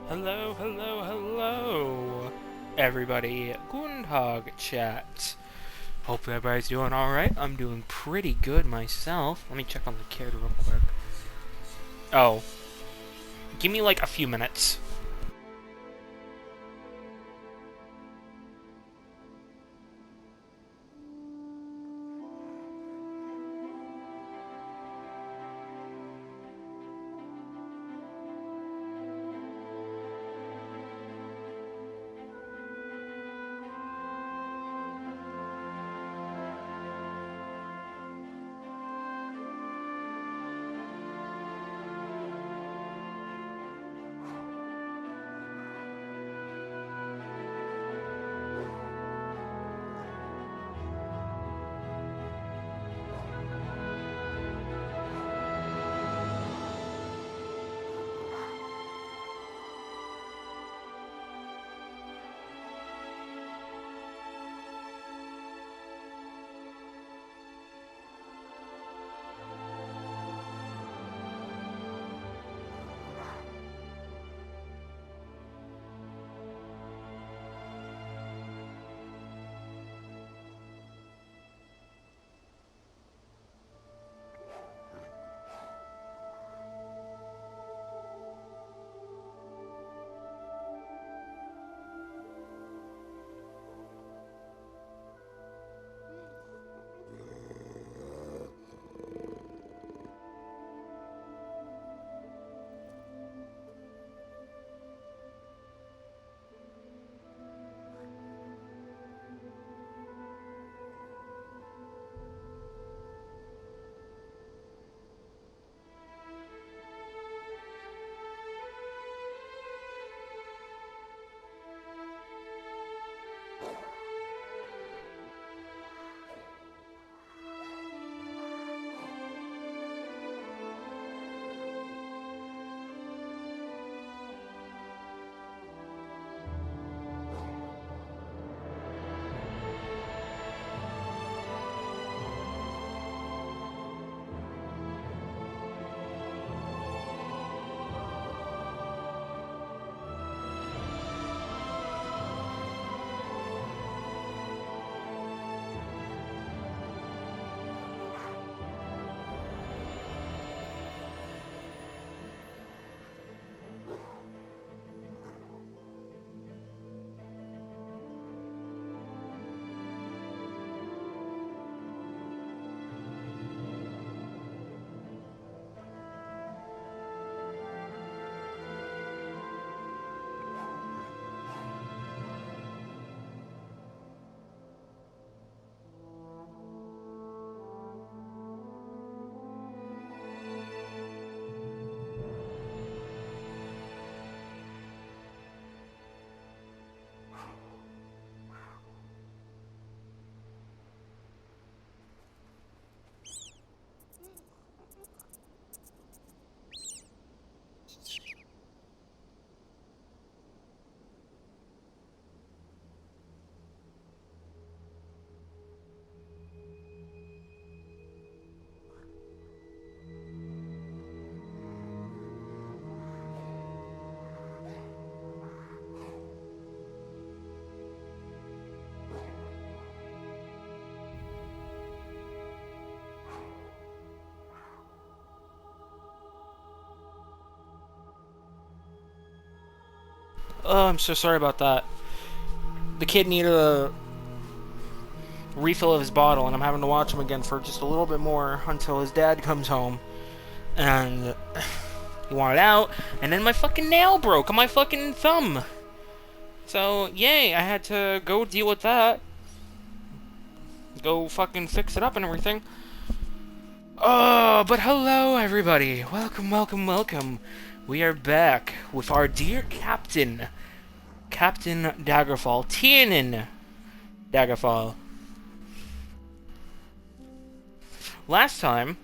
Hello, hello, hello, everybody. Guten Tag, chat. Hope everybody's doing alright. I'm doing pretty good myself. Let me check on the kid real quick. Oh. Give me like a few minutes. Oh, I'm so sorry about that. The kid needed a refill of his bottle, and I'm having to watch him again for just a little bit more until his dad comes home. And he wanted out, and then my fucking nail broke on my fucking thumb. So, yay, I had to go deal with that. Go fucking fix it up and everything. Oh, but hello, everybody. Welcome, welcome, welcome. We are back with our dear captain, Captain Daggerfall, Tiernan Daggerfall. Last time,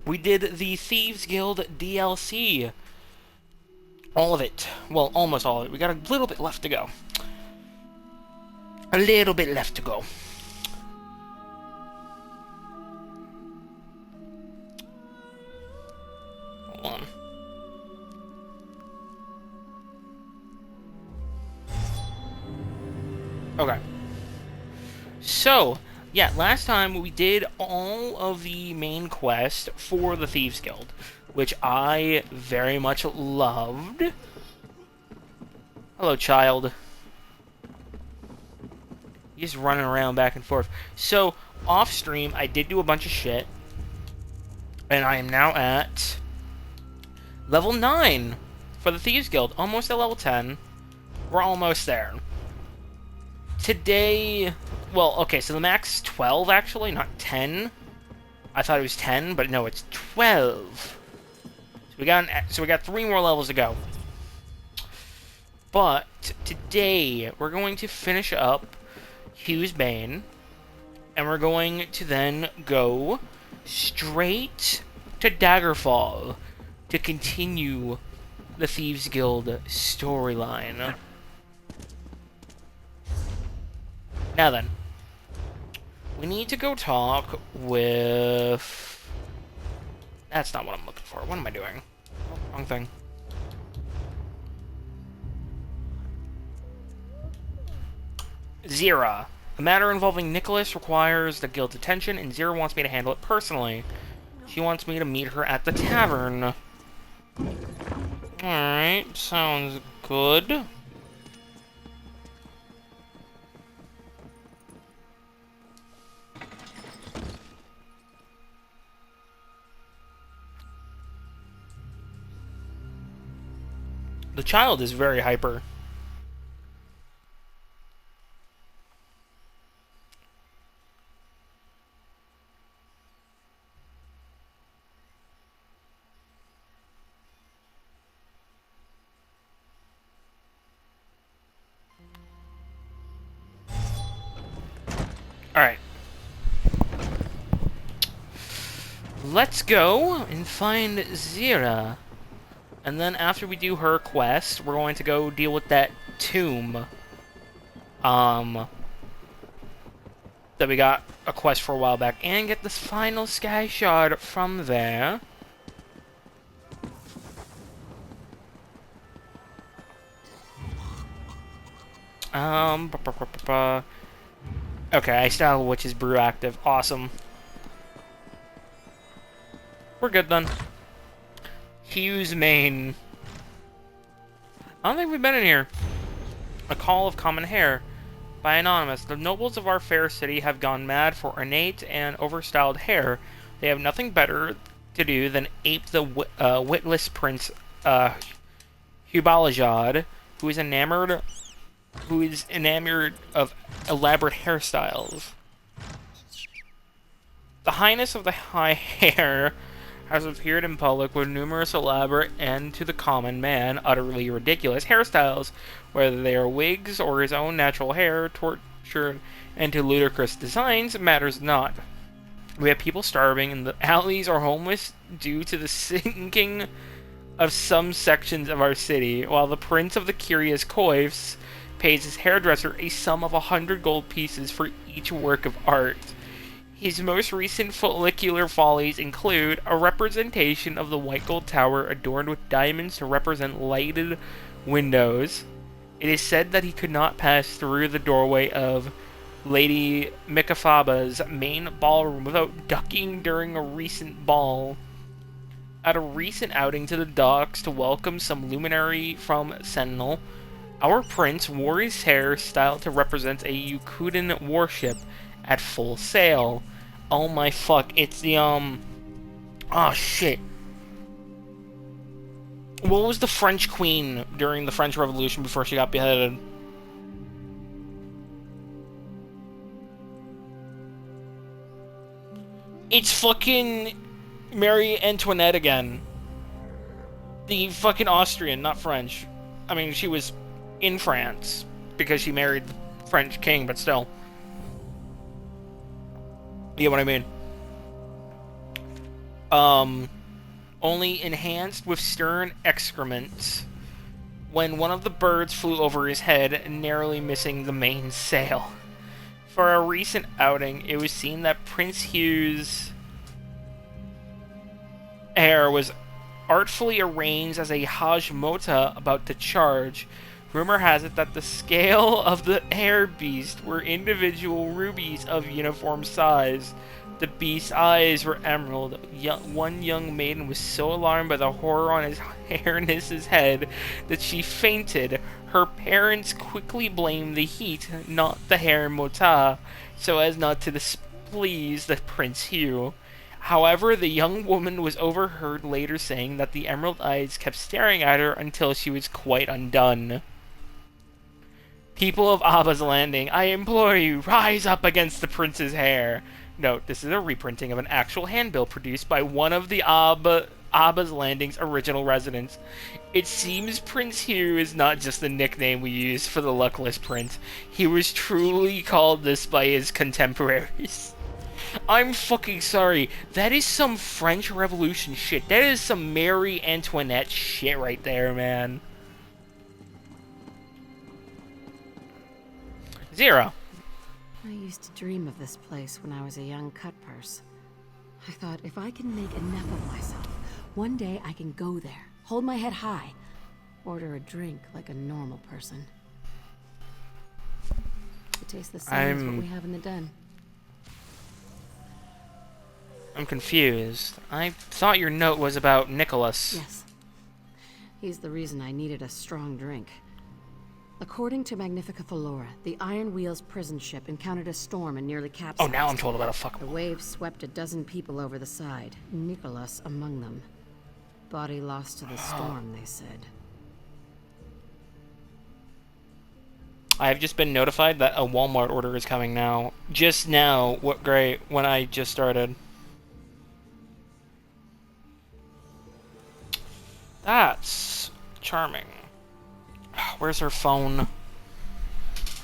we did the Thieves Guild DLC. All of it. Well, almost all of it. We got a little bit left to go. A little bit left to go. Hold on. So, yeah, last time we did all of the main quest for the Thieves Guild, which I very much loved. Hello, child. He's running around back and forth. So, off stream, I did do a bunch of shit, and I am now at level 9 for the Thieves Guild. Almost at level 10. We're almost there. Today, well, okay, so the max is 12, actually, not 10. I thought it was 10, but no, it's 12. So we got 3 more levels to go. But today, we're going to finish up Hugh's Bane, and we're going to then go straight to Daggerfall to continue the Thieves Guild storyline. Now then, we need to go talk with... That's not what I'm looking for. What am I doing? Oh, wrong thing. Zira. A matter involving Nicholas requires the guild's attention, and Zira wants me to handle it personally. She wants me to meet her at the tavern. Alright, sounds good. The child is very hyper. Alright. Let's go and find Zira. And then after we do her quest, we're going to go deal with that tomb. That we got a quest for a while back. And get this final sky shard from there. Okay, I still have Witch's Brew active. Awesome. We're good then. Hugh's Mane. I don't think we've been in here. A Call of Common Hair. By Anonymous. The nobles of our fair city have gone mad for ornate and overstyled hair. They have nothing better to do than ape the witless prince, Hubalajad, who is enamored of elaborate hairstyles. The highness of the high hair has appeared in public with numerous elaborate and, to the common man, utterly ridiculous hairstyles, whether they are wigs or his own natural hair, tortured into ludicrous designs, matters not. We have people starving in the alleys or homeless due to the sinking of some sections of our city, while the prince of the curious coifs pays his hairdresser a sum of 100 gold pieces for each work of art. His most recent follicular follies include a representation of the White Gold Tower adorned with diamonds to represent lighted windows. It is said that he could not pass through the doorway of Lady Mikafaba's main ballroom without ducking during a recent ball. At a recent outing to the docks to welcome some luminary from Sentinel, our prince wore his hair styled to represent a Yukudan warship at full sail. Oh my fuck, it's the, oh shit. What was the French queen during the French Revolution before she got beheaded? It's fucking Marie Antoinette again. The fucking Austrian, not French. I mean, she was in France because she married the French king, but still. You know what I mean? Only enhanced with stern excrements when one of the birds flew over his head, narrowly missing the main sail. For a recent outing, it was seen that Prince Hugh's hair was artfully arranged as a Hajmota about to charge, Rumor has it that the scale of the hair beast were individual rubies of uniform size. The beast's eyes were emerald. One young maiden was so alarmed by the horror on his hairness's head that she fainted. Her parents quickly blamed the heat, not the hair mota, so as not to displease the Prince Hugh. However, the young woman was overheard later saying that the emerald eyes kept staring at her until she was quite undone. People of Abba's Landing, I implore you, rise up against the prince's hair. Note, this is a reprinting of an actual handbill produced by one of the Abba's Landing's original residents. It seems Prince Hugh is not just the nickname we use for the luckless prince. He was truly called this by his contemporaries. I'm fucking sorry. That is some French Revolution shit. That is some Marie Antoinette shit right there, man. 0. I used to dream of this place when I was a young cutpurse. I thought if I can make enough of myself, one day I can go there, hold my head high, order a drink like a normal person. It tastes the same as what we have in the den. I'm confused. I thought your note was about Nicholas. Yes. He's the reason I needed a strong drink. According to Magnifica Flora, the Iron Wheel's prison ship encountered a storm and nearly capsized. Oh, now I'm told about a fuck. The waves swept a dozen people over the side, Nicholas among them. Body lost to the storm, they said. I have just been notified that a Walmart order is coming now. Just now. What great, when I just started. That's charming. Where's her phone?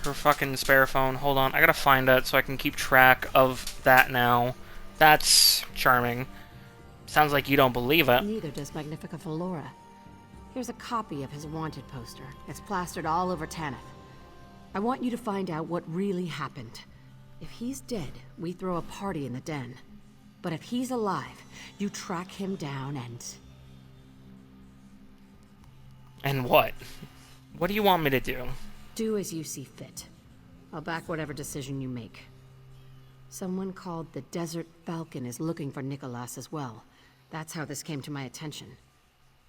Her fucking spare phone. Hold on, I gotta find it so I can keep track of that now. That's charming. Sounds like you don't believe it. Neither does Magnifica Flora. Here's a copy of his wanted poster. It's plastered all over Tanith. I want you to find out what really happened. If he's dead, we throw a party in the den. But if he's alive, you track him down and... And what? What do you want me to do? Do as you see fit. I'll back whatever decision you make. Someone called the Desert Falcon is looking for Nicholas as well. That's how this came to my attention.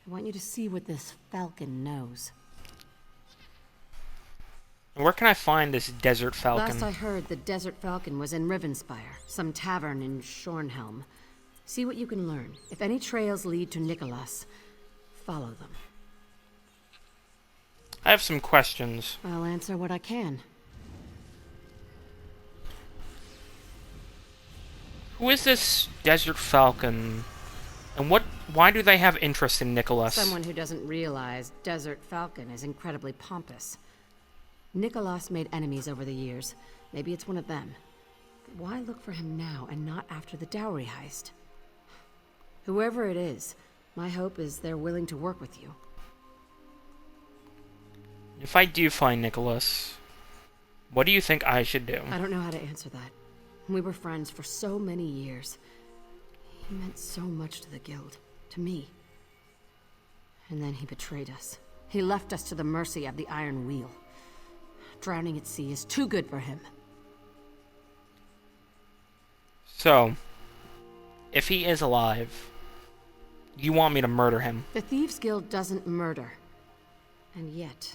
I want you to see what this Falcon knows. Where can I find this Desert Falcon? Last I heard, the Desert Falcon was in Rivenspire, some tavern in Shornhelm. See what you can learn. If any trails lead to Nicholas, follow them. I have some questions. I'll answer what I can. Who is this Desert Falcon? And why do they have interest in Nicholas? Someone who doesn't realize Desert Falcon is incredibly pompous. Nicholas made enemies over the years. Maybe it's one of them. But why look for him now and not after the dowry heist? Whoever it is, my hope is they're willing to work with you. If I do find Nicholas, what do you think I should do? I don't know how to answer that. We were friends for so many years. He meant so much to the guild, to me. And then he betrayed us. He left us to the mercy of the Iron Wheel. Drowning at sea is too good for him. So, if he is alive, you want me to murder him? The Thieves' Guild doesn't murder. And yet,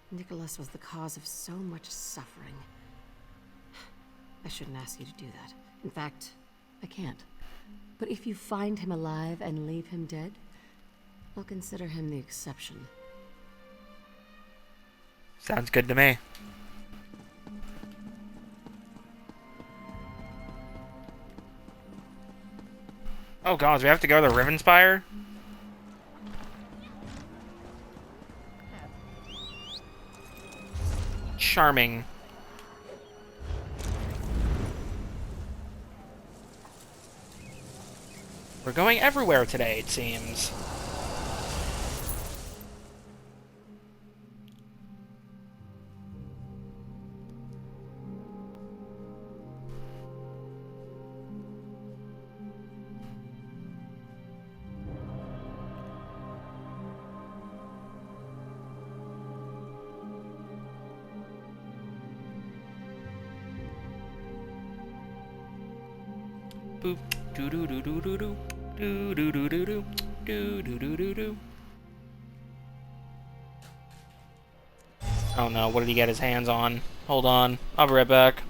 Nicholas was the cause of so much suffering. I shouldn't ask you to do that. In fact, I can't. But if you find him alive and leave him dead, I'll consider him the exception. Sounds good to me. Oh god, do we have to go to the Rivenspire? Charming. We're going everywhere today, it seems. Boop. Do do do do do do. Do do do do do. Do do do do do. Oh no, what did he get his hands on? Hold on. I'll be right back.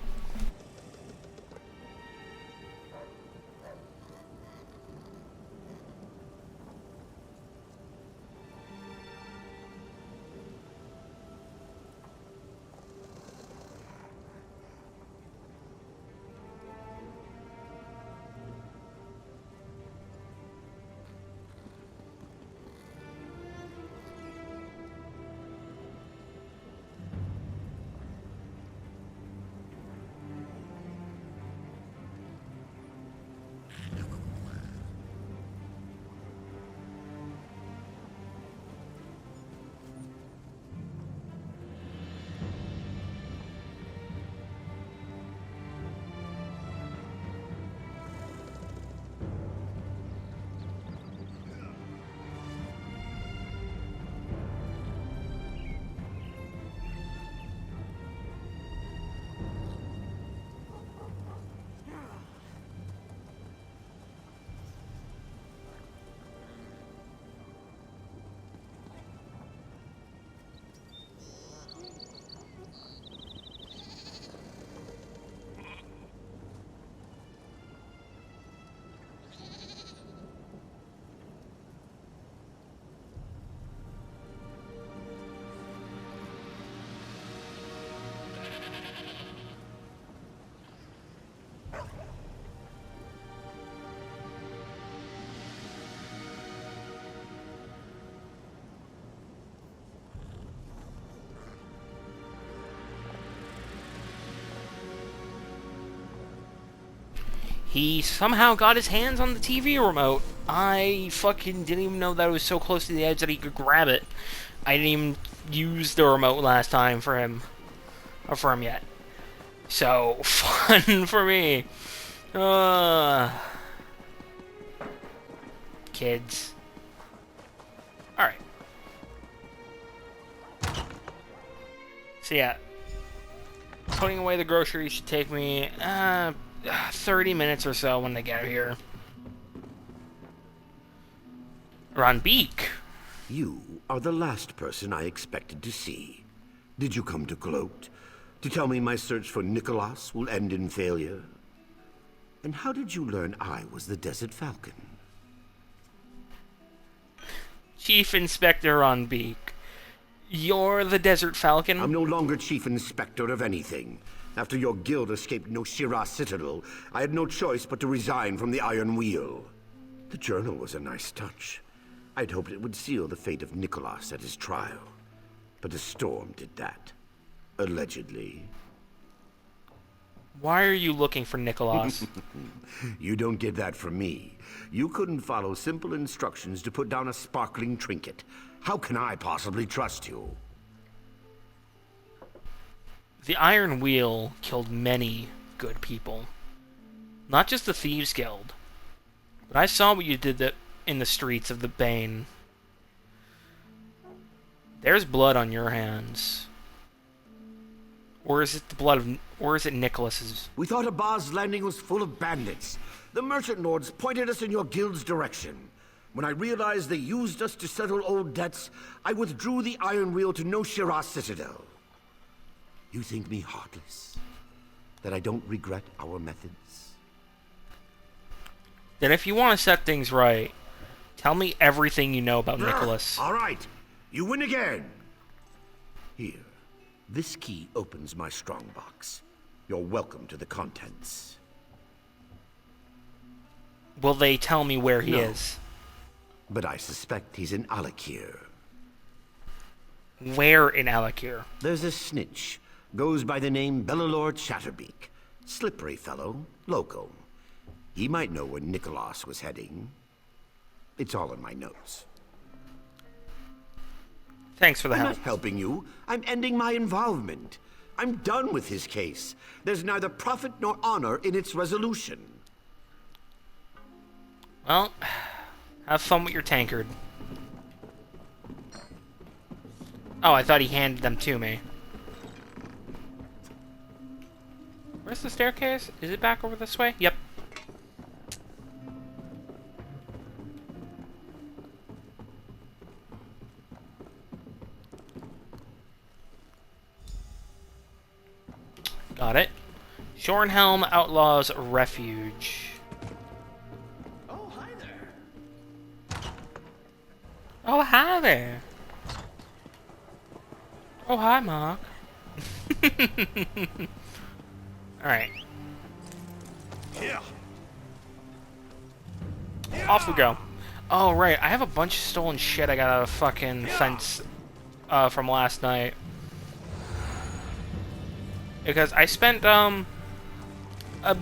He somehow got his hands on the TV remote. I fucking didn't even know that it was so close to the edge that he could grab it. I didn't even use the remote last time for him. Or for him yet. So, fun for me. Kids. Alright. So yeah. Putting away the groceries should take me, 30 minutes or so when they get here. Ron Beak. You are the last person I expected to see. Did you come to gloat? To tell me my search for Nicholas will end in failure? And how did you learn I was the Desert Falcon? Chief Inspector Ron Beak. You're the Desert Falcon? I'm no longer Chief Inspector of anything. After your guild escaped Noshira Citadel, I had no choice but to resign from the Iron Wheel. The journal was a nice touch. I'd hoped it would seal the fate of Nicholas at his trial. But a storm did that. Allegedly. Why are you looking for Nicholas? You don't get that from me. You couldn't follow simple instructions to put down a sparkling trinket. How can I possibly trust you? The Iron Wheel killed many good people. Not just the Thieves Guild. But I saw what you did in the streets of the Bane. There's blood on your hands. Or is it the blood of... Or is it Nicholas's? We thought Abaz's landing was full of bandits. The merchant lords pointed us in your guild's direction. When I realized they used us to settle old debts, I withdrew the Iron Wheel to Noshira Citadel. You think me heartless? That I don't regret our methods? Then if you want to set things right, tell me everything you know about Nicholas. All right, you win again. Here, this key opens my strongbox. You're welcome to the contents. Will they tell me where he is? But I suspect he's in Alakir. Where in Alakir? There's a snitch. Goes by the name Bellalor Chatterbeak. Slippery fellow, local. He might know where Nicholas was heading. It's all in my notes. Thanks for the help. I'm not helping you. I'm ending my involvement. I'm done with his case. There's neither profit nor honor in its resolution. Well, have fun with your tankard. Oh, I thought he handed them to me. Where's the staircase? Is it back over this way? Yep. Shornhelm Outlaws Refuge. Oh, hi there. Oh, hi there. Oh, hi, Mark. Alright. Yeah. Off we go. Oh, right. I have a bunch of stolen shit I got a fucking fence from last night. Because I spent, a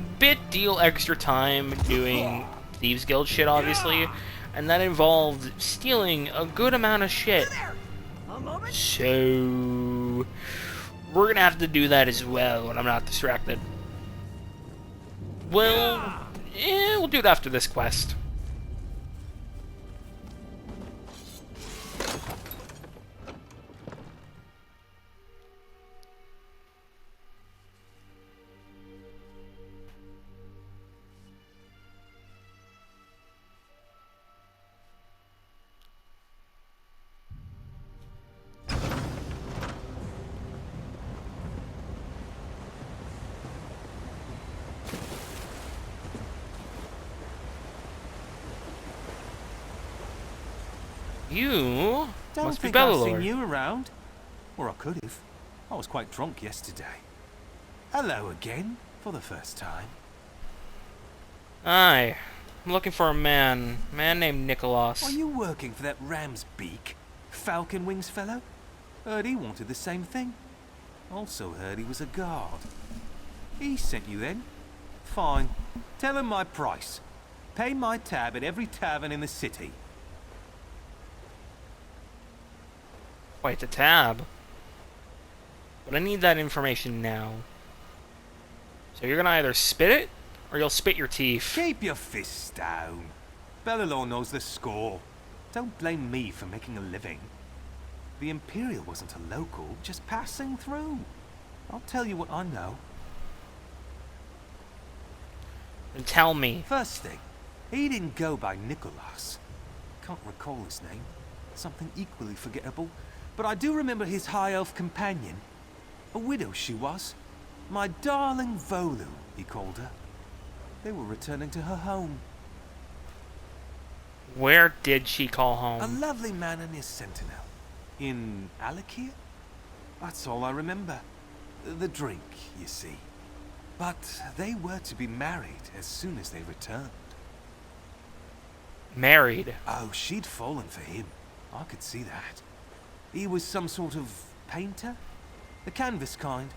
deal extra time doing Thieves Guild shit, obviously. And that involved stealing a good amount of shit. So, we're gonna have to do that as well when I'm not distracted. Well, we'll do it after this quest. You Don't must be think I've seen Bellalord. you around. Or I could have. I was quite drunk yesterday. Hello again, for the first time. Aye. I'm looking for a man. A man named Nicholas. Are you working for that ram's beak, falcon wings fellow? Heard he wanted the same thing. Also heard he was a guard. He sent you then? Fine. Tell him my price. Pay my tab at every tavern in the city. Wait, the tab. But I need that information now. So you're gonna either spit it, or you'll spit your teeth. Keep your fists down. Bellalor knows the score. Don't blame me for making a living. The Imperial wasn't a local, just passing through. I'll tell you what I know. And tell me. First thing, he didn't go by Nicholas. Can't recall his name. Something equally forgettable. But I do remember his high elf companion. A widow she was. My darling Volu, he called her. They were returning to her home. Where did she call A home? lovely manor near Sentinel. In Alakir? That's all I remember. The drink, you see. But they were to be married as soon as they returned. Married. Oh, she'd fallen for him. I could see that. He was some sort of painter? The canvas kind,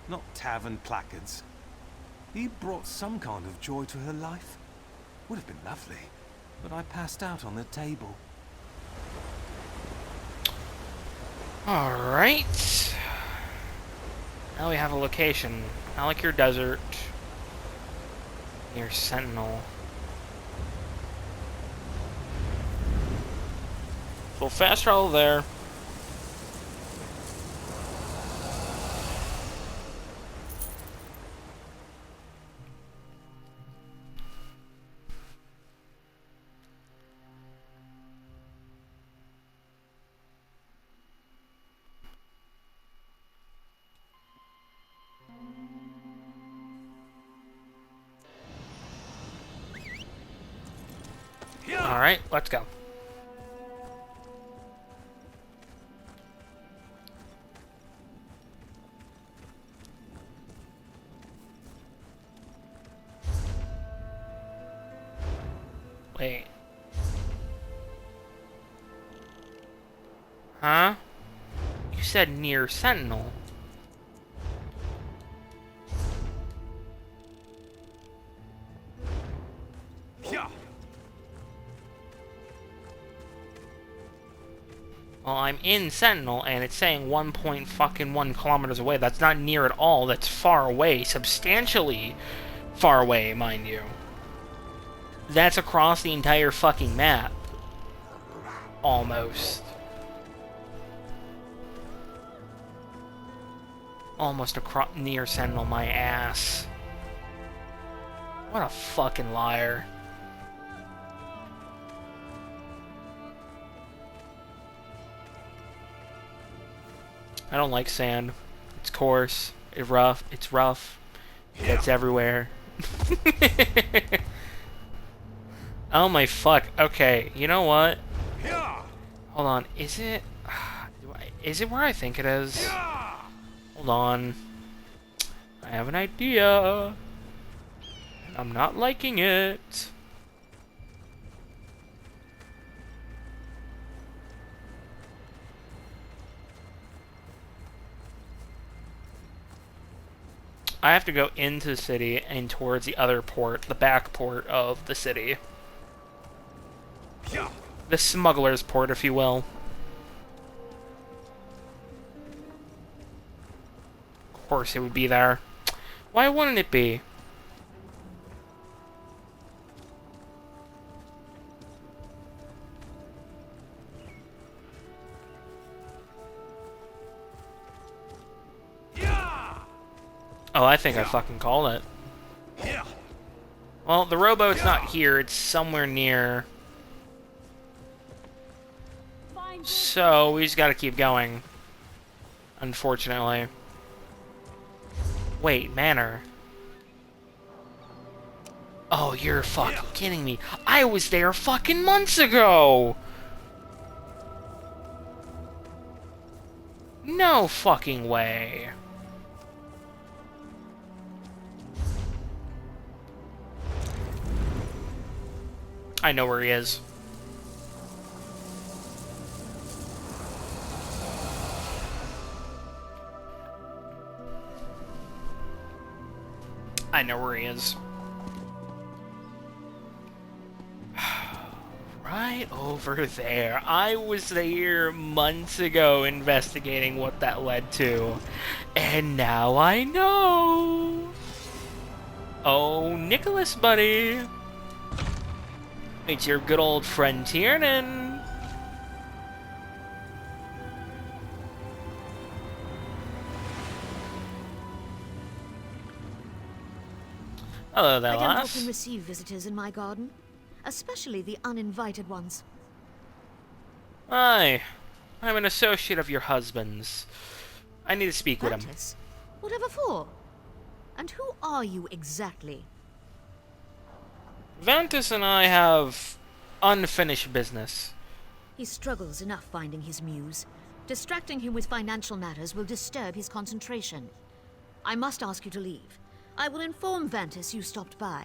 not tavern placards. He brought some kind of joy to her life. Would have been lovely, but I passed out on the table. Alright. Now we have a location. Alakir Desert. Near Sentinel. So fast travel there. Alright, let's go. Wait. Huh? You said near Sentinel. Yeah. Well, I'm in Sentinel, and it's saying 1.1 kilometers away. That's not near at all. That's far away. Substantially far away, mind you. That's across the entire fucking map. Almost. Almost across near Sentinel, my ass. What a fucking liar. I don't like sand. It's coarse. It's rough. That's everywhere. Oh my fuck. Okay, you know what? Hold on. Is it... Is it where I think it is? Hold on. I have an idea. I'm not liking it. I have to go into the city and towards the other port, the back port of the city. The smuggler's port, if you will. Of course it would be there. Why wouldn't it be? Oh, I think I fucking called it. Well, the rowboat's not here. It's somewhere near. So, we just gotta keep going. Unfortunately. Wait, Manor. Oh, you're fucking kidding me. I was there fucking months ago! No fucking way. I know where he is. I know where he is. Right over there. I was there months ago investigating what that led to. And now I know. Oh, Nicholas, buddy. It's your good old friend Tiernan. Hello there, I don't lass. often receive visitors in my garden, especially the uninvited ones. Hi. I'm an associate of your husband's. I need to speak with him. Ventus? Whatever for? And who are you exactly? Ventus and I have unfinished business. He struggles enough finding his muse. Distracting him with financial matters will disturb his concentration. I must ask you to leave. I will inform Ventus you stopped by.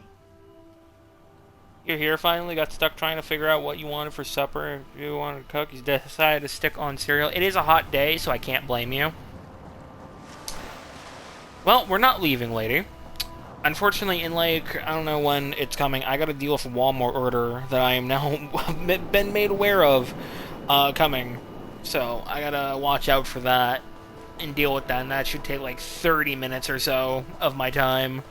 You're here finally, got stuck trying to figure out what you wanted for supper. If you wanted to cook, you decided to stick on cereal. It is a hot day, so I can't blame you. Well, we're not leaving, lady. Unfortunately, in like, I don't know when it's coming, I gotta deal with a Walmart order that I am now been made aware of coming. So, I gotta watch out for that and deal with that, and that should take like 30 minutes or so of my time.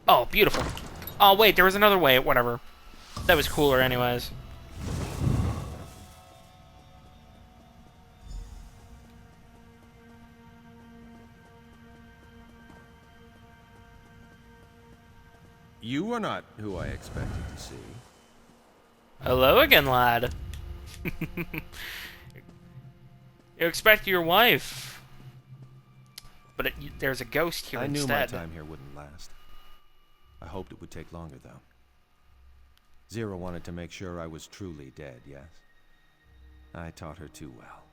Oh, beautiful. Oh, wait, there was another way. Whatever. That was cooler anyways. You are not who I expected to see. Hello again, lad. You expect your wife. But there's a ghost here I knew instead. my time here wouldn't last. I hoped it would take longer, though. Zero wanted to make sure I was truly dead, yes? I taught her too well.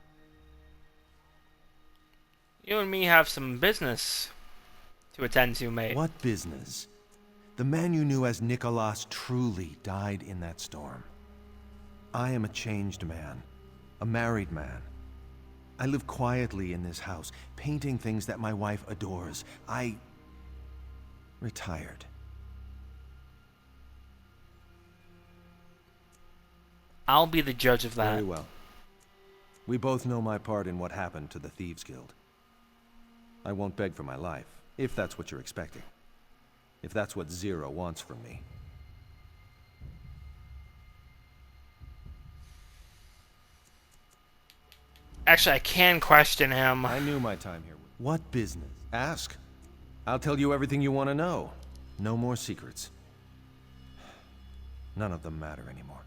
You and me have some business to attend to, mate. What business? The man you knew as Nicholas truly died in that storm. I am a changed man, a married man. I live quietly in this house, painting things that my wife adores. I retired. I'll be the judge of that. Very well. We both know my part in what happened to the Thieves Guild. I won't beg for my life, if that's what you're expecting. If that's what Zero wants from me. Actually, I can question him. I knew my time here. What business? Ask. I'll tell you everything you want to know. No more secrets. None of them matter anymore.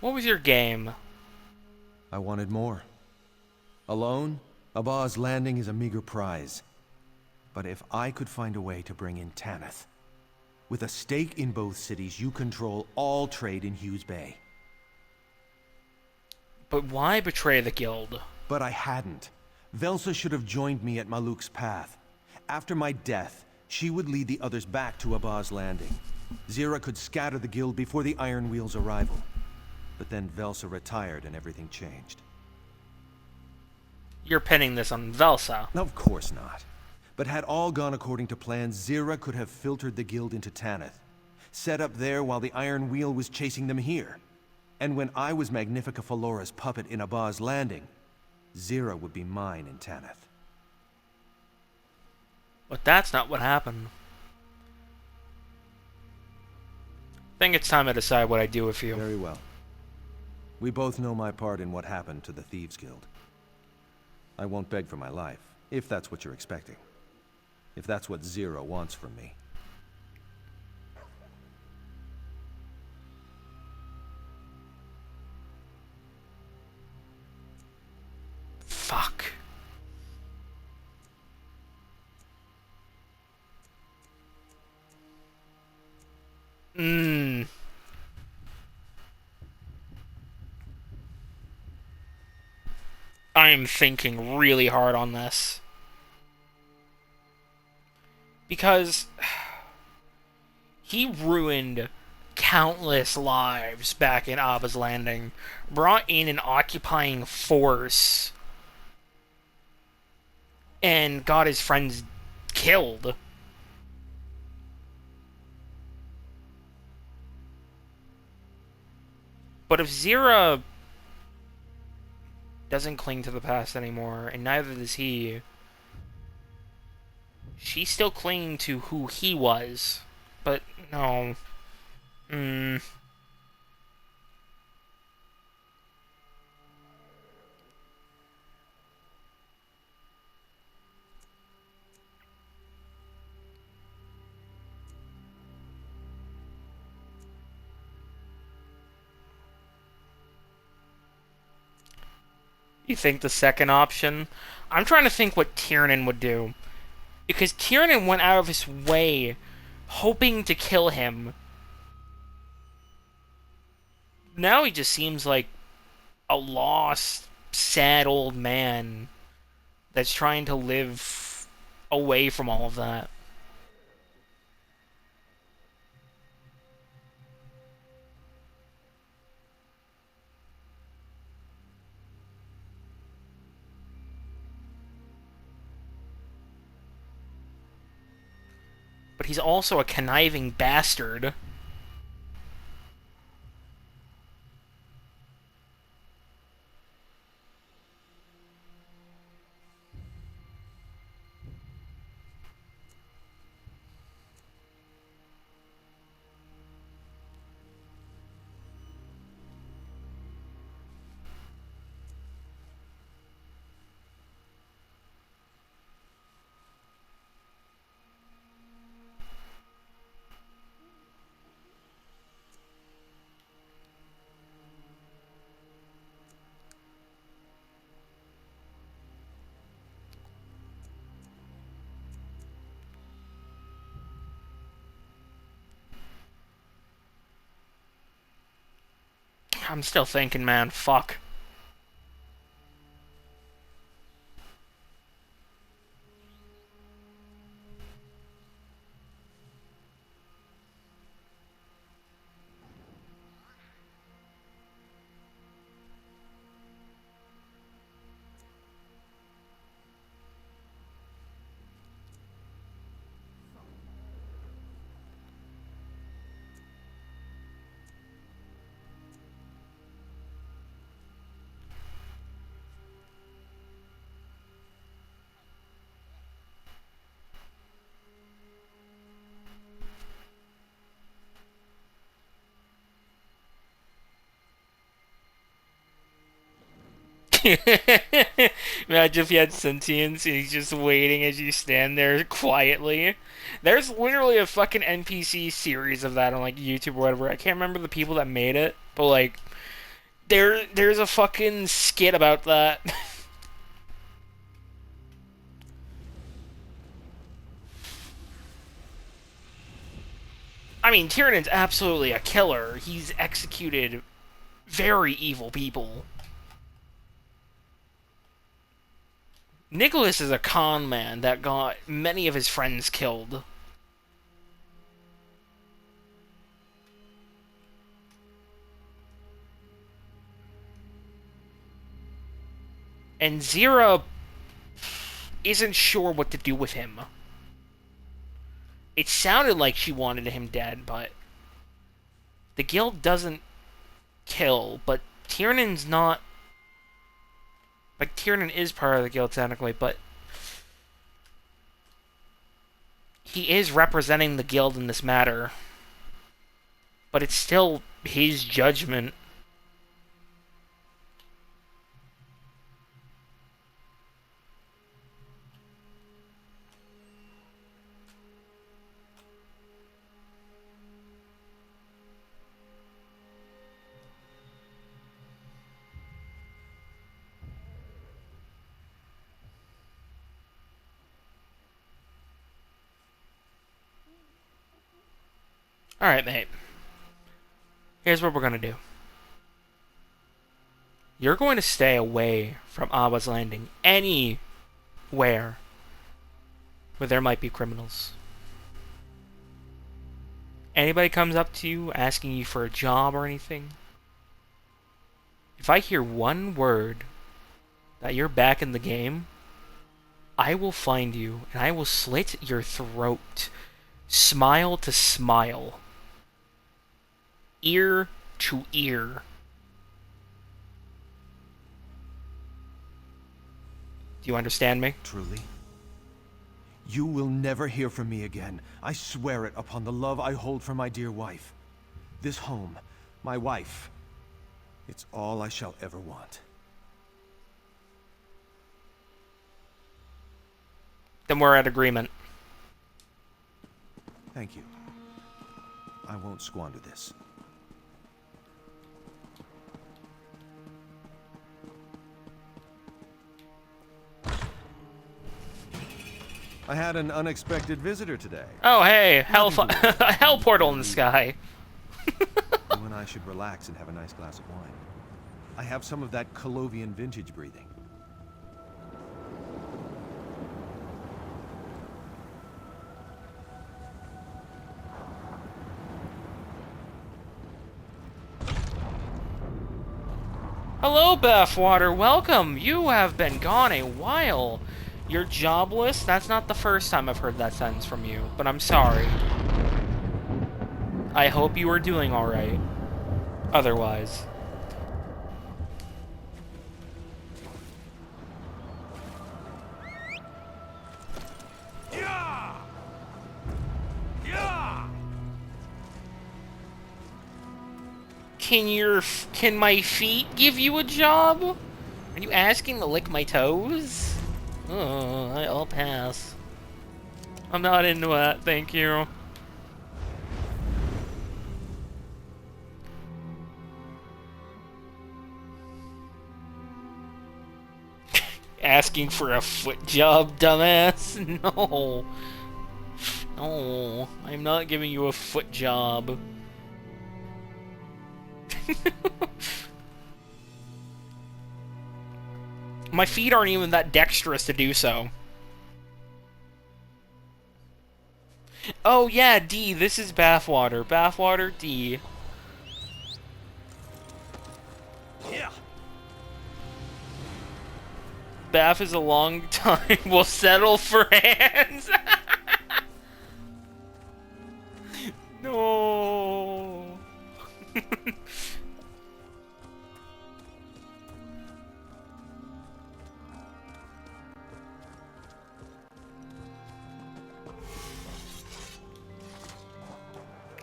What was your game? I wanted more. Alone, Abba's landing is a meager prize. But if I could find a way to bring in Tanith, with a stake in both cities, you control all trade in Hughes Bay. But why betray the guild? But I hadn't. Velsa should have joined me at Maluk's path. After my death, she would lead the others back to Abba's landing. Zira could scatter the guild before the Iron Wheel's arrival. But then Velsa retired and everything changed. You're pinning this on Velsa. Of course not. But had all gone according to plan, Zira could have filtered the guild into Tanith, set up there while the Iron Wheel was chasing them here. And when I was Magnifica Falora's puppet in Abba's landing, Zira would be mine in Tanith. But that's not what happened. I think it's time to decide what I do with you. Very well. We both know my part in what happened to the Thieves Guild. I won't beg for my life, if that's what you're expecting. If that's what Zira wants from me. Fuck. I am thinking really hard on this. Because he ruined countless lives back in Abba's Landing, brought in an occupying force, and got his friends killed. But if Zira doesn't cling to the past anymore, and neither does he, she's still clinging to who he was. But no. You think the second option? I'm trying to think what Tiernan would do. Because Tiernan went out of his way hoping to kill him. Now he just seems like a lost, sad old man that's trying to live away from all of that. But he's also a conniving bastard. I'm still thinking, man. Fuck. Imagine if he had sentience and he's just waiting as you stand there quietly. There's literally a fucking NPC series of that on like YouTube or whatever. I can't remember the people that made it, but like There's a fucking skit about that. I mean, Tyrannon's absolutely a killer. He's executed very evil people. Nicholas is a con man that got many of his friends killed. And Zira isn't sure what to do with him. It sounded like she wanted him dead, but the guild doesn't kill, but Tiernan's not... Like, Tiernan is part of the guild, technically, but he is representing the guild in this matter. But it's still his judgment. Alright, mate. Here's what we're gonna do. You're going to stay away from Abba's Landing anywhere where there might be criminals. Anybody comes up to you asking you for a job or anything, if I hear one word that you're back in the game, I will find you and I will slit your throat, smile to smile, ear to ear. Do you understand me? Truly? You will never hear from me again. I swear it upon the love I hold for my dear wife. This home, my wife, it's all I shall ever want. Then we're at agreement. Thank you. I won't squander this. I had an unexpected visitor today. Oh, hey, a hell portal in the sky. You and I should relax and have a nice glass of wine. I have some of that Colovian vintage breathing. Hello, Bathwater. Welcome. You have been gone a while. You're jobless? That's not the first time I've heard that sentence from you, but I'm sorry. I hope you are doing alright. Otherwise. Yeah! Yeah! Can my feet give you a job? Are you asking to lick my toes? Oh, I'll pass. I'm not into that, thank you. Asking for a foot job, dumbass? No. No, I'm not giving you a foot job. My feet aren't even that dexterous to do so. Oh yeah, D, this is Bathwater. Bathwater, D. Yeah! Bath is a long time. We'll settle for hands. No.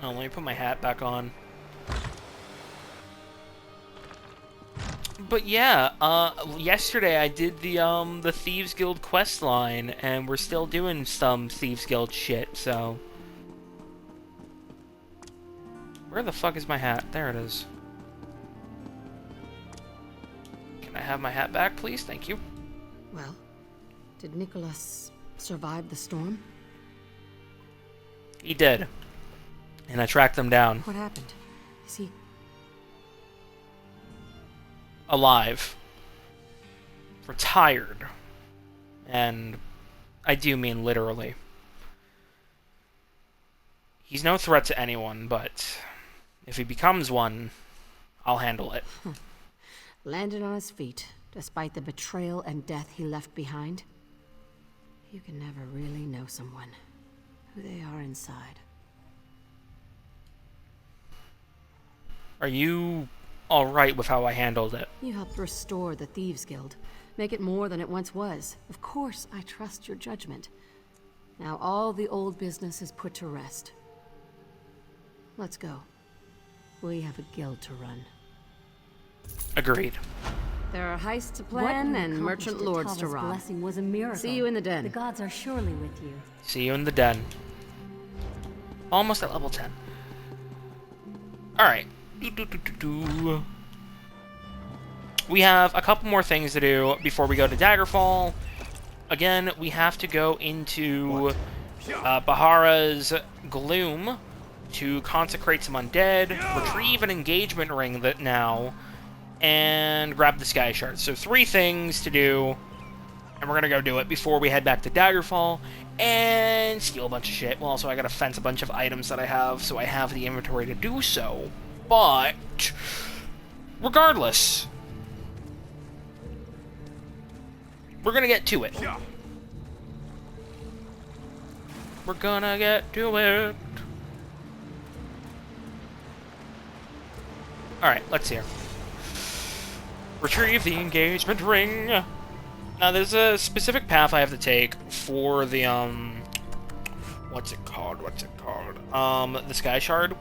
Oh, let me put my hat back on. But yeah, yesterday I did the Thieves Guild quest line, and we're still doing some Thieves Guild shit, so... Where the fuck is my hat? There it is. I have my hat back, please? Thank you. Well, did Nicholas survive the storm? He did. And I tracked them down. What happened? Is he... Alive. Retired. And I do mean literally. He's no threat to anyone, but if he becomes one, I'll handle it. Landed on his feet, despite the betrayal and death he left behind? You can never really know someone, who they are inside. Are you alright with how I handled it? You helped restore the Thieves Guild, make it more than it once was. Of course, I trust your judgment. Now all the old business is put to rest. Let's go. We have a guild to run. Agreed. There are heists to plan and merchant lords to rob. Blessing was a miracle. See you in the den. The gods are surely with you. See you in the den. Almost at level 10. Alright. We have a couple more things to do before we go to Daggerfall. Again, we have to go into Bahara's gloom to consecrate some undead, retrieve an engagement ring that now, and grab the sky shard. So 3 things to do, and we're gonna go do it before we head back to Daggerfall and steal a bunch of shit. Well, also I gotta fence a bunch of items that I have, so I have the inventory to do so. But regardless, we're gonna get to it. We're gonna get to it. Alright, let's see here. Retrieve the engagement ring. Now, there's a specific path I have to take for the, what's it called? The Sky Shard.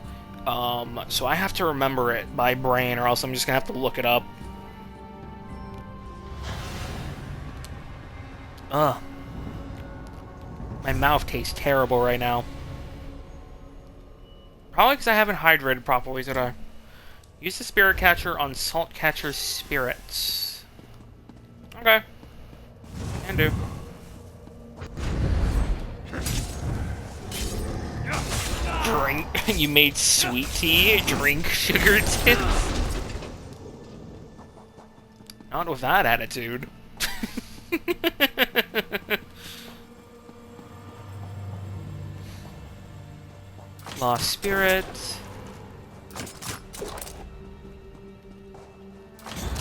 So I have to remember it by brain, or else I'm just gonna have to look it up. Ugh. My mouth tastes terrible right now. Probably because I haven't hydrated properly today. Use the spirit catcher on salt catcher spirits. Okay. Can do. Drink. You made sweet tea. Drink sugar tips. Not with that attitude. Lost spirit.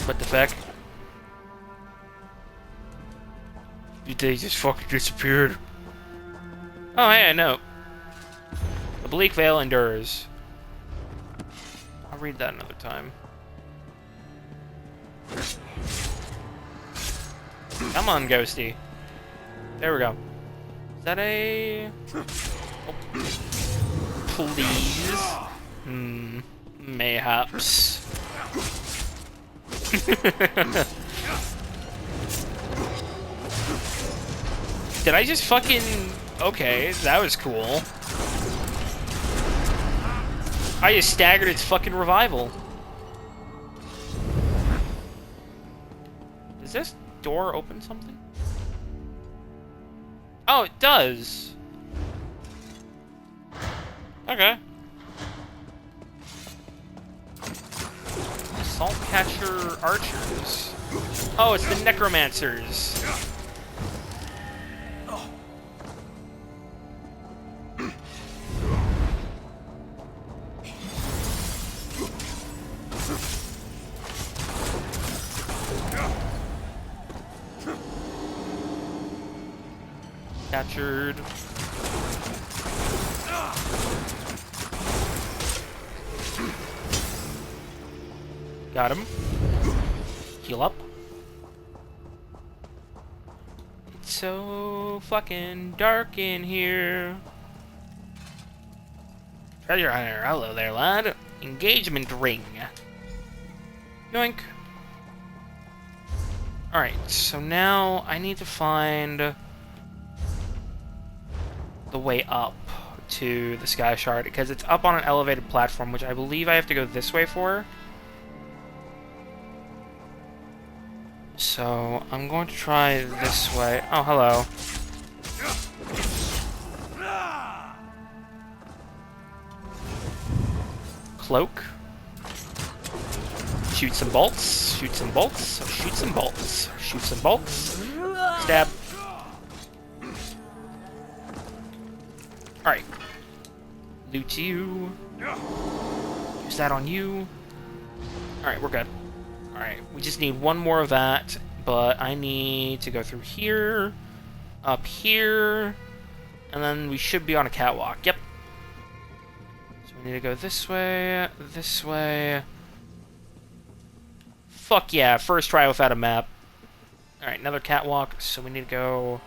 What the fuck? They just fucking disappeared. Oh, hey, I know. The bleak veil endures. I'll read that another time. Come on, Ghosty. There we go. Is that a... Oh. Please? Mayhaps. Did I just fucking... Okay, that was cool. I just staggered its fucking revival. Does this door open something? Oh, it does. Okay. Salt catcher archers. Oh, it's the necromancers. Captured. Got him. Heal up. It's so fucking dark in here. Treasure hunter, hello there, lad. Engagement ring. Yoink. Alright, so now I need to find the way up to the Sky Shard, because it's up on an elevated platform, which I believe I have to go this way for. So, I'm going to try this way. Oh, hello. Cloak. Shoot some bolts. Shoot some bolts. Shoot some bolts. Shoot some bolts. Stab. Alright. Loot you. Use that on you. Alright, we're good. Alright, we just need one more of that, but I need to go through here, up here, and then we should be on a catwalk. Yep. So we need to go this way, this way. Fuck yeah, first try without a map. Alright, another catwalk, so we need to go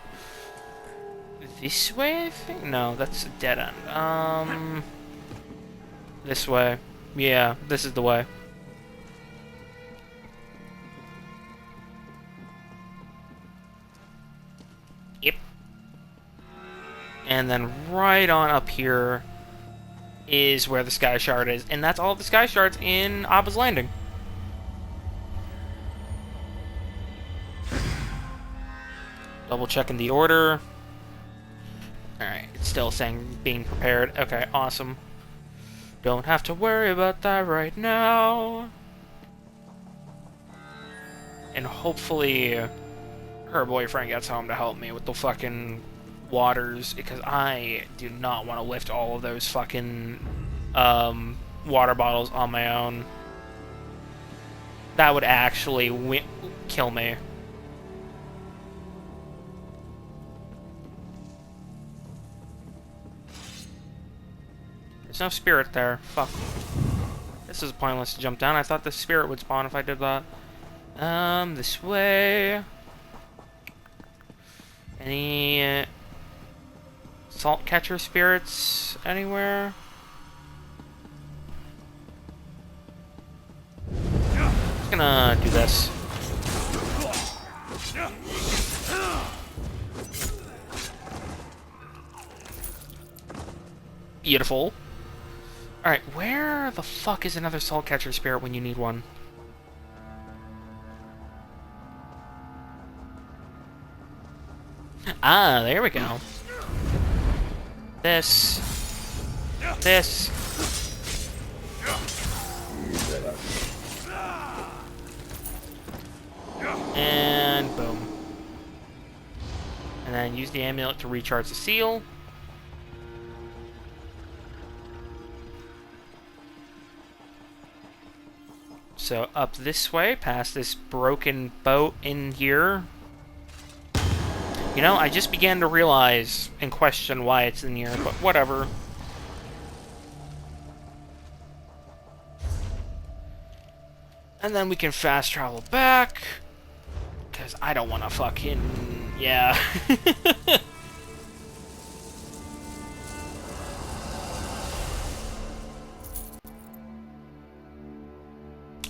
this way, I think? No, that's a dead end. This way. Yeah, this is the way. Yep. And then right on up here is where the Sky Shard is. And that's all the Sky Shards in Abba's Landing. Double checking the order. Alright, it's still saying being prepared. Okay, awesome. Don't have to worry about that right now. And hopefully her boyfriend gets home to help me with the fucking waters, because I do not want to lift all of those fucking water bottles on my own. That would actually kill me. There's no spirit there. Fuck. This is pointless to jump down. I thought the spirit would spawn if I did that. This way. Any salt catcher spirits anywhere? Just gonna do this. Beautiful. Alright, where the fuck is another salt catcher spirit when you need one? Ah, there we go. This. And boom. And then use the amulet to recharge the seal. So up this way, past this broken boat in here. You know, I just began to realize and question why it's in here, but whatever. And then we can fast travel back. Because I don't want to fucking... yeah.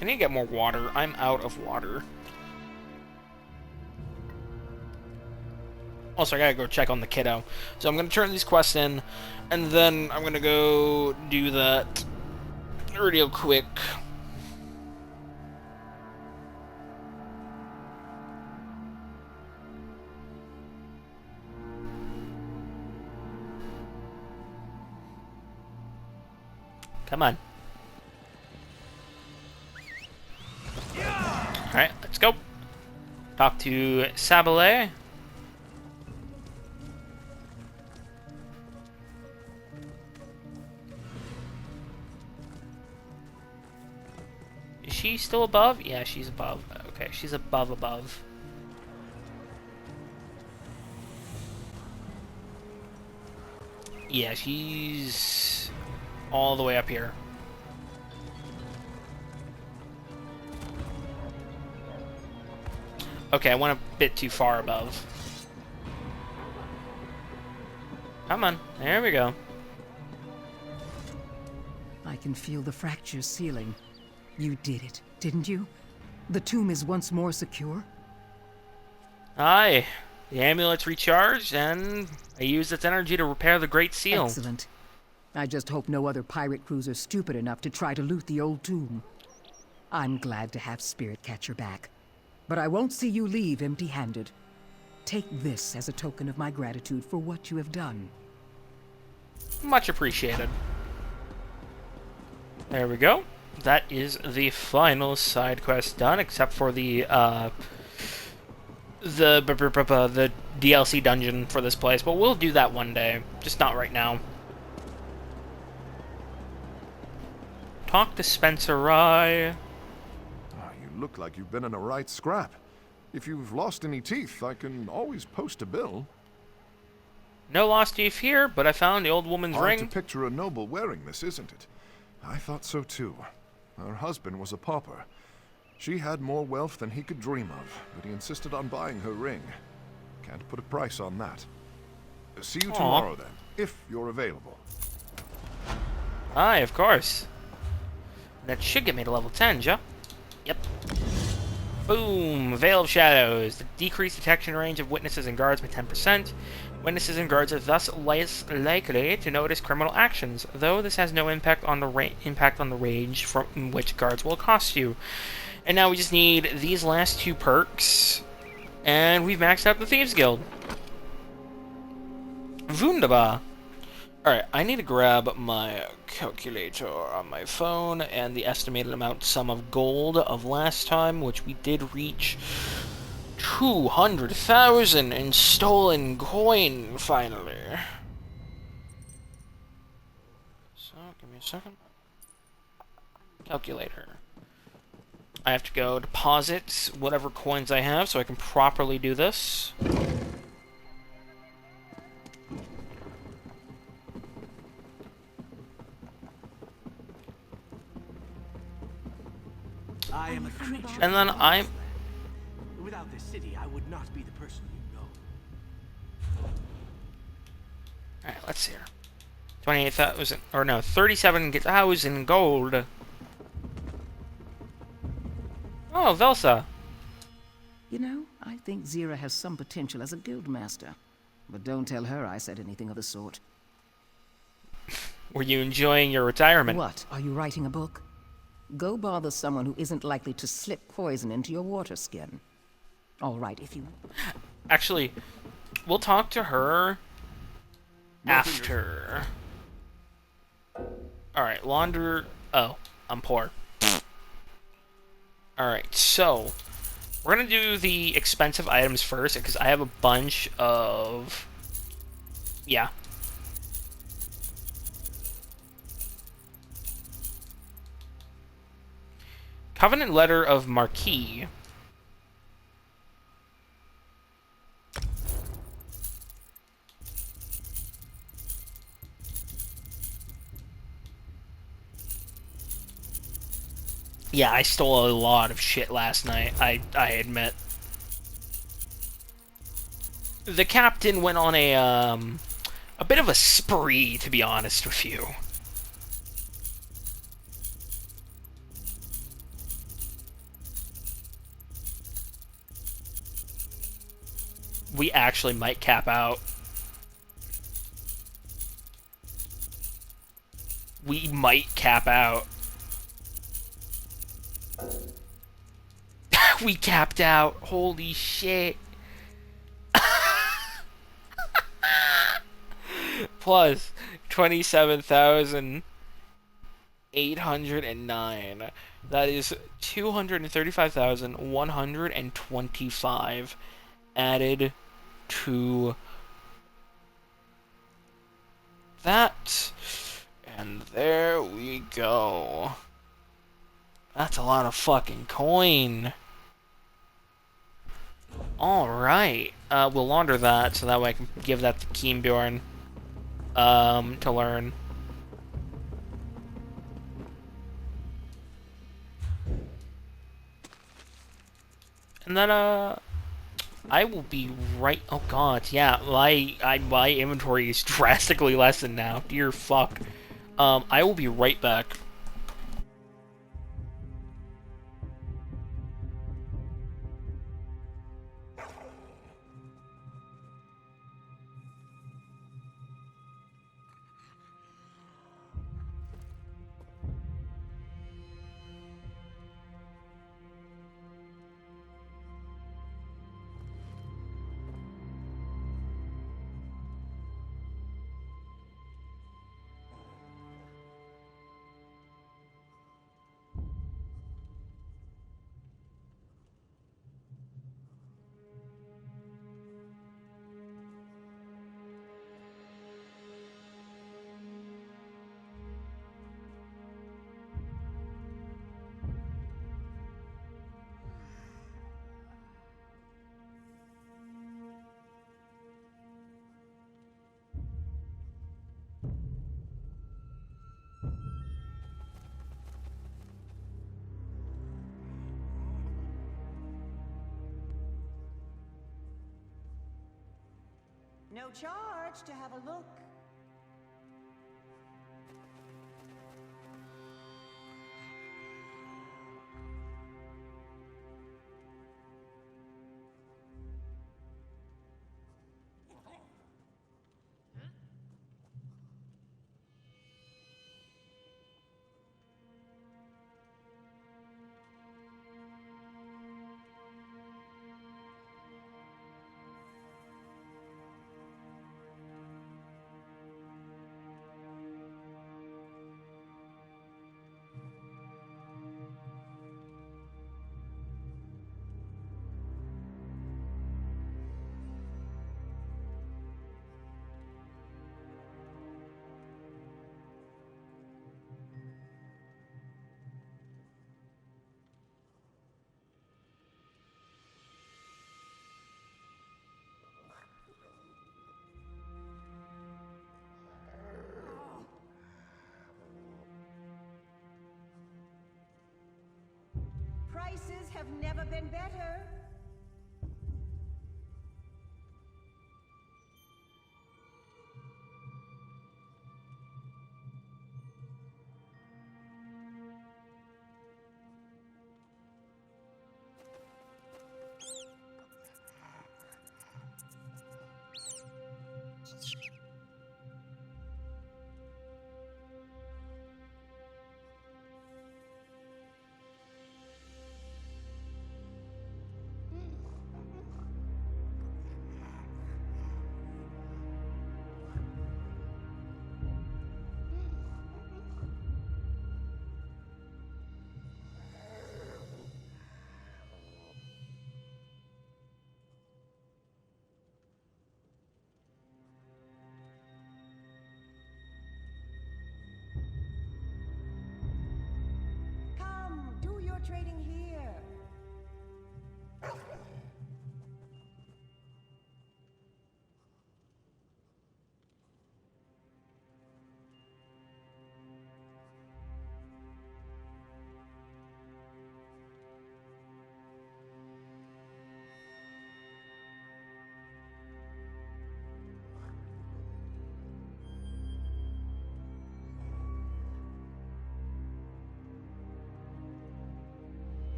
I need to get more water. I'm out of water. Also, I gotta go check on the kiddo. So I'm gonna turn these quests in, and then I'm gonna go do that real quick. Come on. Alright, let's go. Talk to Sabalé. Is she still above? Yeah, she's above. Okay, she's above. Yeah, she's all the way up here. Okay, I went a bit too far above. Come on, there we go. I can feel the fractures sealing. You did it, didn't you? The tomb is once more secure? Aye. The amulet's recharged, and I used its energy to repair the Great Seal. Excellent. I just hope no other pirate crews are stupid enough to try to loot the old tomb. I'm glad to have Spirit Catcher back. But I won't see you leave empty-handed. Take this as a token of my gratitude for what you have done. Much appreciated. There we go. That is the final side quest done, except for the DLC dungeon for this place. But we'll do that one day, just not right now. Talk to Spencer Rye. Ah, you look like you've been in a right scrap. If you've lost any teeth, I can always post a bill. No lost teeth here, but I found the old woman's Hard to ring. picture a noble wearing this, isn't it? I thought so too. Her husband was a pauper. She had more wealth than he could dream of, but he insisted on buying her ring. Can't put a price on that. See you tomorrow then, if you're available. Aye, of course. That should get me to level 10, Joe. Yep. Boom! Veil of Shadows. Decrease detection range of witnesses and guards by 10%. Witnesses and guards are thus less likely to notice criminal actions, though this has no impact on the range from which guards will accost you. And now we just need these last two perks, and we've maxed out the Thieves Guild. Wunderbar. Alright, I need to grab my calculator on my phone and the estimated sum of gold of last time, which we did reach 200,000 in stolen coin, finally. So, give me a second. Calculator. I have to go deposit whatever coins I have so I can properly do this. I am a creature. And then I'm... Without this city, I would not be the person you know. Alright, let's see here. 28,000, or no, 37,000 gold. Oh, Velsa. You know, I think Zira has some potential as a guildmaster. But don't tell her I said anything of the sort. Were you enjoying your retirement? What, are you writing a book? Go bother someone who isn't likely to slip poison into your water skin. All right, if you... Actually, we'll talk to her after. Alright, launder... Oh, I'm poor. Alright, so... We're gonna do the expensive items first, because I have a bunch of... Yeah. Covenant Letter of Marquis. Yeah, I stole a lot of shit last night, I admit. The captain went on a bit of a spree, to be honest with you. We actually might cap out. We might cap out. We capped out. Holy shit. Plus 27,809. That is 235,125 added to that. And there we go. That's a lot of fucking coin. Alright. We'll launder that so that way I can give that to Keembjorn to learn. And then I will be right... Oh god, yeah, my inventory is drastically lessened now. Dear fuck. I will be right back. No charge to have a look. Prices have never been better. Come, do your trading here.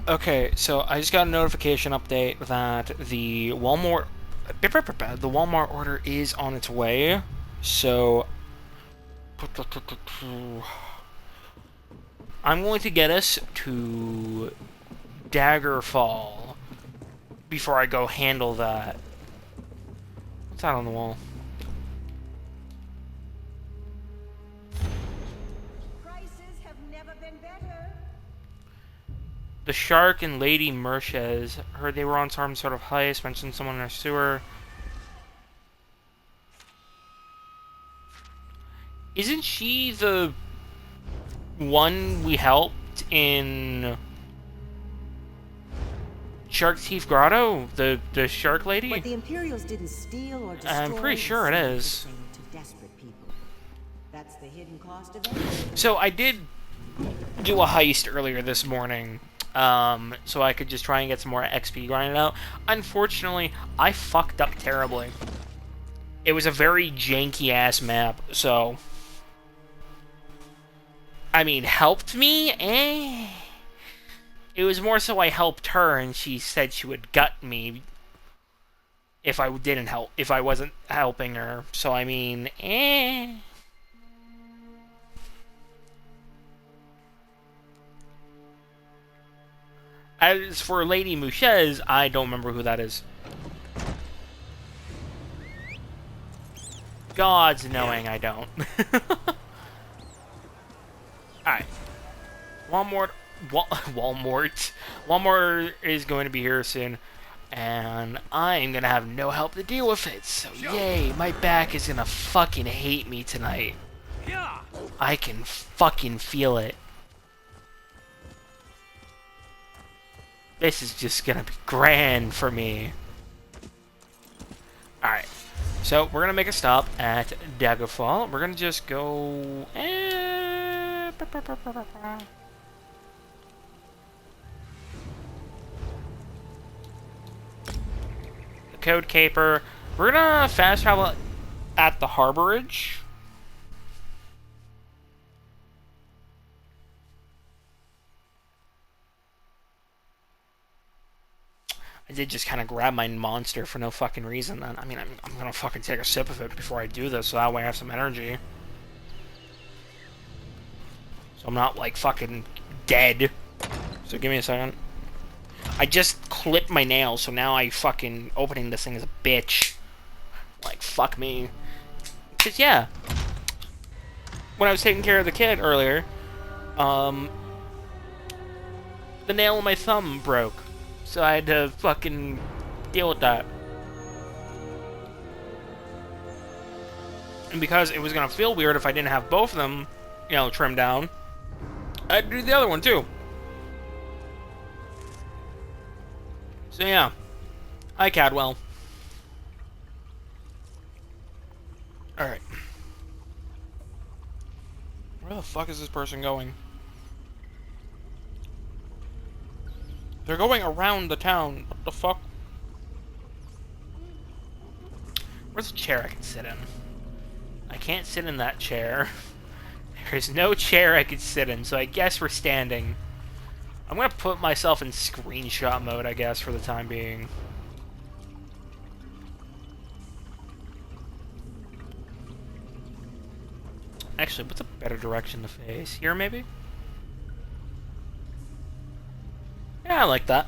Okay, so I just got a notification update that the Walmart order is on its way. So I'm going to get us to Daggerfall before I go handle that. What's that on the wall? Prices have never been better. The Shark and Lady Merches. Heard they were on some sort of heist. Mentioned someone in a sewer. Isn't she the one we helped in Shark Teeth Grotto? The shark lady? What the Imperials didn't steal or destroy, I'm pretty sure it is. to desperate people. That's the hidden cost of it. So I did do a heist earlier this morning, so I could just try and get some more XP grinded out. Unfortunately, I fucked up terribly. It was a very janky ass map, so I mean, helped me? It was more so I helped her, and she said she would gut me if I wasn't helping her. So I mean, As for Lady Mouchez, I don't remember who that is. God's knowing I don't. Alright. Walmart is going to be here soon. And I'm going to have no help to deal with it. So yay, my back is going to fucking hate me tonight. I can fucking feel it. This is just going to be grand for me. Alright. Alright. So, we're gonna make a stop at Daggerfall. We're gonna just go... The Code Caper. We're gonna fast travel at the Harborage. I did just kind of grab my monster for no fucking reason. I mean, I'm gonna fucking take a sip of it before I do this, so that way I have some energy. So I'm not, like, fucking dead. So give me a second. I just clipped my nails, so now I fucking opening this thing as a bitch. Like, fuck me. Because, yeah. When I was taking care of the kid earlier, the nail in my thumb broke. So I had to fucking deal with that. And because it was gonna feel weird if I didn't have both of them, you know, trimmed down, I had to do the other one too. So yeah. Hi, Cadwell. Alright. Where the fuck is this person going? They're going around the town. What the fuck? Where's a chair I can sit in? I can't sit in that chair. There's no chair I could sit in, so I guess we're standing. I'm gonna put myself in screenshot mode, I guess, for the time being. Actually, what's a better direction to face? Here, maybe? Yeah, I like that.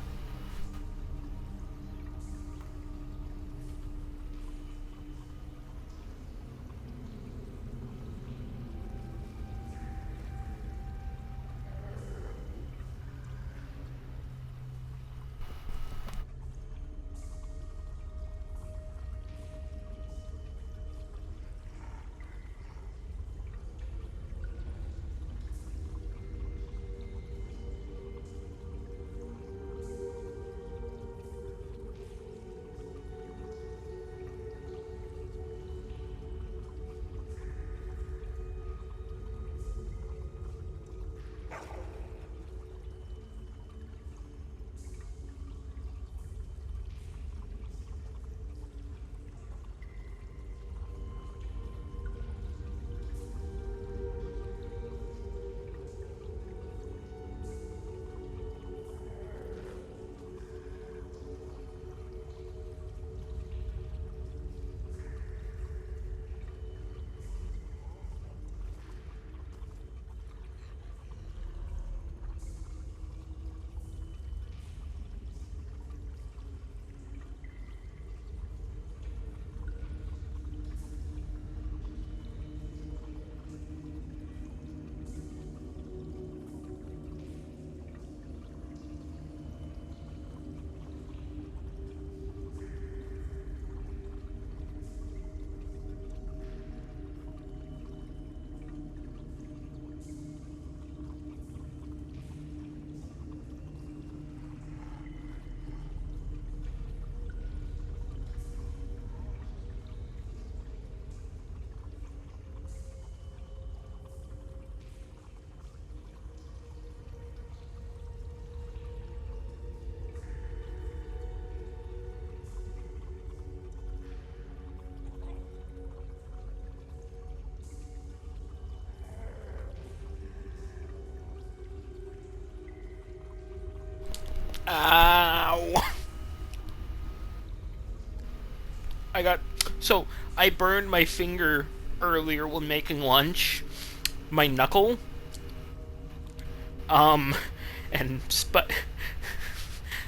Ow! So, I burned my finger earlier when making lunch. My knuckle. And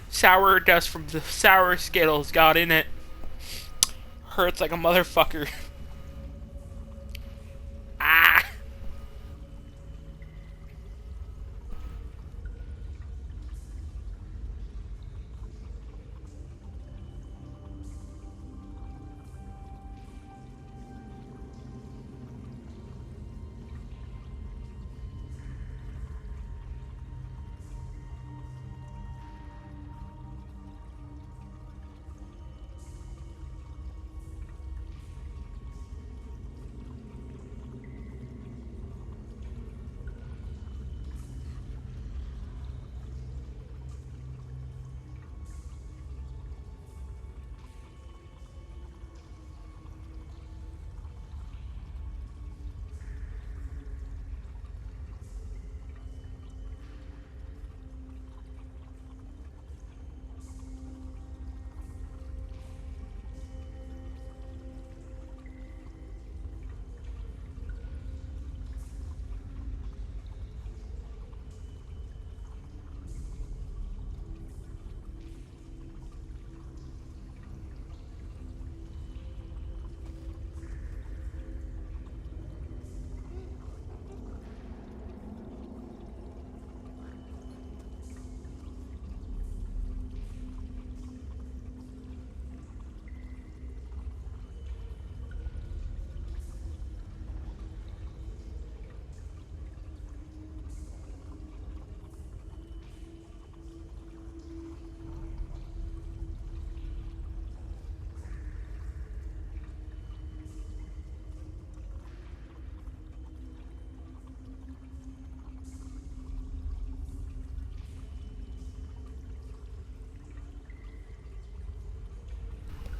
sour dust from the sour Skittles got in it. Hurts like a motherfucker. Ah!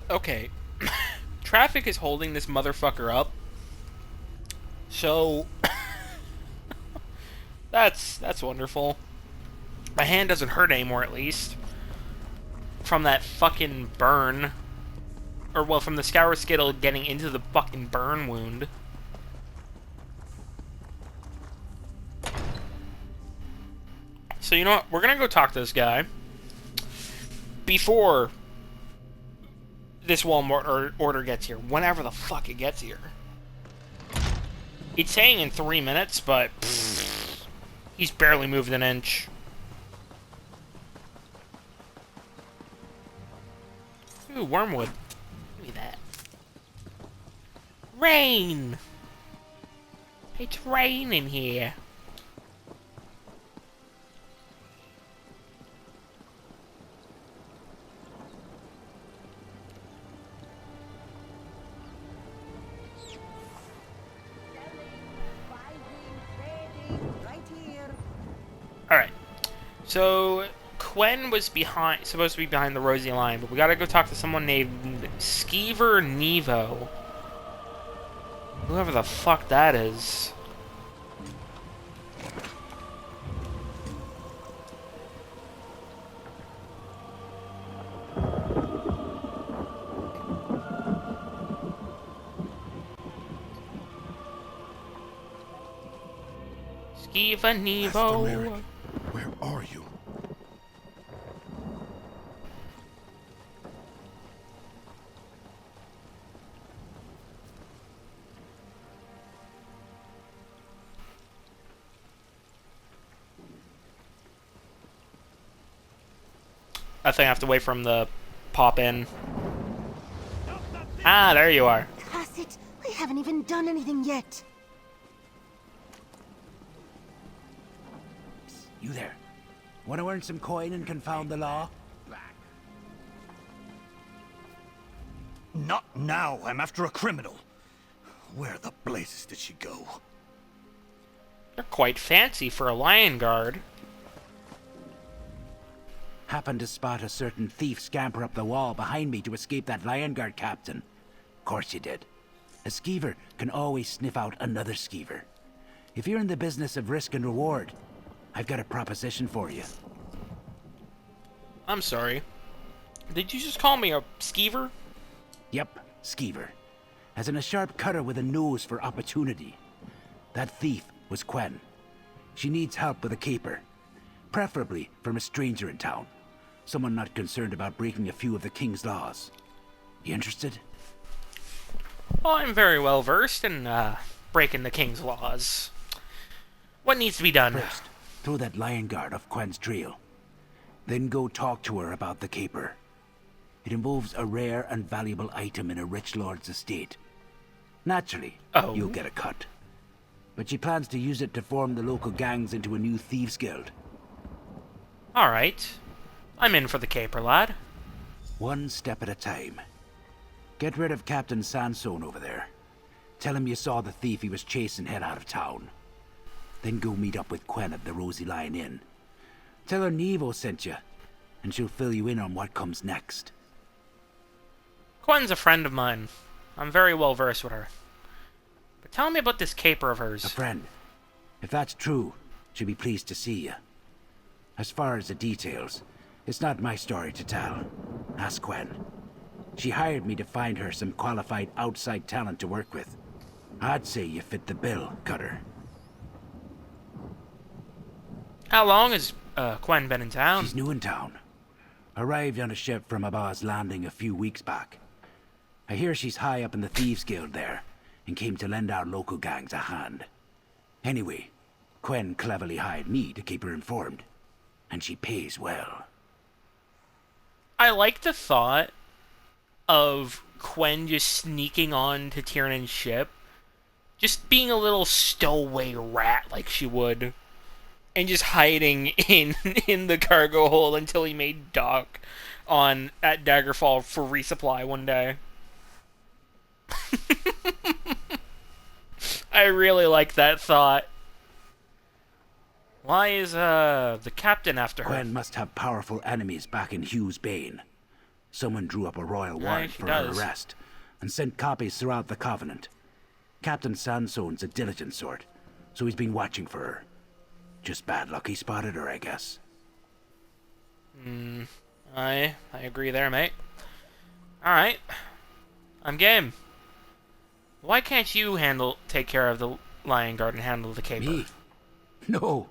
Okay. Traffic is holding this motherfucker up. So that's wonderful. My hand doesn't hurt anymore, at least. From that fucking burn. Or, well, from the scour skittle getting into the fucking burn wound. So, you know what? We're gonna go talk to this guy. Before this Walmart order gets here. Whenever the fuck it gets here. It's saying in 3 minutes, but he's barely moved an inch. Ooh, wormwood. Look at that. Rain! It's raining here. Alright. So, Quen was supposed to be behind the Rosy Line, but we gotta go talk to someone named Skeever Nevo. Whoever the fuck that is. Skeever Nevo. Where are you? I think I have to wait for him to pop in. Ah, there you are. Pass it. We haven't even done anything yet. You there. Want to earn some coin and confound the law? Not now. I'm after a criminal. Where the blazes did she go? You're quite fancy for a lion guard. Happened to spot a certain thief scamper up the wall behind me to escape that lion guard captain. Course you did. A skeever can always sniff out another skeever. If you're in the business of risk and reward, I've got a proposition for you. I'm sorry. Did you just call me a skeever? Yep, skeever. As in a sharp cutter with a nose for opportunity. That thief was Quen. She needs help with a caper. Preferably from a stranger in town. Someone not concerned about breaking a few of the king's laws. You interested? Well, I'm very well versed in breaking the king's laws. What needs to be done? First, throw that lion guard off Quen's trail. Then go talk to her about the caper. It involves a rare and valuable item in a rich lord's estate. Naturally, you'll get a cut. But she plans to use it to form the local gangs into a new thieves' guild. Alright. I'm in for the caper, lad. One step at a time. Get rid of Captain Sansone over there. Tell him you saw the thief he was chasing head out of town. Then go meet up with Quen at the Rosy Lion Inn. Tell her Nevo sent you, and she'll fill you in on what comes next. Quen's a friend of mine. I'm very well versed with her. But tell me about this caper of hers. A friend. If that's true, she'll be pleased to see you. As far as the details, it's not my story to tell. Ask Quen. She hired me to find her some qualified outside talent to work with. I'd say you fit the bill, Cutter. How long has Quen been in town? She's new in town. Arrived on a ship from Abba's landing a few weeks back. I hear she's high up in the Thieves Guild there, and came to lend our local gangs a hand. Anyway, Quen cleverly hired me to keep her informed. And she pays well. I like the thought of Quen just sneaking on to Tiernan's ship. Just being a little stowaway rat like she would. And just hiding in the cargo hold until he made dock at Daggerfall for resupply one day. I really like that thought. Why is the captain after her? Quen must have powerful enemies back in Hugh's Bane. someone drew up a royal warrant she for does. her arrest and sent copies throughout the Covenant. Captain Sansone's a diligent sort, so he's been watching for her. Just bad luck he spotted her, I guess. I agree there, mate. Alright. I'm game. Why can't you take care of the Lion Guard and handle the caper? Me? No.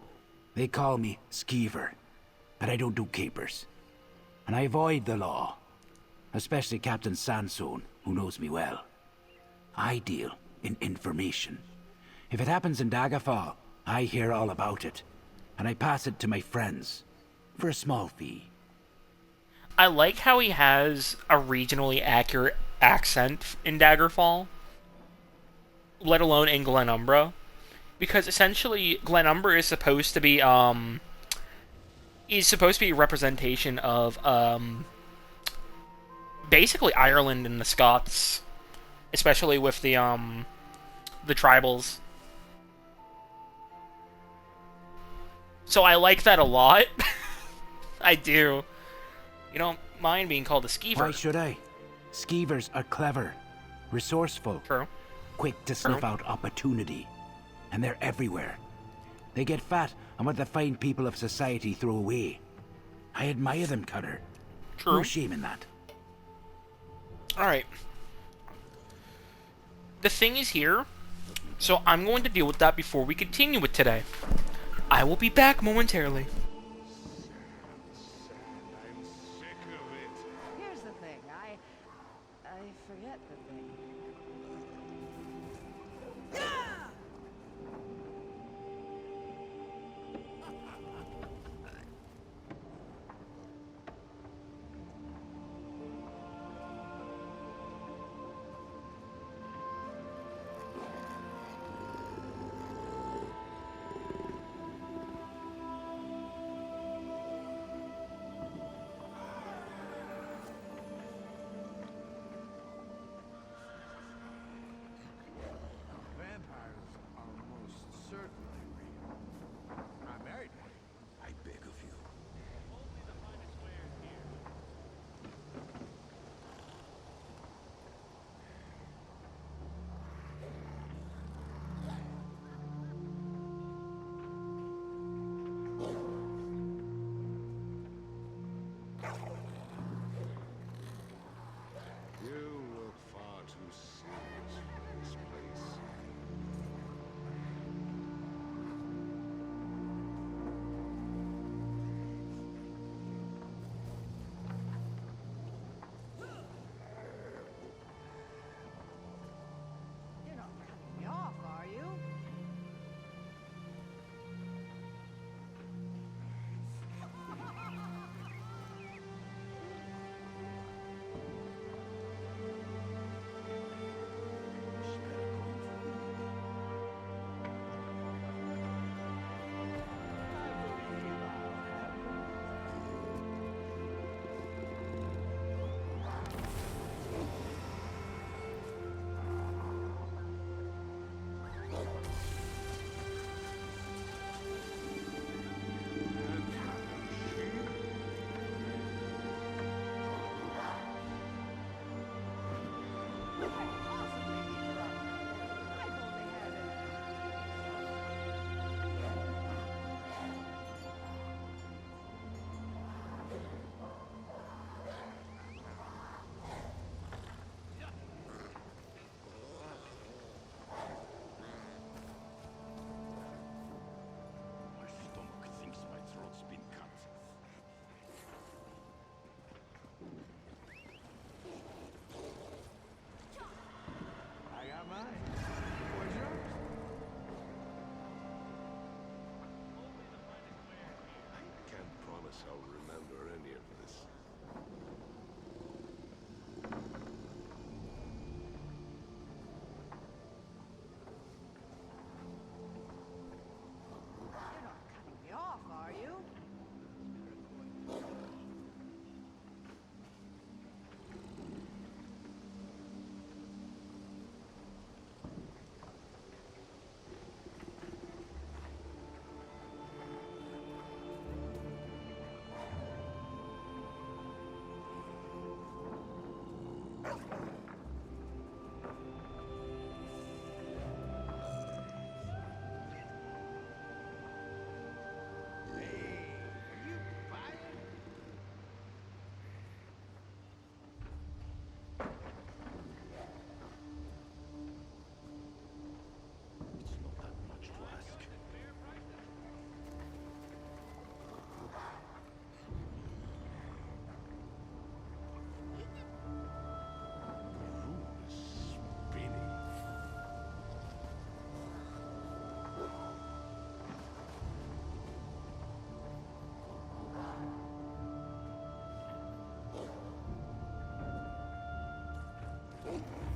They call me Skeever, but I don't do capers. And I avoid the law. Especially Captain Sansone, who knows me well. I deal in information. If it happens in Daggerfall, I hear all about it. And I pass it to my friends. For a small fee. I like how he has a regionally accurate accent in Daggerfall, let alone in Glenumbra, because essentially Glenumbra is supposed to be a representation of basically Ireland and the Scots, especially with the tribals. So I like that a lot. I do. You don't mind being called a skeever. Why should I? Skeevers are clever, resourceful, True. quick to sniff out opportunity. And they're everywhere. They get fat on what the fine people of society throw away. I admire them, Cutter. True. No shame in that. Alright. The thing is here, so I'm going to deal with that before we continue with today. I will be back momentarily. Here's the thing, I forget the thing.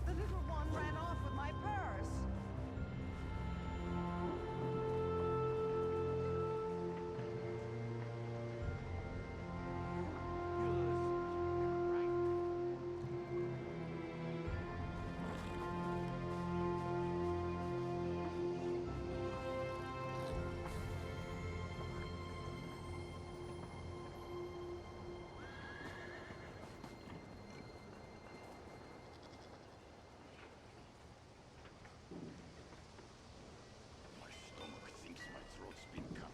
The little one ran off with my purse. My stomach thinks my throat's been cut.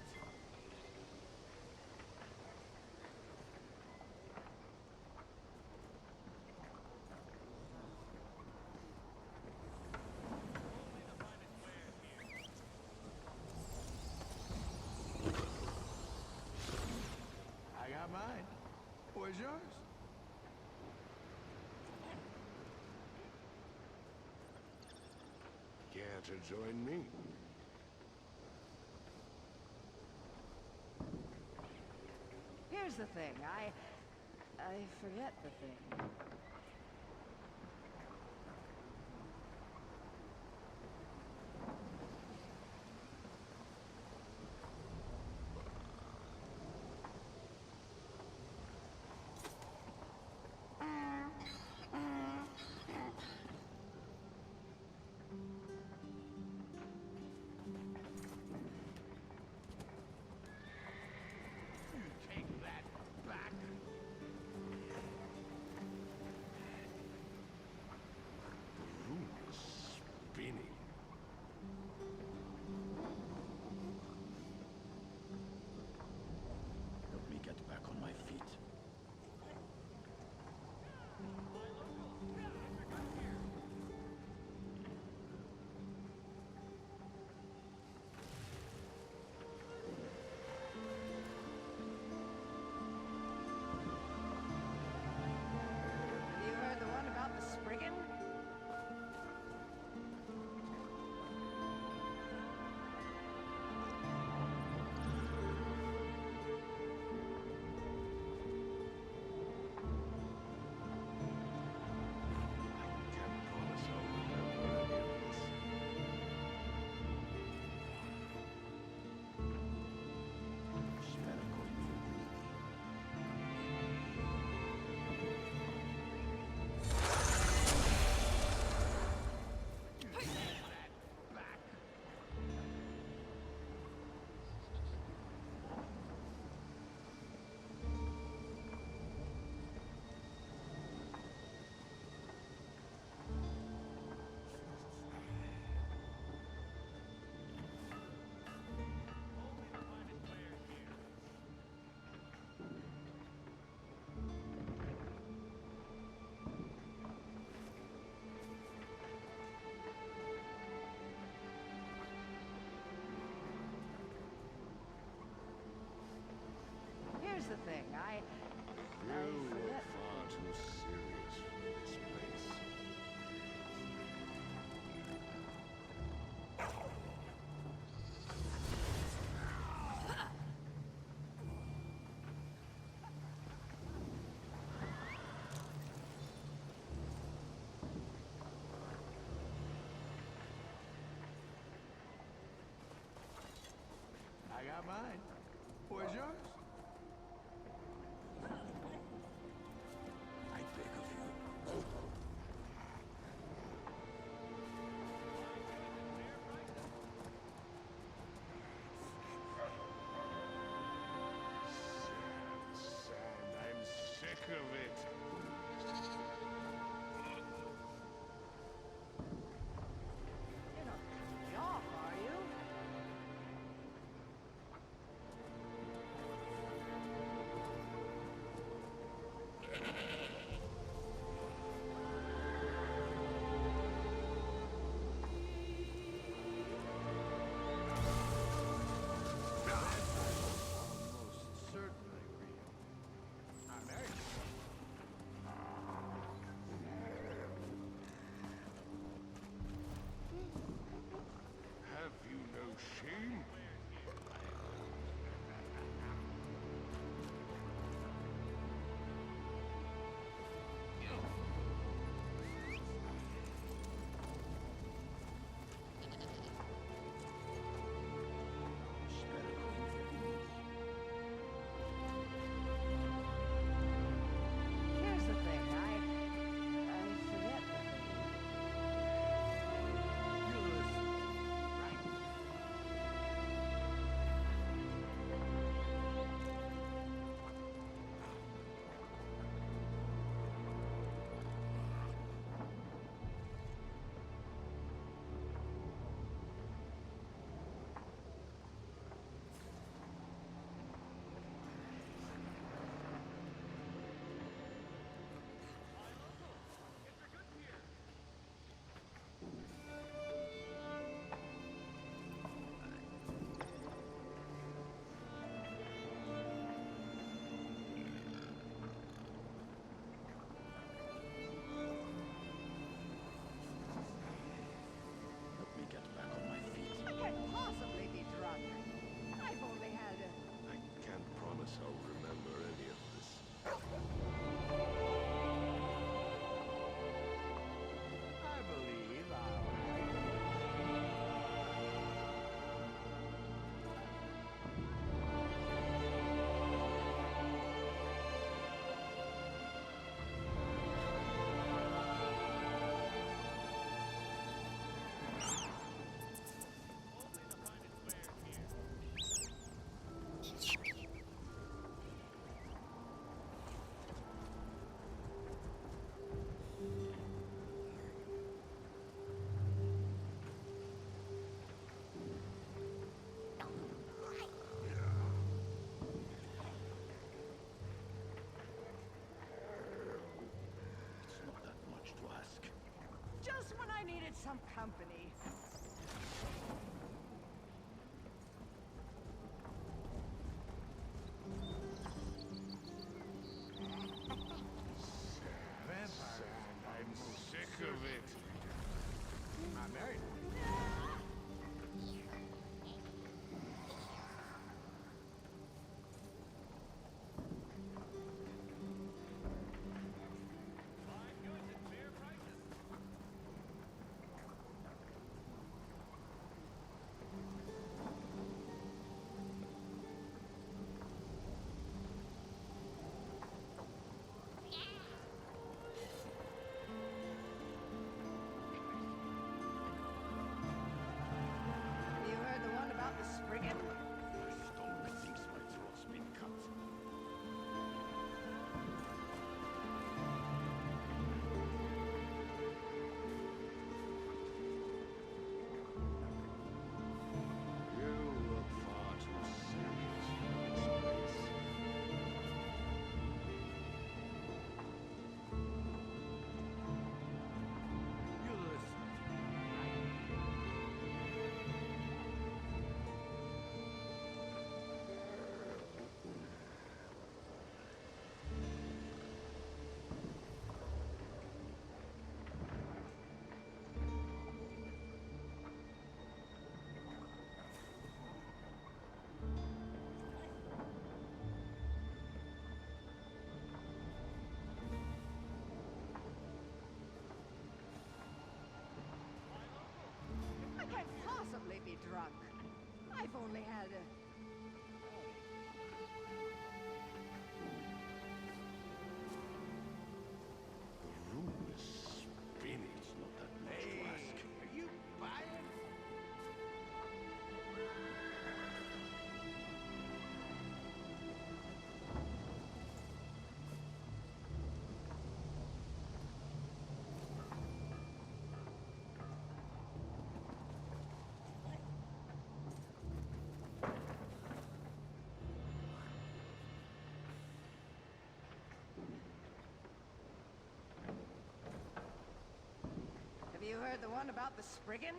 I got mine. Where's yours? Care to join me? Here's the thing, I forget the thing. Take that back. The room is spinning. Help me get back on my feet. You heard the one about the Spriggan? Can't promise I'll remember any of this. Spare a coin for greedy. Here's the thing, I You forget. are far too serious for this place. I got mine. Where's yours? I beg of you. Sand, I'm sick of it. You're not gonna me off, are you? needed some company. I'm sick of it. I'm married. You heard the one about the Spriggan? My stomach thinks my throat's been cut. You look far too serious for this place. You listen to me, right? I can't possibly be drunk. I've only had a... The room is spinning. It's not that much to ask. Are you buying? Have you heard the one about the Spriggan?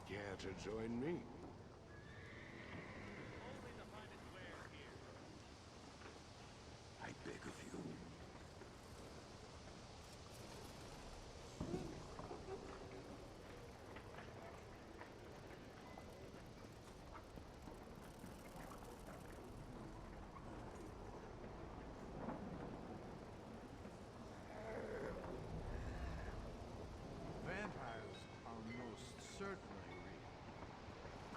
Care to join me? I beg of you. Vampires are most certainly real.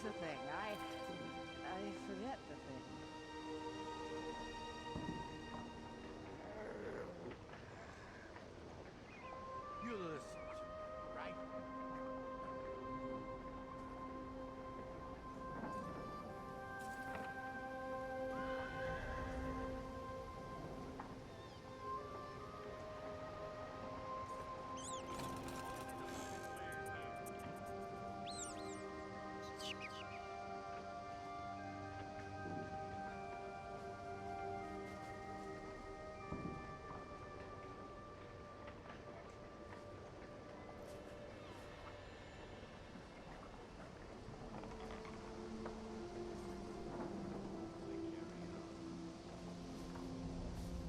here's the thing. I forget the thing. You listened, right?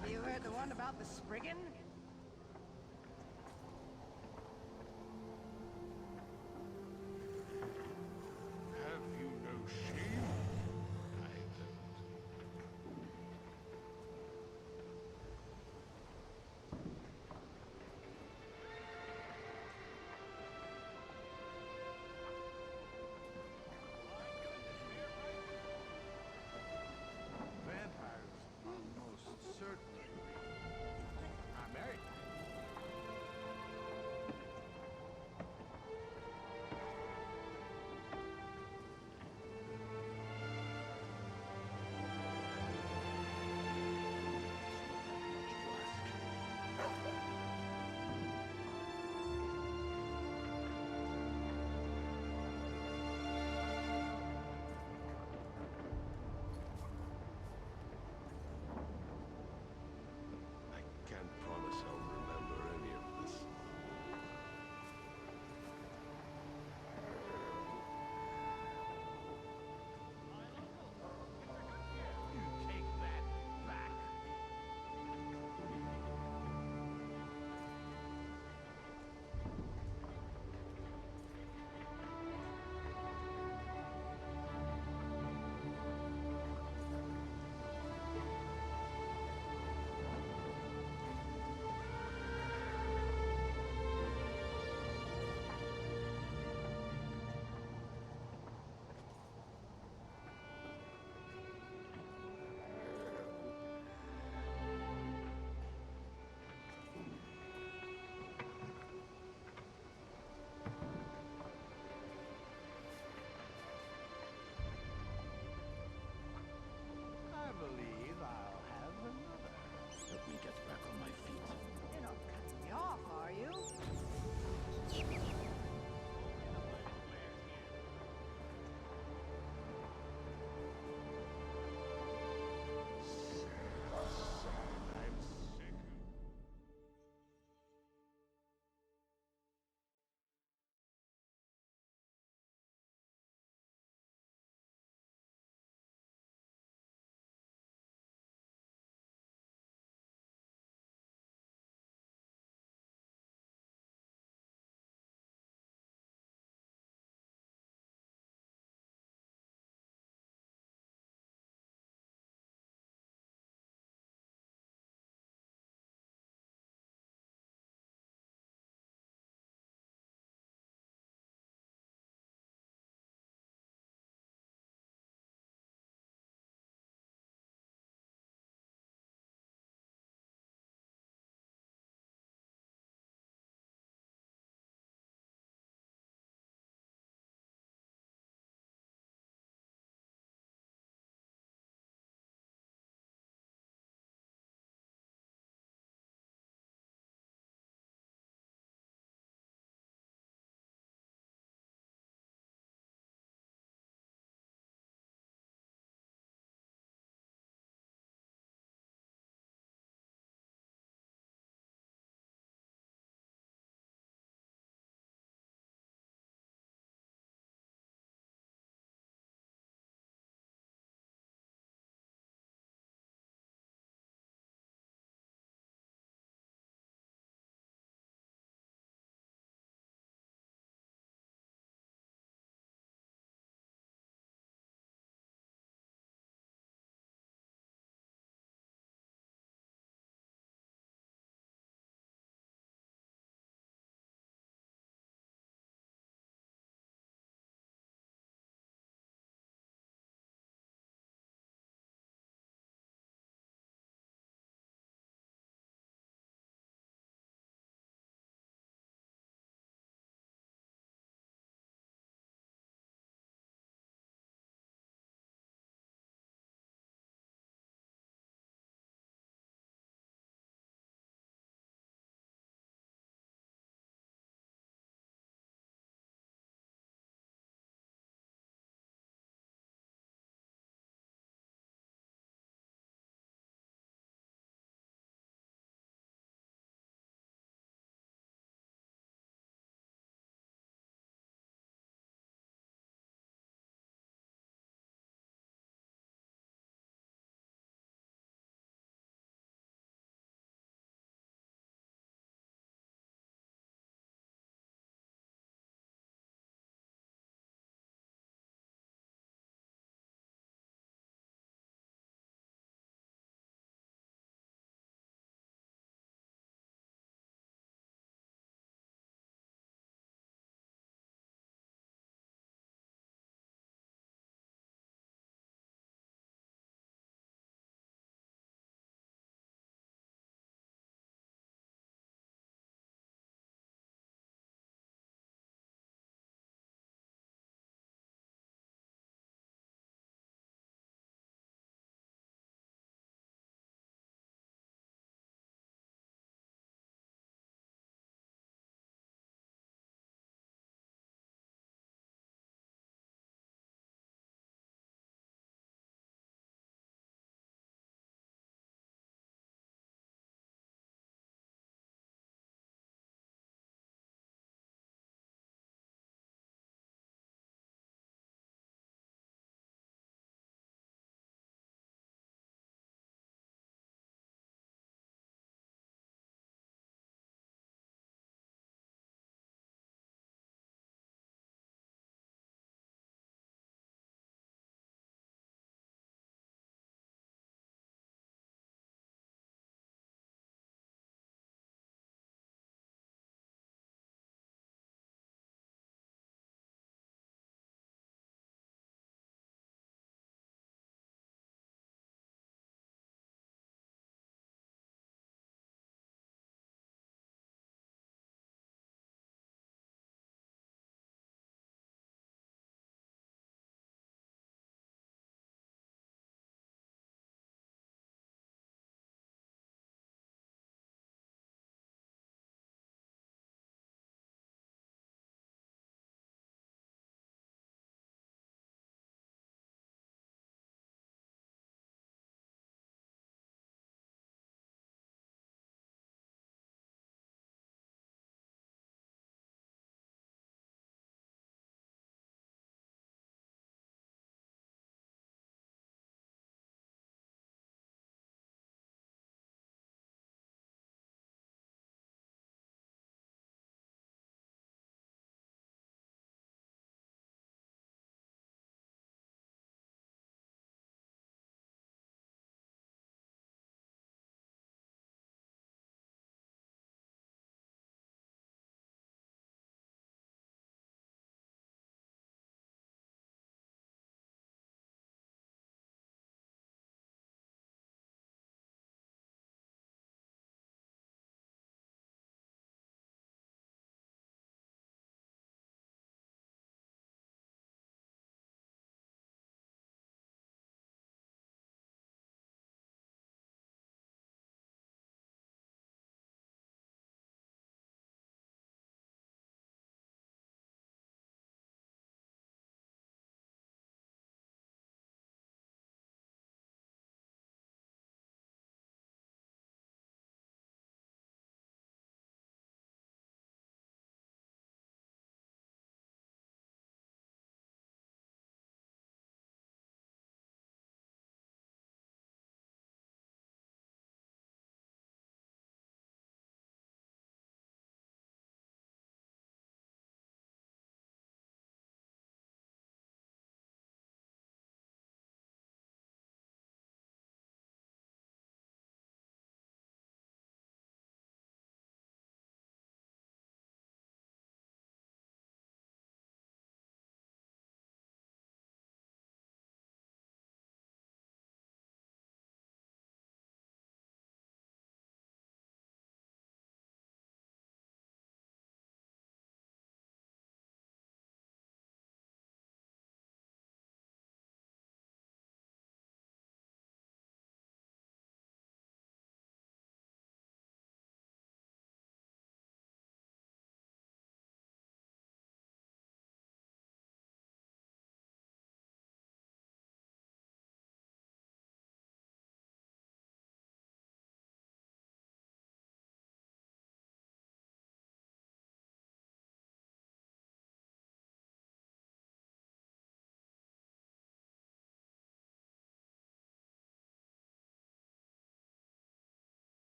Have you heard the one about the Spriggan? Have you no shame? Vampires are most certainly real. I'm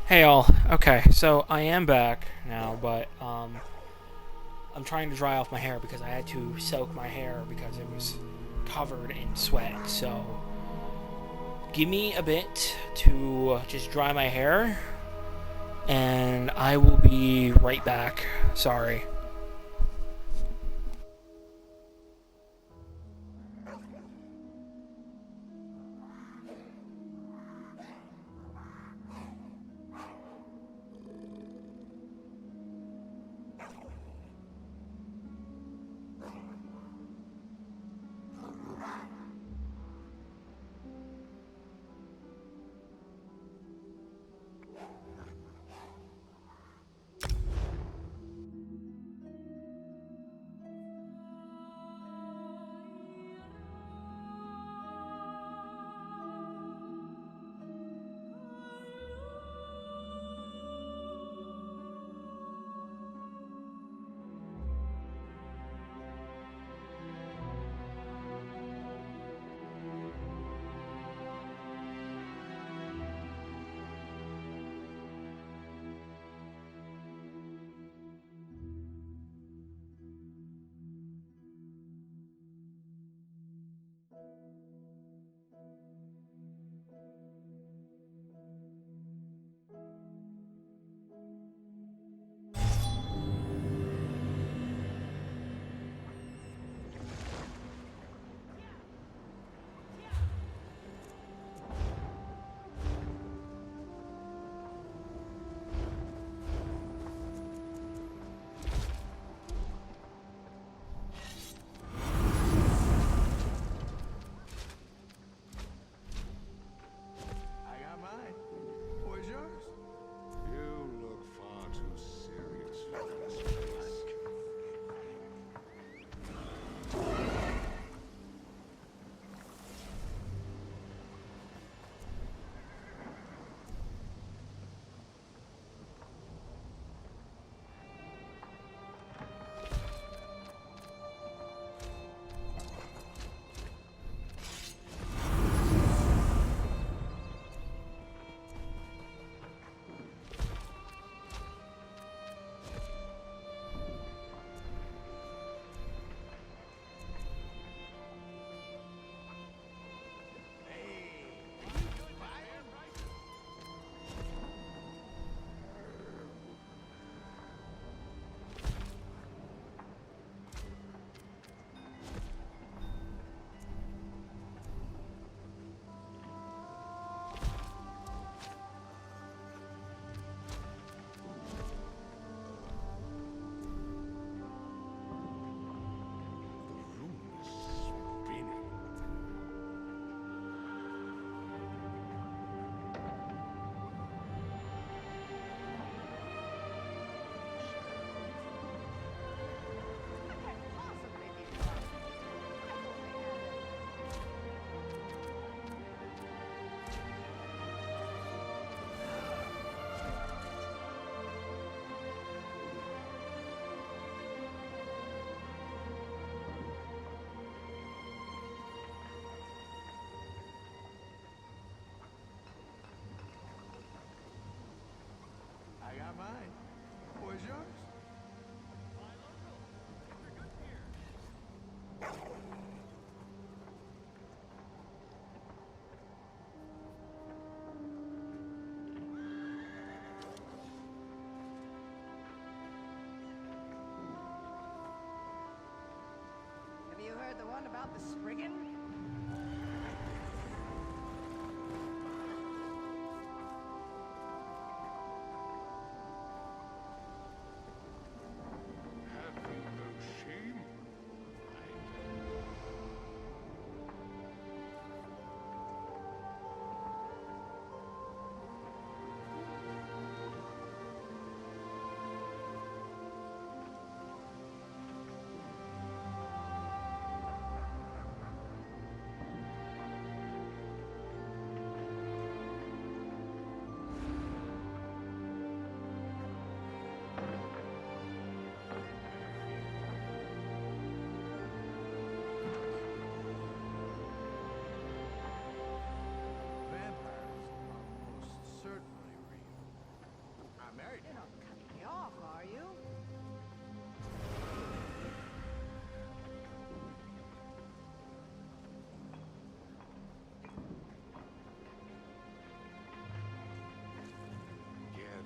Hey all. Okay, so I am back now, but I'm trying to dry off my hair because I had to soak my hair because it was covered in sweat. So give me a bit to just dry my hair, and I will be right back. Sorry. Have you heard the one about the Spriggan?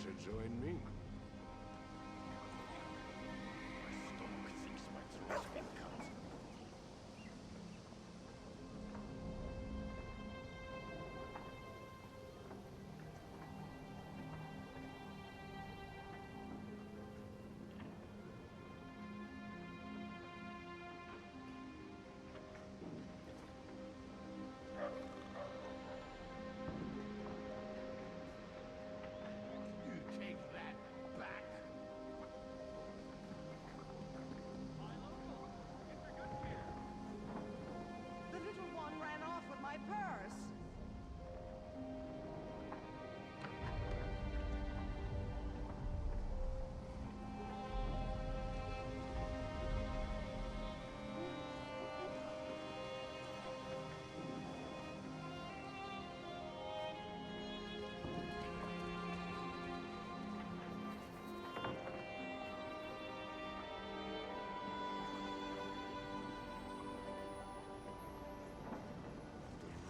to join me? My stomach thinks my throat's been cut. You take that back. The little one ran off with my purse.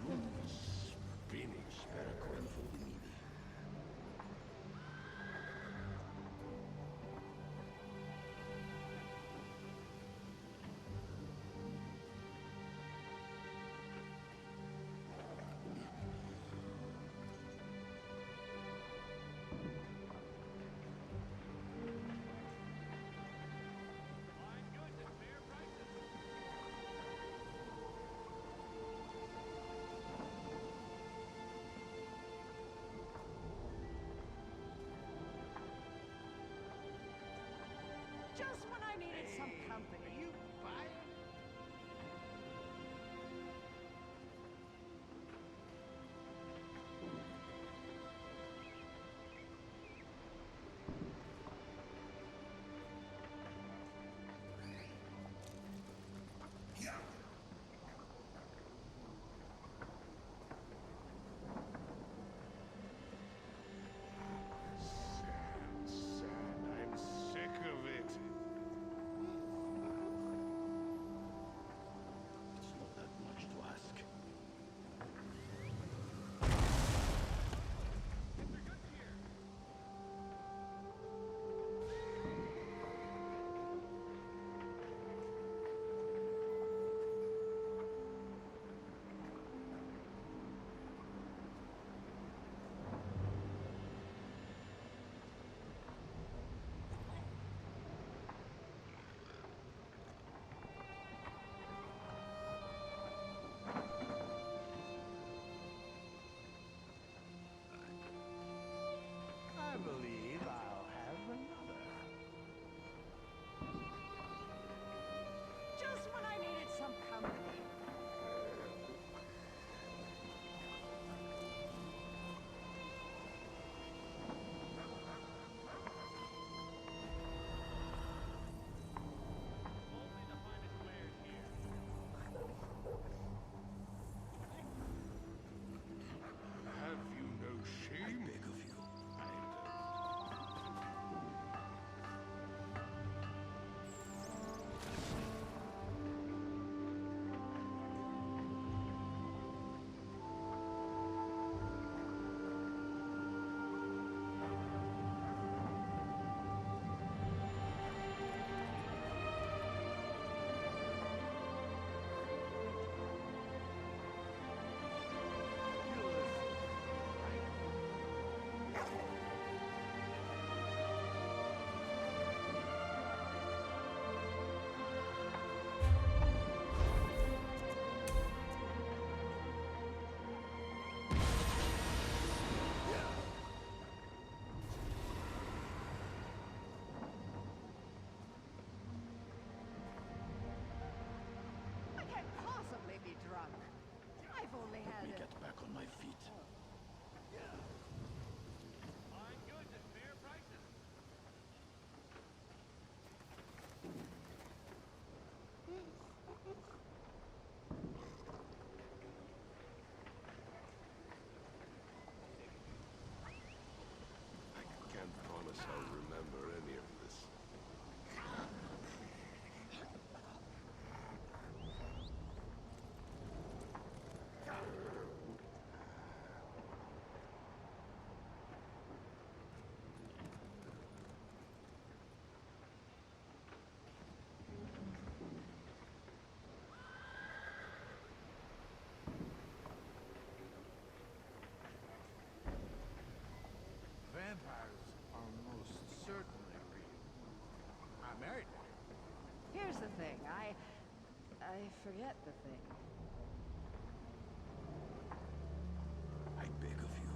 The room is spinning. Spera con fulmini. Just when I needed some company. You buy it? Sad. I'm sick of it. It's not that much to ask. I believe I'll have another. Just when I needed some company. Have you no shame? I beg of you. I can't possibly be drunk. I've only had Let me a... get back on my feet. I can't promise I'll remember any of this. I forget the thing. I beg of you.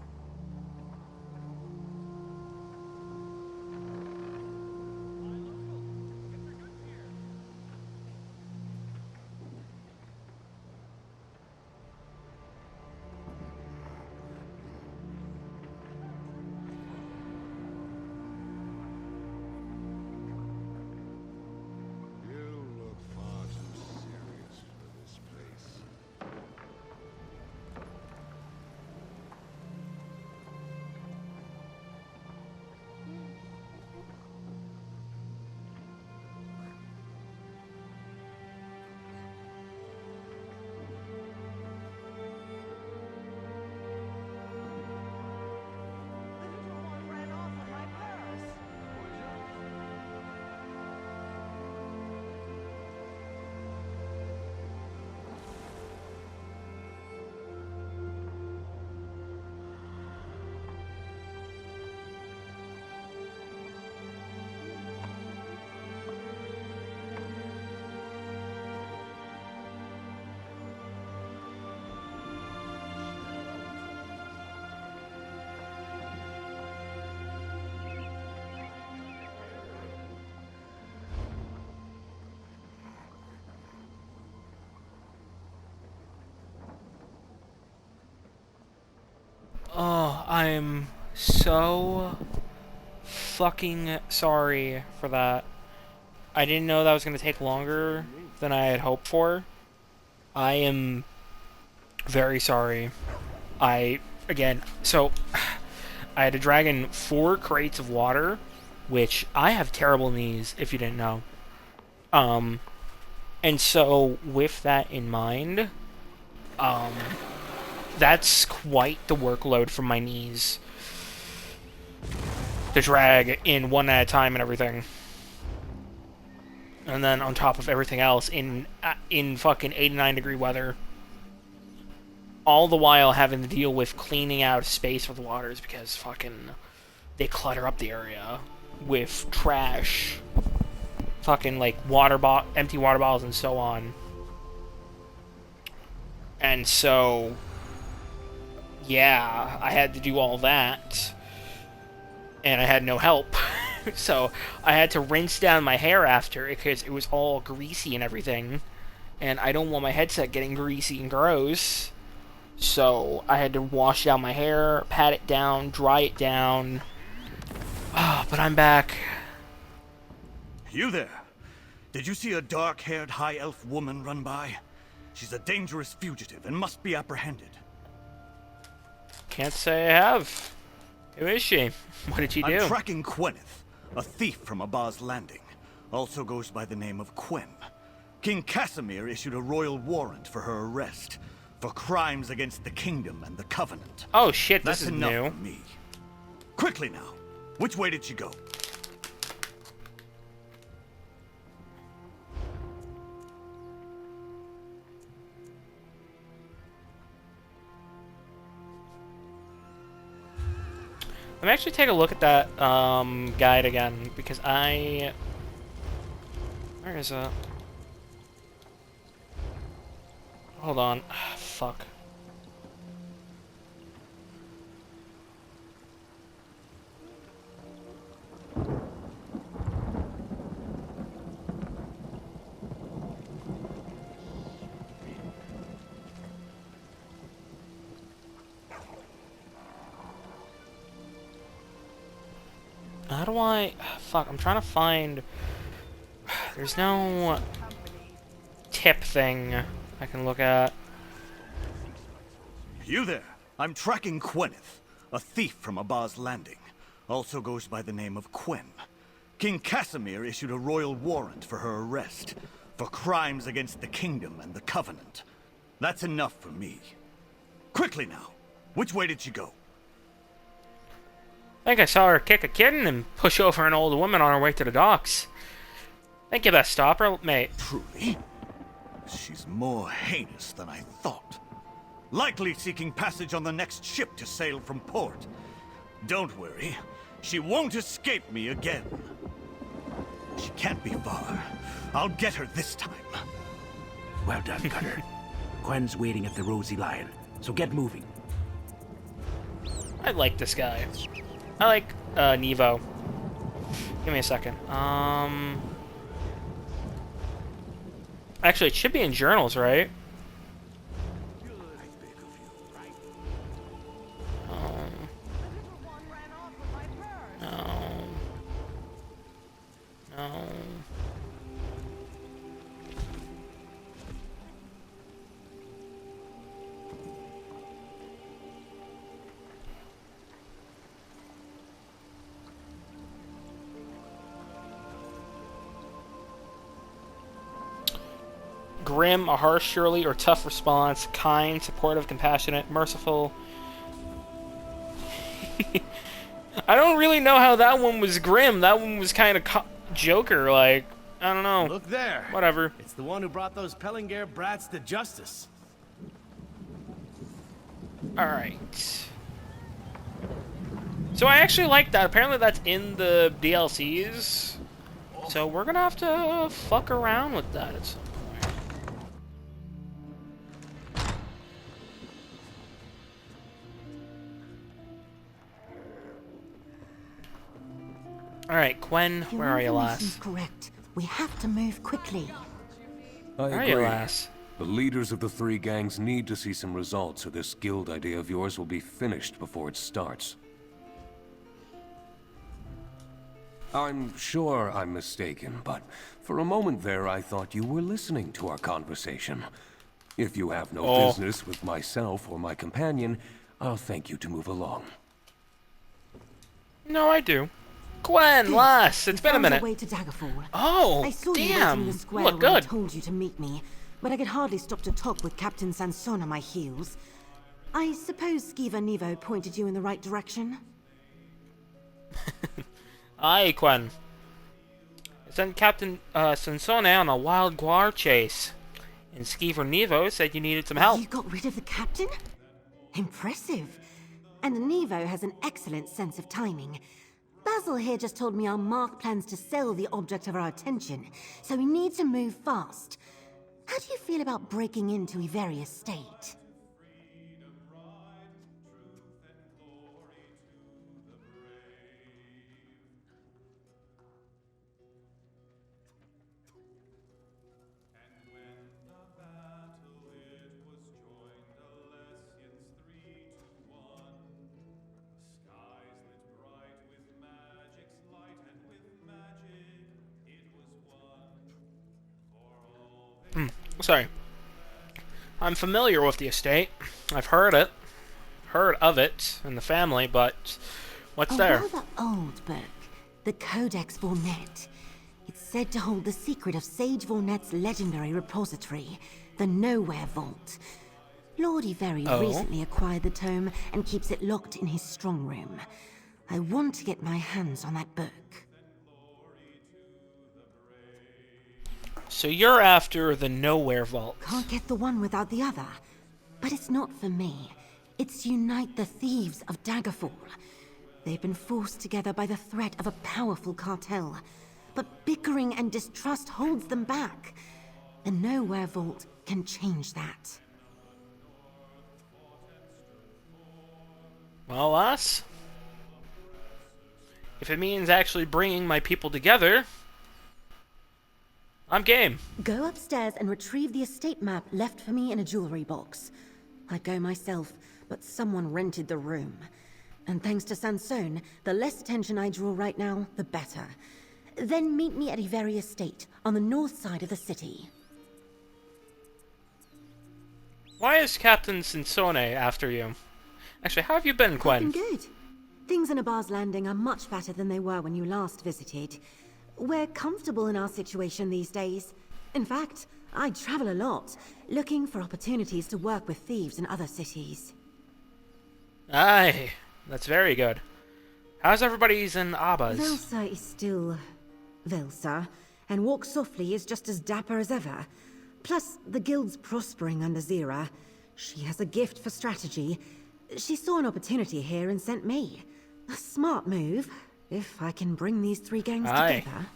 You look far too serious for this place. The little one ran off with my purse. Oh, I'm so fucking sorry for that. I didn't know that was going to take longer than I had hoped for. I am very sorry. Again, so I had to drag in 4 crates of water, which I have terrible knees, if you didn't know. And so with that in mind, that's quite the workload for my knees to drag in one at a time and everything. And then on top of everything else in fucking 89-degree weather. All the while having to deal with cleaning out space for the waters because fucking they clutter up the area with trash, fucking like empty water bottles and so on. And so yeah, I had to do all that, and I had no help. So I had to rinse down my hair after because it was all greasy and everything, and I don't want my headset getting greasy and gross. So I had to wash down my hair, pat it down, dry it down. But I'm back. You there? Did you see a dark-haired high elf woman run by? She's a dangerous fugitive and must be apprehended. Can't say I have. Who is she? What did she do? I'm tracking Gwyneth, a thief from Abba's Landing. Also goes by the name of Quem. King Casimir issued a royal warrant for her arrest for crimes against the kingdom and the covenant. Oh shit, this is enough new. for me. Quickly now, which way did she go? Let me actually take a look at that guide again, because where is it? Hold on. Fuck. How do I... Fuck, I'm trying to find... There's no tip thing I can look at. You there? I'm tracking Gwyneth, a thief from Abba's Landing. Also goes by the name of Quem. King Casimir issued a royal warrant for her arrest for crimes against the kingdom and the covenant. That's enough for me. Quickly now, which way did she go? I think I saw her kick a kitten and push over an old woman on her way to the docks. Think you best stop her, mate. Truly? She's more heinous than I thought. Likely seeking passage on the next ship to sail from port. Don't worry, she won't escape me again. She can't be far. I'll get her this time. Well done, Cutter. Quen's waiting at the Rosy Lion, so get moving. I like this guy. I like Nevo. Give me a second. Actually, it should be in journals, right? No. No. Grim, a harsh, surely, or tough response. Kind, supportive, compassionate, merciful. I don't really know how that one was grim. That one was kind of Joker, like, I don't know. Look there. Whatever. It's the one who brought those Pellinger brats to justice. Alright. So I actually like that. Apparently that's in the DLCs. So we're gonna have to fuck around with that at some point. Alright, Quen, where are you, lass? Correct. We have to move quickly. I Where are agree. you, lass? The leaders of the three gangs need to see some results, or this guild idea of yours will be finished before it starts. I'm sure I'm mistaken, but for a moment there I thought you were listening to our conversation. If you have no business with myself or my companion, I'll thank you to move along. No, I do. Quen, lass, it's been a minute. Way to Daggerfall. Oh, I saw you waiting damn. in the square Look when I good. told you to meet me, but I could hardly stop to talk with Captain Sanson on my heels. I suppose Skiva Nevo pointed you in the right direction? Aye, Quen. I sent Captain Sansone on a wild guar chase. And Skeever Nevo said you needed some help. You got rid of the captain? Impressive. And Nevo has an excellent sense of timing. Basil here just told me our Mark plans to sell the object of our attention, so we need to move fast. How do you feel about breaking into Iveria's estate? Sorry. I'm familiar with the estate. I've heard of it in the family, but what's there? A rather old book, the Codex Vornet. It's said to hold the secret of Sage Vornet's legendary repository, the Nowhere Vault. Lord Iveri recently acquired the tome and keeps it locked in his strong room. I want to get my hands on that book. So you're after the Nowhere Vault. Can't get the one without the other. But it's not for me. It's unite the thieves of Daggerfall. They've been forced together by the threat of a powerful cartel. But bickering and distrust holds them back. The Nowhere Vault can change that. Well, lass, if it means actually bringing my people together, I'm game. Go upstairs and retrieve the estate map left for me in a jewelry box. I'd go myself, but someone rented the room. And thanks to Sanson, the less attention I draw right now, the better. Then meet me at Iveri Estate, on the north side of the city. Why is Captain Sansone after you? Actually, how have you been, Quen? I've been good. Things in Abar's Landing are much better than they were when you last visited. We're comfortable in our situation these days. In fact, I travel a lot, looking for opportunities to work with thieves in other cities. Aye, that's very good. How's everybody's in Abba's? Velsa is still Velsa, and Walk Softly is just as dapper as ever. Plus, the guild's prospering under Zira. She has a gift for strategy. She saw an opportunity here and sent me. A smart move. If I can bring these three gangs together.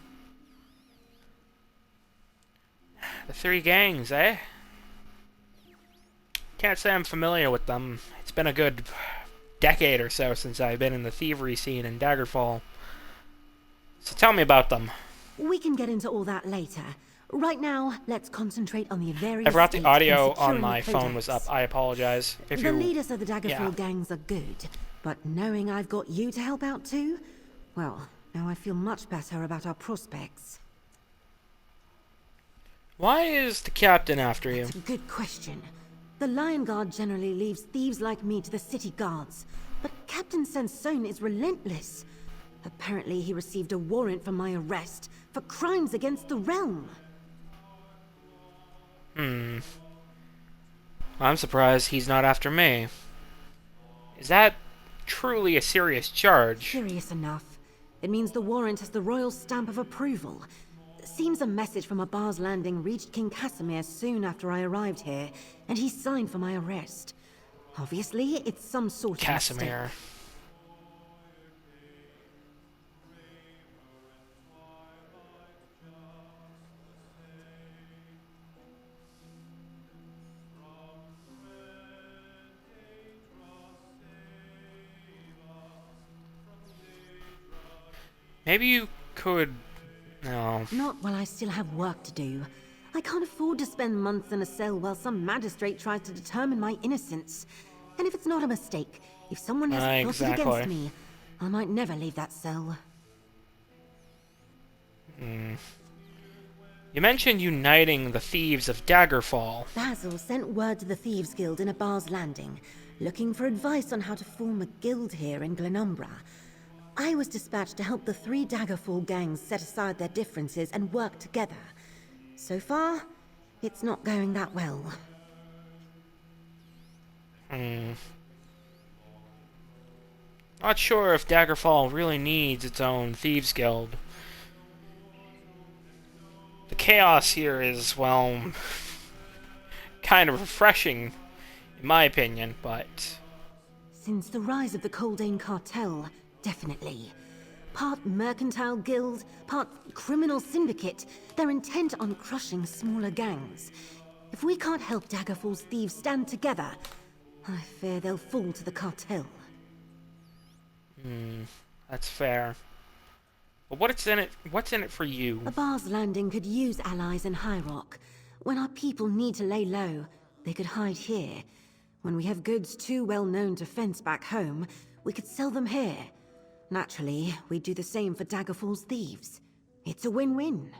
The three gangs, eh? can't say I'm familiar with them. It's been a good decade or so since I've been in the thievery scene in Daggerfall. So tell me about them. We can get into all that later. Right now, let's concentrate on the various I forgot the state audio and securing on my the phone was up. codex. I apologize. If The you... leaders of the Daggerfall yeah. gangs are good, but knowing I've got you to help out too, well, now I feel much better about our prospects. Why is the captain after you? That's a good question. The Lion Guard generally leaves thieves like me to the city guards, but Captain Sansone is relentless. Apparently he received a warrant for my arrest for crimes against the realm. I'm surprised he's not after me. Is that truly a serious charge? Serious enough. It means the warrant has the royal stamp of approval. Seems a message from Abar's Landing reached King Casimir soon after I arrived here, and he signed for my arrest. Obviously, it's some sort of Casimir. mistake. Maybe you could... No. Not while I still have work to do. I can't afford to spend months in a cell while some magistrate tries to determine my innocence. And if it's not a mistake, if someone has plotted against me, I might never leave that cell. You mentioned uniting the thieves of Daggerfall. Basil sent word to the Thieves Guild in Abar's Landing, looking for advice on how to form a guild here in Glenumbra. I was dispatched to help the 3 Daggerfall gangs set aside their differences and work together. So far, it's not going that well. Not sure if Daggerfall really needs its own Thieves Guild. The chaos here is, well, kind of refreshing, in my opinion, but... Since the rise of the Coldane Cartel, definitely. Part mercantile guild, part criminal syndicate, they're intent on crushing smaller gangs. If we can't help Daggerfall's thieves stand together, I fear they'll fall to the cartel. That's fair. But what's in it for you? Abar's Landing could use allies in High Rock. When our people need to lay low, they could hide here. When we have goods too well known to fence back home, we could sell them here. Naturally, we'd do the same for Daggerfall's thieves. It's a win-win.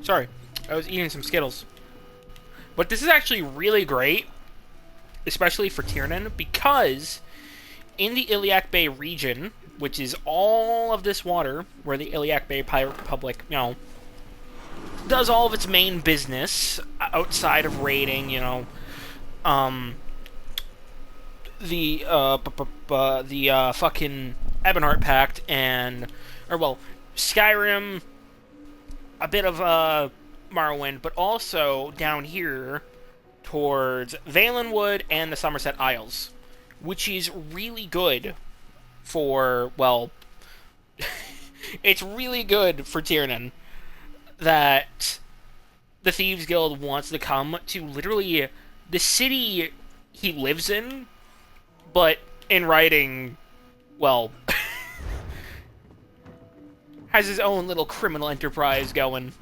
Sorry, I was eating some Skittles. But this is actually really great, especially for Tiernan, because in the Iliac Bay region, which is all of this water, where the Iliac Bay Pirate Republic, you know, does all of its main business outside of raiding, you know, the fucking Ebonheart Pact Skyrim, a bit of Morrowind, but also down here towards Valenwood and the Somerset Isles, which is really good for, well, it's really good for Tiernan that the Thieves Guild wants to come to literally the city he lives in, but in writing, well, has his own little criminal enterprise going.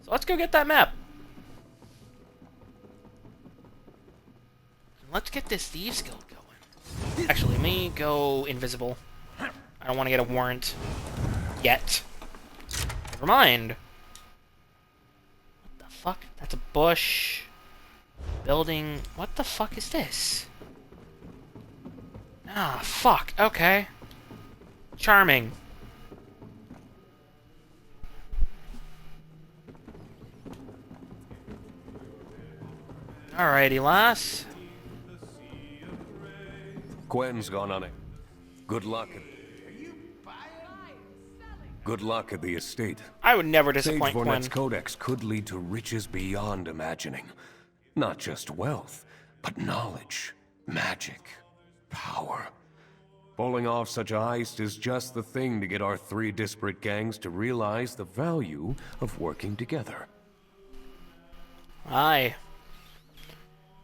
So let's go get that map. Let's get this Thieves Guild going. Actually, let me go invisible. I don't want to get a warrant yet. Never mind. What the fuck? That's a bush. Building. What the fuck is this? Ah, fuck. Okay. Charming. Alrighty, lass. Gwen's gone on it. Good luck. Good luck at the estate. I would never disappoint Sage Vornet's Gwen. codex could lead to riches beyond imagining. Not just wealth, but knowledge, magic, power. Pulling off such a heist is just the thing to get our 3 disparate gangs to realize the value of working together. Aye.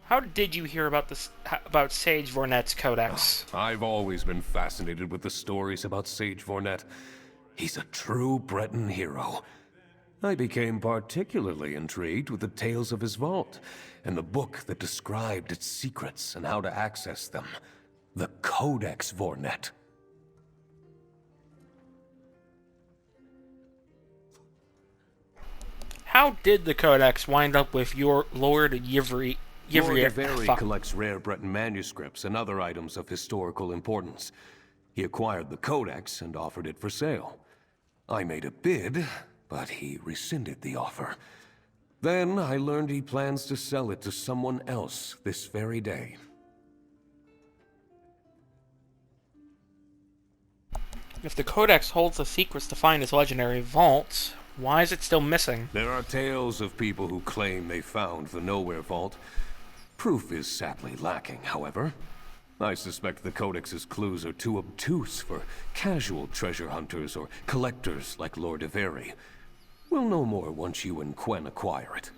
How did you hear about this? About Sage Vornet's codex? I've always been fascinated with the stories about Sage Vornet. He's a true Breton hero. I became particularly intrigued with the tales of his vault, and the book that described its secrets and how to access them. The Codex Vornet. How did the codex wind up with your Lord Yivri? Lord Avery collects rare Breton manuscripts and other items of historical importance. He acquired the codex and offered it for sale. I made a bid, but he rescinded the offer. Then I learned he plans to sell it to someone else this very day. If the codex holds the secrets to find his legendary vault, why is it still missing? There are tales of people who claim they found the Nowhere Vault. Proof is sadly lacking, however. I suspect the Codex's clues are too obtuse for casual treasure hunters or collectors like Lord Avery. We'll know more once you and Quen acquire it.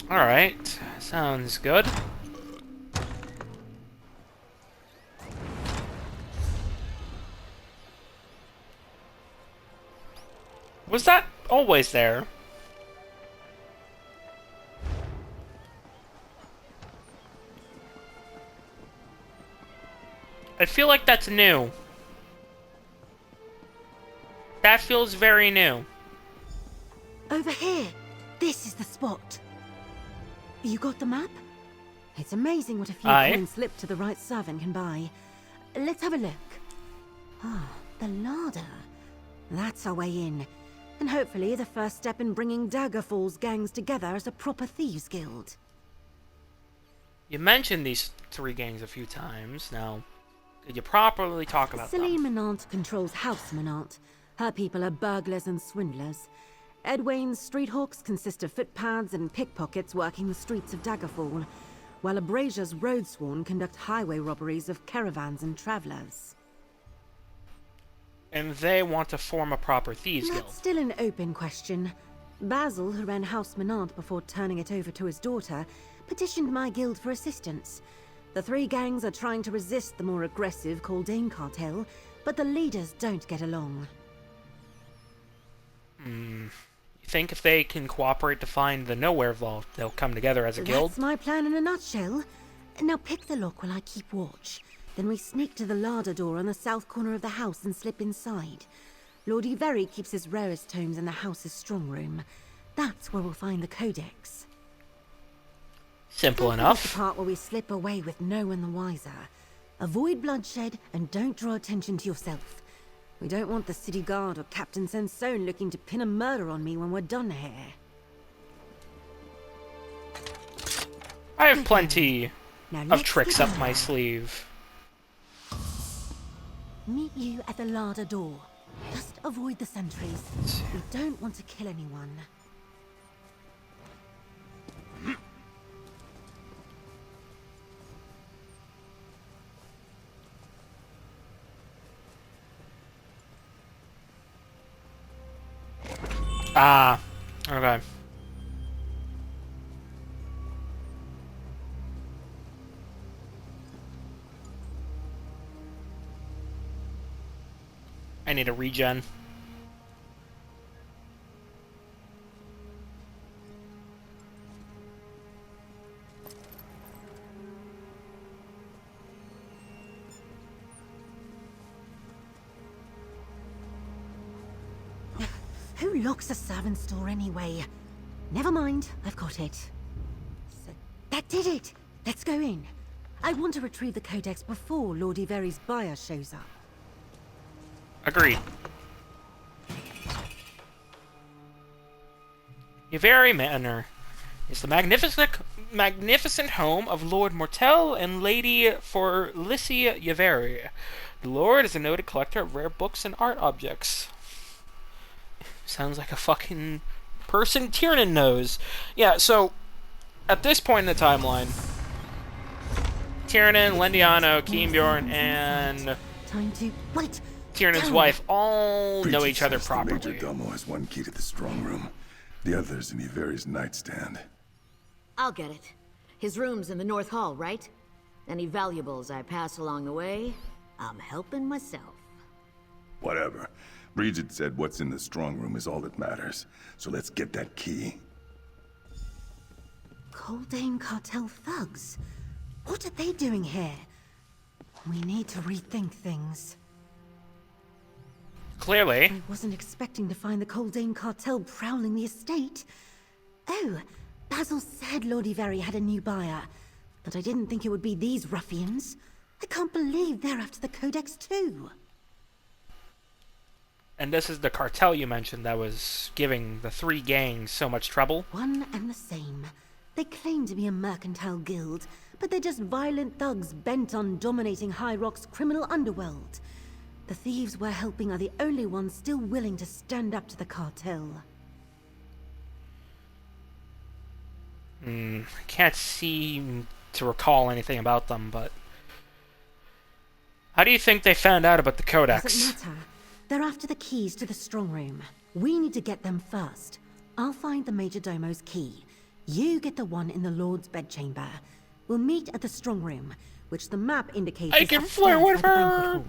Alright, sounds good. Was that always there? I feel like that's new. That feels very new. Over here. This is the spot. You got the map? It's amazing what a few Aye. coins slipped to the right servant can buy. Let's have a look. Ah, the larder. That's our way in. And hopefully the first step in bringing Daggerfall's gangs together as a proper thieves guild. You mentioned these 3 gangs a few times. Now, could you properly talk about Celine them? Menant controls House Menant. Her people are burglars and swindlers. Edwayne's street hawks consist of footpads and pickpockets working the streets of Daggerfall, while Abrasia's roadsworn conduct highway robberies of caravans and travelers. And they want to form a proper thieves guild. That's still an open question. Basil, who ran House Menant before turning it over to his daughter, petitioned my guild for assistance. The 3 gangs are trying to resist the more aggressive Caldane cartel, but the leaders don't get along. You think if they can cooperate to find the Nowhere Vault, they'll come together as a guild? That's my plan in a nutshell. Now pick the lock while I keep watch. Then we sneak to the larder door on the south corner of the house and slip inside. Lord Avery keeps his rarest tomes in the house's strong room. That's where we'll find the codex. Simple Don't forget enough. the part where we slip away with no one the wiser. Avoid bloodshed and don't draw attention to yourself. We don't want the city guard or Captain Sensone looking to pin a murder on me when we're done here. I have plenty Now of let's tricks get up my sleeve. Meet you at the larder door. Just avoid the sentries. We don't want to kill anyone. Ah, okay. I need a regen. Who locks a servant store anyway? Never mind, I've got it. So, that did it! Let's go in. I want to retrieve the Codex before Lord Iveri's buyer shows up. Agreed. Iveri Manor is the magnificent home of Lord Mortel and Lady Forlicia Iveri. The Lord is a noted collector of rare books and art objects. Sounds like a fucking person Tiernan knows. Yeah, so at this point in the timeline, Tiernan, Lendiano, Kienbjorn, and Tiernan's wife all know each other properly. The Major Domo has one key to the strong room. The other's in Iveri's nightstand. I'll get it. His room's in the North Hall, right? Any valuables I pass along the way, I'm helping myself. Whatever. Bridget said what's in the strong room is all that matters. So let's get that key. Kaldane cartel thugs? What are they doing here? We need to rethink things. Clearly. I wasn't expecting to find the Kaldane cartel prowling the estate. Oh, Basil said Lord Iveri had a new buyer, but I didn't think it would be these ruffians. I can't believe they're after the Codex too. And this is the cartel you mentioned that was giving the three gangs so much trouble. One and the same. They claim to be a mercantile guild, but they're just violent thugs bent on dominating High Rock's criminal underworld. The thieves we're helping are the only ones still willing to stand up to the cartel. Can't seem to recall anything about them, but... How do you think they found out about the Codex? Doesn't matter. They're after the keys to the strong room. We need to get them first. I'll find the Major Domo's key. You get the one in the Lord's bedchamber. We'll meet at the strong room, which the map indicates I can flirt with her!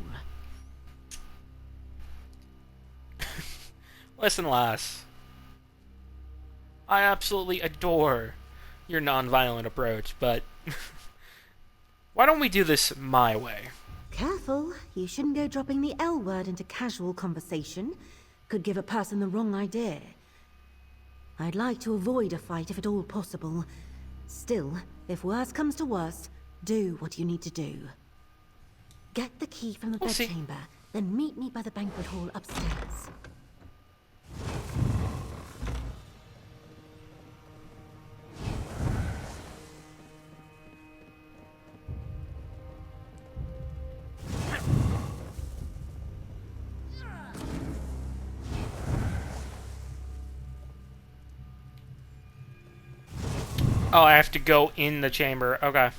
Listen, lass. I absolutely adore your non-violent approach, but... why don't we do this my way? Careful, you shouldn't go dropping the L word into casual conversation. Could give a person the wrong idea. I'd like to avoid a fight if at all possible. Still, if worse comes to worse, do what you need to do. Get the key from the bedchamber, then meet me by the banquet hall upstairs. Oh, I have to go in the chamber. Okay.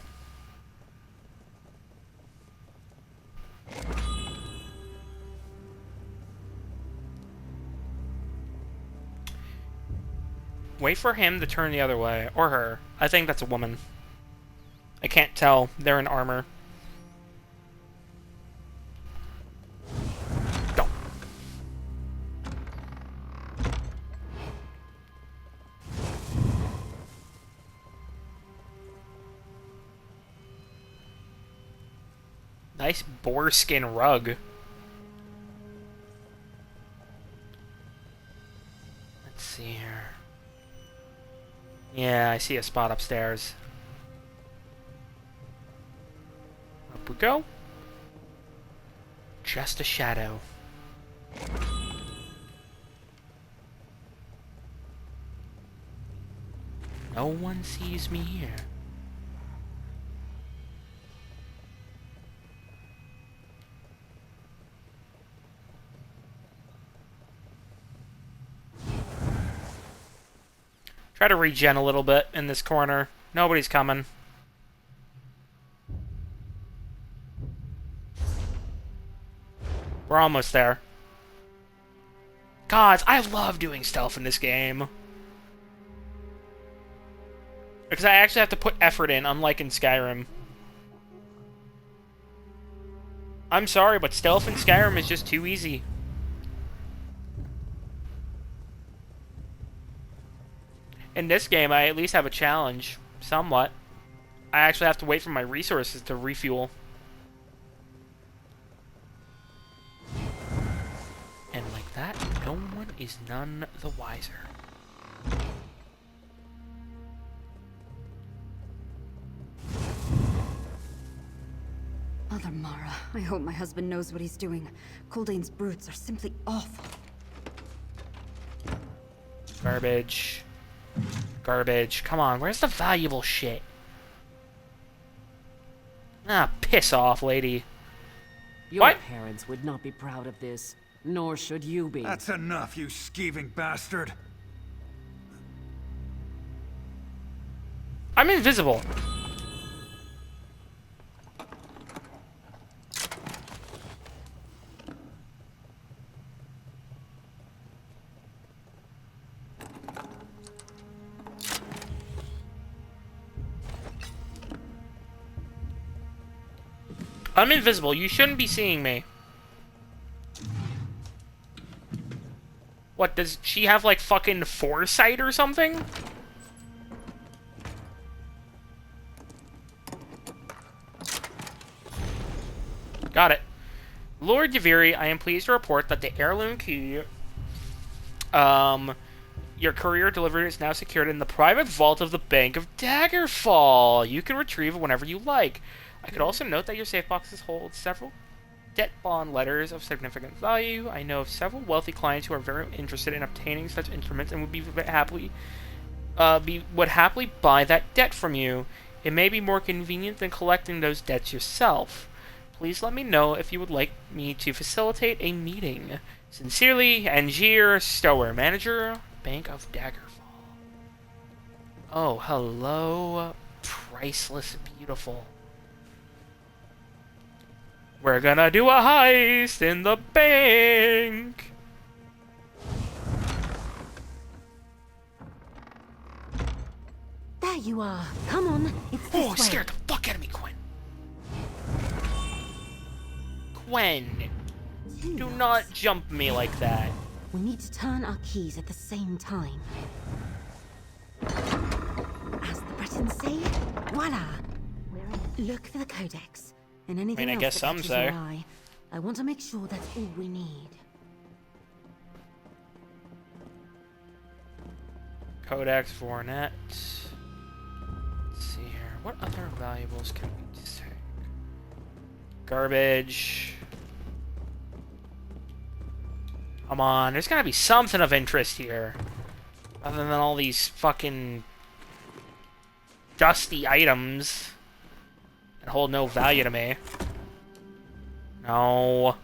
Wait for him to turn the other way. Or her. I think that's a woman. I can't tell. They're in armor. Go. Nice boar skin rug. Let's see here. Yeah, I see a spot upstairs. Up we go. Just a shadow. No one sees me here. Try to regen a little bit in this corner. Nobody's coming. We're almost there. God, I love doing stealth in this game. Because I actually have to put effort in, unlike in Skyrim. I'm sorry, but stealth in Skyrim is just too easy. In this game, I at least have a challenge. Somewhat. I actually have to wait for my resources to refuel. And like that, no one is none the wiser. I hope my husband knows what he's doing. Culdane's brutes are simply awful. Garbage. Garbage. Come on, where's the valuable shit? Ah, piss off, lady. Your What? parents would not be proud of this, nor should you be. That's enough, you skeeving bastard. I'm invisible. I'm invisible. You shouldn't be seeing me. What, does she have, like, fucking foresight or something? Got it. Lord Yaviri, I am pleased to report that the heirloom key, your courier delivered is now secured in the private vault of the Bank of Daggerfall. You can retrieve it whenever you like. I could also note that your safe boxes hold several debt bond letters of significant value. I know of several wealthy clients who are very interested in obtaining such instruments and would happily buy that debt from you. It may be more convenient than collecting those debts yourself. Please let me know if you would like me to facilitate a meeting. Sincerely, Angier Stower, Manager, Bank of Daggerfall. Oh, hello, priceless beautiful. We're gonna do a heist in the bank! There you are. Come on, it's this way. Scared the fuck out of me, Quinn. Gwen, do not jump me like that. We need to turn our keys at the same time. As the Bretons say, voila! Look for the codex, and anything else guess that some catches say. your eye. I want to make sure that's all we need. Codex Vornet. Let's see here. What other valuables can we take? Garbage. Come on, there's gotta be something of interest here. Other than all these fucking dusty items that hold no value to me. No.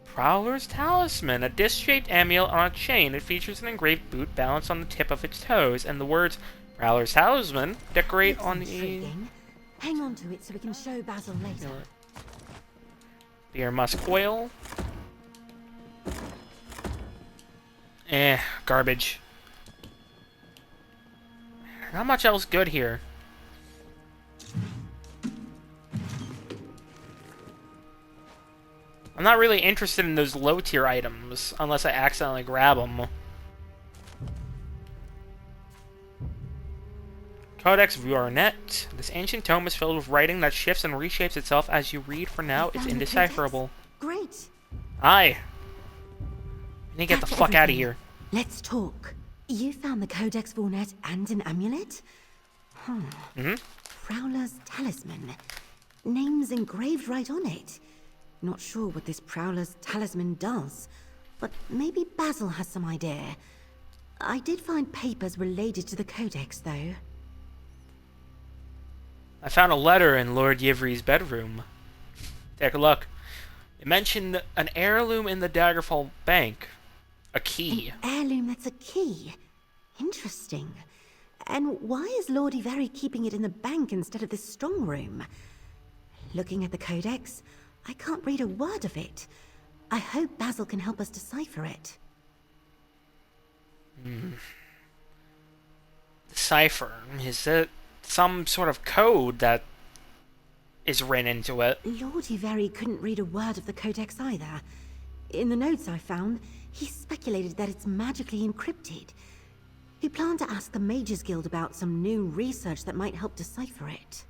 Prowler's Talisman, a disc-shaped amulet on a chain. It features an engraved boot balanced on the tip of its toes, and the words Prowler's Talisman decorate Looks on the... intriguing. Hang on to it so we can show Basil later. Beer musk oil. Garbage. Not much else good here. I'm not really interested in those low-tier items, unless I accidentally grab them. Codex Vuarnet. This ancient tome is filled with writing that shifts and reshapes itself as you read. For now, it's indecipherable. Great. Aye. I need to get the That's fuck out of everything. here. Let's talk. You found the Codex Vornet and an amulet? Prowler's Talisman. Name's engraved right on it. Not sure what this Prowler's Talisman does, but maybe Basil has some idea. I did find papers related to the Codex, though. I found a letter in Lord Yivri's bedroom. Take a look. It mentioned an heirloom in the Daggerfall Bank. A key. An heirloom that's a key. Interesting. And why is Lord Yivri keeping it in the bank instead of this strong room? Looking at the Codex, I can't read a word of it. I hope Basil can help us decipher it. Decipher. Is it some sort of code that is written into it? Lord Yivri couldn't read a word of the Codex either. In the notes I found, he speculated that it's magically encrypted. He planned to ask the Mages Guild about some new research that might help decipher it.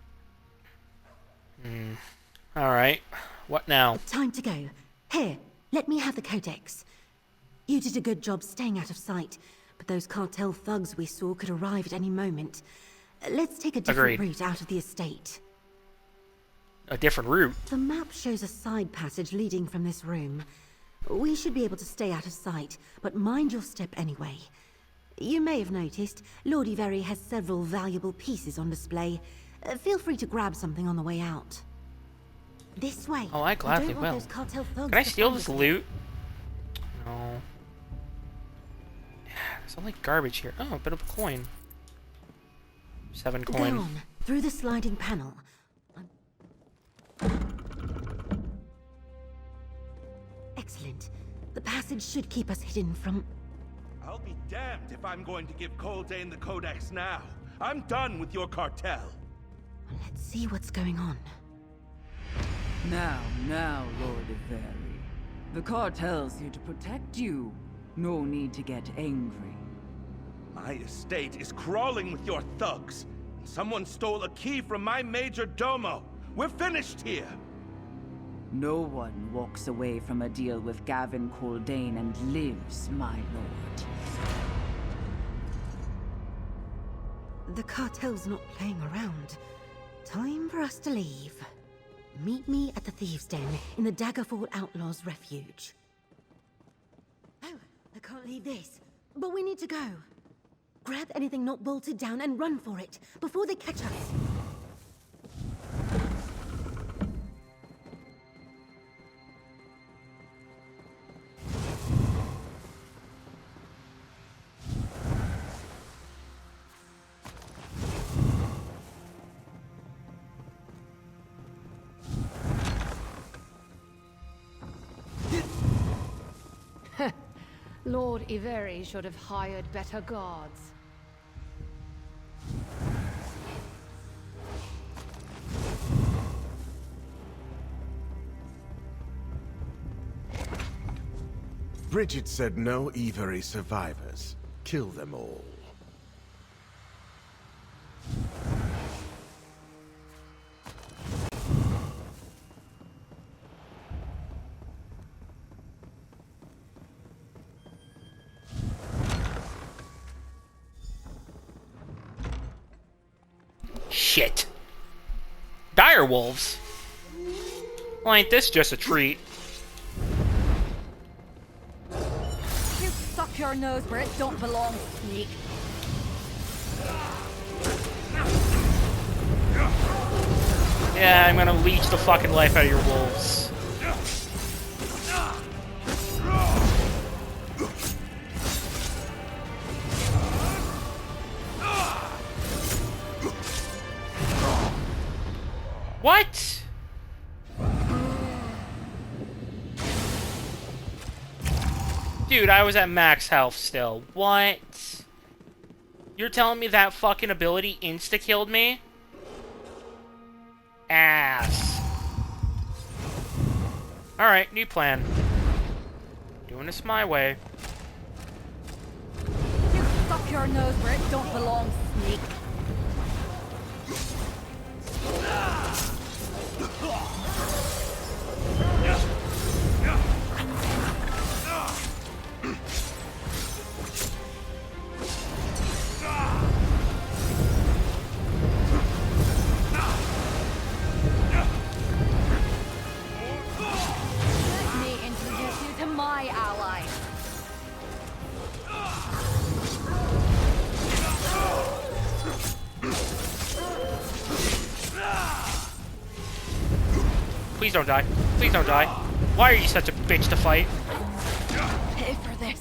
Alright. What now? Time to go. Here, let me have the Codex. You did a good job staying out of sight, but those cartel thugs we saw could arrive at any moment. Let's take a different Agreed. route out of the estate. a different route. The map shows a side passage leading from this room. We should be able to stay out of sight, but mind your step anyway. You may have noticed, Lord Ivery has several valuable pieces on display. Feel free to grab something on the way out. This way. Oh, I gladly will. Can I steal this loot? No. There's only garbage here. Oh, a bit of a coin. 7 coin. Go on, through the sliding panel. Excellent. The passage should keep us hidden from... I'll be damned if I'm going to give Coldane the Codex now. I'm done with your cartel. Let's see what's going on. Now, Lord Ivery. The cartel's here to protect you. No need to get angry. My estate is crawling with your thugs. Someone stole a key from my major domo. We're finished here. No one walks away from a deal with Gavin Coldane and lives, my lord. The cartel's not playing around. Time for us to leave. Meet me at the Thieves' Den in the Daggerfall Outlaws' Refuge. Oh, I can't leave this. But we need to go. Grab anything not bolted down and run for it before they catch us. Lord Ivery should have hired better guards. Bridget said no Ivery survivors. Kill them all. Shit. Dire wolves? Well, ain't this just a treat? You suck your nose where it don't belong, sneak. Yeah, I'm gonna leech the fucking life out of your wolves. What? Dude, I was at max health still. What? You're telling me that fucking ability insta-killed me? Ass. Alright, new plan. Doing this my way. You suck your nose where it don't belong, sneak. Let me introduce you to my ally. Please don't die. Please don't die. Why are you such a bitch to fight? Pay for this.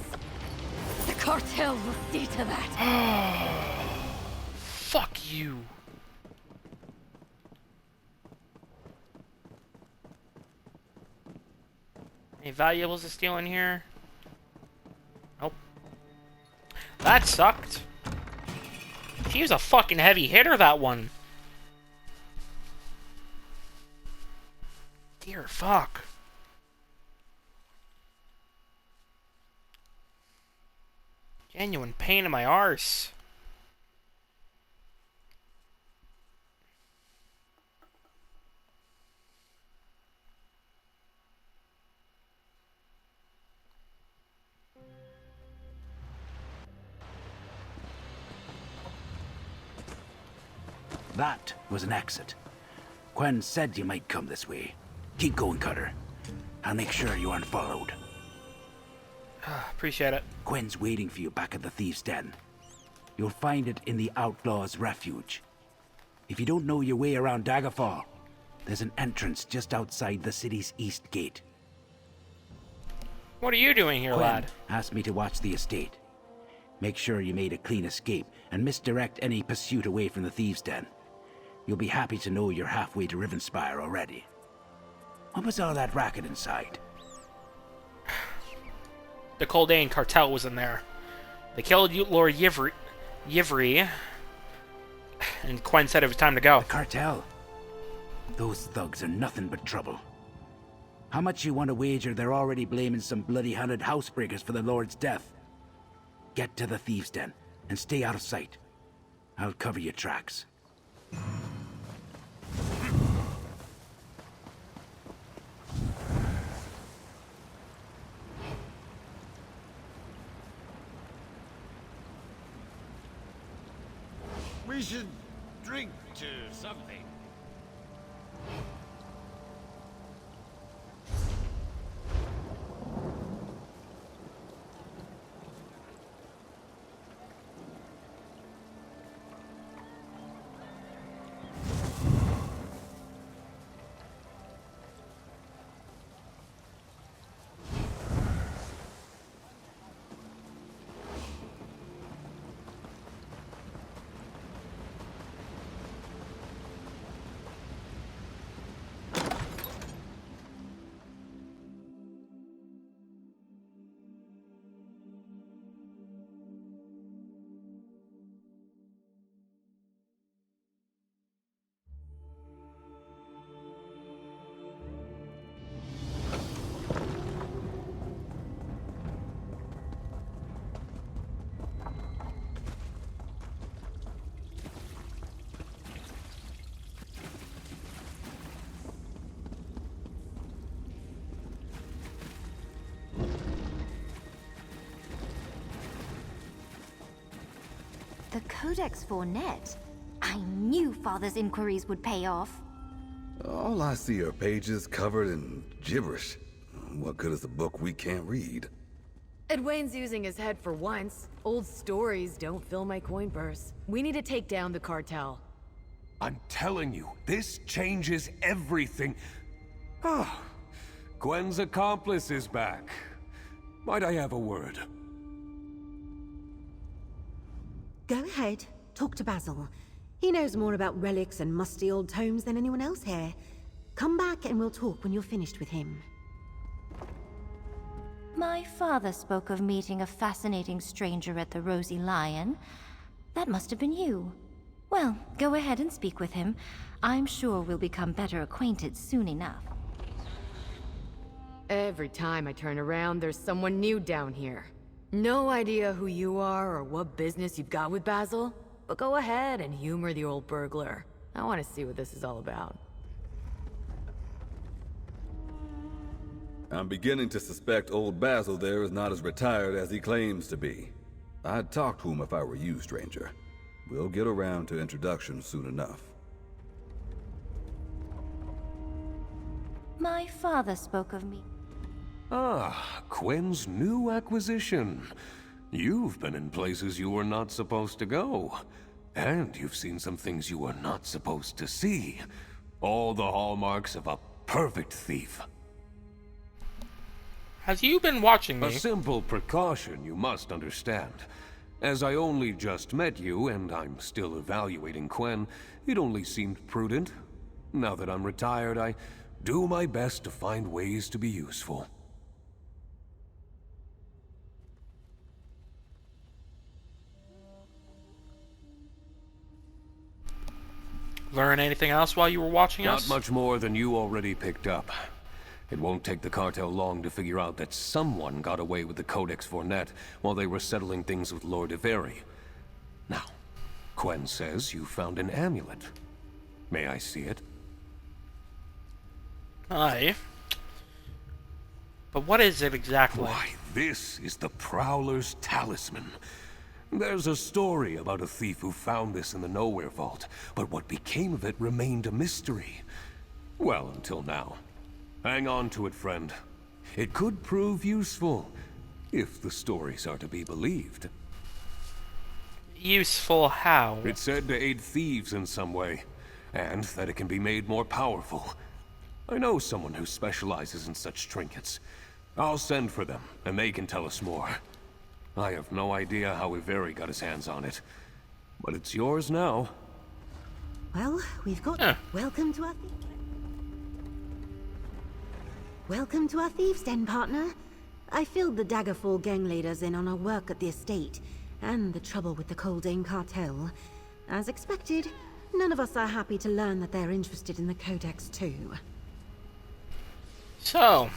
The cartel will see to that. Fuck you. Any valuables to steal in here? Nope. That sucked. She was a fucking heavy hitter, that one. Dear fuck. Genuine pain in my arse. That was an exit. Quen said you might come this way. Keep going, Cutter. I'll make sure you aren't followed. Appreciate it. Quen's waiting for you back at the Thieves' Den. You'll find it in the Outlaws' Refuge. If you don't know your way around Daggerfall, there's an entrance just outside the city's east gate. What are you doing here, Quen lad? asked me to watch the estate. Make sure you made a clean escape and misdirect any pursuit away from the Thieves' Den. You'll be happy to know you're halfway to Rivenspire already. What was all that racket inside? The Coldane cartel was in there. They killed Lord Yivri, and Quen said it was time to go. The cartel? Those thugs are nothing but trouble. How much you want to wager they're already blaming some bloody hunted housebreakers for the Lord's death? Get to the Thieves' Den and stay out of sight. I'll cover your tracks. We should drink to something. The Codex Fornet? I knew Father's inquiries would pay off. All I see are pages covered in gibberish. What good is a book we can't read? Edwayne's using his head for once. Old stories don't fill my coin purse. We need to take down the cartel. I'm telling you, this changes everything. Ah, Gwen's accomplice is back. Might I have a word? Go ahead. Talk to Basil. He knows more about relics and musty old tomes than anyone else here. Come back and we'll talk when you're finished with him. My father spoke of meeting a fascinating stranger at the Rosy Lion. That must have been you. Well, go ahead and speak with him. I'm sure we'll become better acquainted soon enough. Every time I turn around, there's someone new down here. No idea who you are or what business you've got with Basil, but go ahead and humor the old burglar. I want to see what this is all about. I'm beginning to suspect old Basil there is not as retired as he claims to be. I'd talk to him if I were you, stranger. We'll get around to introductions soon enough. My father spoke of me. Ah, Gwen's new acquisition. You've been in places you were not supposed to go. And you've seen some things you were not supposed to see. All the hallmarks of a perfect thief. Have you been watching me? A simple precaution, you must understand. As I only just met you, and I'm still evaluating Quen, it only seemed prudent. Now that I'm retired, I do my best to find ways to be useful. Learn anything else while you were watching us? Not much more than you already picked up. It won't take the cartel long to figure out that someone got away with the Codex Fornet while they were settling things with Lord Iveri. Now, Quen says you found an amulet. May I see it? Aye. But what is it exactly? Why, this is the Prowler's Talisman. There's a story about a thief who found this in the Nowhere Vault, but what became of it remained a mystery. Well, until now. Hang on to it, friend. It could prove useful, if the stories are to be believed. Useful how? It's said to aid thieves in some way, and that it can be made more powerful. I know someone who specializes in such trinkets. I'll send for them, and they can tell us more. I have no idea how Iveri got his hands on it, but it's yours now. Well, we've got... Welcome to our thieves' den, partner. I filled the Daggerfall gang leaders in on our work at the estate, and the trouble with the Coldane cartel. As expected, none of us are happy to learn that they're interested in the Codex too. So,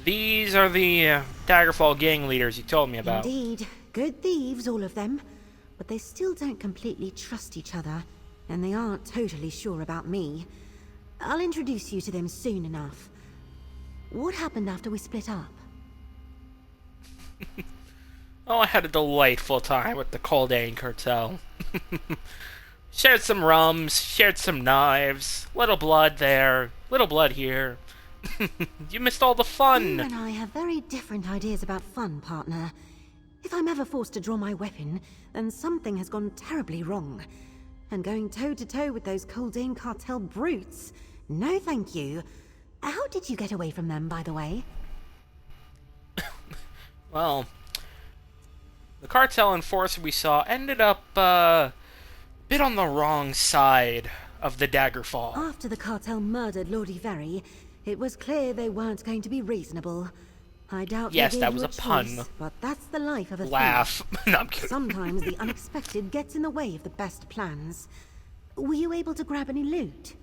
these are the Daggerfall gang leaders you told me about. Indeed. Good thieves, all of them. But they still don't completely trust each other, and they aren't totally sure about me. I'll introduce you to them soon enough. What happened after we split up? Oh, I had a delightful time with the Coldane cartel. Shared some rums, shared some knives, little blood there, little blood here. You missed all the fun. You and I have very different ideas about fun, partner. If I'm ever forced to draw my weapon, then something has gone terribly wrong. And going toe-to-toe with those Coldane cartel brutes? No thank you. How did you get away from them, by the way? Well, the cartel enforcer we saw ended up, bit on the wrong side of the Daggerfall. After the cartel murdered Lord Iveri, it was clear they weren't going to be reasonable. I doubt yes, they that gave was you a choice, pun. But that's the life of a Laugh. thief. No, I'm kidding. Sometimes the unexpected gets in the way of the best plans. Were you able to grab any loot?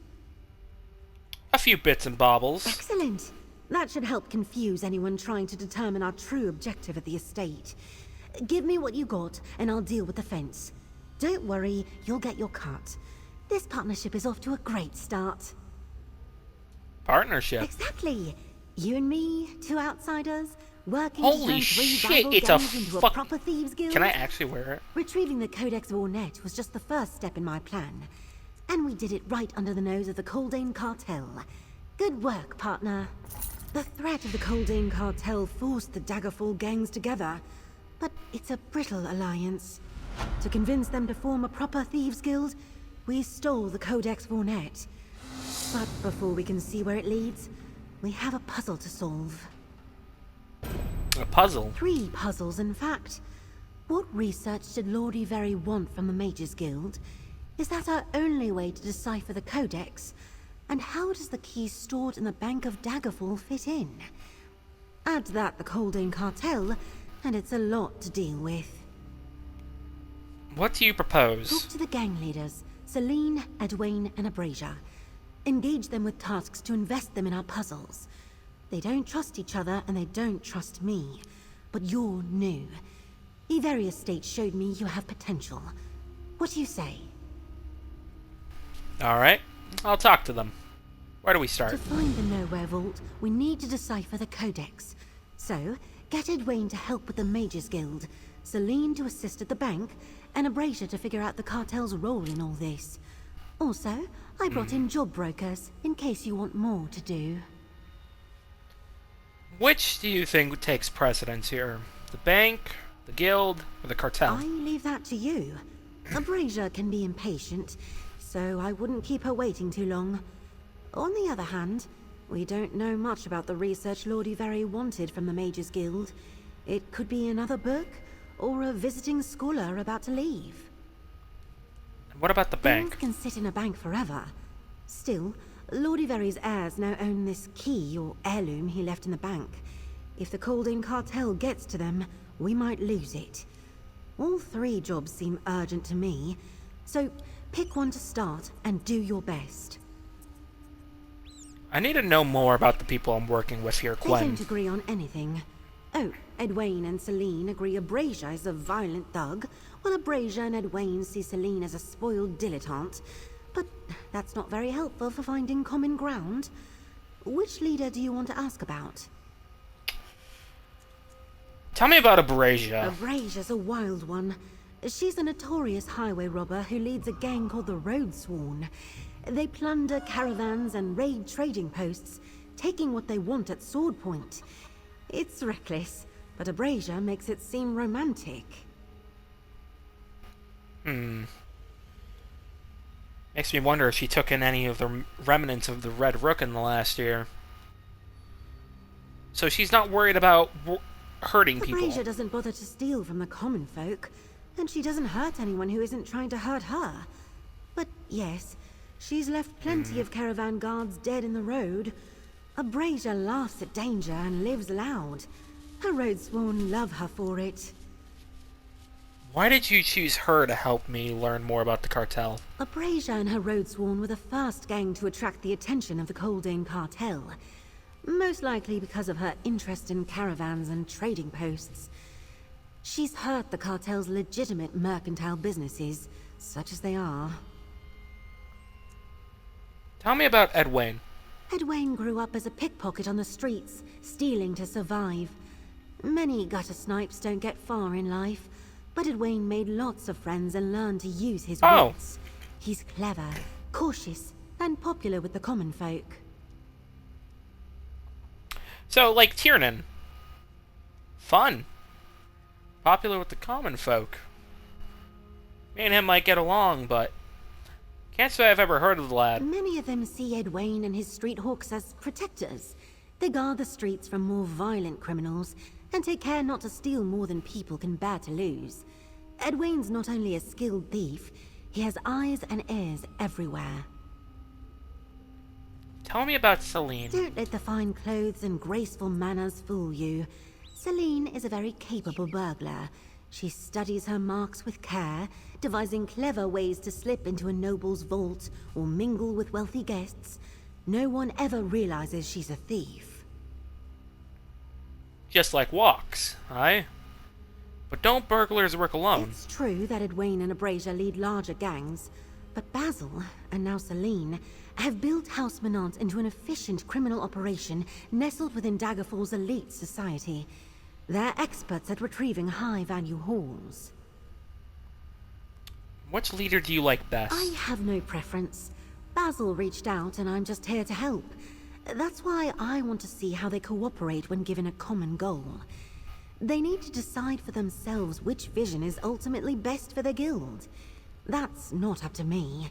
A few bits and baubles. Excellent. That should help confuse anyone trying to determine our true objective at the estate. Give me what you got, and I'll deal with the fence. Don't worry, you'll get your cut. This partnership is off to a great start. Partnership? Exactly. You and me, two outsiders, working Holy to turn three shit, rival it's a gangs into a fuck... proper thieves guild. Can I actually wear it? Retrieving the Codex Vornet was just the first step in my plan. And we did it right under the nose of the Coldane cartel. Good work, partner. The threat of the Coldane cartel forced the Daggerfall gangs together. But it's a brittle alliance. To convince them to form a proper thieves guild, we stole the Codex Vornet. But before we can see where it leads, we have a puzzle to solve. A puzzle? 3 puzzles, in fact. What research did Lord Iveri want from the Mages Guild? Is that our only way to decipher the Codex? And how does the key stored in the Bank of Daggerfall fit in? Add to that the Coldane cartel, and it's a lot to deal with. What do you propose? Talk to the gang leaders, Celine, Edwayne, and Abrasia. Engage them with tasks to invest them in our puzzles. They don't trust each other, and they don't trust me. But you're new. Iveri Estate showed me you have potential. What do you say? Alright, I'll talk to them. Where do we start? To find the Nowhere Vault, we need to decipher the Codex. So, get Edwayne to help with the Mages Guild, Celine to assist at the bank, and Abrasia to figure out the cartel's role in all this. Also, I brought in job brokers, in case you want more to do. Which do you think takes precedence here? The bank, the guild, or the cartel? I leave that to you. Abrasia can be impatient, so I wouldn't keep her waiting too long. On the other hand, we don't know much about the research Lord Iveri wanted from the Mages Guild. It could be another book, or a visiting scholar about to leave. What about the bank? Things can sit in a bank forever. Still, Lord Iveri's heirs now own this key or heirloom he left in the bank. If the Coldane cartel gets to them, we might lose it. All 3 jobs seem urgent to me, so pick one to start and do your best. I need to know more about the people I'm working with here, They Gwen. don't agree on anything. Oh, Edwayne and Celine agree Abrasia is a violent thug, while Abrasia and Edwayne see Celine as a spoiled dilettante. But that's not very helpful for finding common ground. Which leader do you want to ask about? Tell me about Abrasia. Abrasia's a wild one. She's a notorious highway robber who leads a gang called the Roadsworn. They plunder caravans and raid trading posts, taking what they want at sword point. It's reckless, but Abrasia makes it seem romantic. Makes me wonder if she took in any of the remnants of the Red Rook in the last year. So she's not worried about hurting people. Abrasia doesn't bother to steal from the common folk, and she doesn't hurt anyone who isn't trying to hurt her. But yes, she's left plenty of caravan guards dead in the road. Abrasia laughs at danger and lives loud. Her roadsworn love her for it. Why did you choose her to help me learn more about the cartel? Abrasia and her roadsworn were the first gang to attract the attention of the Coldane cartel. Most likely because of her interest in caravans and trading posts. She's hurt the cartel's legitimate mercantile businesses, such as they are. Tell me about Edwayne. Edwayne grew up as a pickpocket on the streets, stealing to survive. Many gutter snipes don't get far in life, but Edwayne made lots of friends and learned to use his wits. He's clever, cautious, and popular with the common folk. So, like Tiernan. Fun. Popular with the common folk. Me and him might get along, but can't say I've ever heard of the lad. Many of them see Edwayne and his street hawks as protectors. They guard the streets from more violent criminals and take care not to steal more than people can bear to lose. Edwayne's not only a skilled thief, he has eyes and ears everywhere. Tell me about Celine. Don't let the fine clothes and graceful manners fool you. Celine is a very capable burglar. She studies her marks with care, devising clever ways to slip into a noble's vault or mingle with wealthy guests. No one ever realizes she's a thief. Just like walks, aye? But don't burglars work alone? It's true that Edwayne and Abrasia lead larger gangs, but Basil, and now Celine, have built House Menant into an efficient criminal operation nestled within Daggerfall's elite society. They're experts at retrieving high-value hauls. Which leader do you like best? I have no preference. Basil reached out and I'm just here to help. That's why I want to see how they cooperate when given a common goal. They need to decide for themselves which vision is ultimately best for their guild. That's not up to me.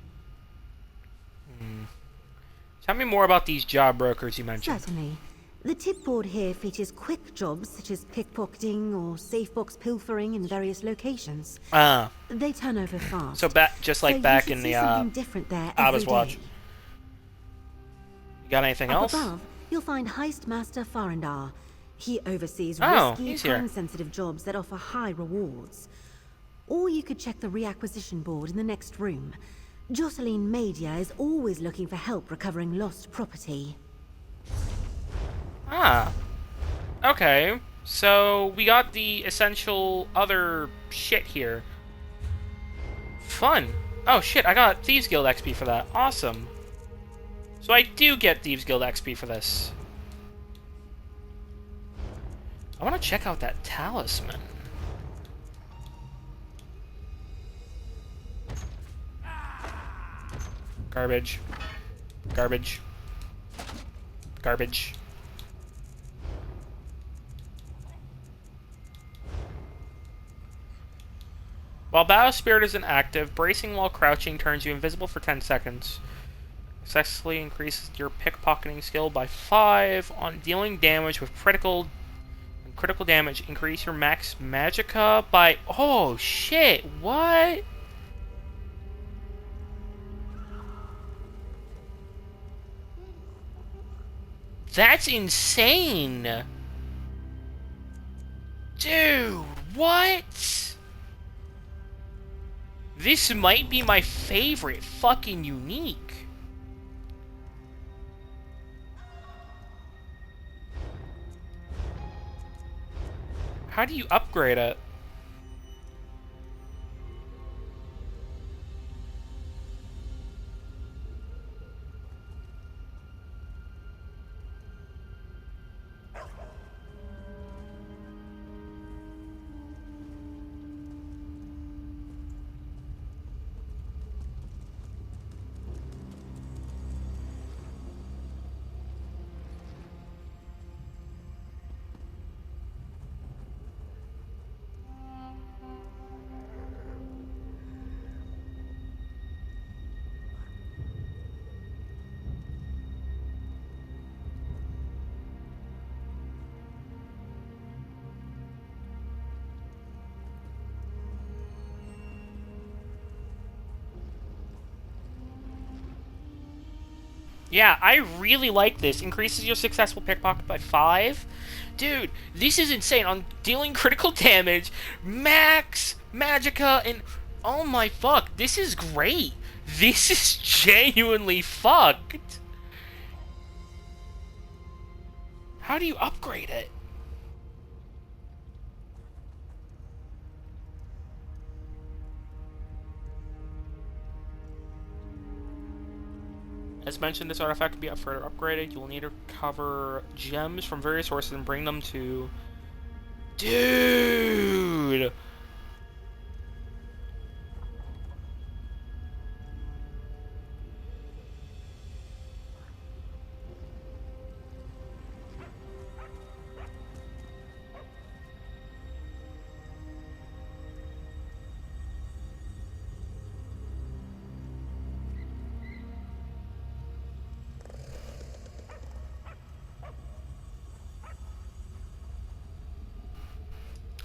Tell me more about these job brokers you mentioned. Certainly. The tip board here features quick jobs such as pickpocketing or safe box pilfering in various locations. They turn over fast. So just like back in the different there Abbas Watch. You got anything else? Above, you'll find Heist Master Farindar. He oversees risky, time-sensitive jobs that offer high rewards. Or you could check the reacquisition board in the next room. Jocelyn Media is always looking for help recovering lost property. Okay. So we got the essential other shit here. Fun. Oh shit, I got Thieves Guild XP for that. Awesome. So I do get Thieves Guild XP for this. I want to check out that talisman. Garbage. Garbage. Garbage. While Battle Spirit isn't active, bracing while crouching turns you invisible for 10 seconds. Successfully increases your pickpocketing skill by 5 on dealing damage with critical damage. Increase your max magicka by... Oh, shit. What? That's insane. Dude, what? This might be my favorite fucking unique. How do you upgrade it? Yeah, I really like this. Increases your successful pickpocket by 5. Dude, this is insane. On dealing critical damage, max, magicka, and... Oh my fuck, this is great. This is genuinely fucked. How do you upgrade it? As mentioned, this artifact can be further upgraded. You will need to recover gems from various sources and bring them to... Dude!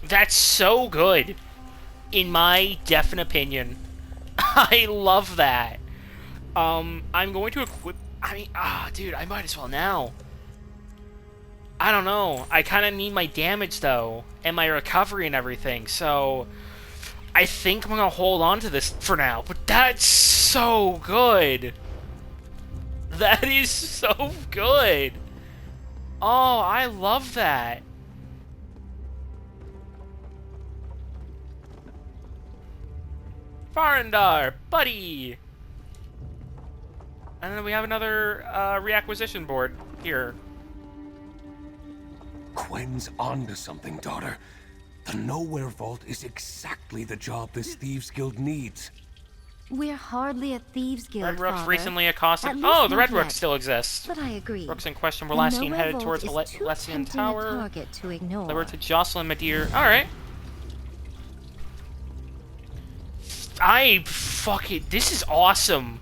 That's so good, in my definite opinion. I love that. I'm going to equip... I mean, dude, I might as well now. I don't know. I kind of need my damage, though, and my recovery and everything, so... I think I'm going to hold on to this for now, but that's so good. That is so good. Oh, I love that. Farndar, buddy! And then we have another reacquisition board here. Quen's onto something, daughter. The Nowhere Vault is exactly the job this Thieves Guild needs. We're hardly a thieves guild, Red Rook's Father. recently accosted... At least Oh, the not Red Rook yet. still exists. But I agree. Rooks in question were The last seen Nowhere headed Vault towards the is too Lessian tempting a Tower. target to ignore. They were to Jocelyn Madeir. Alright. Fuck it. This is awesome.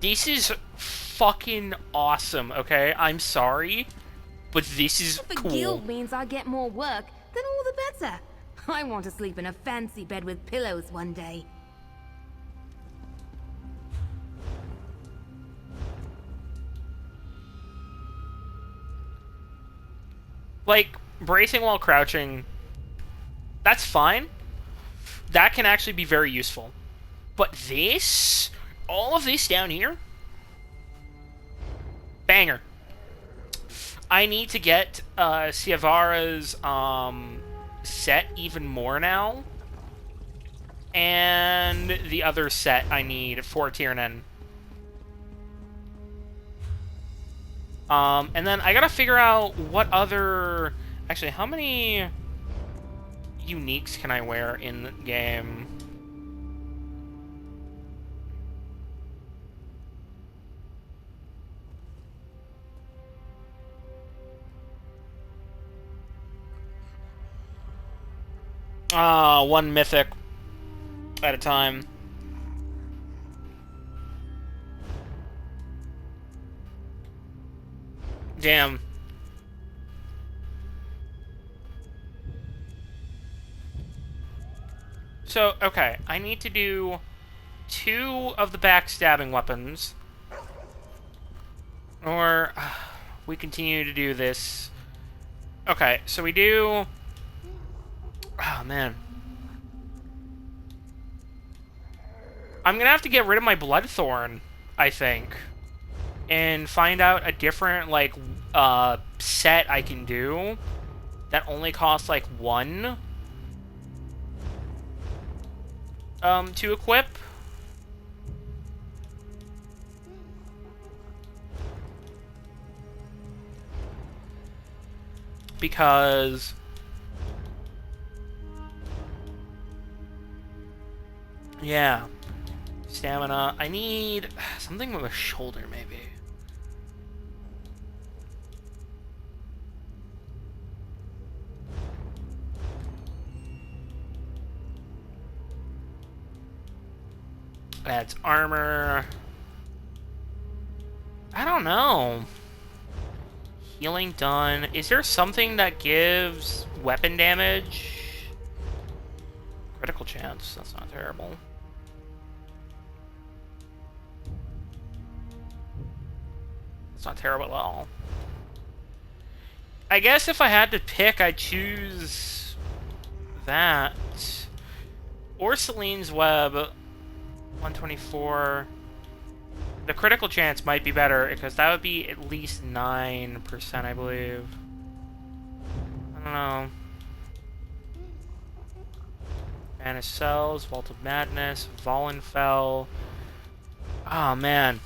This is fucking awesome, okay? I'm sorry, but this is The cool. guild means I get more work, then all the better. I want to sleep in a fancy bed with pillows one day. Like, bracing while crouching, that's fine. That can actually be very useful. But this, all of this down here, banger. I need to get Siavara's set even more now. And the other set I need for Tiernan. And then I gotta figure out what other... Actually, how many uniques can I wear in the game? One mythic at a time. Damn. So, okay, I need to do 2 of the backstabbing weapons. Or we continue to do this. Okay, so we do... Oh, man. I'm gonna have to get rid of my Bloodthorn, I think. And find out a different, like, set I can do that only costs, like, 1 to equip. Because... yeah. Stamina. I need something with a shoulder, maybe. Adds armor. I don't know. Healing done. Is there something that gives weapon damage? Critical chance. That's not terrible. It's not terrible at all. I guess if I had to pick, I'd choose that. Or Celine's Web. 124. The critical chance might be better, because that would be at least 9%, I believe. I don't know. Banished Cells, Vault of Madness, Vollenfell. Oh, man.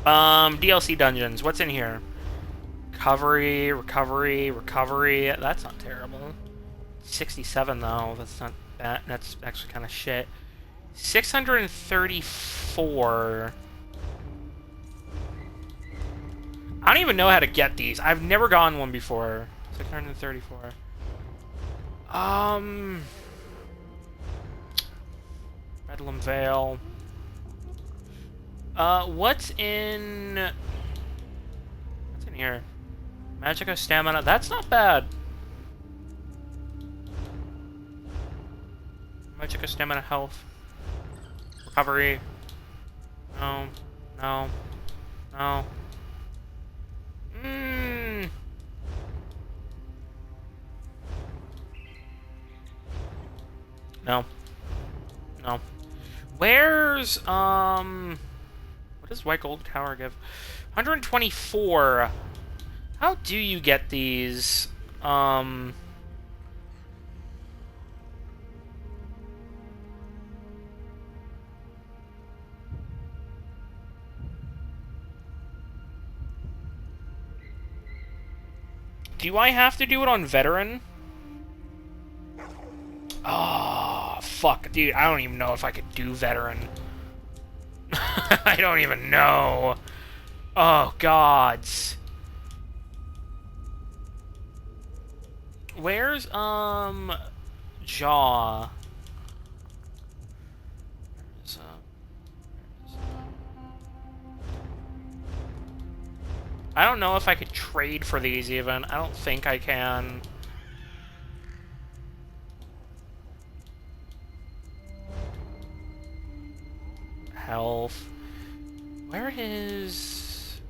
DLC dungeons. What's in here? Recovery, recovery, recovery. That's not terrible. 67 though. That's not bad. That's actually kind of shit. 634. I don't even know how to get these. I've never gotten one before. 634. Bedlam Vale. What's in here? Magica Stamina. That's not bad. Magica Stamina Health. Recovery. No. No. No. No. No. Where's, what does White Gold Tower give? 124. How do you get these? Do I have to do it on Veteran? Oh, fuck, dude. I don't even know if I could do Veteran. I don't even know. Oh, gods. Where's, Jaw? I don't know if I could trade for these even. I don't think I can. Health. Where is...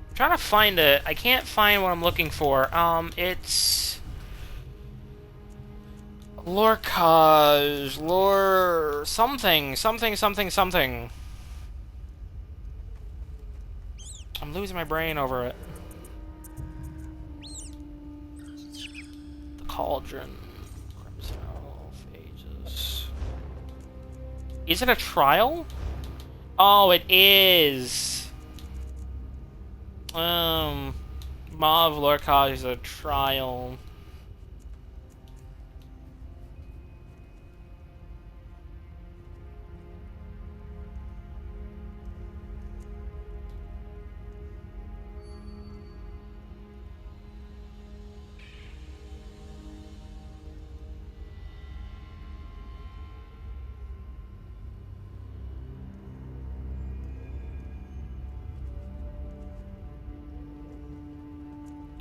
I'm trying to find it. I can't find what I'm looking for. It's... Lorcage. Lore... Something. Something, something, something. I'm losing my brain over it. The Cauldron. Crimson Elf. Aegis. Is it a trial? Oh, it is. Mauve Lorcage is a trial.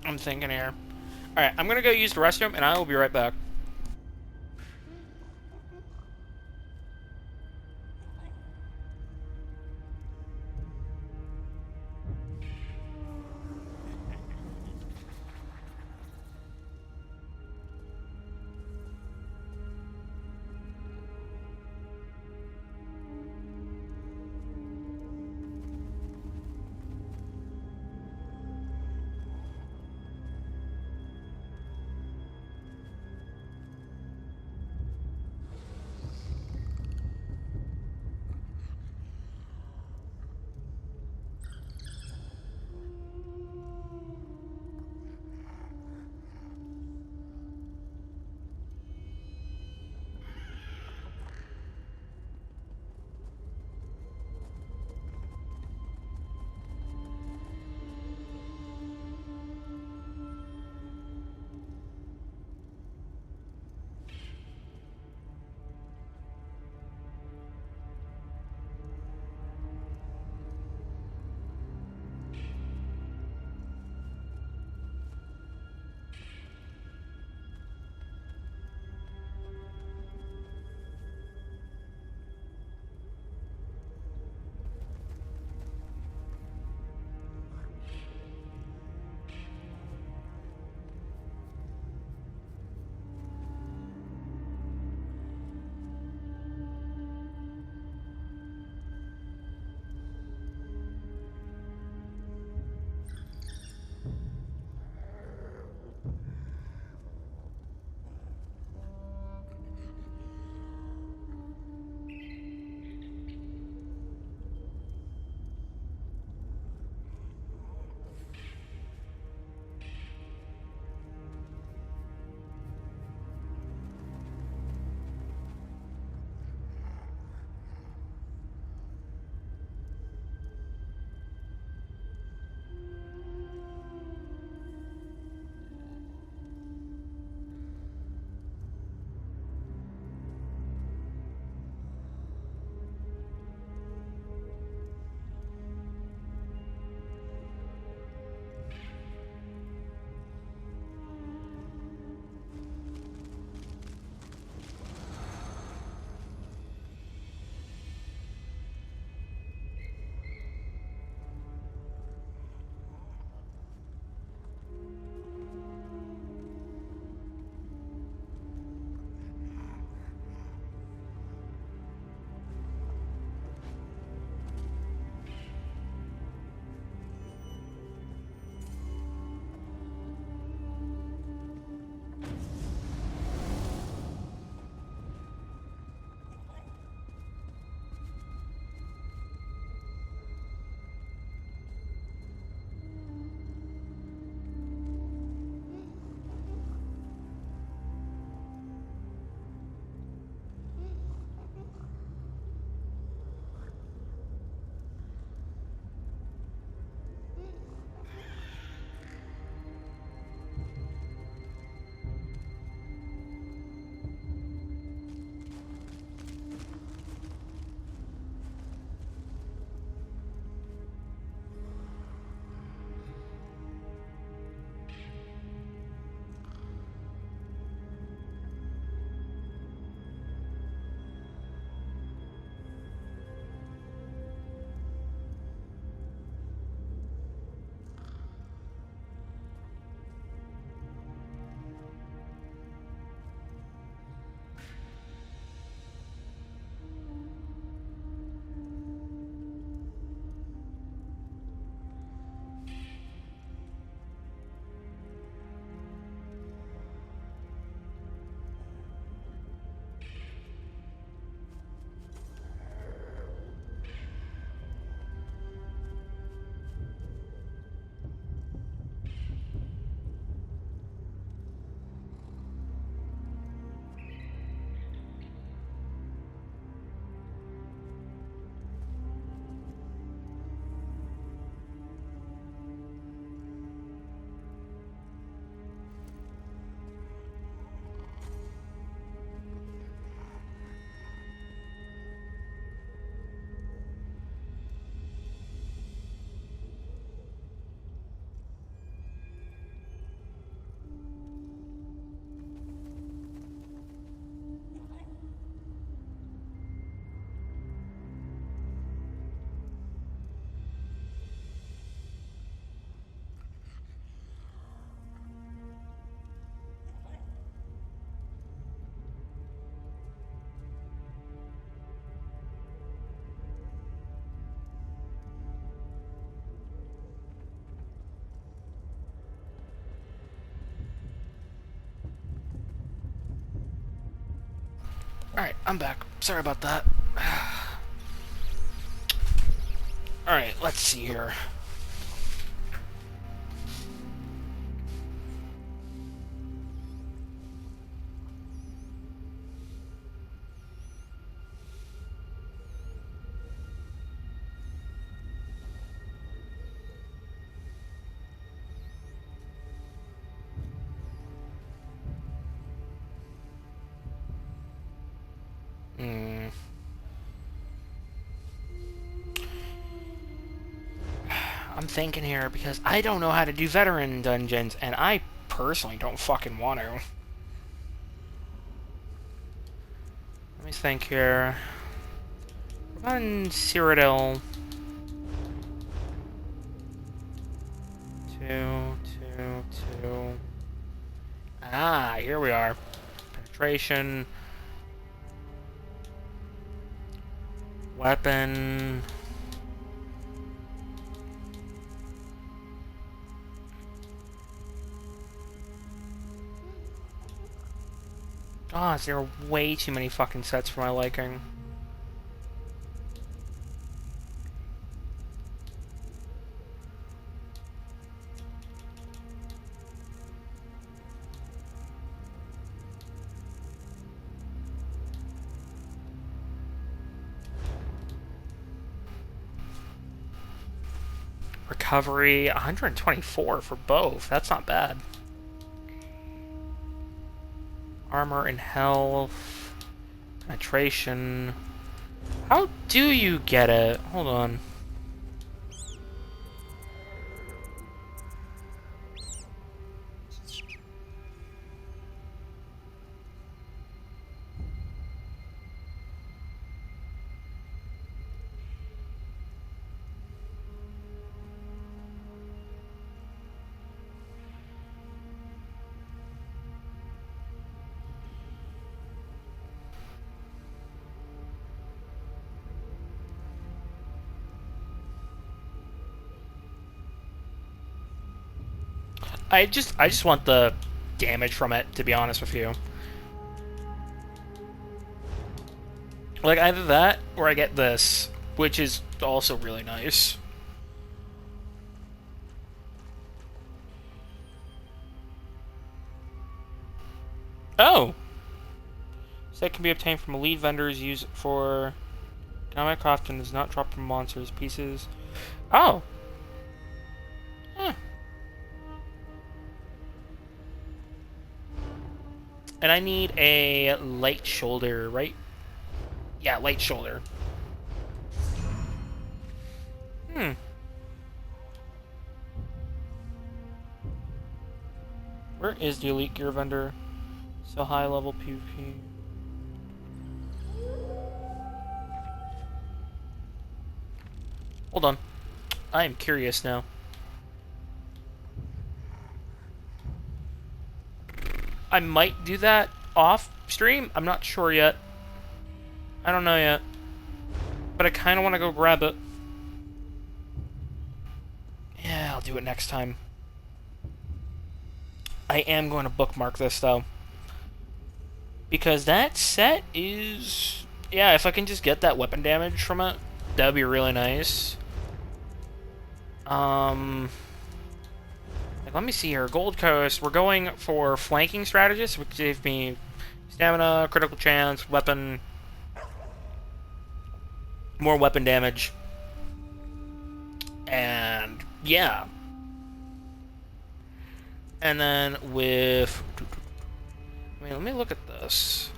I'm thinking here. Alright, I'm gonna go use the restroom, and I will be right back. Alright, I'm back. Sorry about that. Alright, let's see here. I'm thinking here because I don't know how to do veteran dungeons, and I personally don't fucking want to. Let me think here. We're on Cyrodiil. 2, 2, 2. Ah, here we are. Penetration. Weapon. Gosh, there are way too many fucking sets for my liking. Recovery, 124 for both. That's not bad. Armor and health. Penetration. How do you get it? Hold on. I just want the damage from it, to be honest with you. Like, either that, or I get this, which is also really nice. Oh! Set can be obtained from elite vendors, use it for economic craft and does not drop from monsters. Pieces. Oh! Huh. And I need a light shoulder, right? Yeah, light shoulder. Where is the elite gear vendor? So high level PvP. Hold on. I am curious now. I might do that off stream. I'm not sure yet. I don't know yet. But I kind of want to go grab it. Yeah, I'll do it next time. I am going to bookmark this, though. Because that set is... Yeah, if I can just get that weapon damage from it, that would be really nice. Let me see here. Gold Coast, we're going for flanking strategist, which gave me stamina, critical chance, weapon, more weapon damage, and yeah. And then with, let me look at this.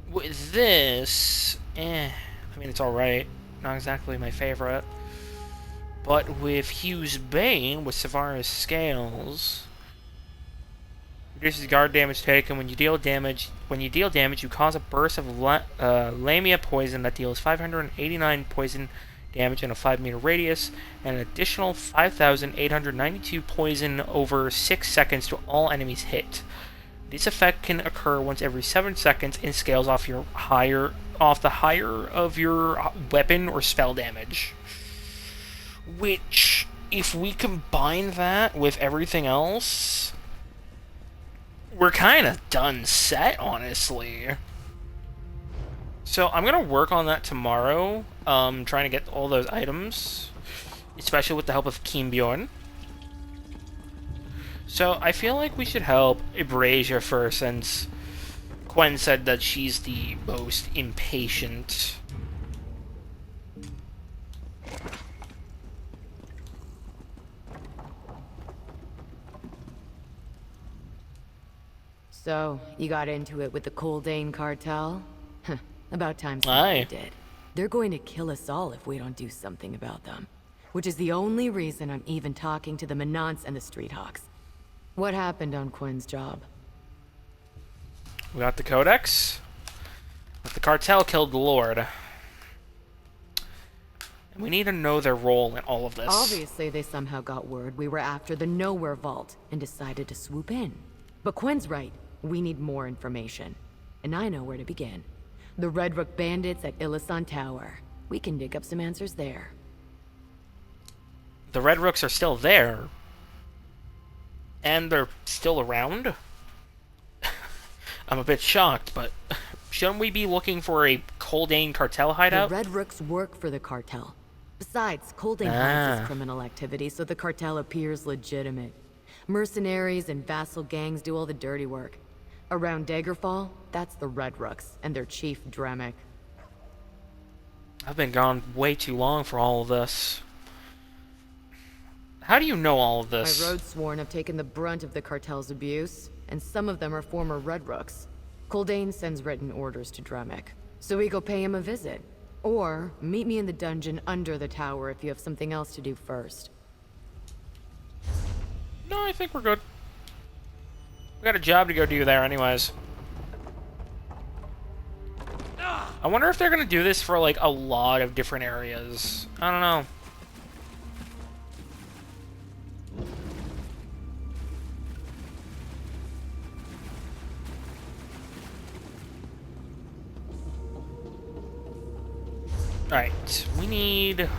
With this, I mean, it's alright. Not exactly my favorite. But with Hugh's Bane, with Savara's Scales, reduces guard damage taken. When you deal damage, you cause a burst of Lamia poison that deals 589 poison damage in a 5-meter radius, and an additional 5,892 poison over 6 seconds to all enemies hit. This effect can occur once every 7 seconds and scales off the higher of your weapon or spell damage. Which, if we combine that with everything else, we're kind of done set, honestly. So I'm gonna work on that tomorrow, trying to get all those items, especially with the help of Kimbjorn. So I feel like we should help Ibrasia first, since Gwen said that she's the most impatient. So, you got into it with the Coldane cartel? About time Aye. somebody did. They're going to kill us all if we don't do something about them. Which is the only reason I'm even talking to the Menants and the Street Hawks. What happened on Quinn's job? We got the Codex. But the cartel killed the Lord. And we need to know their role in all of this. Obviously, they somehow got word we were after the Nowhere Vault and decided to swoop in. But Quinn's right. We need more information. And I know where to begin. The Red Rook bandits at Illisan Tower. We can dig up some answers there. The Red Rooks are still there. And they're still around? I'm a bit shocked, but shouldn't we be looking for a Coldane cartel hideout? The Red Rooks work for the cartel. Besides, Coldane hides its criminal activity, so the cartel appears legitimate. Mercenaries and vassal gangs do all the dirty work. Around Daggerfall, that's the Red Rooks and their chief Dremic. I've been gone way too long for all of this. How do you know all of this? My road sworn have taken the brunt of the cartel's abuse, and some of them are former Red Rooks. Coldane sends written orders to Dremic, so we go pay him a visit. Or, meet me in the dungeon under the tower if you have something else to do first. No, I think we're good. We got a job to go do there anyways. I wonder if they're gonna do this for, like, a lot of different areas. I don't know. Alright, we need...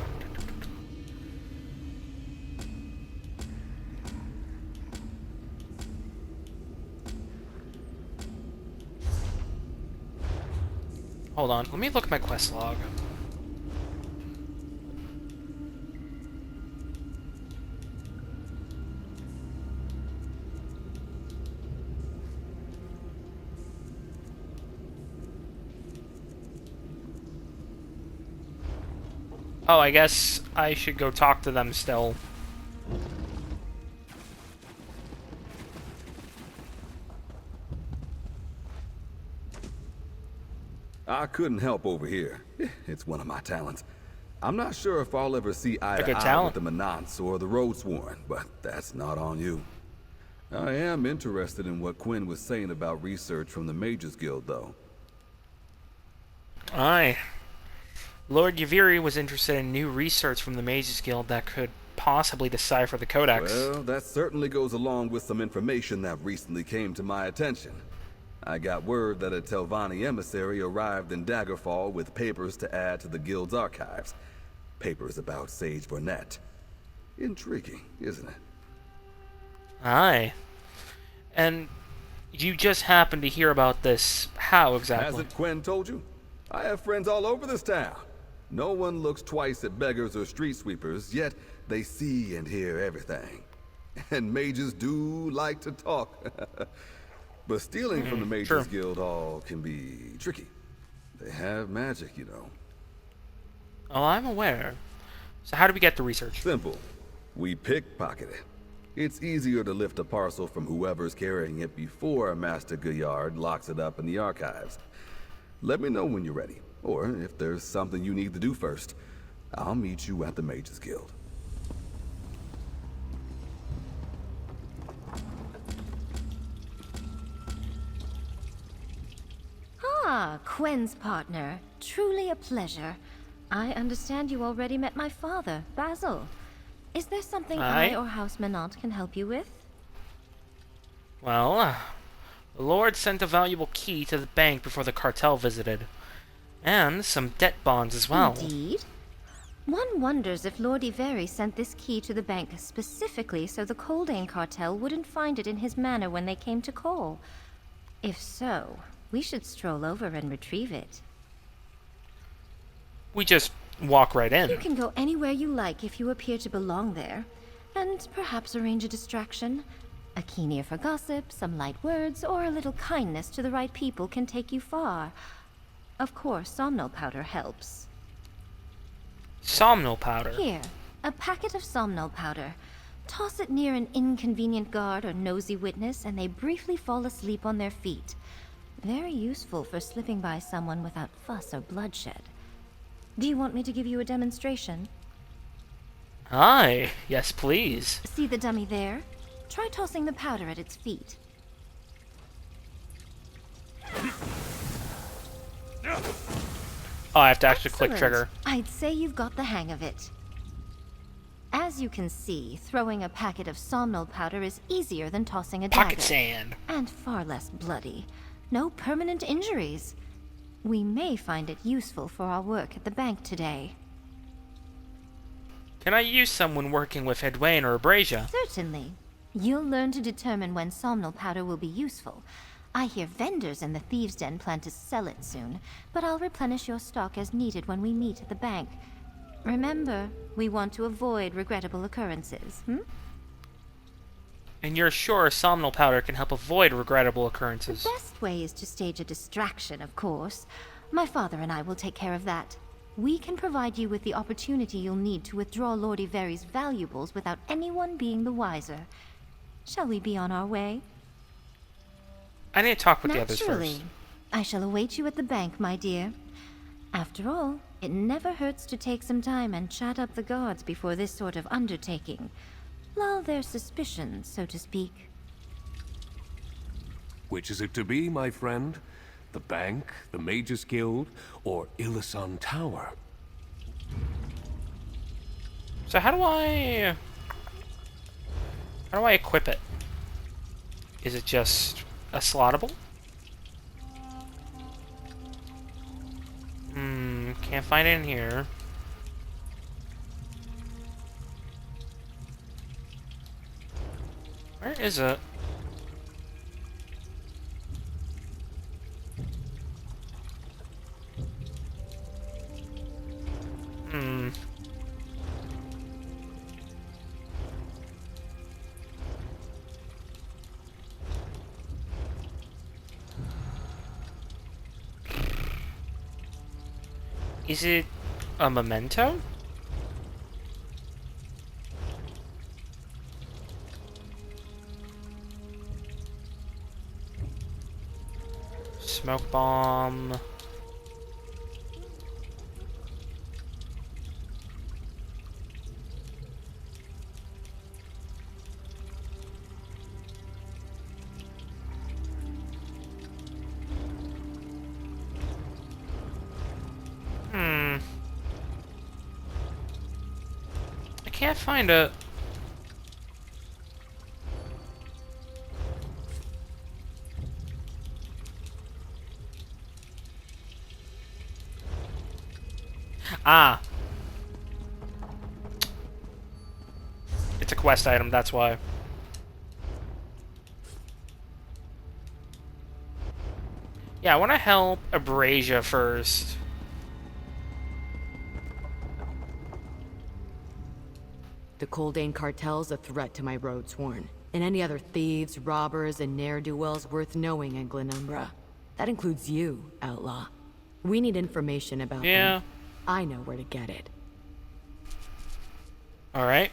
Hold on, let me look at my quest log. Oh, I guess I should go talk to them still. I couldn't help over here. It's one of my talents. I'm not sure if I'll ever see eye to eye with the Menants or the Roadsworn, but that's not on you. I am interested in what Quinn was saying about research from the Mages Guild, though. Aye. Lord Yaviri was interested in new research from the Mages Guild that could possibly decipher the Codex. Well, that certainly goes along with some information that recently came to my attention. I got word that a Telvanni emissary arrived in Daggerfall with papers to add to the Guild's archives. Papers about Sage Vornet. Intriguing, isn't it? Aye. And you just happened to hear about this. How exactly? Hasn't Quinn told you? I have friends all over this town. No one looks twice at beggars or street sweepers, yet they see and hear everything. And mages do like to talk. But stealing from the Mages Guild Hall can be tricky. They have magic, you know. Oh, I'm aware. So how do we get the research? Simple. We pickpocket it. It's easier to lift a parcel from whoever's carrying it before Master Gaillard locks it up in the archives. Let me know when you're ready, or if there's something you need to do first. I'll meet you at the Mages Guild. Ah, Quen's partner. Truly a pleasure. I understand you already met my father, Basil. Is there something I or House Menant can help you with? Well, the Lord sent a valuable key to the bank before the cartel visited. And some debt bonds as well. Indeed. One wonders if Lord Iveri sent this key to the bank specifically so the Coldane cartel wouldn't find it in his manor when they came to call. If so, we should stroll over and retrieve it. We just walk right in. You can go anywhere you like if you appear to belong there. And perhaps arrange a distraction. A keen ear for gossip, some light words, or a little kindness to the right people can take you far. Of course, somnol powder helps. Somnol powder? Here, a packet of somnol powder. Toss it near an inconvenient guard or nosy witness, and they briefly fall asleep on their feet. Very useful for slipping by someone without fuss or bloodshed. Do you want me to give you a demonstration? Aye, yes please. See the dummy there? Try tossing the powder at its feet. Oh, I have to actually click trigger. I'd say you've got the hang of it. As you can see, throwing a packet of somnol powder is easier than tossing a dagger. Pocket sand. And far less bloody. No permanent injuries. We may find it useful for our work at the bank today. Can I use someone working with Edwayne or Abrasia? Certainly. You'll learn to determine when somnol powder will be useful. I hear vendors in the Thieves' Den plan to sell it soon, but I'll replenish your stock as needed when we meet at the bank. Remember, we want to avoid regrettable occurrences, And you're sure somnol powder can help avoid regrettable occurrences? The best way is to stage a distraction, of course. My father and I will take care of that. We can provide you with the opportunity you'll need to withdraw Lord Iveri's valuables without anyone being the wiser. Shall we be on our way? I need to talk with the others Naturally. first. I shall await you at the bank, my dear. After all, it never hurts to take some time and chat up the guards before this sort of undertaking. Lull their suspicions, so to speak. Which is it to be, my friend? The bank, the Mages Guild, or Ilisan Tower? So how do I equip it? Is it just a slottable? Can't find it in here. Where is it? Is it a memento? Smoke bomb. I can't find it. Ah. It's a quest item, that's why. Yeah, I want to help Abrasia first. The Coldane cartel's a threat to my road sworn, and any other thieves, robbers, and ne'er-do-wells worth knowing in Glenumbra. That includes you, outlaw. We need information about them. I know where to get it. Alright.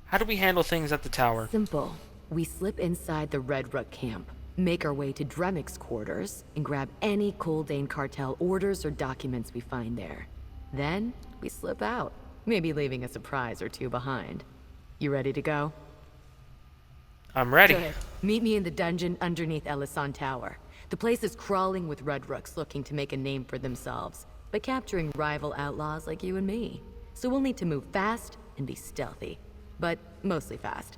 How do we handle things at the tower? Simple. We slip inside the Red Rook camp, make our way to Dremic's quarters, and grab any Coldane cartel orders or documents we find there. Then, we slip out, maybe leaving a surprise or two behind. You ready to go? I'm ready. Good. Meet me in the dungeon underneath Ilisan Tower. The place is crawling with Red Rooks looking to make a name for themselves, but capturing rival outlaws like you and me. So we'll need to move fast and be stealthy, but mostly fast.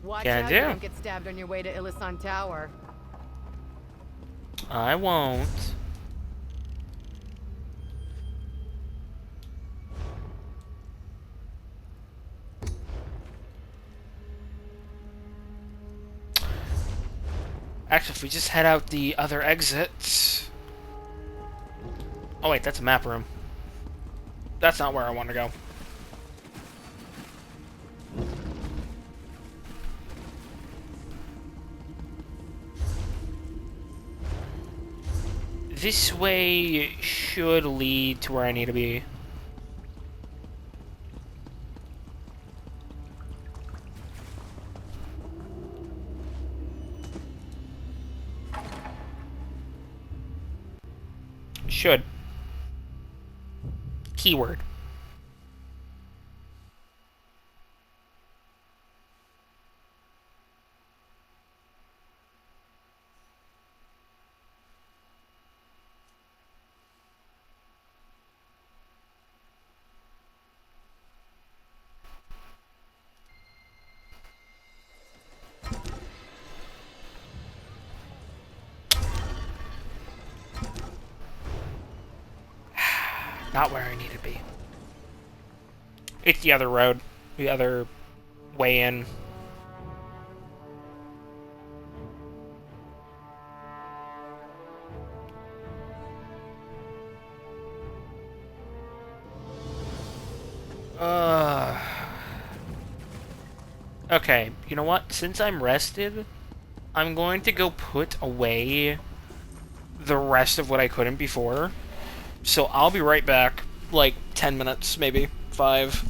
Watch out you don't get stabbed on your way to Ilisan Tower. I won't. Actually, if we just head out the other exit... Oh wait, that's a map room. That's not where I want to go. This way should lead to where I need to be. Should. Keyword. Not where I need to be. It's the other road. The other way in. Okay, you know what? Since I'm rested, I'm going to go put away the rest of what I couldn't before. So I'll be right back. Like 10 minutes, maybe 5.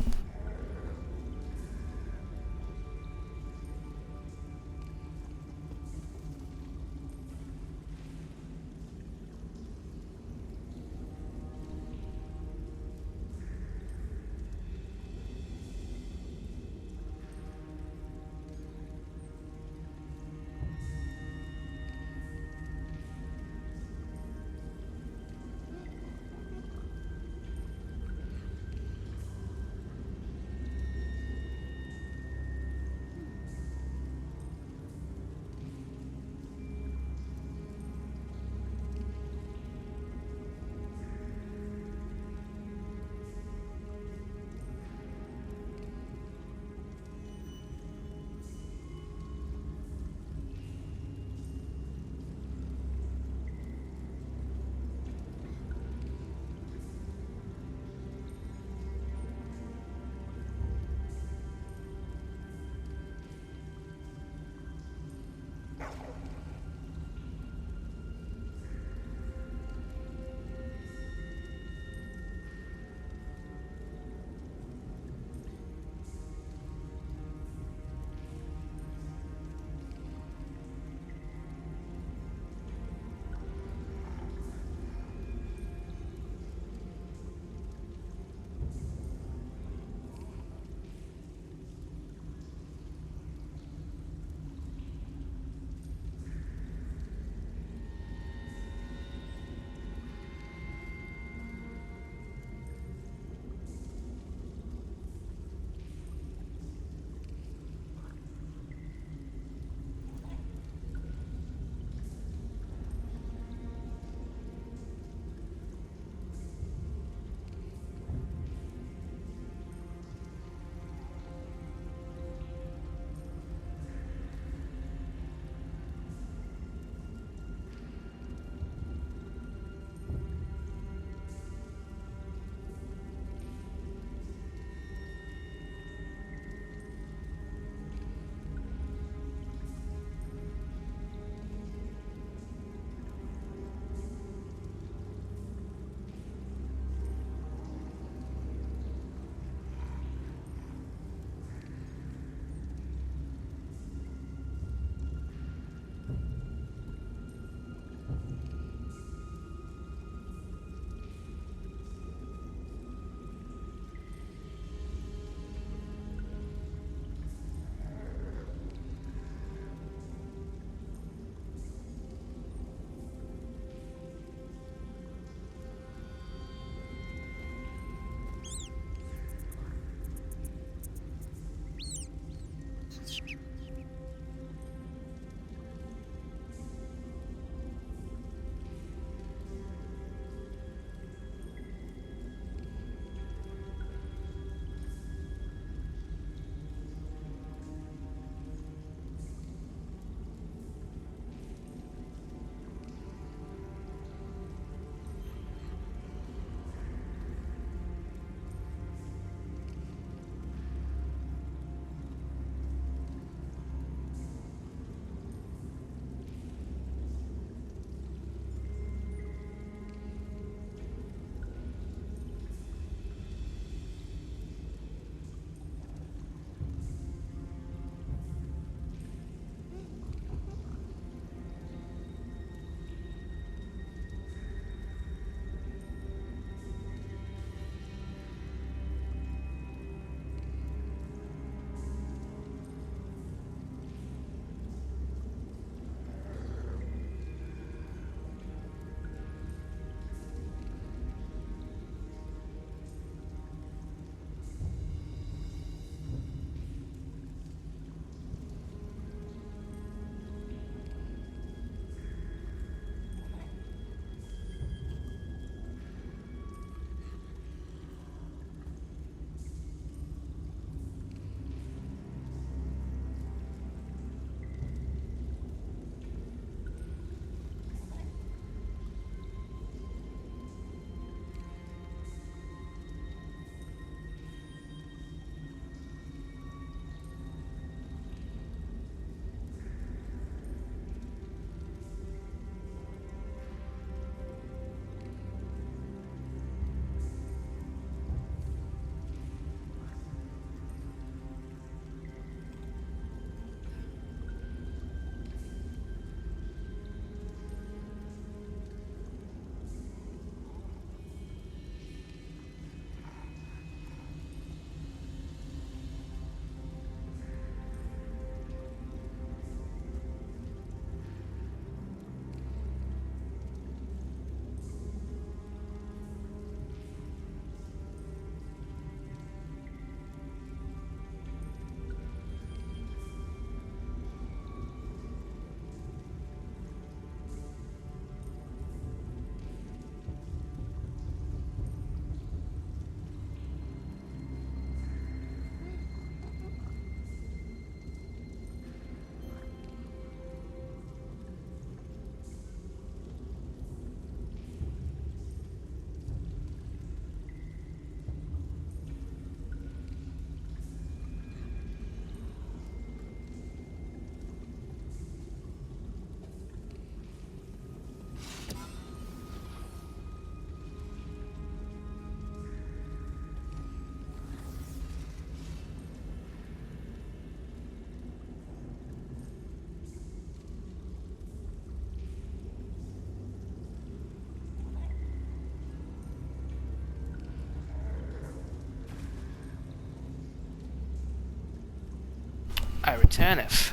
Tanif.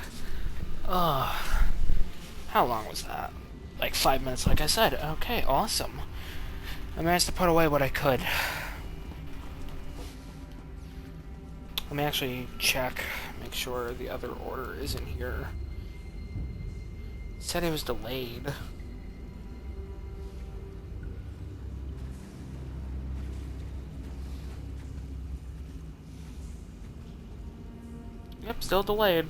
How long was that? Like 5 minutes, like I said. Okay, awesome. I managed to put away what I could. Let me actually check, make sure the other order isn't here. It said it was delayed. Yep, still delayed.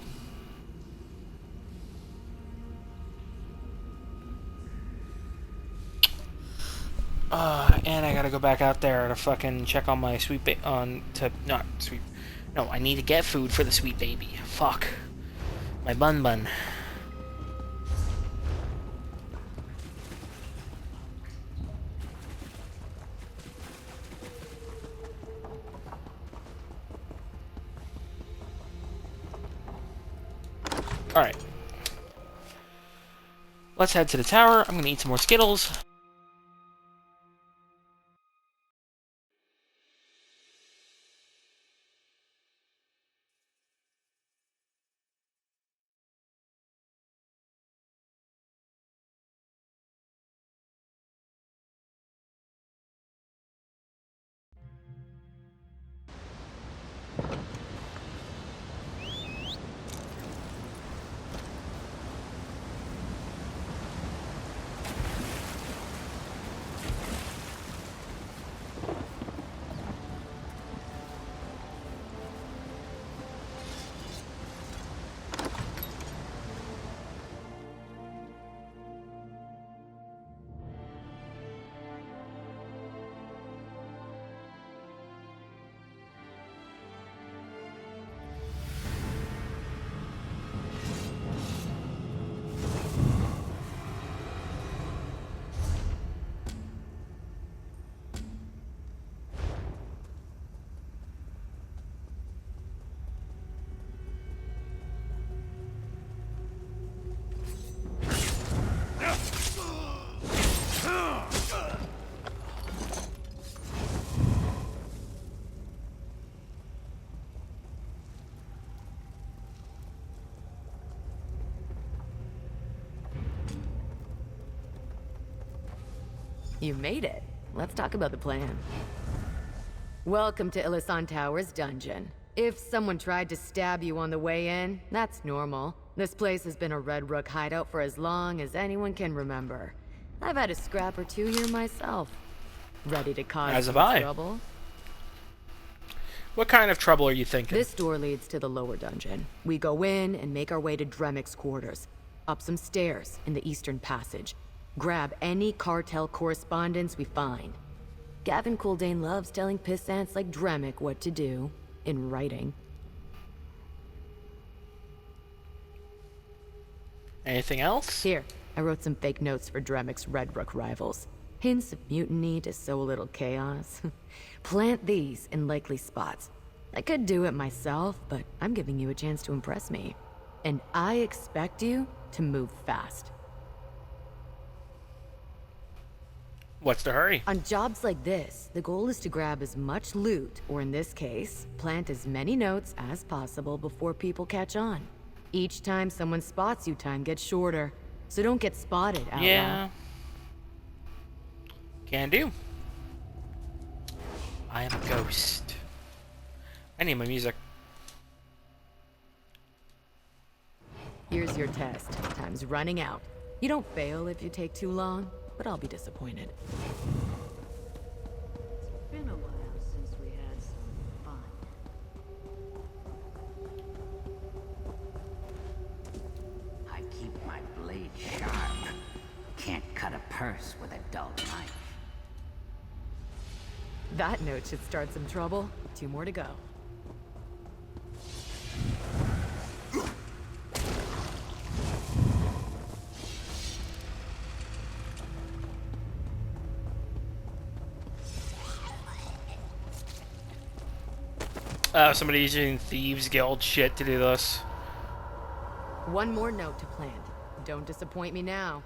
And I gotta go back out there to fucking check on my sweet not sweet. No, I need to get food for the sweet baby. Fuck. My bun. Alright. Let's head to the tower. I'm gonna eat some more Skittles. You made it. Let's talk about the plan. Welcome to Illisan Tower's dungeon. If someone tried to stab you on the way in, that's normal. This place has been a Red Rook hideout for as long as anyone can remember. I've had a scrap or two here myself. Ready to cause some trouble? What kind of trouble are you thinking? This door leads to the lower dungeon. We go in and make our way to Dremic's quarters. Up some stairs in the eastern passage. Grab any cartel correspondence we find. Gavin Couldane loves telling pissants like Dremic what to do, in writing. Anything else? Here, I wrote some fake notes for Dremic's Red Rook rivals. Hints of mutiny to sow a little chaos. Plant these in likely spots. I could do it myself, but I'm giving you a chance to impress me. And I expect you to move fast. What's the hurry? On jobs like this, the goal is to grab as much loot, or in this case, plant as many notes as possible before people catch on. Each time someone spots you, time gets shorter. So don't get spotted, outlaw. Yeah. Can do. I am a ghost. I need my music. Here's your test. Time's running out. You don't fail if you take too long, but I'll be disappointed. It's been a while since we had some fun. I keep my blade sharp. Can't cut a purse with a dull knife. That note should start some trouble. 2 more to go. Somebody's using Thieves Guild shit to do this. 1 more note to plant. Don't disappoint me now.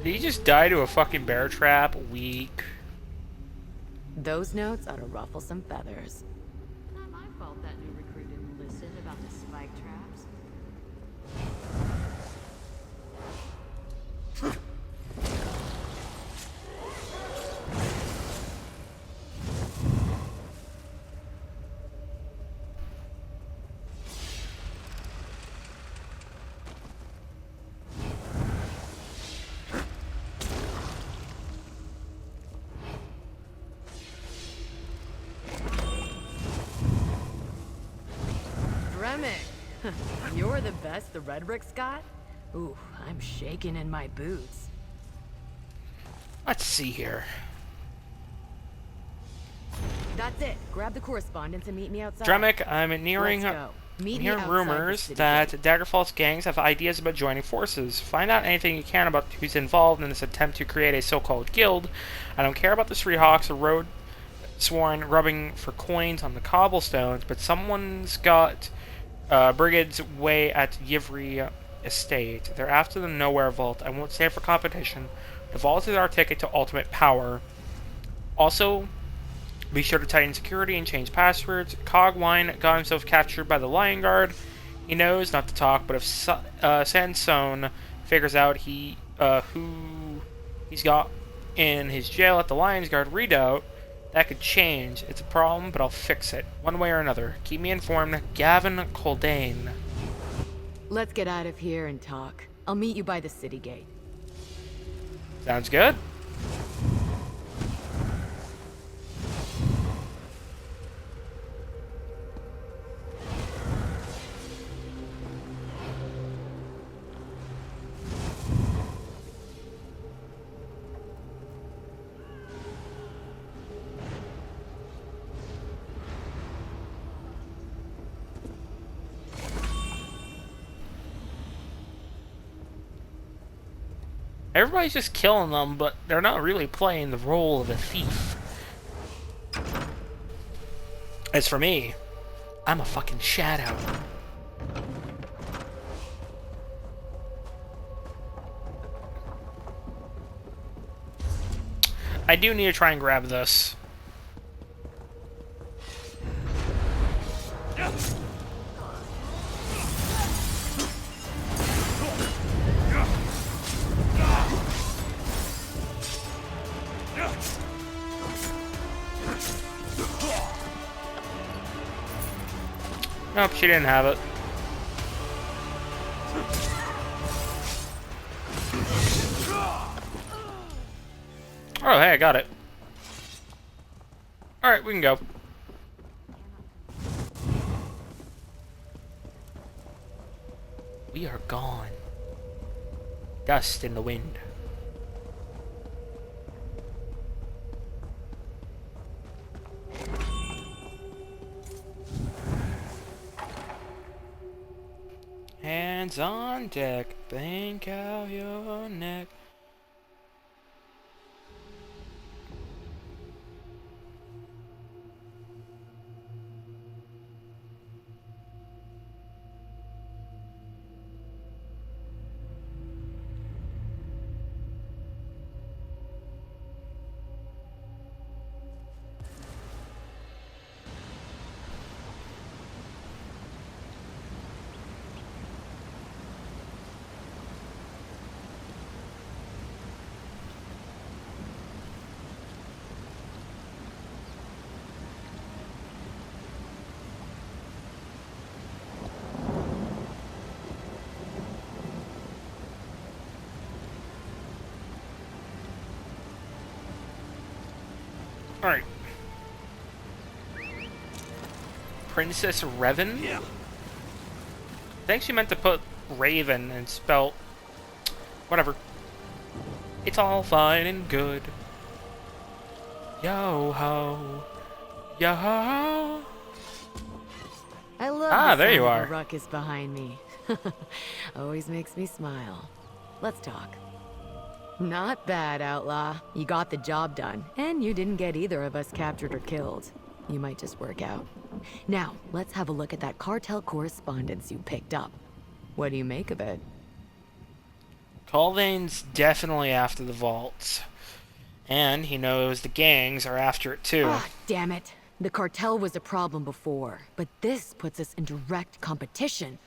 Did he just die to a fucking bear trap? Weak. Those notes ought to ruffle some feathers. Not my fault that new recruit didn't listen about the spike traps. You're the best the Redrick's got? Ooh, I'm shaking in my boots. Let's see here. That's it. Grab the correspondence and meet me outside. Dremic, I'm nearing... Let's go. Meet me hear outside rumors the that city Daggerfall's gangs have ideas about joining forces. Find out anything you can about who's involved in this attempt to create a so-called guild. I don't care about the Three Hawks or Road Sworn rubbing for coins on the cobblestones, but someone's got Brigade's way at Yivri Estate. They're after the Nowhere Vault. I won't stand for competition. The vault is our ticket to ultimate power. Also, be sure to tighten security and change passwords. Cogwine got himself captured by the Lion Guard. He knows not to talk, but if Sansone figures out who he's got in his jail at the Lion's Guard redoubt, that could change. It's a problem, but I'll fix it. One way or another. Keep me informed. Gavin Coldane. Let's get out of here and talk. I'll meet you by the city gate. Sounds good. Everybody's just killing them, but they're not really playing the role of a thief. As for me, I'm a fucking shadow. I do need to try and grab this. Nope, she didn't have it. Oh, hey, I got it. Alright, we can go. We are gone. Dust in the wind. Hands on deck, bank out your neck. Alright. Princess Revan? Yeah. I think she meant to put Raven and spelt... Whatever. It's all fine and good. Yo-ho. Yo-ho. I love there you the are. ruckus behind me. Always makes me smile. Let's talk. Not bad, Outlaw. You got the job done, and you didn't get either of us captured or killed. You might just work out. Now, let's have a look at that cartel correspondence you picked up. What do you make of it? Caldane's definitely after the vault. And he knows the gangs are after it too. Ah, damn it. The cartel was a problem before, but this puts us in direct competition.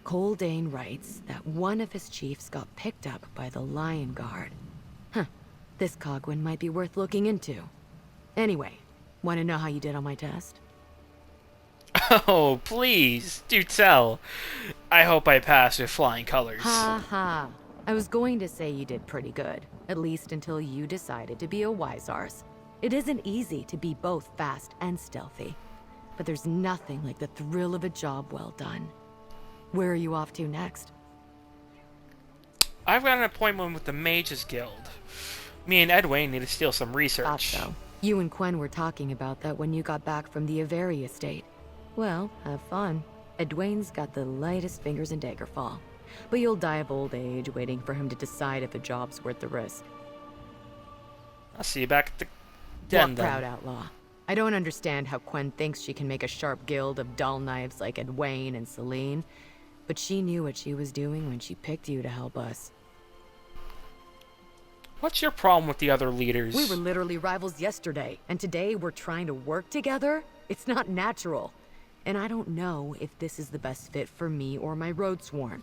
Coldane writes that one of his chiefs got picked up by the Lion Guard. Huh. This Cogwin might be worth looking into. Anyway, want to know how you did on my test? Oh, please, do tell. I hope I pass with flying colors. Ha ha. I was going to say you did pretty good, at least until you decided to be a wise arse. It isn't easy to be both fast and stealthy, but there's nothing like the thrill of a job well done. Where are you off to next? I've got an appointment with the Mages Guild. Me and Edwin need to steal some research. Thought so. You and Quen were talking about that when you got back from the Avery estate. Well, have fun. Edwin's got the lightest fingers in Daggerfall, but you'll die of old age waiting for him to decide if a job's worth the risk. I'll see you back at the den then. Proud outlaw. I don't understand how Quen thinks she can make a sharp guild of dull knives like Edwin and Celine, but she knew what she was doing when she picked you to help us. What's your problem with the other leaders? We were literally rivals yesterday, and today we're trying to work together? It's not natural. And I don't know if this is the best fit for me or my road sworn.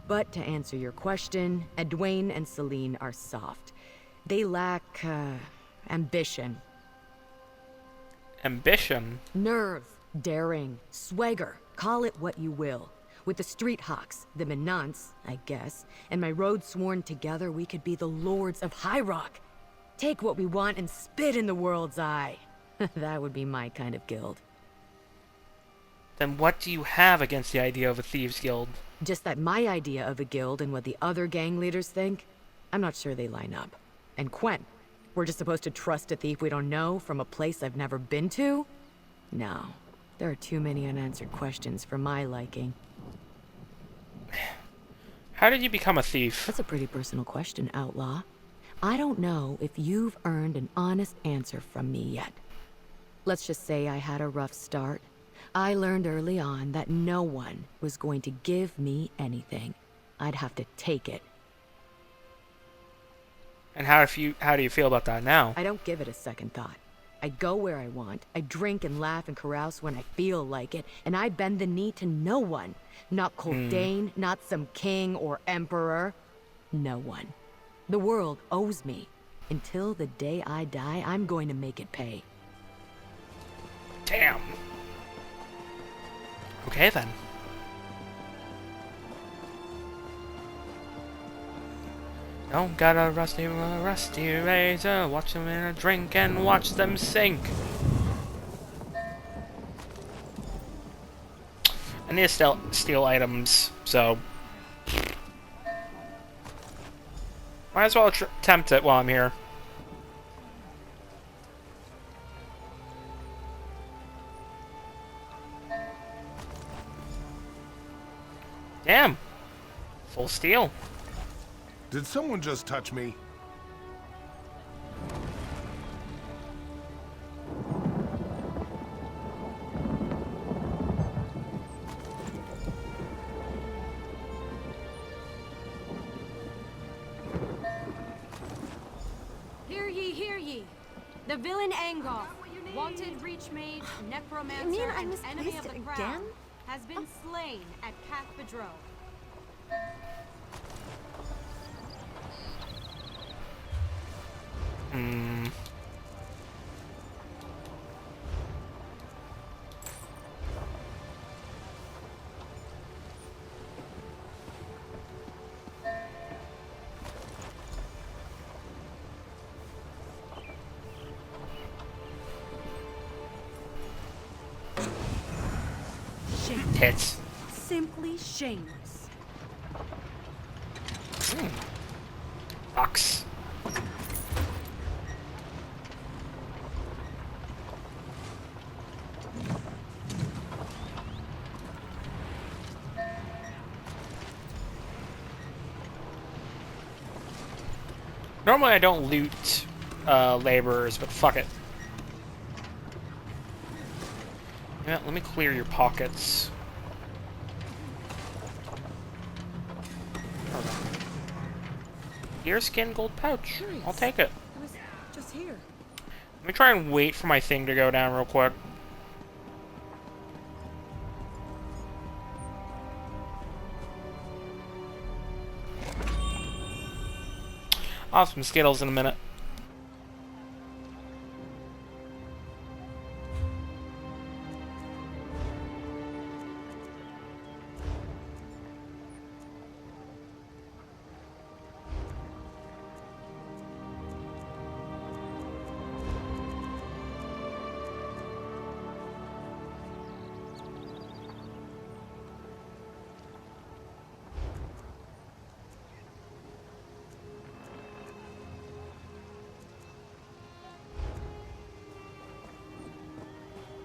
But to answer your question, Edwin and Celine are soft. They lack, ambition. Ambition? Nerve, daring, swagger, call it what you will. With the Street Hawks, the Menants, I guess, and my road sworn together, we could be the Lords of High Rock. Take what we want and spit in the world's eye. That would be my kind of guild. Then what do you have against the idea of a thieves guild? Just that my idea of a guild and what the other gang leaders think, I'm not sure they line up. And Quen, we're just supposed to trust a thief we don't know from a place I've never been to? No, there are too many unanswered questions for my liking. How did you become a thief? That's a pretty personal question, outlaw. I don't know if you've earned an honest answer from me yet. Let's just say I had a rough start. I learned early on that no one was going to give me anything. I'd have to take it. And how do you feel about that now? I don't give it a second thought. I go where I want. I drink and laugh and carouse when I feel like it, and I bend the knee to no one. Not Coldane, not some king or emperor. No one. The world owes me. Until the day I die, I'm going to make it pay. Damn. Okay then. Don't got a rusty razor. Watch them in a drink and watch them sink. I need to steal items, so might as well attempt it while I'm here. Damn. Full steal. Did someone just touch me? Hear ye, hear ye. The villain Angol, wanted reach mage, necromancer, and enemy of the crown, has been slain at Cathedral. Tits. Simply shameless. Box. Normally I don't loot laborers, but fuck it. Yeah, let me clear your pockets. Okay. Deerskin gold pouch. Nice. I'll take it. It was just here. Let me try and wait for my thing to go down real quick. I'll have some Skittles in a minute.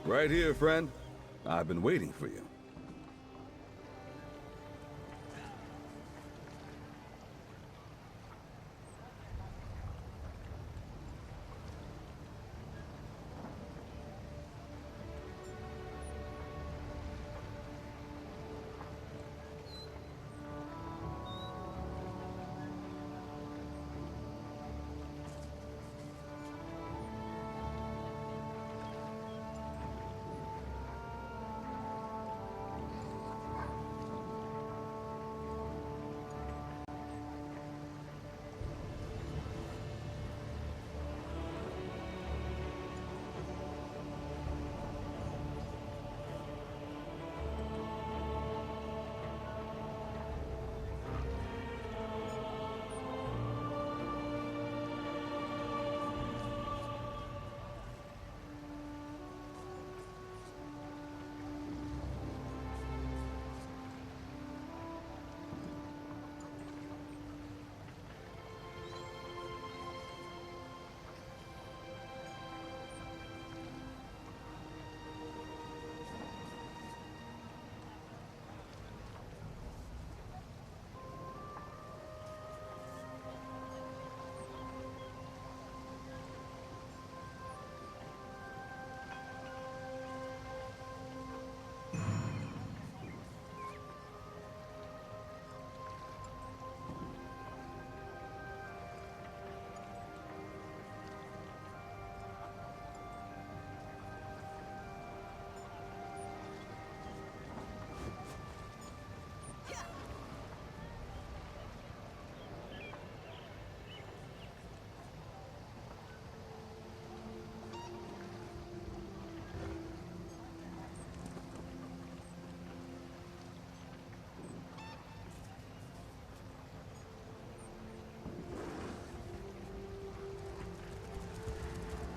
Right here, friend. I've been waiting for you.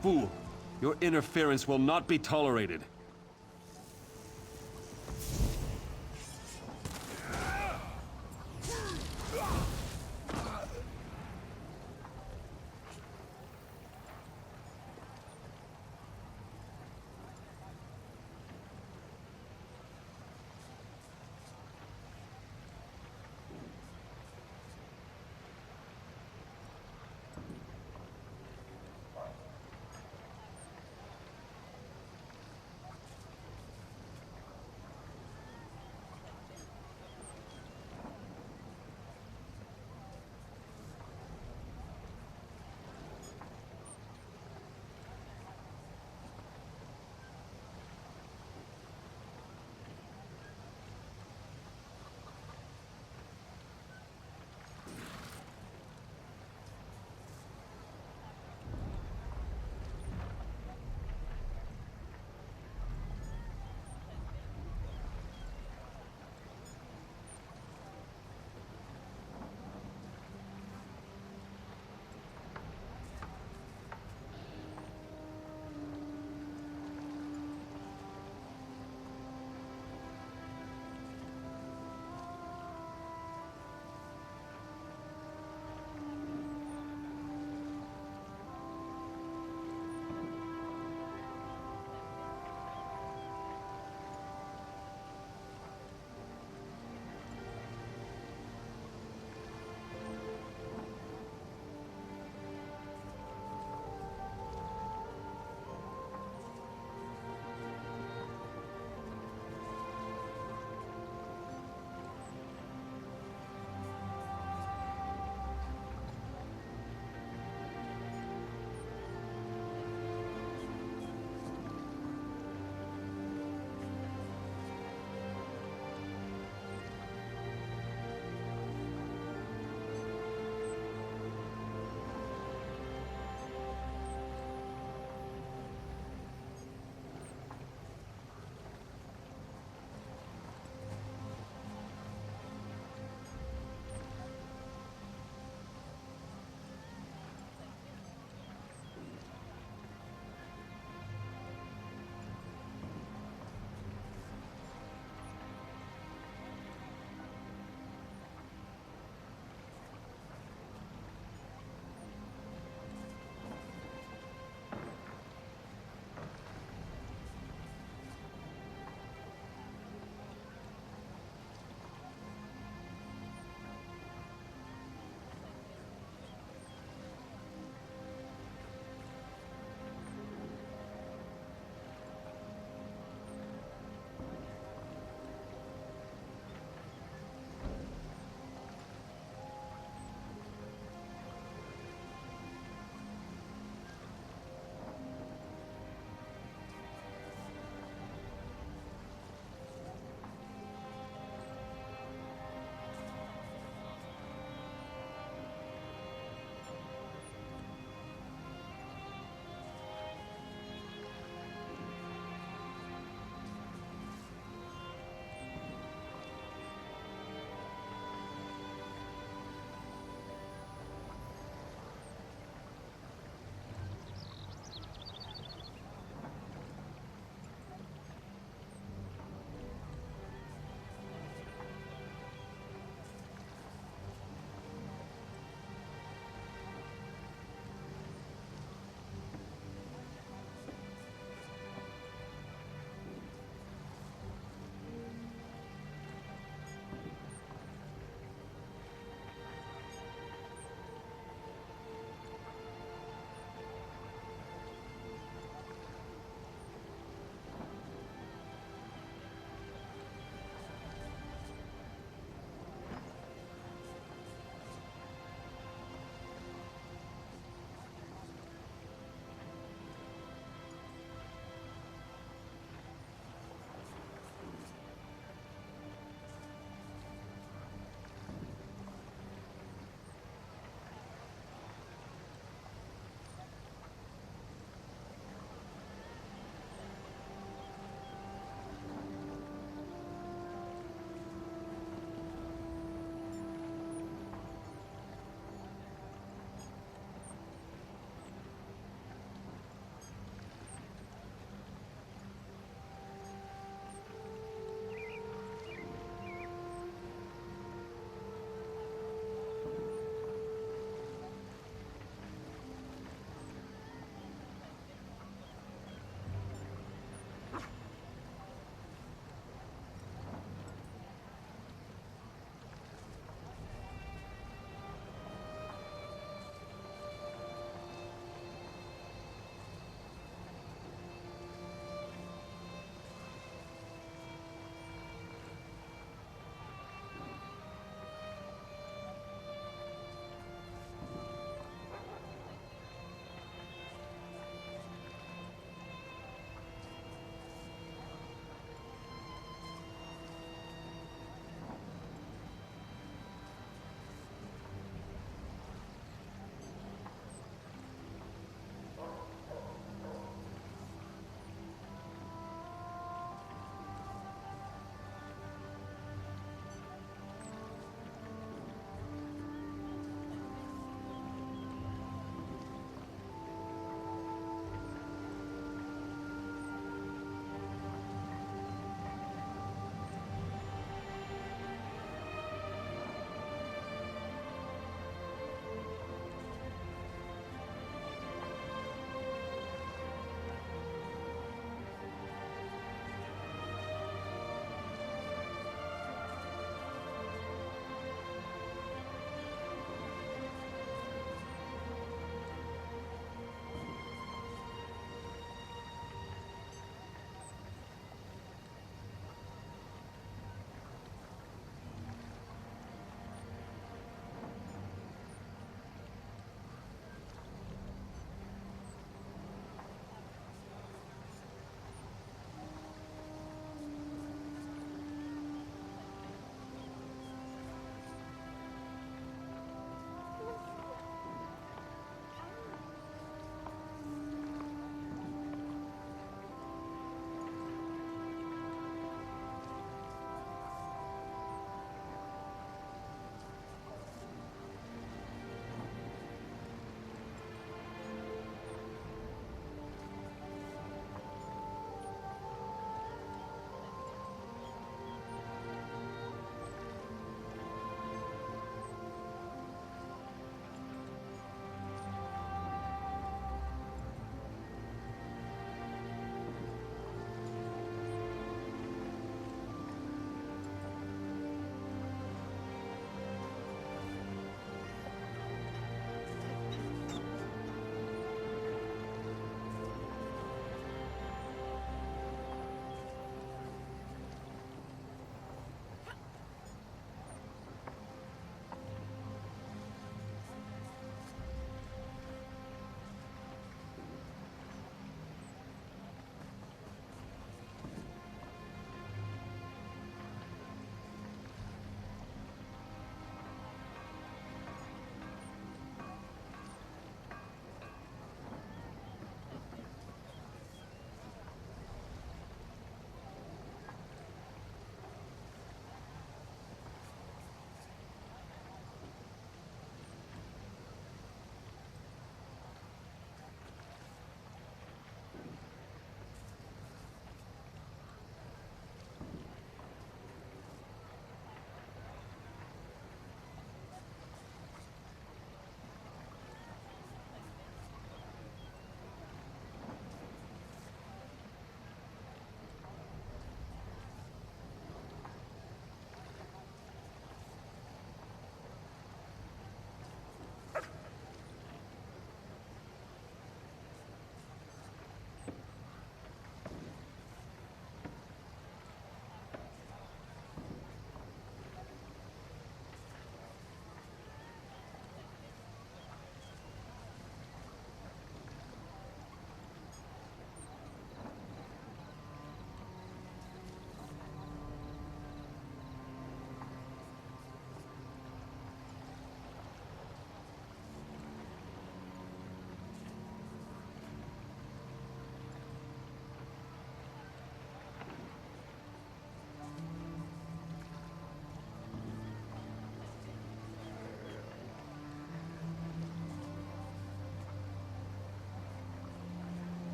Fool, your interference will not be tolerated.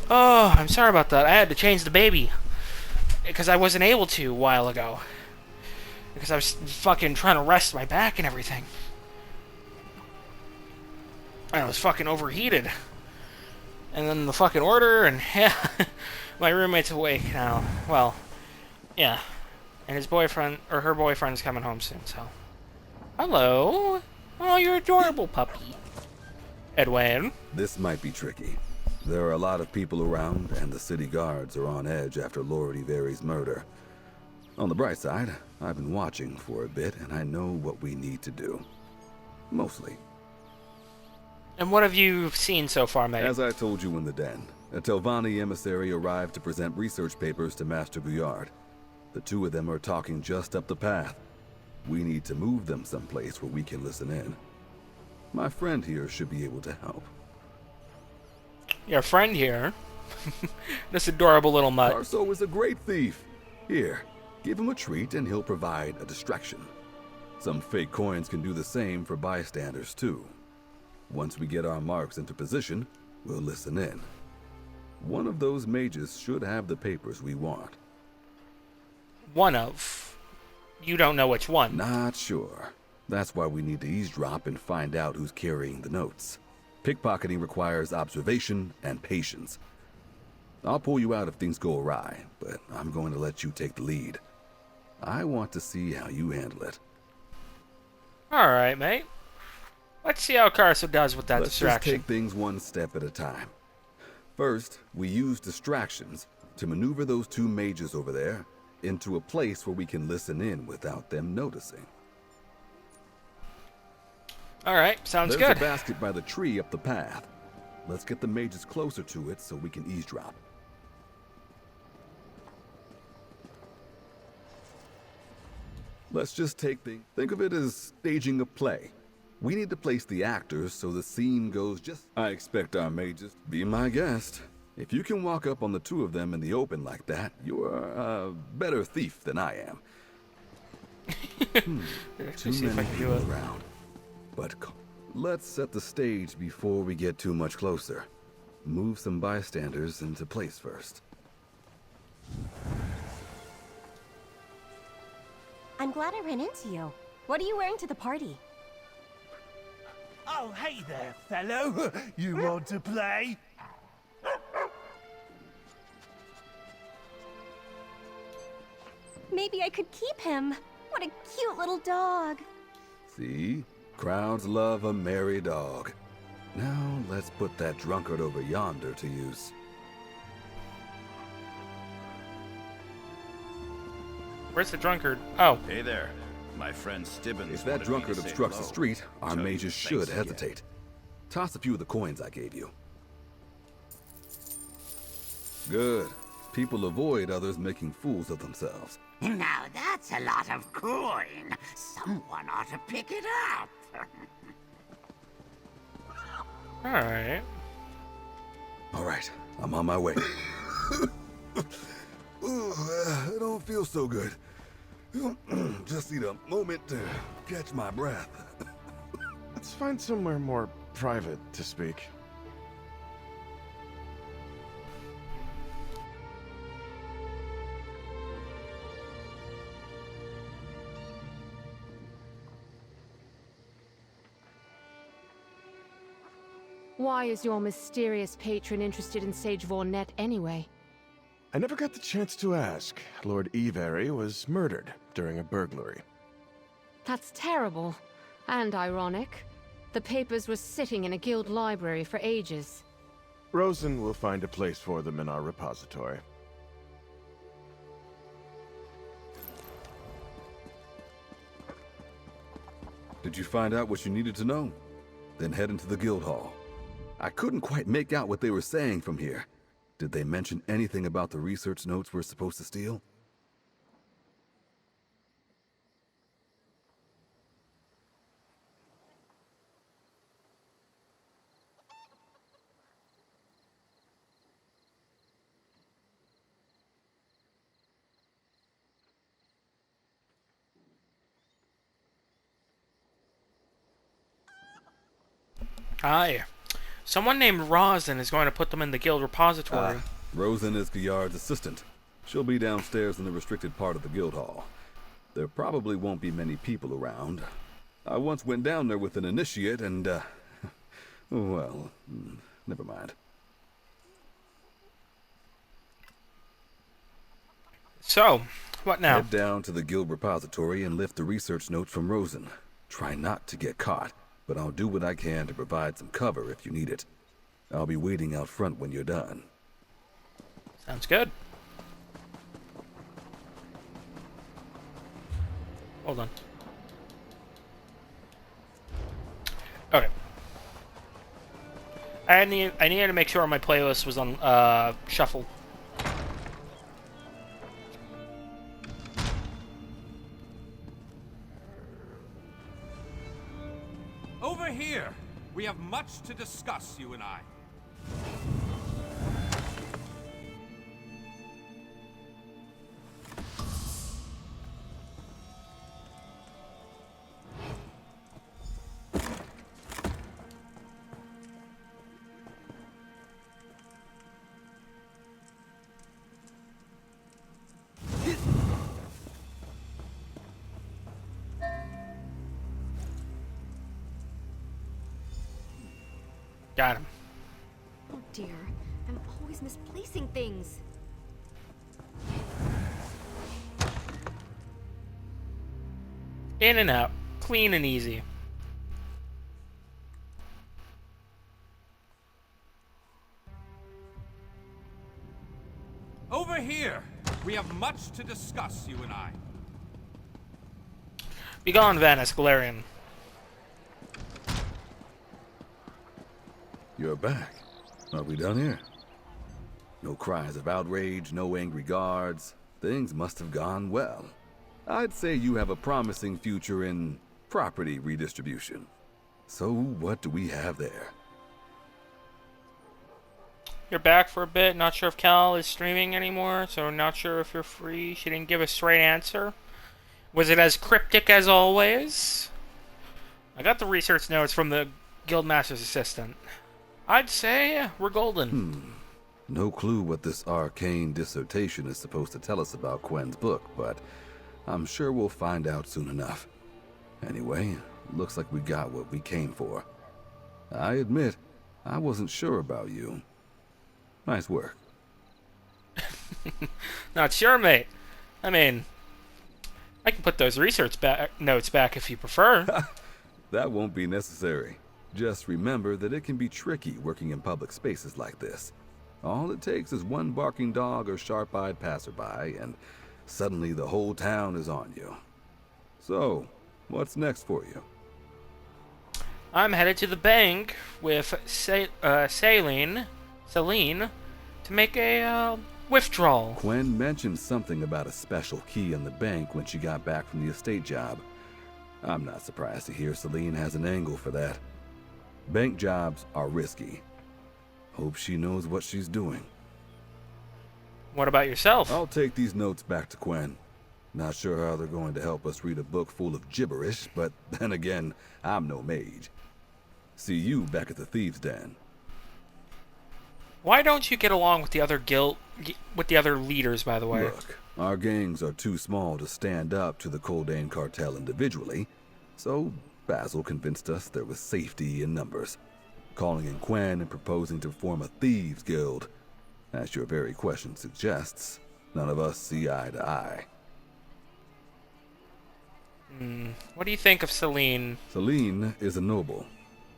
Oh, I'm sorry about that. I had to change the baby. Because I wasn't able to a while ago. Because I was fucking trying to rest my back and everything. And I was fucking overheated. And then the fucking order, and yeah, my roommate's awake now. Well, yeah. And his boyfriend, or her boyfriend's coming home soon, so. Hello. Oh, you're adorable, puppy. Edwin. This might be tricky. There are a lot of people around, and the city guards are on edge after Lord Iveri's murder. On the bright side, I've been watching for a bit, and I know what we need to do. Mostly. And what have you seen so far, mate? As I told you in the den, a Telvanni emissary arrived to present research papers to Master Buyard. The two of them are talking just up the path. We need to move them someplace where we can listen in. My friend here should be able to help. Your friend here? This adorable little mutt. Tarso is a great thief. Here, give him a treat and he'll provide a distraction. Some fake coins can do the same for bystanders too. Once we get our marks into position, we'll listen in. One of those mages should have the papers we want. One of? You don't know which one? Not sure. That's why we need to eavesdrop and find out who's carrying the notes. Pickpocketing requires observation and patience. I'll pull you out if things go awry, but I'm going to let you take the lead. I want to see how you handle it. Alright, mate. Let's see how Carso does with that Let's distraction. just take things one step at a time. First, we use distractions to maneuver those two mages over there into a place where we can listen in without them noticing. Alright, sounds There's good. a basket by the tree up the path. Let's get the mages closer to it so we can eavesdrop. Let's just think of it as staging a play. We need to place the actors so the scene goes just... I expect our mages to be my guest. If you can walk up on the two of them in the open like that, you're a better thief than I am. Too many people around. But let's set the stage before we get too much closer. Move some bystanders into place first. I'm glad I ran into you. What are you wearing to the party? Oh, hey there, fellow. You want to play? Maybe I could keep him. What a cute little dog. See? Crowds love a merry dog. Now, let's put that drunkard over yonder to use. Where's the drunkard? Oh. Hey there. My friend Stibbins. If that drunkard obstructs the street, our mages should hesitate. Toss a few of the coins I gave you. Good. People avoid others making fools of themselves. Now that's a lot of coin. Someone ought to pick it up. Alright. Alright, I'm on my way. I don't feel so good. Just need a moment to catch my breath. Let's find somewhere more private to speak. Why is your mysterious patron interested in Sage Vornet anyway? I never got the chance to ask. Lord Iveri was murdered during a burglary. That's terrible. And ironic. The papers were sitting in a guild library for ages. Rosen will find a place for them in our repository. Did you find out what you needed to know? Then head into the guild hall. I couldn't quite make out what they were saying from here. Did they mention anything about the research notes we're supposed to steal? Hi. Someone named Rosin is going to put them in the guild repository. Rosin is Guyard's assistant. She'll be downstairs in the restricted part of the guild hall. There probably won't be many people around. I once went down there with an initiate and, well, never mind. So, what now? Head down to the guild repository and lift the research notes from Rosin. Try not to get caught, but I'll do what I can to provide some cover if you need it. I'll be waiting out front when you're done. Sounds good. Hold on. Okay. I needed to make sure my playlist was on shuffle. Over here! We have much to discuss, you and I. Got him. Oh dear, I'm always misplacing things. In and out. Clean and easy. Over here! We have much to discuss, you and I. Begone, Vanis Galarian. You're back. Are we done here? No cries of outrage, no angry guards. Things must have gone well. I'd say you have a promising future in property redistribution. So what do we have there? You're back for a bit. Not sure if Cal is streaming anymore, so not sure if you're free. She didn't give a straight answer. Was it as cryptic as always? I got the research notes from the Guildmaster's assistant. I'd say we're golden. No clue what this arcane dissertation is supposed to tell us about Quen's book, but I'm sure we'll find out soon enough. Anyway, looks like we got what we came for. I admit, I wasn't sure about you. Nice work. Not sure, mate. I mean, I can put those research notes back if you prefer. That won't be necessary. Just remember that it can be tricky working in public spaces like this. All it takes is one barking dog or sharp-eyed passerby, and suddenly the whole town is on you. So, what's next for you? I'm headed to the bank with Celine to make a withdrawal. Quen mentioned something about a special key in the bank when she got back from the estate job. I'm not surprised to hear Celine has an angle for that. Bank jobs are risky. Hope she knows what she's doing. What about yourself? I'll take these notes back to Quen. Not sure how they're going to help us read a book full of gibberish, but then again, I'm no mage. See you back at the Thieves' Den. Why don't you get along with the other leaders, by the way? Look, our gangs are too small to stand up to the Coldane cartel individually, so Basil convinced us there was safety in numbers, calling in Quen and proposing to form a thieves guild. As your very question suggests, none of us see eye to eye. What do you think of Celine? Celine is a noble.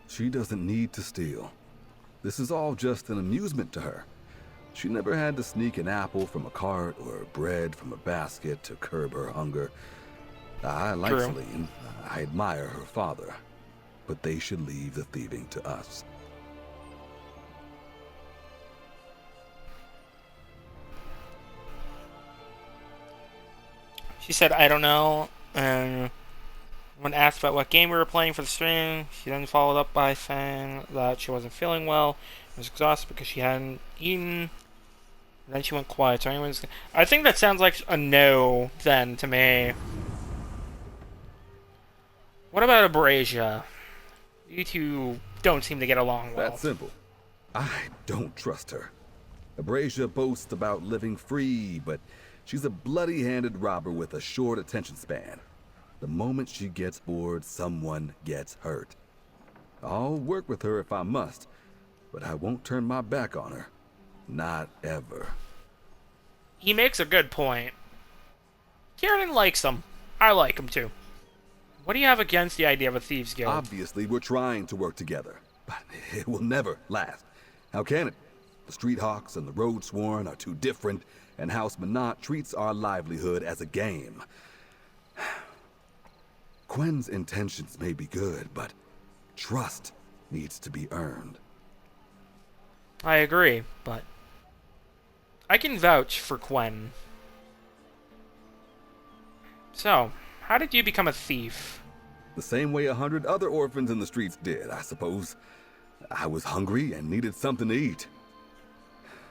She doesn't need to steal. This is all just an amusement to her. She never had to sneak an apple from a cart or bread from a basket to curb her hunger. I like True. Celine. I admire her father. But they should leave the thieving to us. She said, I don't know. And when asked about what game we were playing for the stream, she then followed up by saying that she wasn't feeling well. Was exhausted because she hadn't eaten. And then she went quiet. So I think that sounds like a no, then, to me. What about Abrasia? You two don't seem to get along well. That's simple. I don't trust her. Abrasia boasts about living free, but she's a bloody-handed robber with a short attention span. The moment she gets bored, someone gets hurt. I'll work with her if I must, but I won't turn my back on her. Not ever. He makes a good point. Kieran likes him. I like him too. What do you have against the idea of a thieves guild? Obviously, we're trying to work together, but it will never last. How can it? The Street Hawks and the Road Sworn are too different, and House Minot treats our livelihood as a game. Quen's intentions may be good, but trust needs to be earned. I agree, but I can vouch for Quen. So, how did you become a thief? The same way 100 other orphans in the streets did, I suppose. I was hungry and needed something to eat.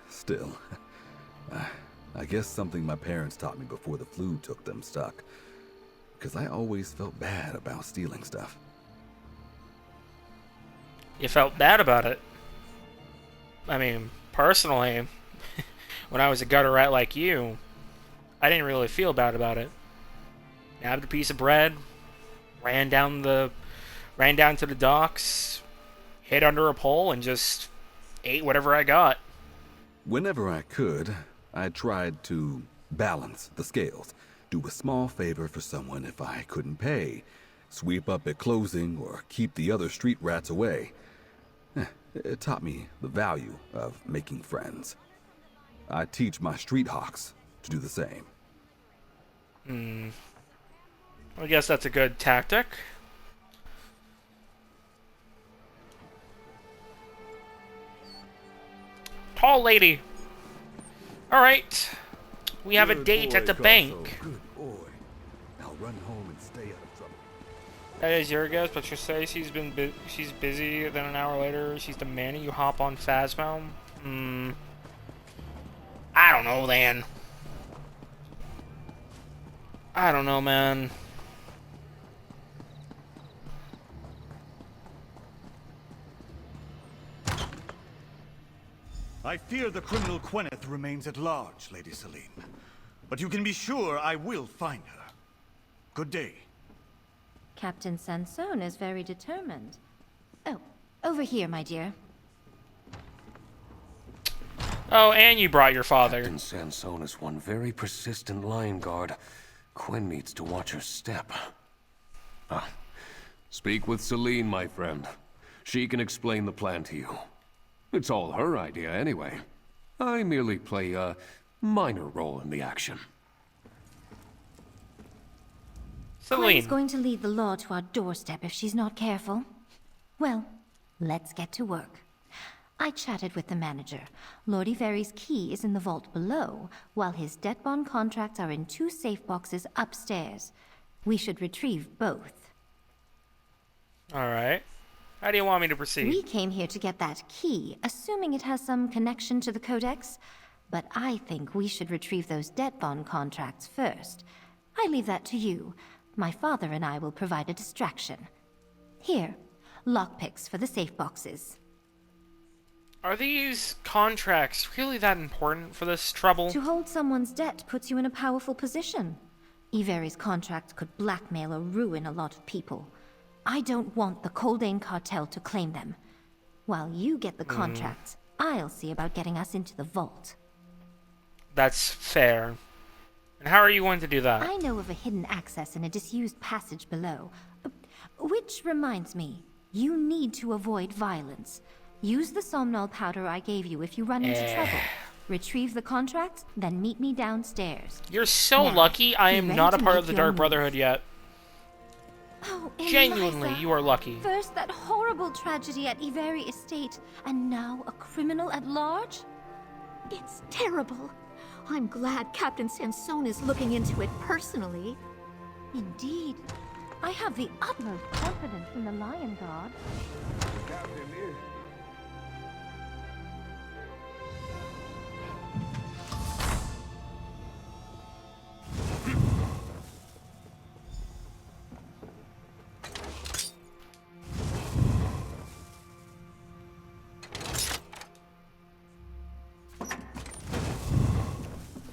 Still, I guess something my parents taught me before the flu took them stuck. Because I always felt bad about stealing stuff. You felt bad about it? I mean, personally, when I was a gutter rat like you, I didn't really feel bad about it. Nabbed a piece of bread, ran down to the docks, hid under a pole, and just ate whatever I got. Whenever I could, I tried to balance the scales. Do a small favor for someone if I couldn't pay. Sweep up at closing or keep the other street rats away. It taught me the value of making friends. I teach my street hawks to do the same. I guess that's a good tactic. Tall lady. Alright. We have a date at the bank. Good boy. Now run home and stay out of trouble. That is your guess, but you say she's busy. Then an hour later, she's demanding you hop on Phasmo. I don't know, then. I don't know, man. I fear the criminal Queneth remains at large, Lady Celine. But you can be sure I will find her. Good day. Captain Sansone is very determined. Oh, over here, my dear. Oh, and you brought your father. Captain Sansone is one very persistent lion guard. Quen needs to watch her step. Speak with Celine, my friend. She can explain the plan to you. It's all her idea, anyway. I merely play a minor role in the action. Celine. Quen's going to lead the law to our doorstep if she's not careful. Well, let's get to work. I chatted with the manager. Lord Iveri's key is in the vault below, while his debt bond contracts are in 2 safe boxes upstairs. We should retrieve both. Alright. How do you want me to proceed? We came here to get that key, assuming it has some connection to the Codex. But I think we should retrieve those debt bond contracts first. I leave that to you. My father and I will provide a distraction. Here, lockpicks for the safe boxes. Are these contracts really that important for this trouble? To hold someone's debt puts you in a powerful position. Iveri's contract could blackmail or ruin a lot of people. I don't want the Coldane cartel to claim them. While you get the contracts, I'll see about getting us into the vault. That's fair. And how are you going to do that? I know of a hidden access in a disused passage below. Which reminds me, you need to avoid violence. Use the somnol powder I gave you if you run into trouble. Retrieve the contracts, then meet me downstairs. You're so lucky I am not a part of the Dark Brotherhood yet. Oh, genuinely, you are lucky. First that horrible tragedy at Iveri Estate, and now a criminal at large? It's terrible. I'm glad Captain Sansone is looking into it personally. Indeed. I have the utmost confidence in the Lion God.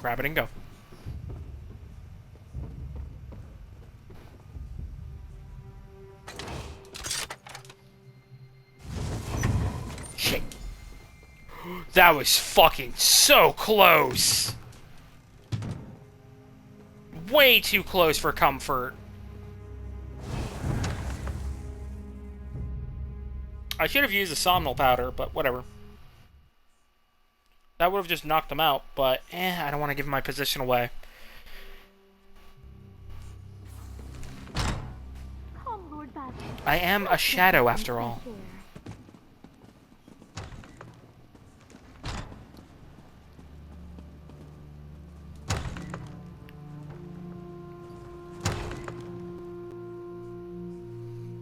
grab it and go. Shit. That was fucking so close. Way too close for comfort. I should have used a somnol powder, but whatever. That would have just knocked him out, but I don't want to give my position away. I am a shadow after all.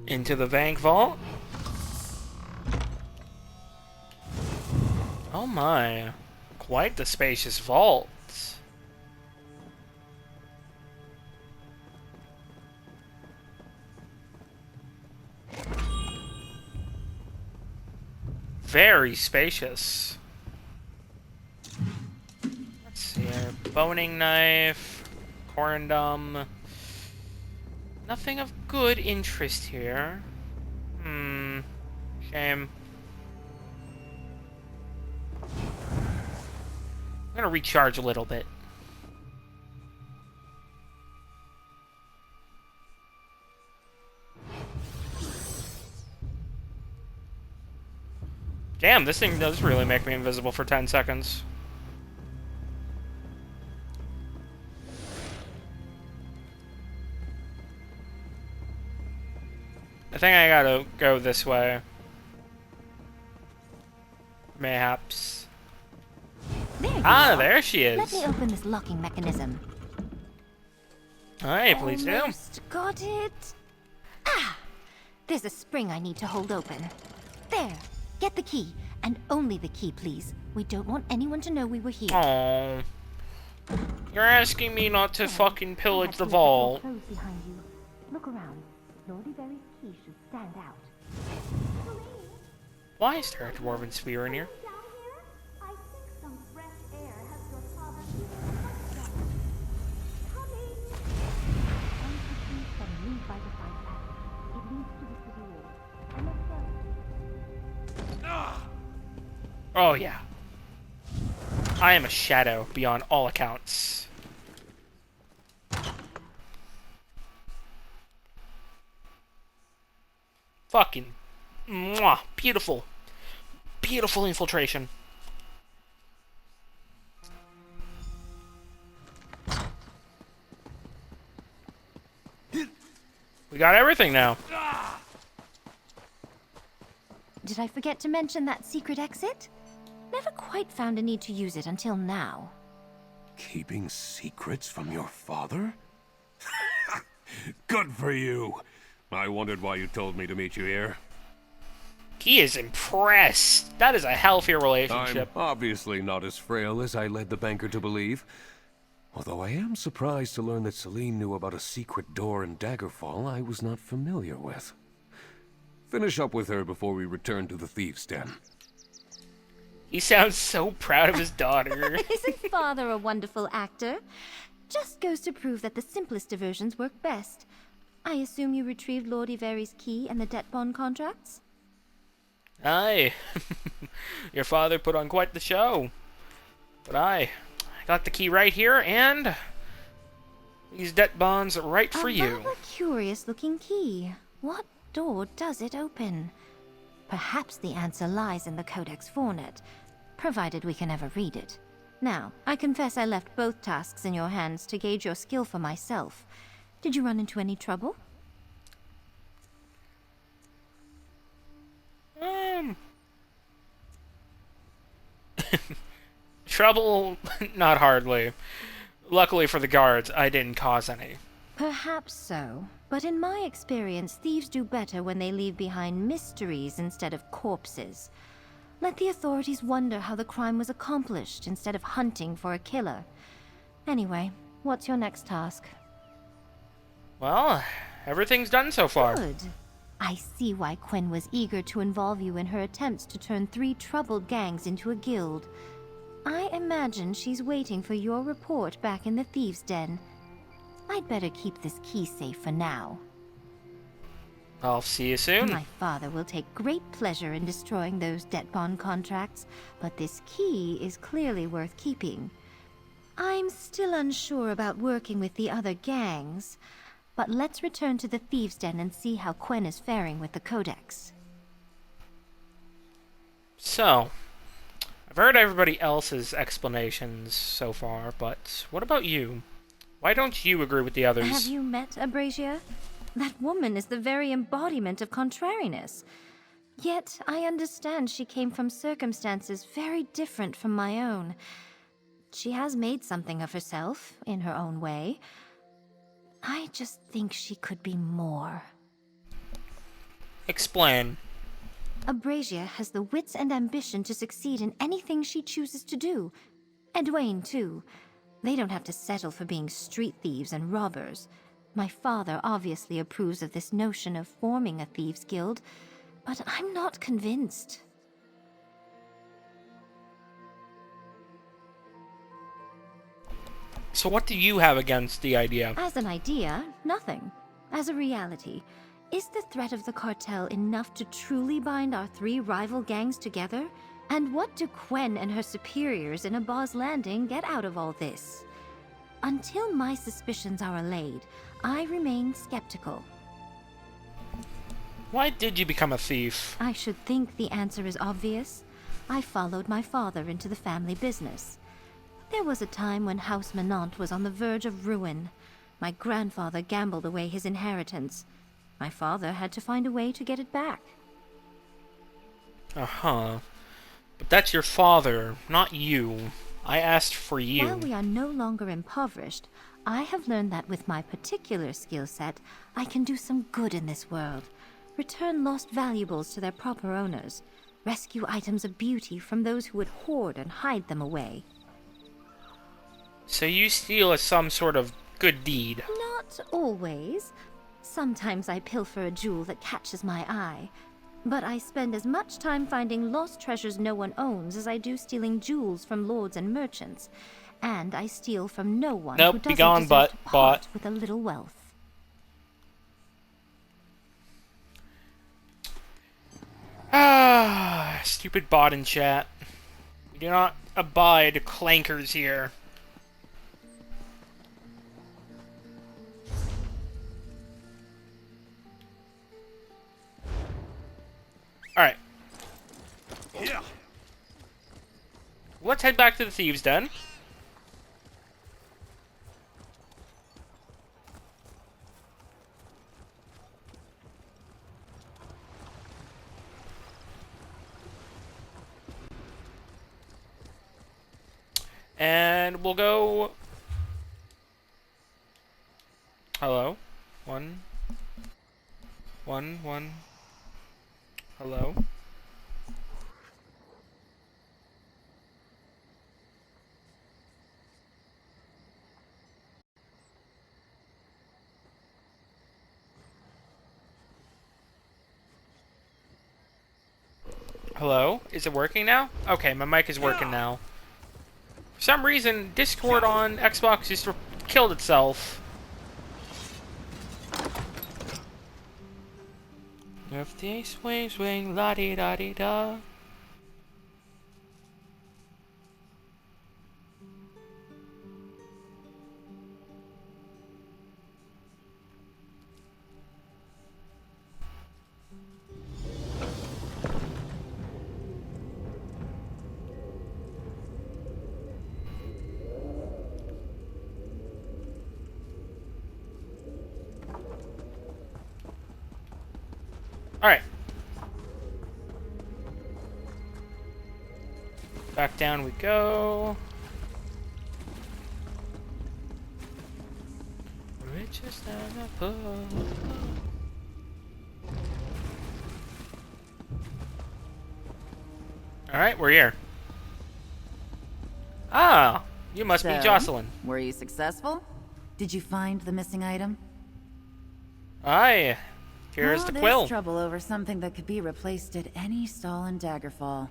Into the bank vault. Oh my, quite the spacious vault. Very spacious. Let's see here. Boning knife, corundum. Nothing of good interest here. Shame. I'm gonna recharge a little bit. Damn, this thing does really make me invisible for 10 seconds. I think I gotta go this way. Mayhaps. There she is. Let me open this locking mechanism. Alright, please do. Almost got it. Ah! There's a spring I need to hold open. There. Get the key. And only the key, please. We don't want anyone to know we were here. Aww. You're asking me not to fucking pillage the vault. Behind you. Look around. Lord Ivery's key should stand out. Why is there a dwarven spear in here? Oh yeah. I am a shadow beyond all accounts. Fucking mwah, beautiful. Beautiful infiltration. We got everything now. Did I forget to mention that secret exit? Never quite found a need to use it until now. Keeping secrets from your father? Good for you. I wondered why you told me to meet you here. He is impressed. That is a healthier relationship. I'm obviously not as frail as I led the banker to believe. Although I am surprised to learn that Celine knew about a secret door in Daggerfall I was not familiar with. Finish up with her before we return to the thieves' den. He sounds so proud of his daughter. Isn't father a wonderful actor? Just goes to prove that the simplest diversions work best. I assume you retrieved Lord Ivery's key and the debt bond contracts? Aye. Your father put on quite the show. But I got the key right here, and these debt bonds right for you. A rather curious-looking key. What door does it open? Perhaps the answer lies in the Codex Fornet, provided we can ever read it. Now, I confess I left both tasks in your hands to gauge your skill for myself. Did you run into any trouble? Trouble? Not hardly. Luckily for the guards, I didn't cause any. Perhaps so. But in my experience, thieves do better when they leave behind mysteries instead of corpses. Let the authorities wonder how the crime was accomplished instead of hunting for a killer. Anyway, what's your next task? Well, everything's done so far. Good. I see why Quinn was eager to involve you in her attempts to turn 3 troubled gangs into a guild. I imagine she's waiting for your report back in the thieves' den. I'd better keep this key safe for now. I'll see you soon. My father will take great pleasure in destroying those debt bond contracts, but this key is clearly worth keeping. I'm still unsure about working with the other gangs, but let's return to the thieves' den and see how Quen is faring with the Codex. So, I've heard everybody else's explanations so far, but what about you? Why don't you agree with the others? Have you met Abrasia? That woman is the very embodiment of contrariness. Yet, I understand she came from circumstances very different from my own. She has made something of herself, in her own way. I just think she could be more. Explain. Abrasia has the wits and ambition to succeed in anything she chooses to do. And Dwayne, too. They don't have to settle for being street thieves and robbers. My father obviously approves of this notion of forming a thieves' guild, but I'm not convinced. So what do you have against the idea? As an idea, nothing. As a reality, is the threat of the cartel enough to truly bind our three rival gangs together? And what do Quen and her superiors in Abaz Landing get out of all this? Until my suspicions are allayed, I remain skeptical. Why did you become a thief? I should think the answer is obvious. I followed my father into the family business. There was a time when House Menant was on the verge of ruin. My grandfather gambled away his inheritance. My father had to find a way to get it back. Uh-huh. But that's your father, not you. I asked for you. While we are no longer impoverished, I have learned that with my particular skill set, I can do some good in this world. Return lost valuables to their proper owners. Rescue items of beauty from those who would hoard and hide them away. So you steal as some sort of good deed? Not always. Sometimes I pilfer a jewel that catches my eye. But I spend as much time finding lost treasures no one owns as I do stealing jewels from lords and merchants. And I steal from no one who doesn't deserve to part with a little wealth. Ah, stupid bot in chat. We do not abide clankers here. Alright. Yeah. Let's head back to the thieves' den. And we'll go... Hello? One. Hello? Hello? Is it working now? Okay, my mic is working now. For some reason, Discord on Xbox just killed itself. If they swing, swing, la-di-da-di-da. Alright. Back down we go. Richest than a poor. Alright, we're here. Ah, you must be Jocelyn. Were you successful? Did you find the missing item? Aye. Here's the quill. There's trouble over something that could be replaced at any stall in Daggerfall.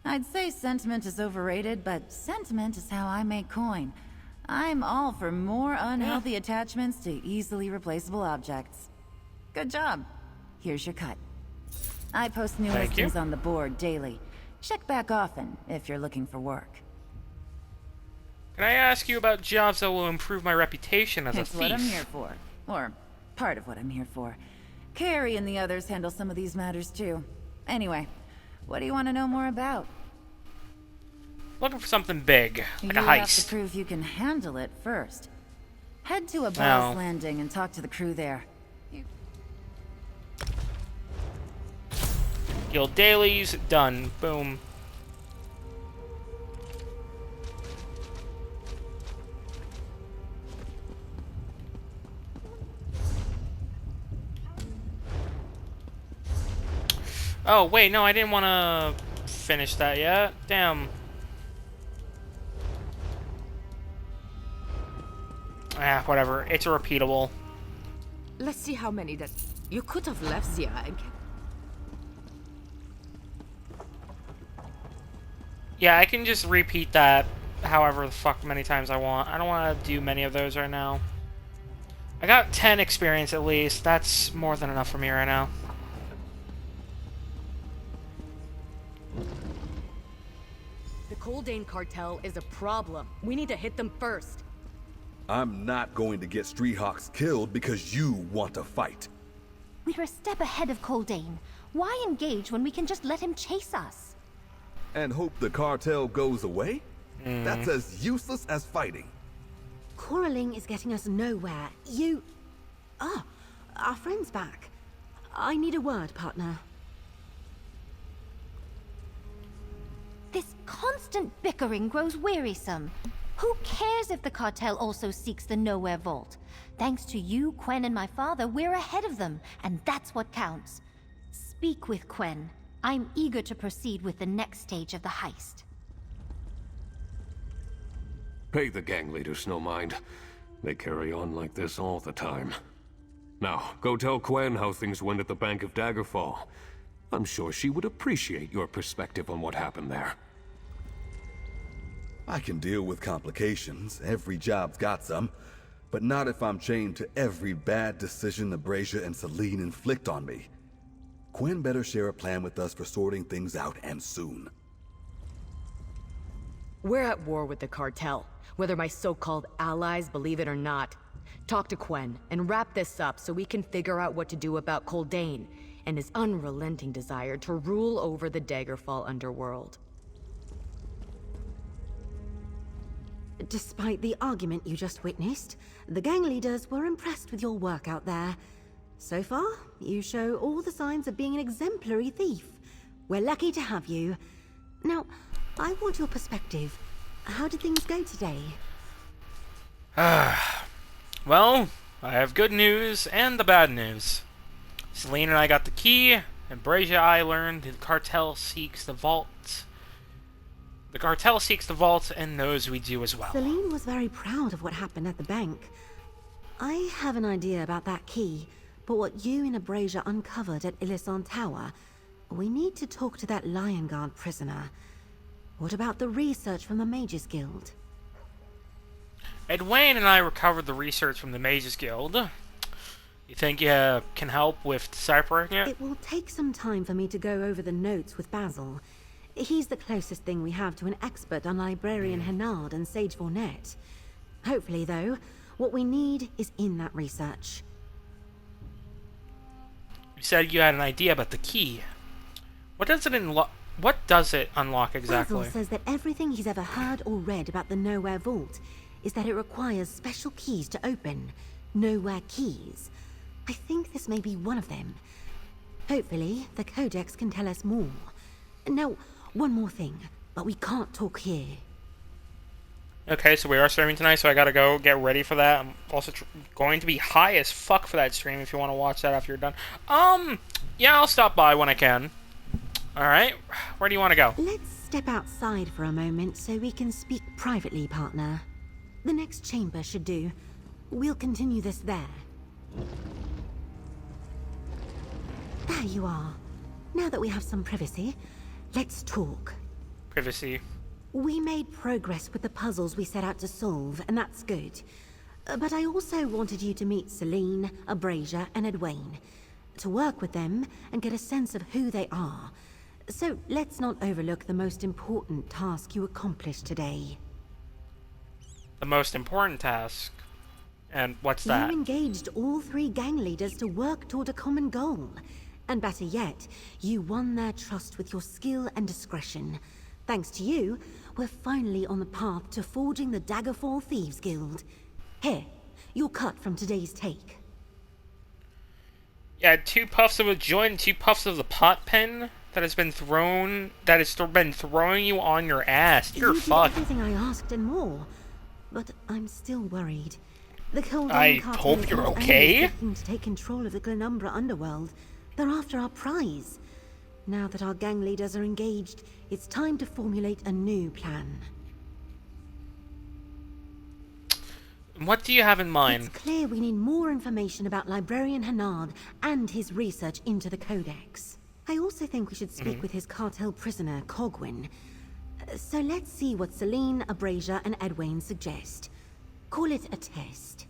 I'd say sentiment is overrated, but sentiment is how I make coin. I'm all for more unhealthy attachments to easily replaceable objects. Good job. Here's your cut. I post new listings on the board daily. Check back often if you're looking for work. Can I ask you about jobs that will improve my reputation as a thief? It's what I'm here for. Or part of what I'm here for. Carrie and the others handle some of these matters too. Anyway, what do you want to know more about? Looking for something big, like a heist. You have to prove you can handle it first. Head to a boss landing and talk to the crew there. Guild dailies, done. Boom. Oh, wait, no, I didn't want to finish that yet. Damn. Ah, whatever. It's a repeatable. Let's see how many that... You could have left Zia and... Yeah, I can just repeat that however the fuck many times I want. I don't want to do many of those right now. I got 10 experience at least. That's more than enough for me right now. The Coldane cartel is a problem. We need to hit them first. I'm not going to get Streethawks killed because you want to fight. We're a step ahead of Coldane. Why engage when we can just let him chase us? And hope the cartel goes away? That's as useless as fighting. Quarreling is getting us nowhere. You... Ah, our friend's back. I need a word, partner. This constant bickering grows wearisome. Who cares if the cartel also seeks the Nowhere Vault? Thanks to you, Quen, and my father, we're ahead of them, and that's what counts. Speak with Quen. I'm eager to proceed with the next stage of the heist. Pay the gang leaders no mind. They carry on like this all the time. Now, go tell Quen how things went at the Bank of Daggerfall. I'm sure she would appreciate your perspective on what happened there. I can deal with complications. Every job's got some. But not if I'm chained to every bad decision Abrasia and Celine inflict on me. Quen better share a plan with us for sorting things out, and soon. We're at war with the cartel, whether my so-called allies believe it or not. Talk to Quen and wrap this up so we can figure out what to do about Coldane and his unrelenting desire to rule over the Daggerfall underworld. Despite the argument you just witnessed, the gang leaders were impressed with your work out there. So far, you show all the signs of being an exemplary thief. We're lucky to have you. Now, I want your perspective. How did things go today? Well, I have good news and the bad news. Celine and I got the key, and Abrasia I learned the cartel seeks the vault. The cartel seeks the vault and knows we do as well. Celine was very proud of what happened at the bank. I have an idea about that key, but what you and Abrasia uncovered at Illisan Tower, we need to talk to that Lion Guard prisoner. What about the research from the Mages Guild? Edwayne and I recovered the research from the Mages Guild. You think you can help with deciphering it? It will take some time for me to go over the notes with Basil. He's the closest thing we have to an expert on Librarian Hennard and Sage Vornet. Hopefully, though, what we need is in that research. You said you had an idea about the key. What does it unlock? What does it unlock exactly? Basil says that everything he's ever heard or read about the Nowhere Vault is that it requires special keys to open. Nowhere keys. I think this may be one of them. Hopefully, the Codex can tell us more. Now, one more thing, but we can't talk here. Okay, so we are streaming tonight, so I gotta go get ready for that. I'm also going to be high as fuck for that stream if you want to watch that after you're done. Yeah, I'll stop by when I can. Alright, where do you want to go? Let's step outside for a moment so we can speak privately, partner. The next chamber should do. We'll continue this there. There you are. Now that we have some privacy, let's talk. privacy. We made progress with the puzzles we set out to solve, and that's good. But I also wanted you to meet Celine, Abrasia, and Edwayne. To work with them and get a sense of who they are. So let's not overlook the most important task you accomplished today. The most important task? And what's that? You engaged all 3 gang leaders to work toward a common goal. And better yet, you won their trust with your skill and discretion. Thanks to you, we're finally on the path to forging the Daggerfall Thieves Guild. Here, your cut from today's take. Yeah, 2 puffs of a joint, 2 puffs of the pot pen that has been throwing you on your ass. You're fucked. Everything I asked and more, but I'm still worried. The I hope you're okay. Looking to take control of the Glenumbra underworld. They're after our prize. Now that our gang leaders are engaged, it's time to formulate a new plan. What do you have in mind? It's clear we need more information about Librarian Hennard and his research into the Codex. I also think we should speak with his cartel prisoner, Cogwyn. So let's see what Celine, Abrasia, and Edwayne suggest. Call it a test.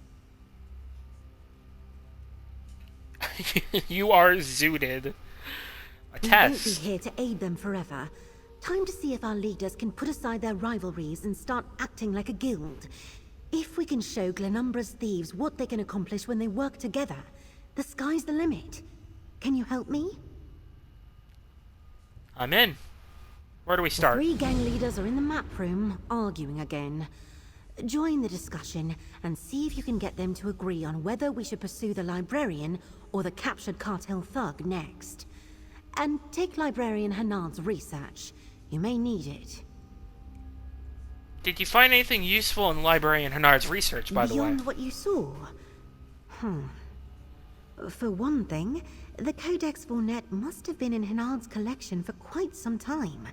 You are zooted. A test. We won't be here to aid them forever. Time to see if our leaders can put aside their rivalries and start acting like a guild. If we can show Glenumbra's thieves what they can accomplish when they work together, the sky's the limit. Can you help me? I'm in. Where do we start? The 3 gang leaders are in the map room, arguing again. Join the discussion and see if you can get them to agree on whether we should pursue the librarian or the captured cartel thug next. And take Librarian Hennard's research. You may need it. Did you find anything useful in Librarian Hennard's research, by the way? Beyond what you saw? For one thing, the Codex Vornet must have been in Hennard's collection for quite some time.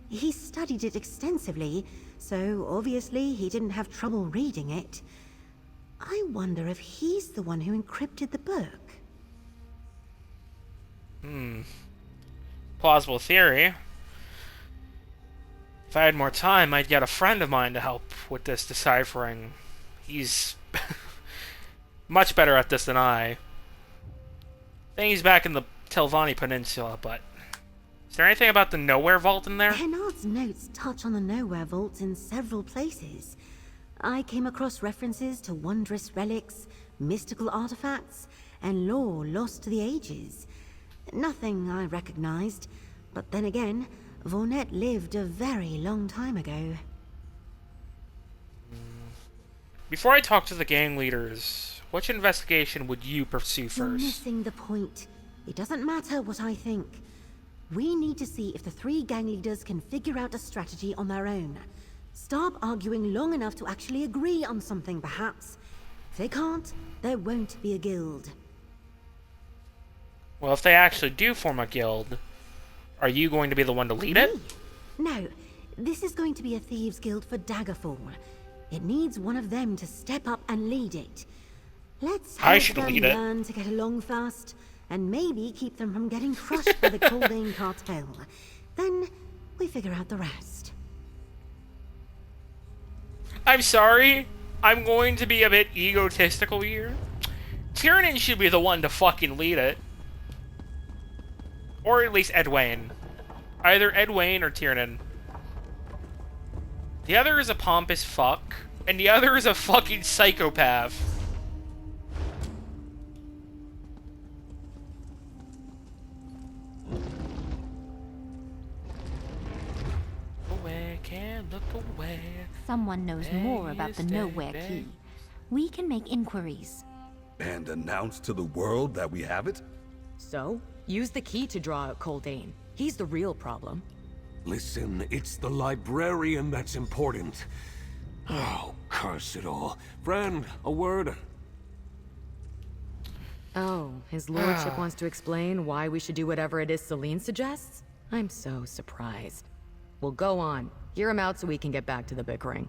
He studied it extensively, so obviously he didn't have trouble reading it. I wonder if he's the one who encrypted the book. Plausible theory. If I had more time, I'd get a friend of mine to help with this deciphering. He's much better at this than I. I think he's back in the Telvanni Peninsula, but... Is there anything about the Nowhere Vault in there? Hennard's notes touch on the Nowhere Vault in several places. I came across references to wondrous relics, mystical artifacts, and lore lost to the ages. Nothing I recognized, but then again, Vornet lived a very long time ago. Before I talk to the gang leaders, which investigation would you pursue first? You're missing the point. It doesn't matter what I think. We need to see if the 3 gang leaders can figure out a strategy on their own. Stop arguing long enough to actually agree on something, perhaps. If they can't, there won't be a guild. Well, if they actually do form a guild, are you going to be the one to lead it? No, this is going to be a thieves' guild for Daggerfall. It needs one of them to step up and lead it. Let's help them learn to get along first, and maybe keep them from getting crushed by the Coldane cartel. Then we figure out the rest. I'm sorry. I'm going to be a bit egotistical here. Tiernan should be the one to fucking lead it. Or at least Edwayne. Either Edwayne or Tiernan. The other is a pompous fuck, and the other is a fucking psychopath. Away, can't look away. Someone knows more about the Nowhere Key. We can make inquiries. And announce to the world that we have it? So, use the key to draw out Coldane. He's the real problem. Listen, it's the librarian that's important. Oh, curse it all. Friend, a word? Oh, his lordship wants to explain why we should do whatever it is Celine suggests? I'm so surprised. Well, go on. Hear him out so we can get back to the bickering.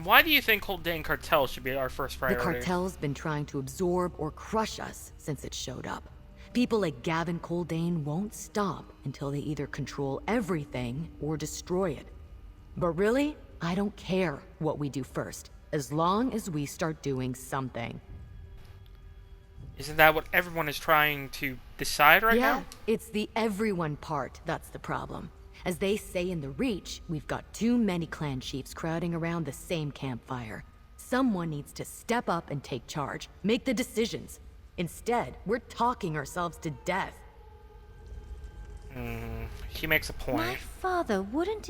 Why do you think Coldane Cartel should be our first priority? The cartel's been trying to absorb or crush us since it showed up. People like Gavin Coldane won't stop until they either control everything or destroy it. But really, I don't care what we do first, as long as we start doing something. Isn't that what everyone is trying to decide right now? Yeah, it's the everyone part that's the problem. As they say in the Reach, we've got too many clan chiefs crowding around the same campfire. Someone needs to step up and take charge, make the decisions. Instead, we're talking ourselves to death. She makes a point. My father wouldn't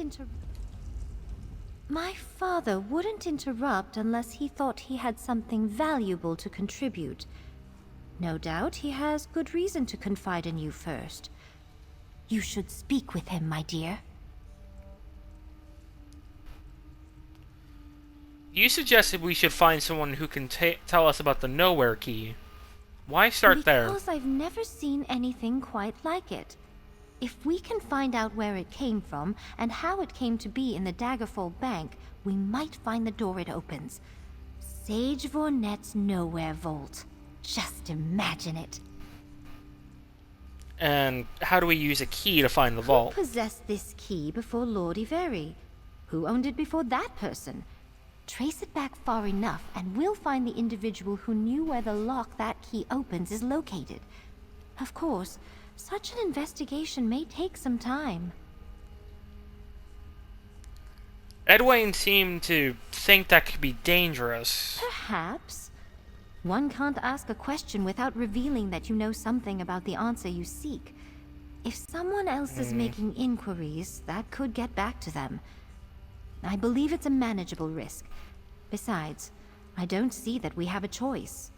interrupt unless he thought he had something valuable to contribute. No doubt he has good reason to confide in you first. You should speak with him, my dear. You suggested we should find someone who can tell us about the Nowhere Key. Why start there? Because I've never seen anything quite like it. If we can find out where it came from and how it came to be in the Daggerfall Bank, we might find the door it opens. Sage Vornet's Nowhere Vault. Just imagine it. And how do we use a key to find the vault? Who possessed this key before Lord Iveri? Who owned it before that person? Trace it back far enough, and we'll find the individual who knew where the lock that key opens is located. Of course, such an investigation may take some time. Edwayne seemed to think that could be dangerous. Perhaps. One can't ask a question without revealing that you know something about the answer you seek. If someone else is making inquiries, that could get back to them. I believe it's a manageable risk. Besides, I don't see that we have a choice.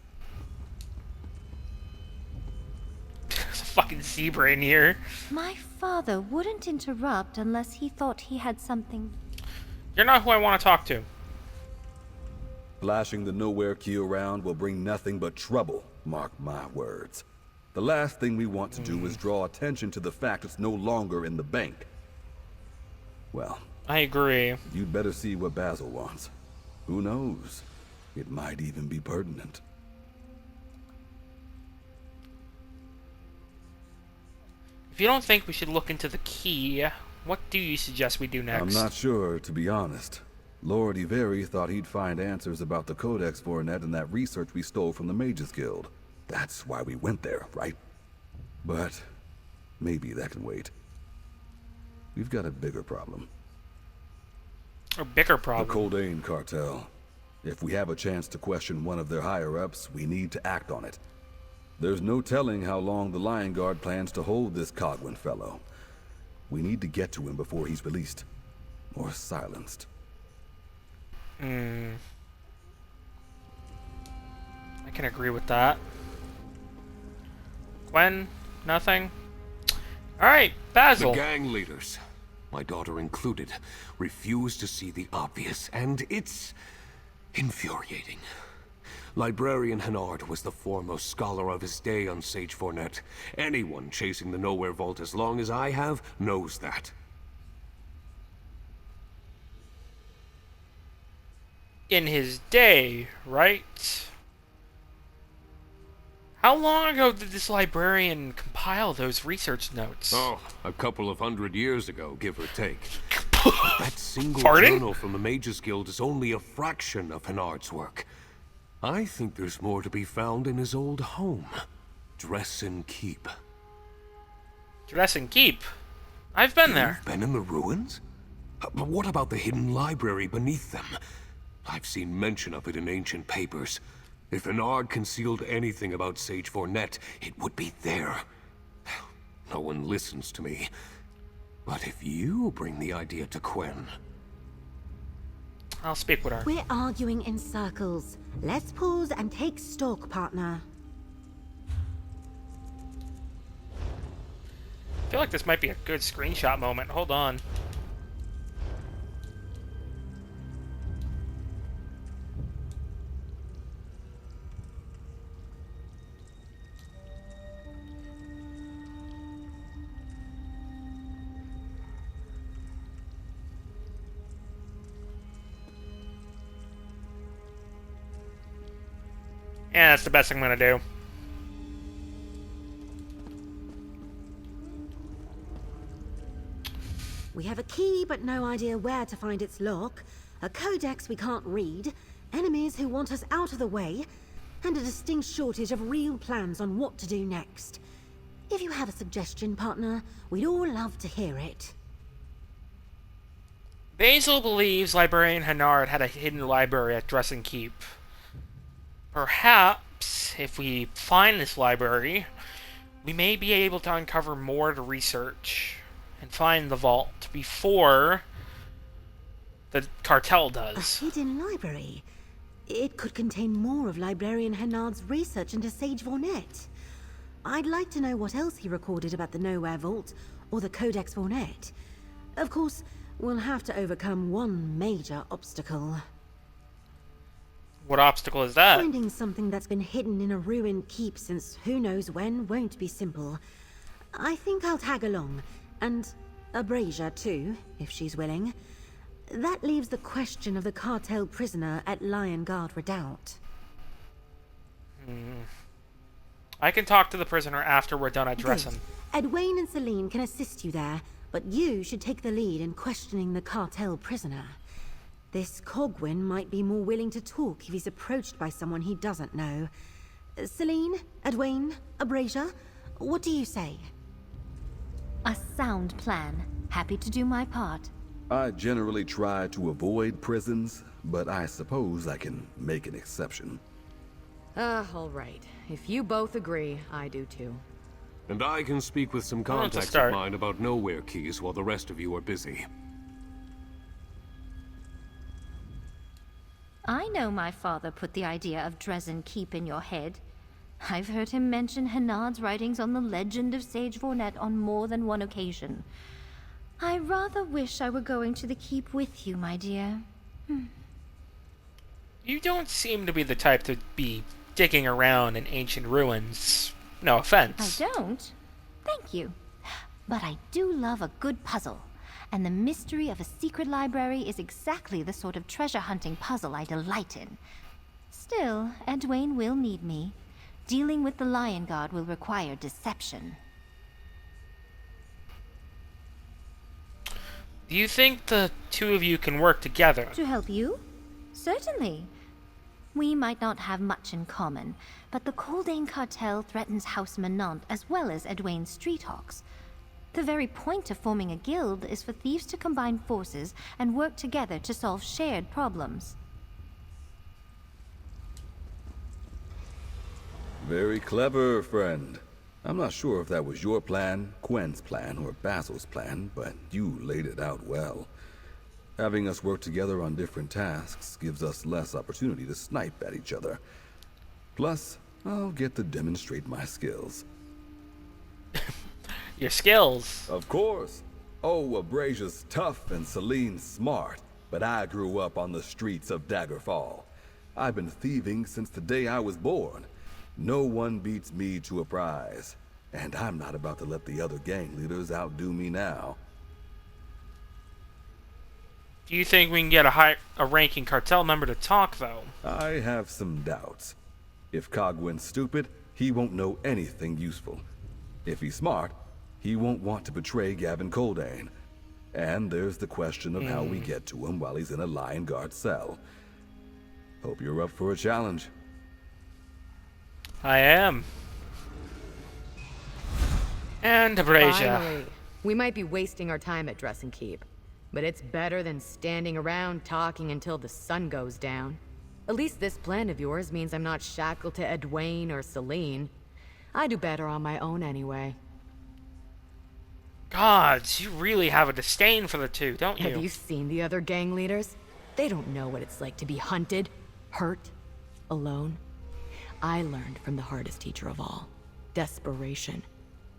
There's a fucking zebra in here. My father wouldn't interrupt unless he thought he had something. You're not who I want to talk to. Flashing the Nowhere Key around will bring nothing but trouble, mark my words. The last thing we want to do is draw attention to the fact it's no longer in the bank. Well, I agree. You'd better see what Basil wants. Who knows? It might even be pertinent. If you don't think we should look into the key, what do you suggest we do next? I'm not sure, to be honest. Lord Iveri thought he'd find answers about the Codex Vornet and that research we stole from the Mages Guild. That's why we went there, right? But maybe that can wait. We've got a bigger problem. A bigger problem? The Coldane cartel. If we have a chance to question one of their higher-ups, we need to act on it. There's no telling how long the Lion Guard plans to hold this Cogwin fellow. We need to get to him before he's released. Or silenced. I can agree with that. Gwen? Nothing? Alright, Basil. The gang leaders, my daughter included, refuse to see the obvious, and it's infuriating. Librarian Hennard was the foremost scholar of his day on Sage Vornet. Anyone chasing the Nowhere Vault as long as I have knows that. In his day, right? How long ago did this librarian compile those research notes? Oh, a couple of 100 years ago, give or take. That single Pardon? journal from the Mages Guild is only a fraction of Hennard's work. I think there's more to be found in his old home, Dresden Keep. Dresden Keep? I've been there. Been in the ruins? But what about the hidden library beneath them? I've seen mention of it in ancient papers. If Hennard concealed anything about Sage Vornet, it would be there. No one listens to me. But if you bring the idea to Quen... I'll speak with her. We're arguing in circles. Let's pause and take stock, partner. I feel like this might be a good screenshot moment. Hold on. Yeah, that's the best I'm gonna do. We have a key but no idea where to find its lock, a codex we can't read, enemies who want us out of the way, and a distinct shortage of real plans on what to do next. If you have a suggestion, partner, we'd all love to hear it. Basil believes Librarian Hennard had a hidden library at Dressing Keep. Perhaps, if we find this library, we may be able to uncover more to research and find the vault before the cartel does. A hidden library? It could contain more of Librarian Hennard's research into Sage Vornet. I'd like to know what else he recorded about the Nowhere Vault or the Codex Vornet. Of course, we'll have to overcome one major obstacle. What obstacle is that? Finding something that's been hidden in a ruined keep since who knows when won't be simple. I think I'll tag along, and Abrasia too, if she's willing. That leaves the question of the cartel prisoner at Lion Guard Redoubt. I can talk to the prisoner after we're done at Dressen. Edwayne and Celine can assist you there, but you should take the lead in questioning the cartel prisoner. This Cogwyn might be more willing to talk if he's approached by someone he doesn't know. Celine, Edwayne, Abrasia, what do you say? A sound plan. Happy to do my part. I generally try to avoid prisons, but I suppose I can make an exception. All right. If you both agree, I do too. And I can speak with some contacts of mine about Nowhere keys while the rest of you are busy. I know my father put the idea of Dressen Keep in your head. I've heard him mention Hennard's writings on the legend of Sage Vornet on more than one occasion. I rather wish I were going to the Keep with you, my dear. You don't seem to be the type to be digging around in ancient ruins. No offense. I don't. Thank you. But I do love a good puzzle. And the mystery of a secret library is exactly the sort of treasure hunting puzzle I delight in. Still, Edwayne will need me. Dealing with the Lion Guard will require deception. Do you think the two of you can work together? To help you? Certainly. We might not have much in common, but the Coldane cartel threatens House Menant as well as Edwayne's Streethawks. The very point of forming a guild is for thieves to combine forces and work together to solve shared problems. Very clever, friend. I'm not sure if that was your plan, Quen's plan, or Basil's plan, but you laid it out well. Having us work together on different tasks gives us less opportunity to snipe at each other. Plus, I'll get to demonstrate my skills. Your skills? Of course. Oh, Abrasia's tough and Celine's smart, but I grew up on the streets of Daggerfall. I've been thieving since the day I was born. No one beats me to a prize, and I'm not about to let the other gang leaders outdo me now. Do you think we can get a ranking cartel member to talk, though? I have some doubts. If Cogwyn's stupid, he won't know anything useful. If he's smart, he won't want to betray Gavin Coldane. And there's the question of how we get to him while he's in a Lion Guard cell. Hope you're up for a challenge. I am. And Abrasia. Finally. We might be wasting our time at Dressing Keep, but it's better than standing around talking until the sun goes down. At least this plan of yours means I'm not shackled to Edwayne or Celine. I do better on my own anyway. Gods, you really have a disdain for the two, don't you? Have you seen the other gang leaders? They don't know what it's like to be hunted, hurt, alone. I learned from the hardest teacher of all, desperation.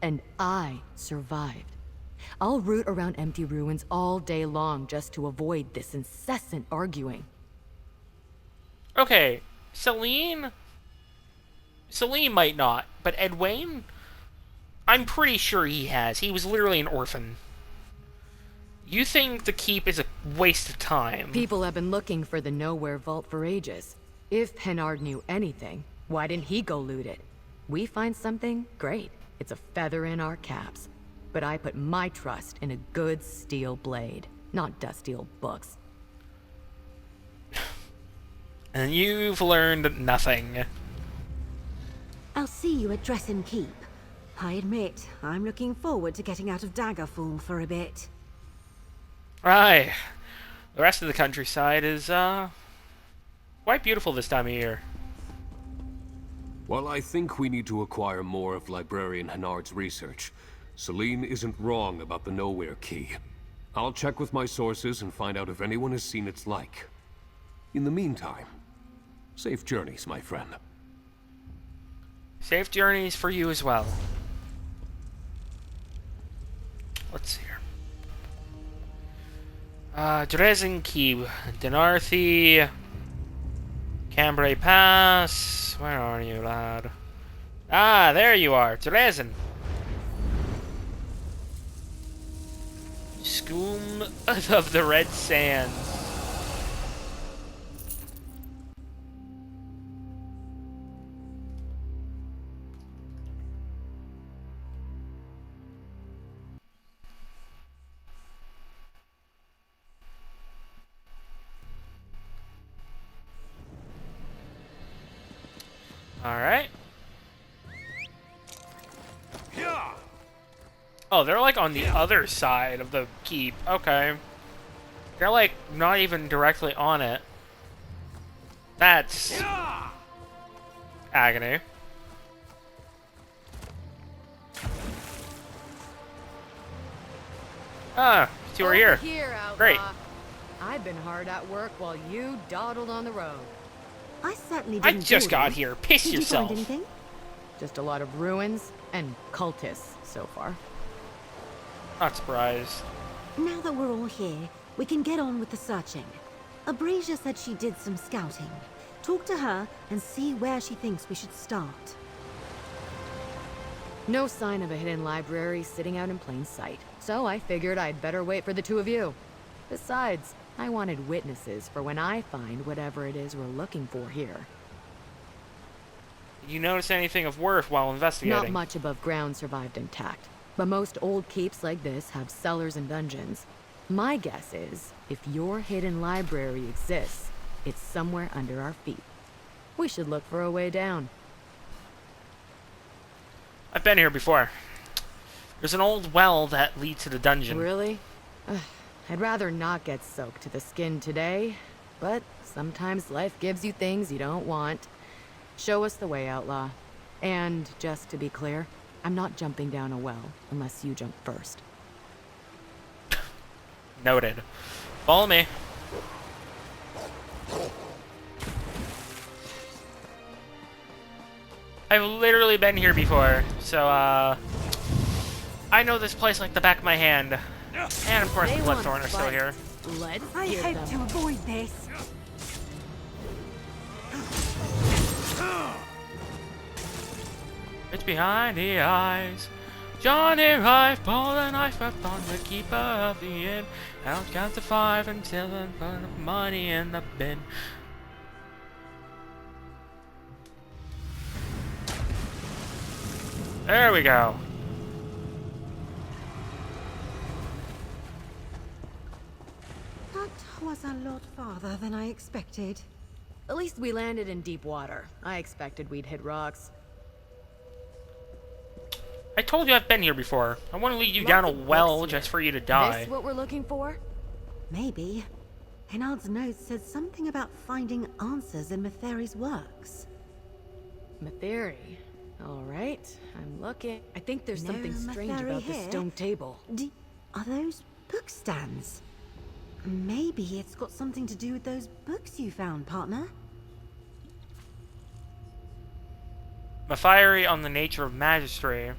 And I survived. I'll root around empty ruins all day long just to avoid this incessant arguing. Okay, Celine might not, but Edwayne? I'm pretty sure he has. He was literally an orphan. You think the Keep is a waste of time? People have been looking for the Nowhere Vault for ages. If Hennard knew anything, why didn't he go loot it? We find something, great. It's a feather in our caps. but I put my trust in a good steel blade, not dusty old books. And you've learned nothing. I'll see you at Dresden Keep. I admit, I'm looking forward to getting out of Daggerfall for a bit. Right. The rest of the countryside is, quite beautiful this time of year. While I think we need to acquire more of Librarian Hennard's research, Celine isn't wrong about the Nowhere Key. I'll check with my sources and find out if anyone has seen its like. In the meantime, safe journeys, my friend. Safe journeys for you as well. Let's see here. Dresden Keep, Denarthi, Cambrai Pass. Where are you, lad? Ah, there you are, Dresden. Scoom of the Red Sands. Alright. Oh, they're like on the other side of the keep. Okay. They're like not even directly on it. That's agony. Ah, two are here. Great. I've been hard at work while you dawdled on the road. I certainly I didn't. just got here. Piss yourself. Did you find anything? Just a lot of ruins and cultists so far. Not surprised. Now that we're all here, we can get on with the searching. Abrasia said she did some scouting. Talk to her and see where she thinks we should start. No sign of a hidden library sitting out in plain sight, so I figured I'd better wait for the two of you. Besides, I wanted witnesses for when I find whatever it is we're looking for here. Did you notice anything of worth while investigating? Not much above ground survived intact, but most old keeps like this have cellars and dungeons. My guess is, if your hidden library exists, it's somewhere under our feet. We should look for a way down. I've been here before. There's an old well that leads to the dungeon. Really? I'd rather not get soaked to the skin today, but sometimes life gives you things you don't want. Show us the way, Outlaw. And just to be clear, I'm not jumping down a well unless you jump first. Noted. Follow me. I've literally been here before, so, I know this place like the back of my hand. And, of course, the Bloodthorn are still here. I hope to avoid this. It's behind the eyes. Johnny Rife pulled a knife upon the keeper of the inn. I'll count to 5 until I put the money in the bin. There we go. That was a lot farther than I expected. At least we landed in deep water. I expected we'd hit rocks. I told you I've been here before. I want to lead you down a well just for you to die. This what we're looking for? Maybe. Hennard's notes said something about finding answers in Metheri's works. Metheri. All right, I'm looking. I think there's something strange Metheri about this here. stone table. Are those book stands? Maybe it's got something to do with those books you found, partner. Metheri on the Nature of Magistry.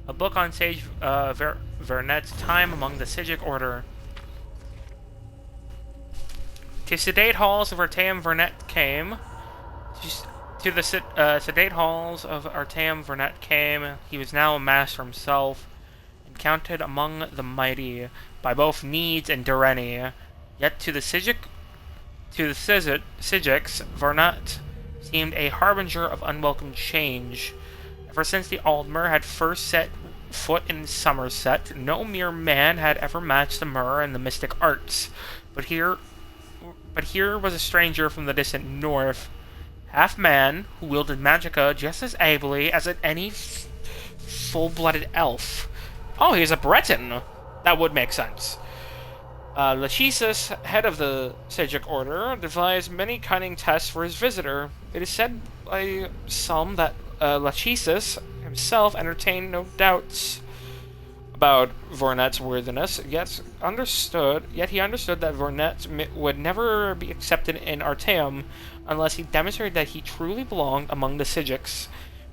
A book on Sage Vernet's time among the Sigic Order. To sedate halls of Artaeum Vernet came. To the sedate halls of Artaeum Vernet came. He was now a master himself, and counted among the mighty by both Needs and Dureni. Yet to the Sigics, Vernet seemed a harbinger of unwelcome change. Ever since the Aldmer had first set foot in Somerset, no mere man had ever matched the myrrh and the mystic arts. But here was a stranger from the distant north, half man, who wielded magicka just as ably as any full-blooded elf. Oh, he's a Breton. That would make sense. Lachesis, head of the Sajic Order, devised many cunning tests for his visitor. It is said by some that Lachesis himself entertained no doubts about Vornet's worthiness, yet he understood that Vornet would never be accepted in Artaeum unless he demonstrated that he truly belonged among the Sajics.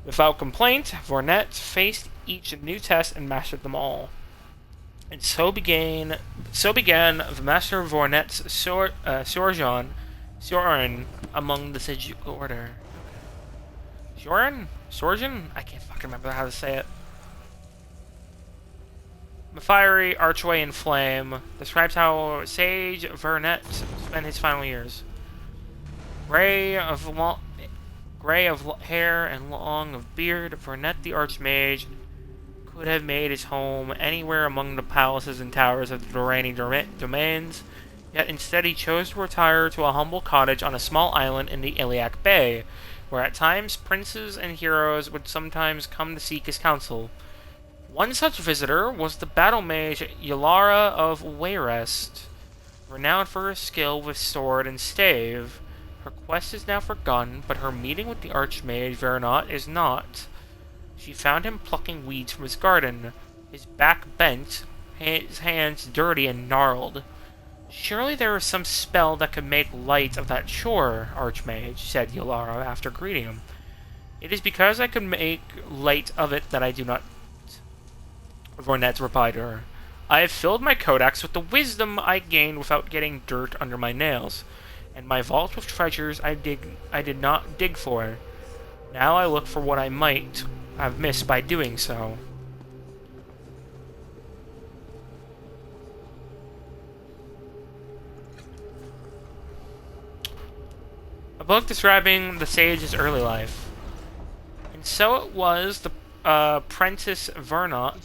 Without complaint, Vornet faced each new test and mastered them all. And so began the master of Vornet's sojourn among the Sajic Order. Sojourn? I can't fucking remember how to say it. The fiery archway in flame describes how Sage Vernet spent his final years. Gray of hair and long of beard, Vernet the Archmage could have made his home anywhere among the palaces and towers of the Durrani domains, yet instead he chose to retire to a humble cottage on a small island in the Iliac Bay, where at times princes and heroes would sometimes come to seek his counsel. One such visitor was the battle mage Ylara of Wayrest, renowned for her skill with sword and stave. Her quest is now forgotten, but her meeting with the Archmage Vernot is not. She found him plucking weeds from his garden, his back bent, his hands dirty and gnarled. Surely there is some spell that could make light of that chore, Archmage, said Ylara after greeting him. It is because I could make light of it that I do not. Vornet replied to her. I have filled my codex with the wisdom I gained without getting dirt under my nails, and my vault with treasures I did not dig for. Now I look for what I might have missed by doing so. A book describing the sage's early life. And so it was the apprentice Vernot,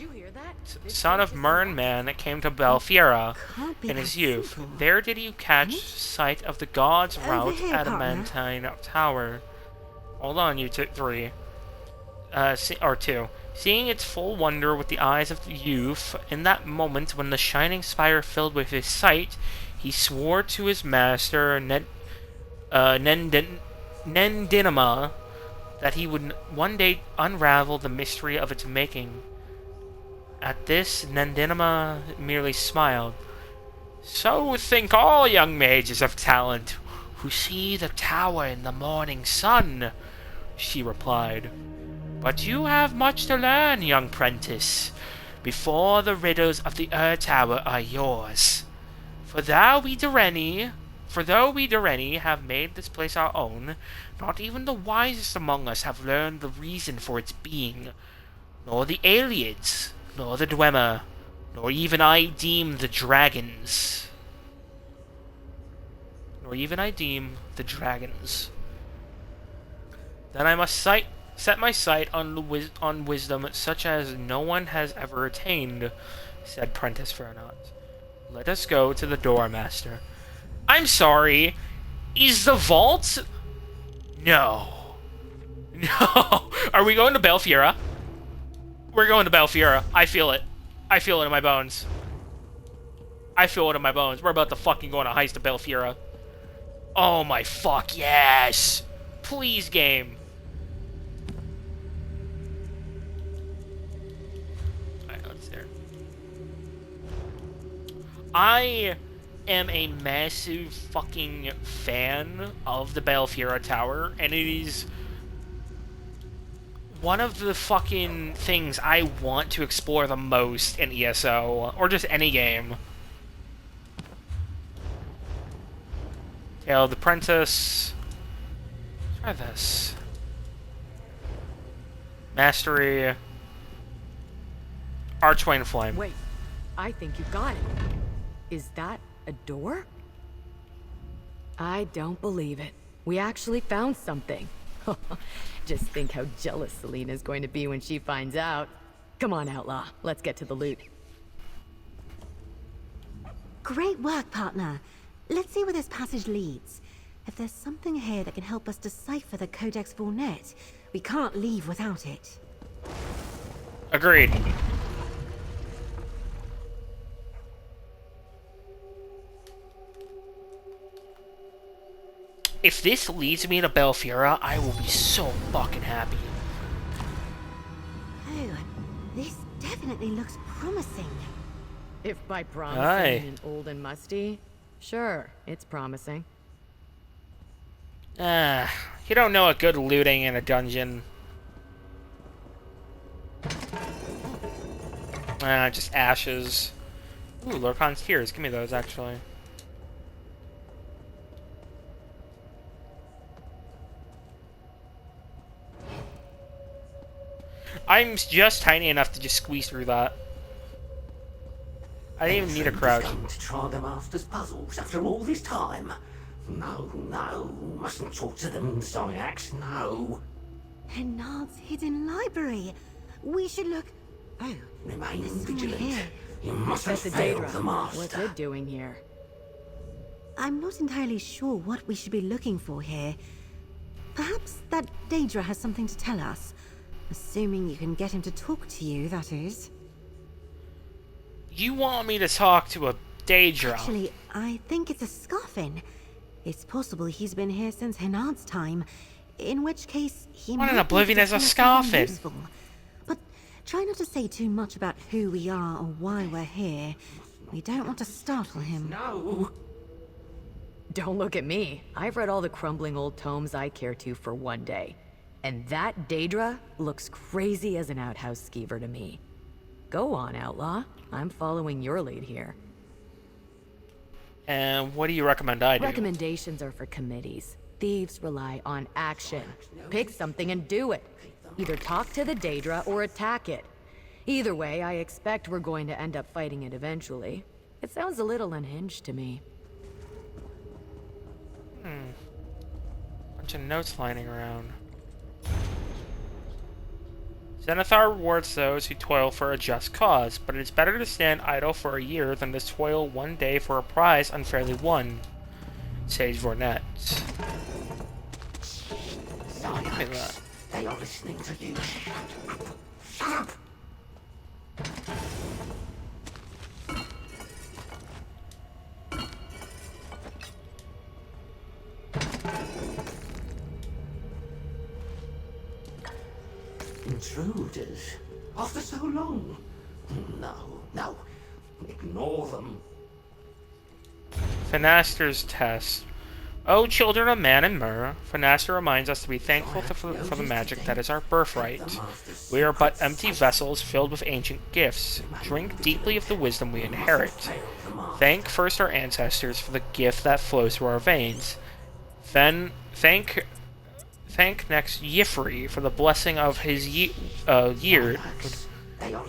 son of Mernman, that came to Belfiera in his youth. There did he catch sight of the god's rout adamantine tower. Hold on, you three. Or two. Seeing its full wonder with the eyes of the youth, in that moment when the shining spire filled with his sight, he swore to his master, Nendinama, that he would one day unravel the mystery of its making. At this, Nendinama merely smiled. So think all young mages of talent, who see the tower in the morning sun, she replied. But you have much to learn, young prentice, before the riddles of the Tower are yours. For though we Durrani have made this place our own, not even the wisest among us have learned the reason for its being, nor the Aliads, nor the Dwemer, nor even I deem the dragons. Then I must set my sight on wisdom such as no one has ever attained, said Prentice Vernot. Let us go to the door, master. I'm sorry, is the vault? No. No. Are we going to Belfiera? We're going to Belfiera. I feel it. I feel it in my bones. We're about to fucking go on a heist to Belfiera. Oh my fuck, yes! Please, game. Alright, let's there. I am a massive fucking fan of the Belfiera Tower, and it is one of the fucking things I want to explore the most in ESO, or just any game. Tale of the Apprentice. Try this. Mastery. Archway and Flame. Wait, I think you got it. Is that a door? I don't believe it. We actually found something. Just think how jealous Selene is going to be when she finds out. Come on, Outlaw. Let's get to the loot. Great work, partner. Let's see where this passage leads. If there's something here that can help us decipher the Codex Volnet, we can't leave without it. Agreed. If this leads me to Belfiera, I will be so fucking happy. Oh, this definitely looks promising. If by promising Aye. you mean old and musty, sure, it's promising. You don't know a good looting in a dungeon. Just ashes. Ooh, Lorcan's Tears. Give me those, actually. I'm just tiny enough to just squeeze through that. I didn't even need a crouch. To try the master's puzzles after all this time. No, mustn't talk to them, Zyax, no. Hennard's hidden library. We should look... Oh, remain there's someone vigilant. here. You mustn't That's the fail Daedra. the master. What's it doing here? I'm not entirely sure what we should be looking for here. Perhaps that Daedra has something to tell us. Assuming you can get him to talk to you, that is. You want me to talk to a Daedra? Actually, I think it's a Scarfin. It's possible he's been here since Hennard's time, in which case he What might in be Oblivion able is to a tell us something Scarfin? useful. But try not to say too much about who we are or why we're here. We don't want to startle him. No! Don't look at me. I've read all the crumbling old tomes I care to for one day. And that Daedra looks crazy as an outhouse skeever to me. Go on, Outlaw. I'm following your lead here. And what do you recommend I do? Recommendations are for committees. Thieves rely on action. Pick something and do it. Either talk to the Daedra or attack it. Either way, I expect we're going to end up fighting it eventually. It sounds a little unhinged to me. Bunch of notes lining around. Zenithar rewards those who toil for a just cause, but it is better to stand idle for a year than to toil one day for a prize unfairly won. Sage Vornet. Give me that. They are listening to you. Shut up! Intruders? After so long? No. Ignore them. Finaster's Test. O children of man and myrrh, Finaster reminds us to be thankful for the magic that is our birthright. We are but empty vessels filled with ancient gifts. Drink deeply of the wisdom we inherit. Thank first our ancestors for the gift that flows through our veins. Then thank next Yifri for the blessing of his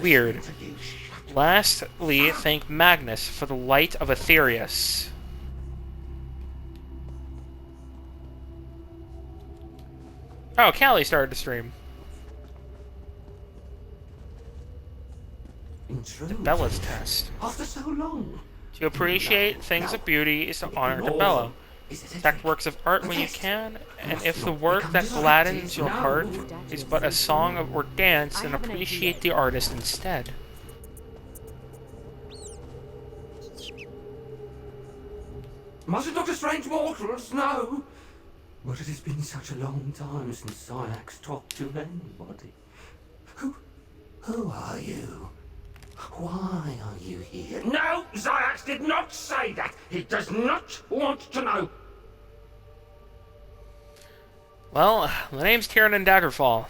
weird. Lastly, thank Magnus for the light of Aetherius. Oh, Callie started to stream. The Bella's Test. After so long. To appreciate things of beauty is to honor the Bella. Protect works of art when you can, and if the work that gladdens your heart is but a song or dance, then appreciate the artist instead. Mustn't Dr. Strange mortals know? But it has been such a long time since Zyax talked to anybody. Who are you? Why are you here? No! Zyax did not say that! He does not want to know! Well, the name's Tyrion Daggerfall.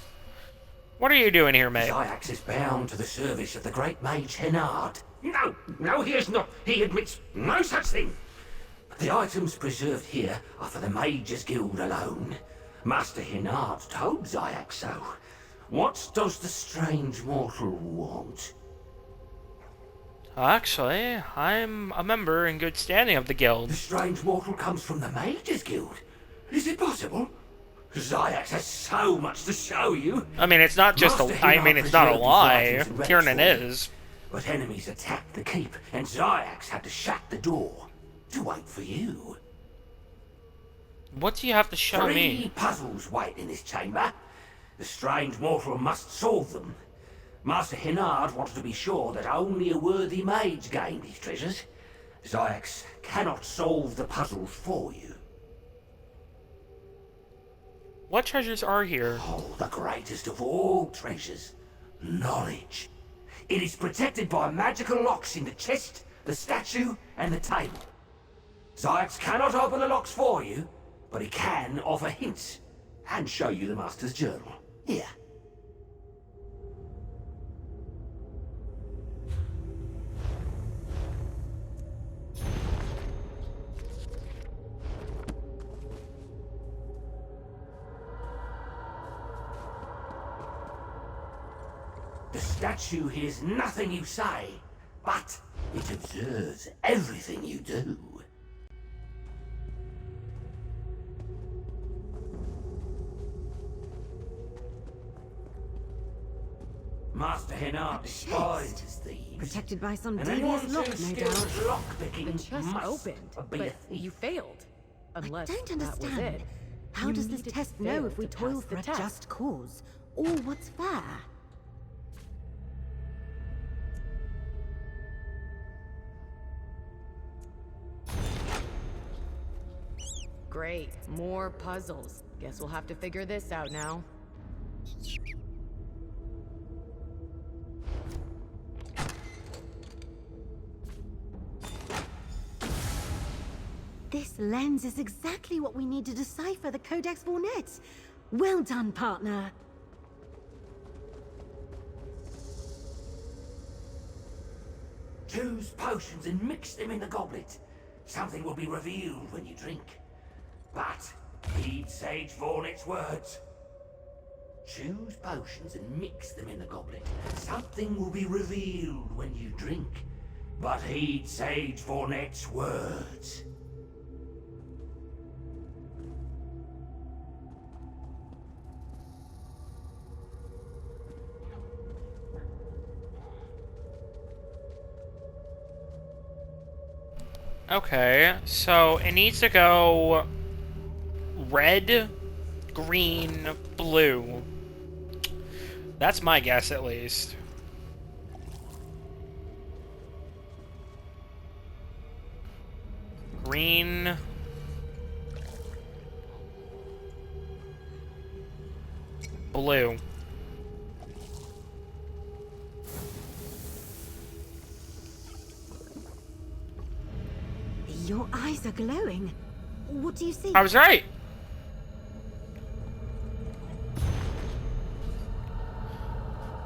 What are you doing here, mate? Zyax is bound to the service of the great mage Hennard. No, he is not. He admits no such thing. The items preserved here are for the Mages Guild alone. Master Hennard told Zyax so. What does the strange mortal want? Actually, I'm a member in good standing of the guild. The strange mortal comes from the Mages Guild? Is it possible? Zayax has so much to show you. I mean, it's not just Master a... I mean, Hinard it's not a preserved his lie. writings and Tiernan relics for you. is. But enemies attacked the keep, and Zayax had to shut the door to wait for you. What do you have to show me? 3 puzzles wait in this chamber. The strange mortal must solve them. Master Hinard wanted to be sure that only a worthy mage gained these treasures. Zayax cannot solve the puzzles for you. What treasures are here? Oh, the greatest of all treasures. Knowledge. It is protected by magical locks in the chest, the statue, and the table. Zayax cannot open the locks for you, but he can offer hints and show you the Master's journal. Here. The statue hears nothing you say, but it observes everything you do. Master Hinard despises thieves. Protected by some And anyone devious lock, too no skilled doubt. at lockpicking The chest must opened, be a but thief. you failed. Unless I don't that was understand. it. How You does this need to test fail know if we to toil pass for the a test. just cause? Or what's fair? Great, more puzzles. Guess we'll have to figure this out now. This lens is exactly what we need to decipher the Codex Vornet. Well done, partner. Choose potions and mix them in the goblet. Something will be revealed when you drink. But heed Sage Vornet's words. Choose potions and mix them in the goblet. Something will be revealed when you drink. But heed Sage Vornet's words. Okay, so it needs to go red, green, blue. That's my guess, at least. Green. Blue. Your eyes are glowing. What do you see? I was right.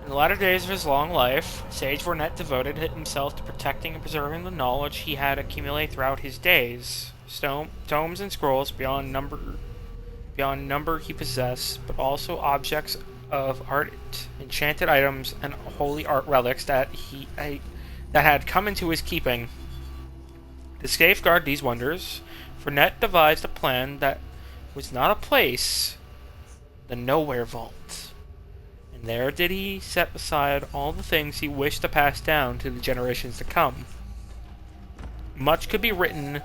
In the latter days of his long life, Sage Vornet devoted himself to protecting and preserving the knowledge he had accumulated throughout his days. Tomes and scrolls beyond number he possessed, but also objects of art, enchanted items, and holy art relics that had come into his keeping. To safeguard these wonders, Vornet devised a plan that was not a place, the Nowhere Vault. And there did he set aside all the things he wished to pass down to the generations to come. Much could be written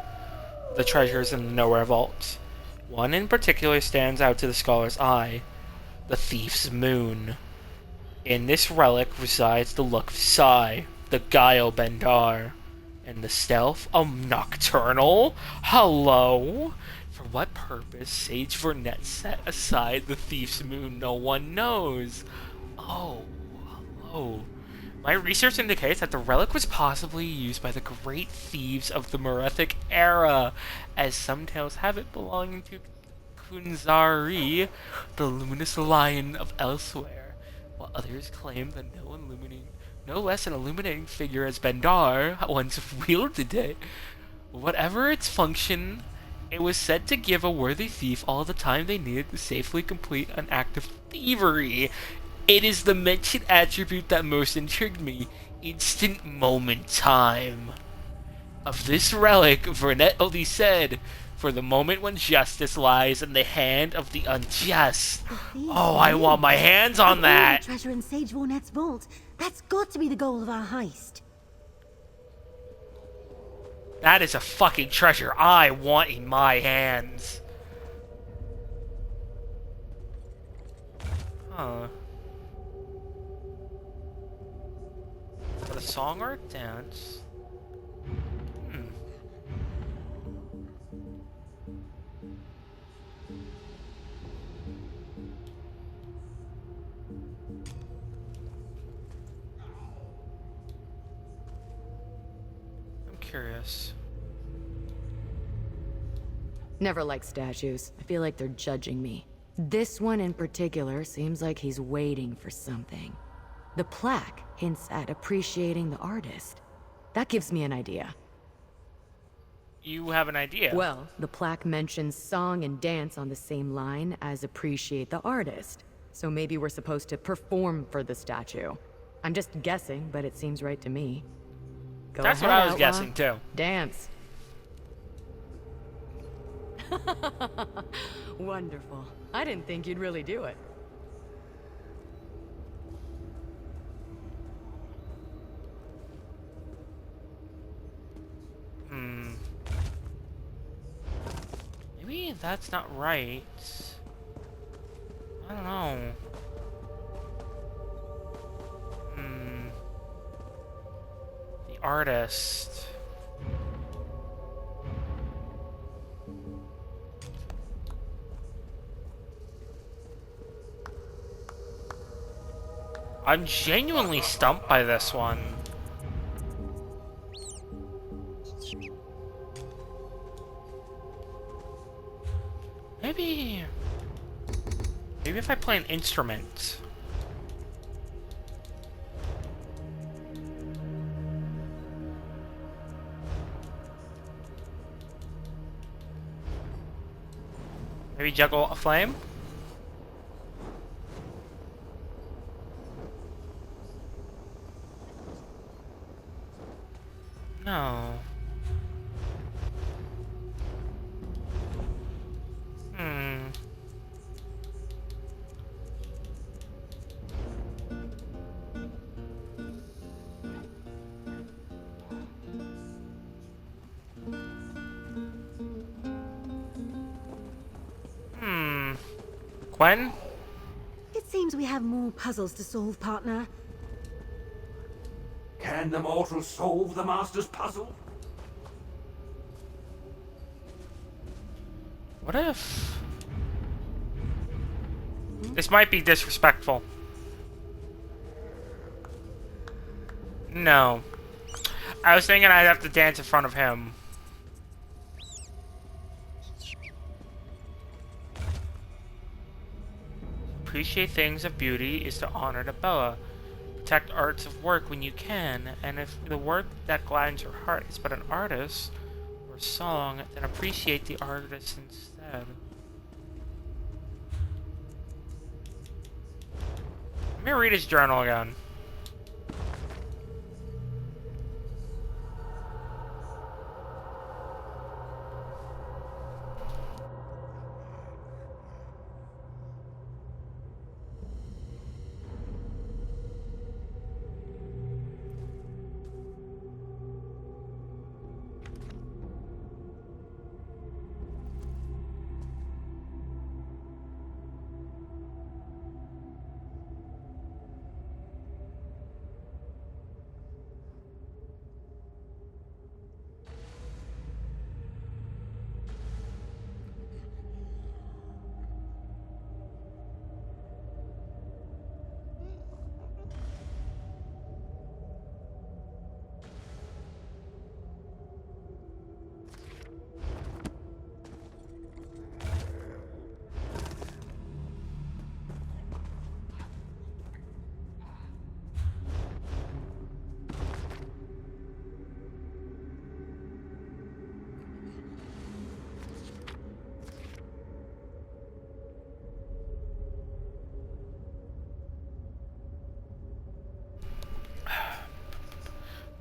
of the treasures in the Nowhere Vault. One in particular stands out to the scholar's eye, the Thief's Moon. In this relic resides the luck of Sai, the guile Bendar, and the stealth of Nocturnal. Hello? For what purpose Sage Vornet set aside the Thief's Moon, no one knows. Oh, hello. My research indicates that the relic was possibly used by the great thieves of the Merethic era, as some tales have it belonging to Kunzari, the luminous lion of elsewhere, while others claim that no less an illuminating figure as Bendar once wielded it. Whatever its function, it was said to give a worthy thief all the time they needed to safely complete an act of thievery. It is the mentioned attribute that most intrigued me. Instant moment time. Of this relic, Vornet only said, For the moment when justice lies in the hand of the unjust. Oh, I want my hands on that! Treasure in Sage Vornet's vault. That's got to be the goal of our heist. That is a fucking treasure I want in my hands. Huh. But a song or a dance? Curious. Never liked statues. I feel like they're judging me. This one in particular seems like he's waiting for something. The plaque hints at appreciating the artist. That gives me an idea. You have an idea? Well, the plaque mentions song and dance on the same line as appreciate the artist. So maybe we're supposed to perform for the statue. I'm just guessing, but it seems right to me. Go That's ahead, what I was outlaw. guessing too. Dance. Wonderful. I didn't think you'd really do it. Maybe that's not right. I don't know. The artist. I'm genuinely stumped by this one. Maybe if I play an instrument. Maybe juggle a flame? No. Gwen? It seems we have more puzzles to solve, partner. Can the mortals solve the Master's puzzle? What if... This might be disrespectful. No. I was thinking I'd have to dance in front of him. Appreciate things of beauty is to honor the Bella. Protect arts of work when you can, and if the work that gladdens your heart is but an artist or song, then appreciate the artist instead. Let me read his journal again.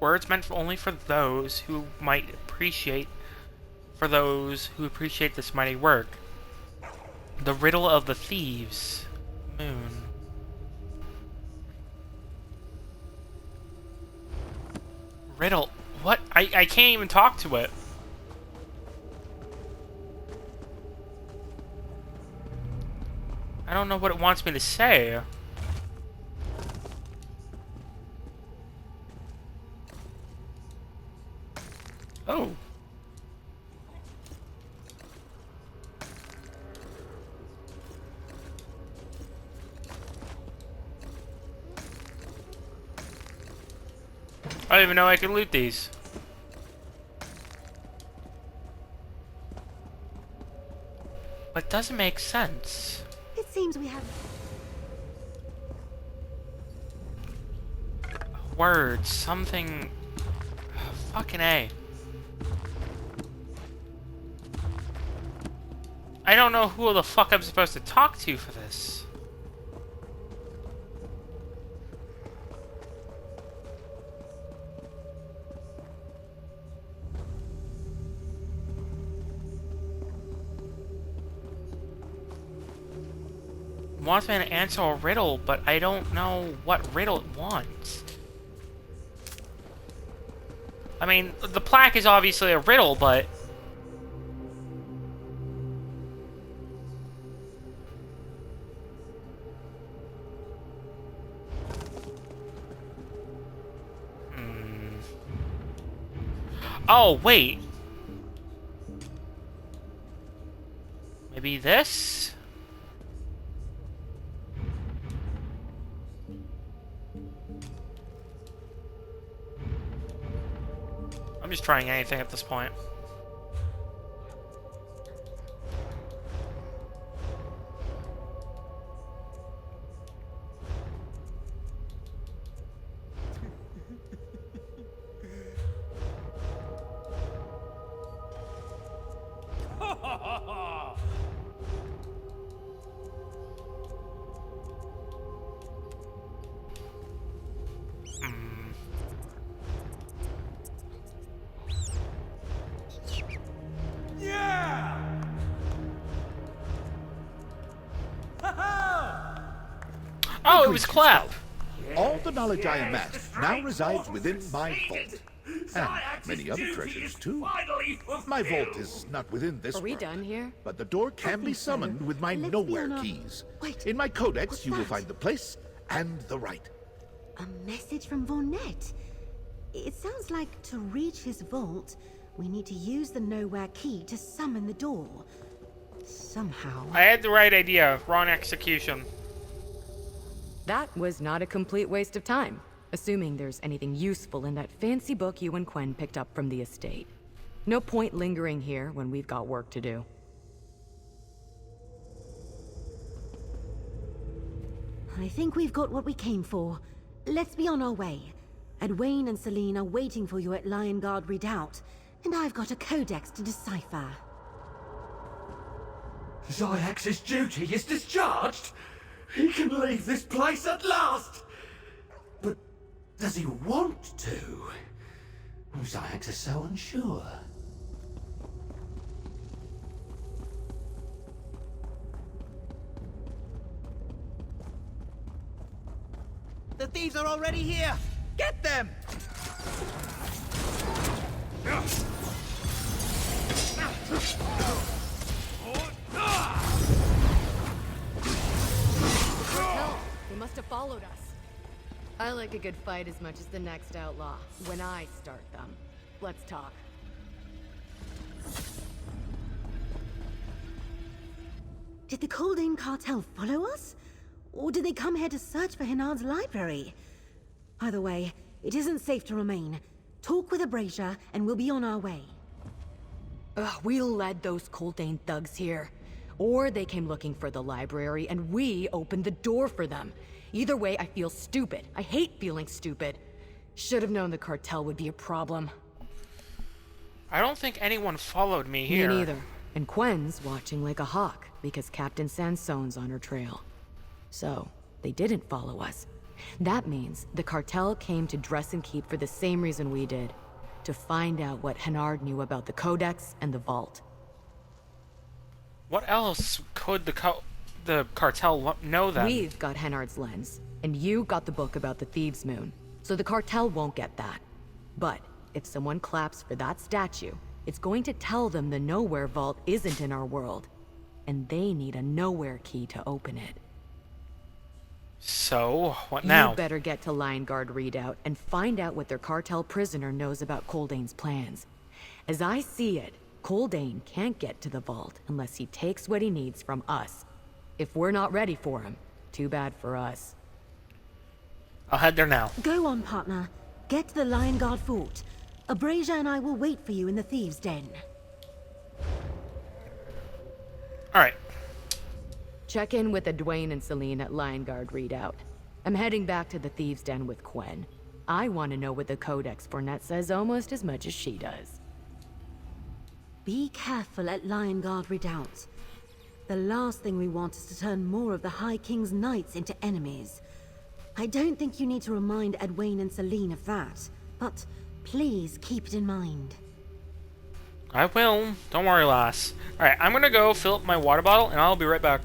Words meant only for those who might appreciate for those who appreciate this mighty work. The riddle of the thieves. Moon. Riddle. What? I can't even talk to it. I don't know what it wants me to say. Oh. I don't even know I can loot these. But it doesn't make sense. It seems we have... Words, something... Fucking A. I don't know who the fuck I'm supposed to talk to for this. It wants me to answer a riddle, but I don't know what riddle it wants. I mean, the plaque is obviously a riddle, but... Oh, wait. Maybe this? I'm just trying anything at this point. Oh, it was Clap! All the knowledge I amassed now resides within my vault. And many other treasures, too. My vault is not within this Are we world, done here? but the door can be summoned with my nowhere keys. In my codex, you will find the place and the right. A message from Vornet. It sounds like to reach his vault, we need to use the nowhere key to summon the door. Somehow. I had the right idea. Wrong execution. That was not a complete waste of time, assuming there's anything useful in that fancy book you and Quen picked up from the estate. No point lingering here when we've got work to do. I think we've got what we came for. Let's be on our way. Edwayne and Celine are waiting for you at Lion Guard Redoubt, and I've got a codex to decipher. Zyax's duty is discharged! He can leave this place at last! But does he want to? Zyax is so unsure. The thieves are already here! Get them! They must have followed us. I like a good fight as much as the next outlaw. When I start them. Let's talk. Did the Coldane cartel follow us? Or did they come here to search for Hinard's library? Either way, it isn't safe to remain. Talk with Abrasia, and we'll be on our way. We led those Coldane thugs here. Or they came looking for the library, and we opened the door for them. Either way, I feel stupid. I hate feeling stupid. Should have known the cartel would be a problem. I don't think anyone followed me here. Me neither. And Quen's watching like a hawk, because Captain Sansone's on her trail. So, they didn't follow us. That means the cartel came to Dress and Keep for the same reason we did. to find out what Hennard knew about the Codex and the Vault. What else could the cartel know then? We've got Hennard's lens, and you got the book about the Thieves' Moon, so the cartel won't get that. But if someone claps for that statue, it's going to tell them the Nowhere Vault isn't in our world, and they need a Nowhere key to open it. So, what now? You better get to Lion Guard Redoubt and find out what their cartel prisoner knows about Coldane's plans. As I see it, Coldane can't get to the vault unless he takes what he needs from us. If we're not ready for him, too bad for us. I'll head there now. Go on, partner. Get to the Lion Guard Fort. Abrasia and I will wait for you in the Thieves' Den. Alright. Check in with Edwayne and Celine at Lion Guard Redoubt. I'm heading back to the Thieves' Den with Quen. I want to know what the Codex Fournette says almost as much as she does. Be careful at Lion Guard Redoubt. The last thing we want is to turn more of the High King's knights into enemies. I don't think you need to remind Edwayne and Celine of that, but please keep it in mind. I will. Don't worry, lass. Alright, I'm gonna go fill up my water bottle, and I'll be right back.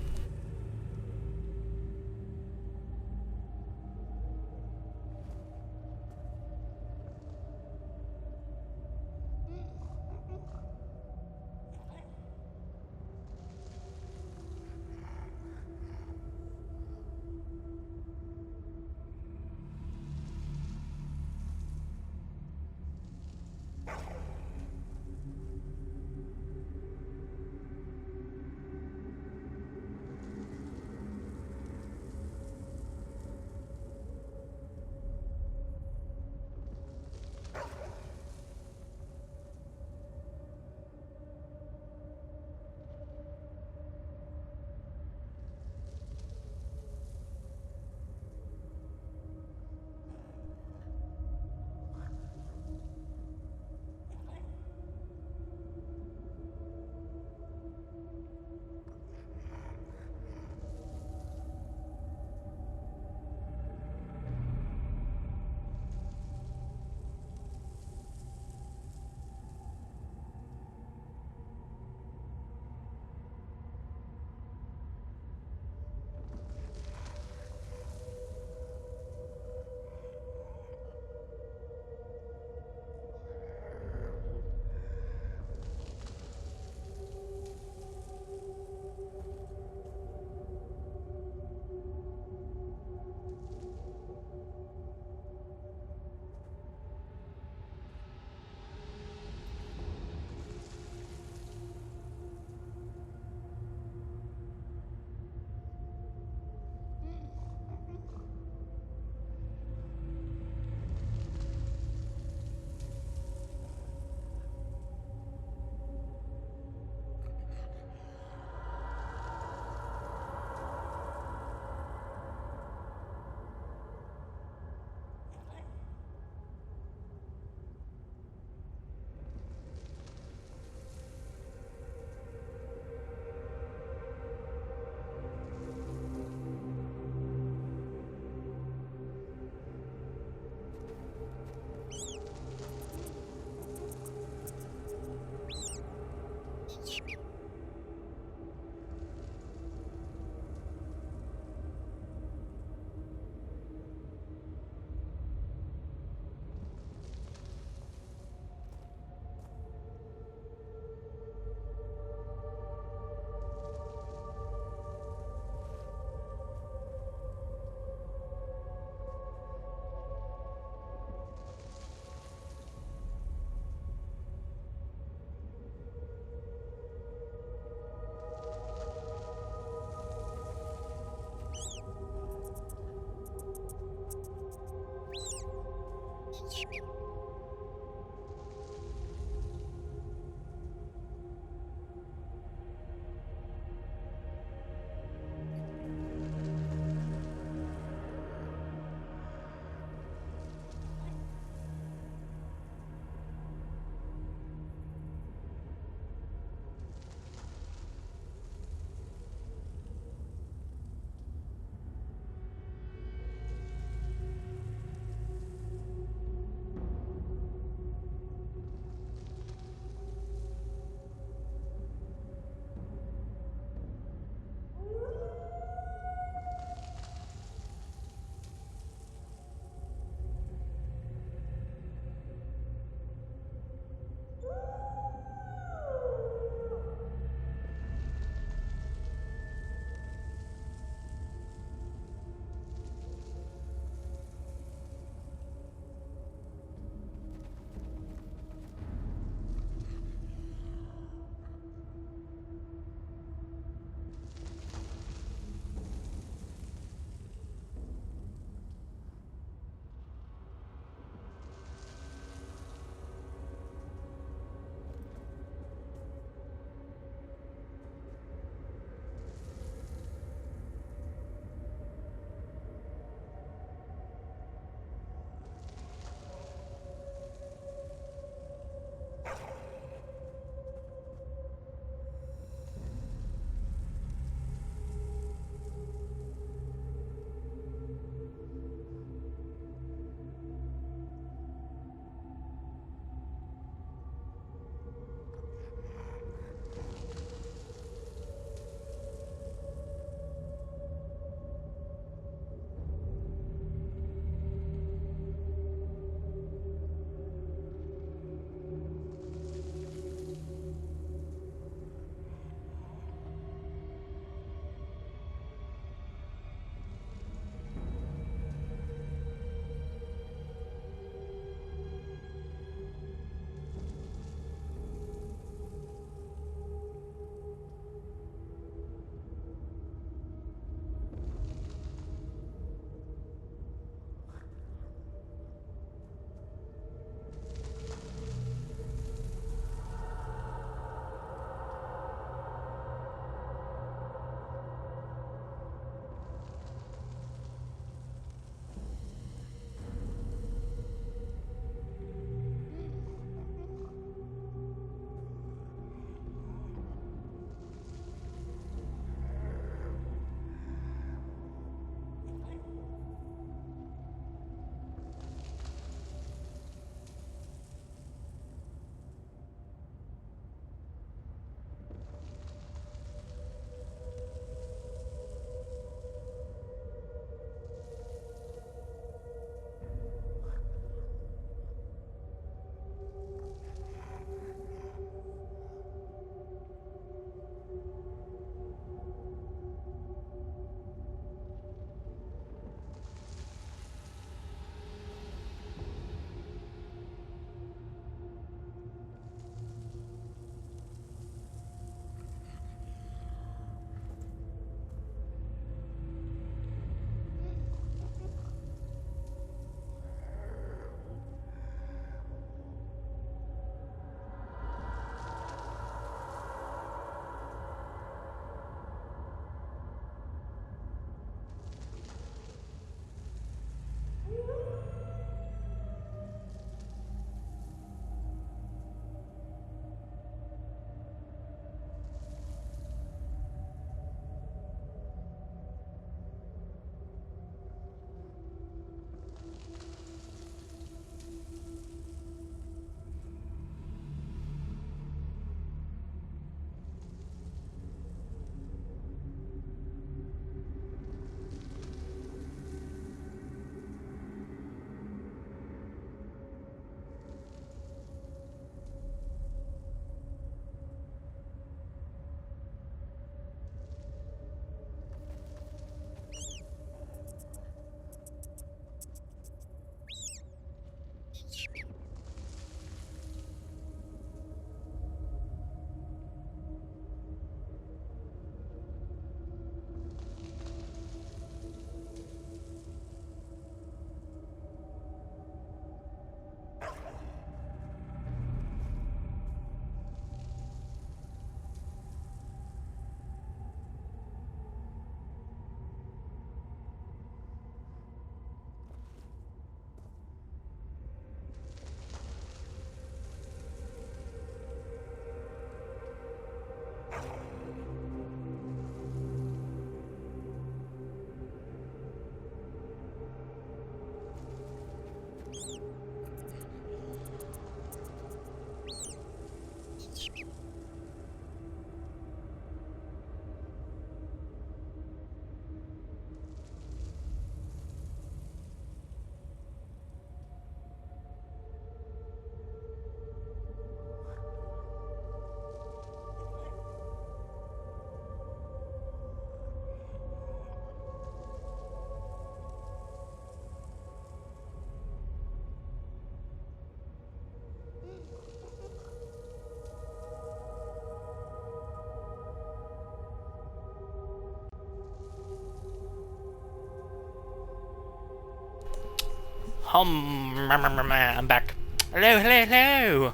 I'm back. Hello, hello, hello.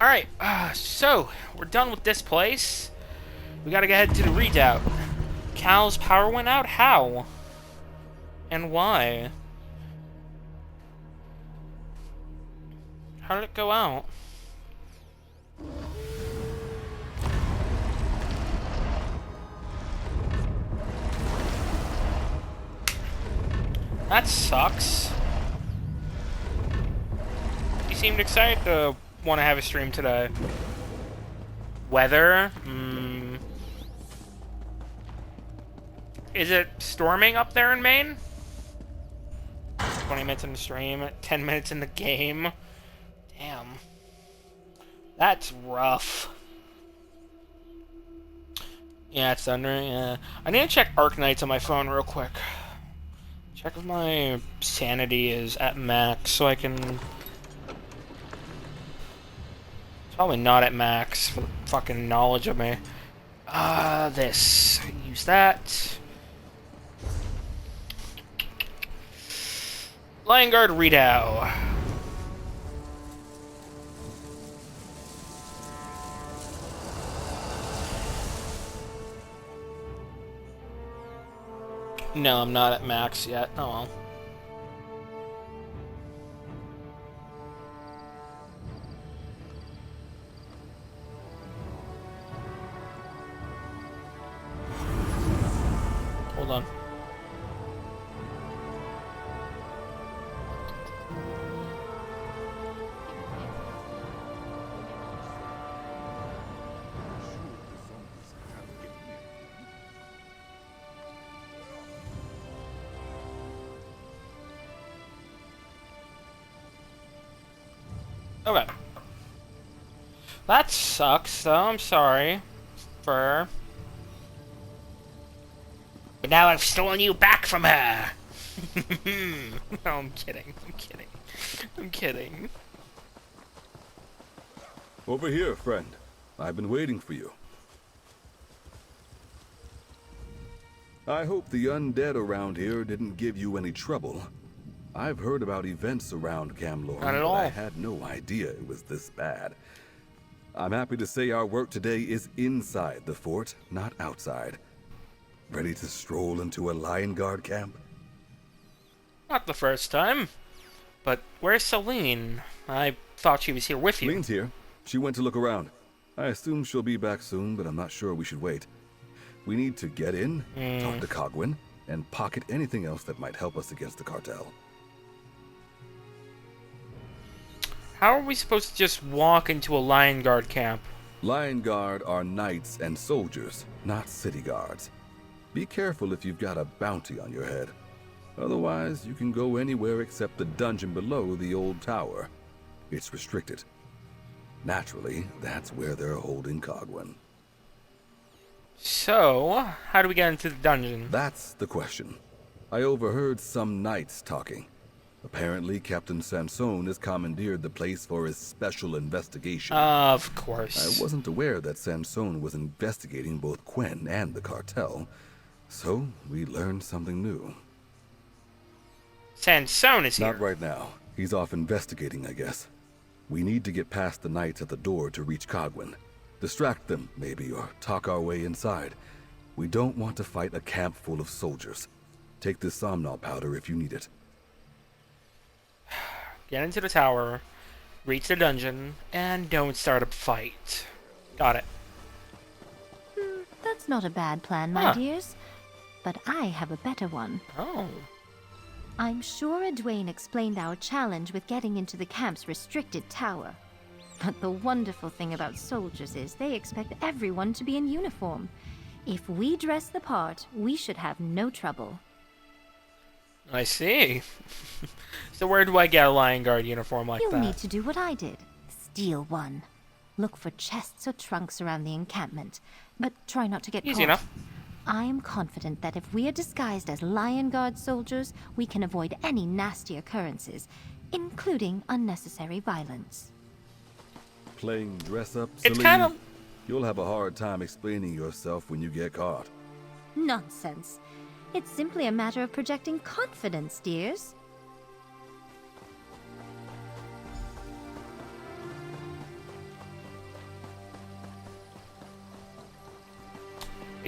Alright, so, we're done with this place. We gotta get head to the redoubt. Cal's power went out? How? And why? How did it go out? That sucks. You seemed excited to want to have a stream today. Weather? Is it storming up there in Maine? 20 minutes in the stream, 10 minutes in the game. Damn. That's rough. Yeah, it's thunder, yeah. I need to check Arknights on my phone real quick. Check if my sanity is at max so I can... It's probably not at max for the fucking knowledge of me. This. Use that. Lion Guard Redoubt. No, I'm not at max yet. Oh well. Hold on. Okay. That sucks, though. I'm sorry. Fur. But now I've stolen you back from her! No, I'm kidding. I'm kidding. I'm kidding. Over here, friend. I've been waiting for you. I hope the undead around here didn't give you any trouble. I've heard about events around Camlorn, Not at but all. I had no idea it was this bad. I'm happy to say our work today is inside the fort, not outside. Ready to stroll into a Lion Guard camp? Not the first time. But where's Celine? I thought she was here with you. Celine's here. She went to look around. I assume she'll be back soon, but I'm not sure we should wait. We need to get in, talk to Cogwin, and pocket anything else that might help us against the cartel. How are we supposed to just walk into a Lion Guard camp? Lion Guard are knights and soldiers, not city guards. Be careful if you've got a bounty on your head. Otherwise, you can go anywhere except the dungeon below the old tower. It's restricted. Naturally, that's where they're holding Cogwin. So, how do we get into the dungeon? That's the question. I overheard some knights talking. Apparently, Captain Sansone has commandeered the place for his special investigation. Of course. I wasn't aware that Sansone was investigating both Quen and the cartel, so we learned something new. Sansone is here. Not right now. He's off investigating, I guess. We need to get past the knights at the door to reach Cogwin. Distract them, maybe, or talk our way inside. We don't want to fight a camp full of soldiers. Take this somnol powder if you need it. Get into the tower, reach the dungeon, and don't start a fight. Got it. That's not a bad plan, my dears. But I have a better one. Oh. I'm sure Edwayne explained our challenge with getting into the camp's restricted tower. But the wonderful thing about soldiers is they expect everyone to be in uniform. If we dress the part, we should have no trouble. I see. So where do I get a Lion Guard uniform like that? You'll need to do what I did. Steal one. Look for chests or trunks around the encampment, but try not to get caught. Easy enough. I am confident that if we are disguised as Lion Guard soldiers, we can avoid any nasty occurrences, including unnecessary violence. Playing dress-up, It's Celine? kind of... You'll have a hard time explaining yourself when you get caught. Nonsense. It's simply a matter of projecting confidence, dears.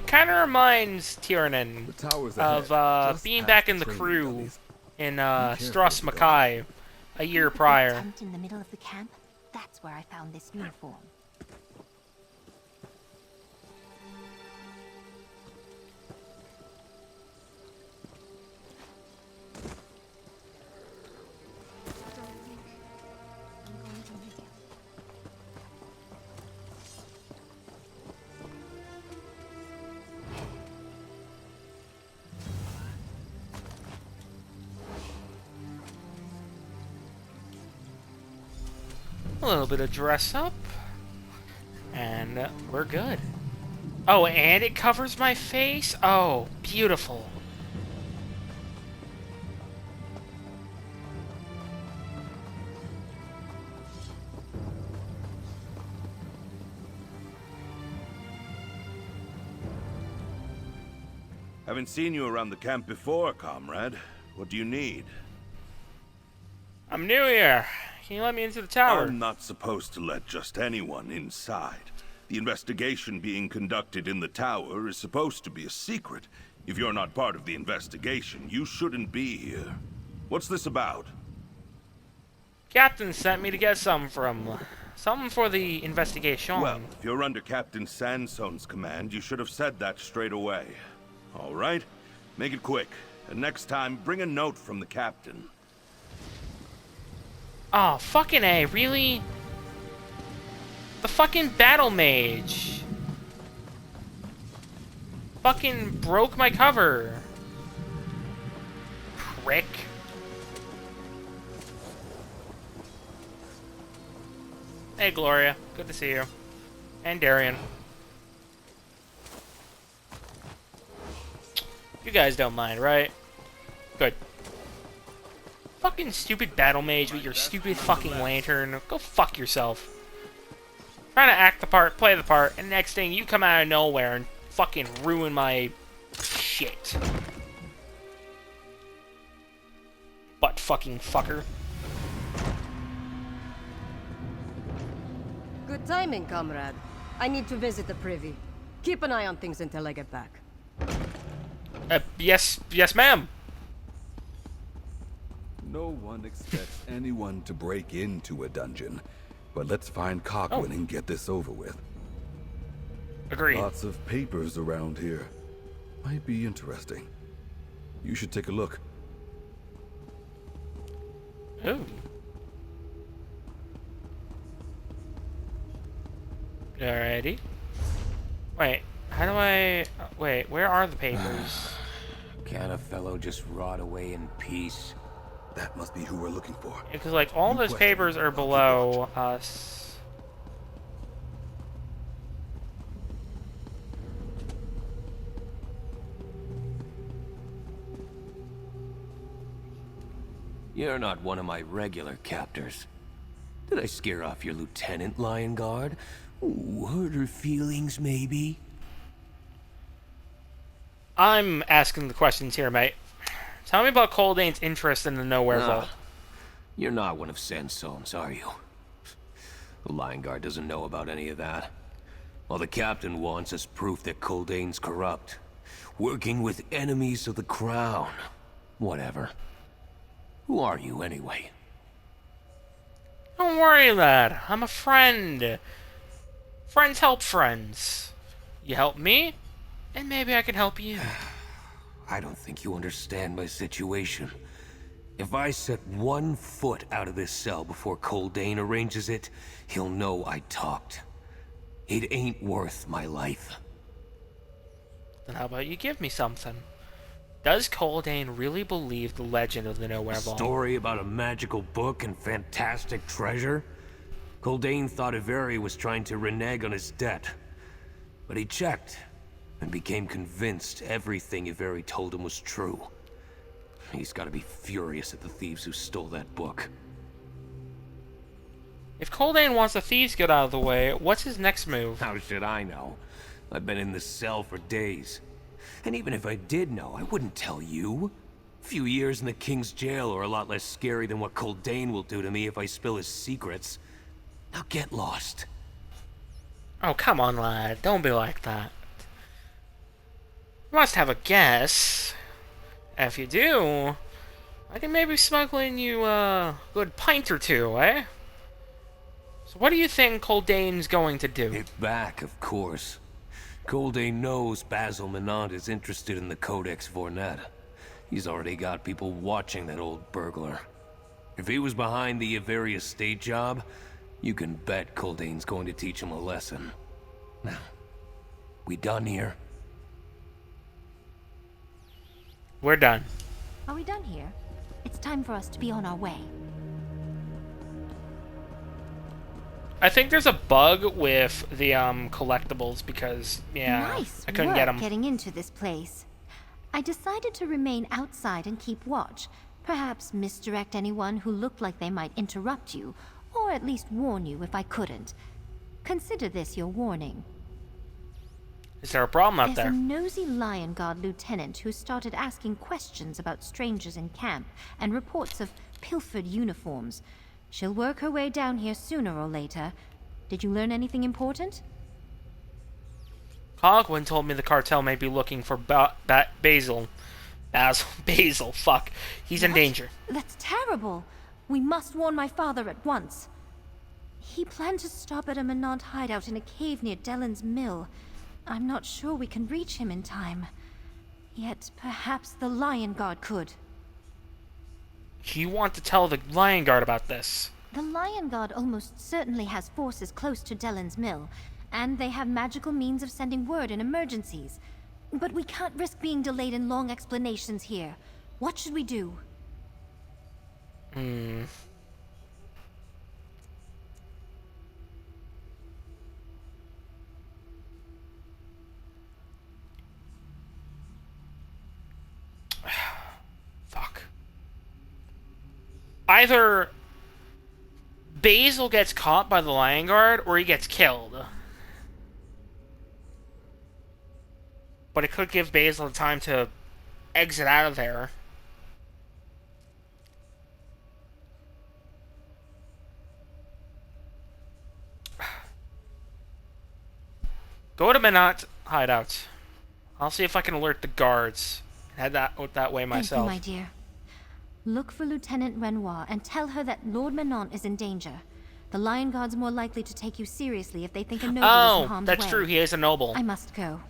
kind of reminds Tiernan of being back in the crew in Strass Mackay a year prior. Tent in the middle of the camp. That's where I found this uniform. A little bit of dress up, and we're good. Oh, and it covers my face? Oh, beautiful. Haven't seen you around the camp before, comrade. What do you need? I'm new here. Can you let me into the tower? I'm not supposed to let just anyone inside. The investigation being conducted in the tower is supposed to be a secret. If you're not part of the investigation, you shouldn't be here. What's this about? Captain sent me to get something for the investigation. Well, if you're under Captain Sansone's command, you should have said that straight away. All right? Make it quick. And next time, bring a note from the captain. Oh, fucking A, really? The fucking battle mage. Fucking broke my cover. Prick. Hey, Gloria. Good to see you. And Darian. You guys don't mind, right? Good. Fucking stupid battle mage with your stupid fucking lantern. Go fuck yourself. Trying to act the part, play the part, and next thing you come out of nowhere and fucking ruin my shit. Butt fucking fucker. Good timing, comrade. I need to visit the privy. Keep an eye on things until I get back. Yes, ma'am. No one expects anyone to break into a dungeon, but let's find Coghlan and get this over with. Agreed. Lots of papers around here. Might be interesting. You should take a look. Ooh. Alrighty. Wait, how do I... Wait, where are the papers? Can a fellow just rot away in peace? That must be who we're looking for. Because, like, all those papers are below us. You're not one of my regular captors. Did I scare off your lieutenant, Lion Guard? Ooh, hurt her feelings, maybe? I'm asking the questions here, mate. Tell me about Coldane's interest in the Nowhere Vault. You're not one of Sansone's, are you? The Lion Guard doesn't know about any of that. All the captain wants is proof that Coldane's corrupt. Working with enemies of the crown. Whatever. Who are you, anyway? Don't worry, lad. I'm a friend. Friends help friends. You help me, and maybe I can help you. I don't think you understand my situation. If I set 1 foot out of this cell before Coldane arranges it, he'll know I talked. It ain't worth my life. Then how about you give me something? Does Coldane really believe the legend of the Nowhere Vault? Story about a magical book and fantastic treasure? Coldane thought Iveri was trying to renege on his debt. But he checked, and became convinced everything Iveri told him was true. He's gotta be furious at the thieves who stole that book. If Coldane wants the thieves get out of the way, what's his next move? How should I know? I've been in this cell for days. And even if I did know, I wouldn't tell you. A few years in the King's jail are a lot less scary than what Coldane will do to me if I spill his secrets. Now get lost. Oh, come on, lad. Don't be like that. You must have a guess. If you do, I can maybe smuggle in you a good pint or two, eh? So what do you think Coldane's going to do? Hit back, of course. Coldane knows Basil Menand is interested in the Codex Vornet. He's already got people watching that old burglar. If he was behind the Avery estate job, you can bet Coldane's going to teach him a lesson. Now, we done here? We're done. Are we done here? It's time for us to be on our way. I think there's a bug with the collectibles because, yeah, Nice I couldn't work get them. getting into this place. I decided to remain outside and keep watch. Perhaps misdirect anyone who looked like they might interrupt you, or at least warn you if I couldn't. Consider this your warning. Is there a problem out There's there? a nosy Lion Guard lieutenant who started asking questions about strangers in camp and reports of pilfered uniforms. She'll work her way down here sooner or later. Did you learn anything important? Cogwin told me the cartel may be looking for Basil. Basil, fuck. He's in What? danger. That's terrible. We must warn my father at once. He planned to stop at a Menand hideout in a cave near Dellen's mill. I'm not sure we can reach him in time. Yet perhaps the Lion Guard could. You want to tell the Lion Guard about this? The Lion Guard almost certainly has forces close to Dellen's mill, and they have magical means of sending word in emergencies. But we can't risk being delayed in long explanations here. What should we do? Fuck. Either Basil gets caught by the Lion Guard or he gets killed. But it could give Basil time to exit out of there. Go to Menat hideout. I'll see if I can alert the guards. Head that way myself. Thank you, my dear. Look for Lieutenant Renoir and tell her that Lord Menant is in danger. The Lion Guard's more likely to take you seriously if they think a noble is in harm's way. Oh, that's true. He is a noble. I must go.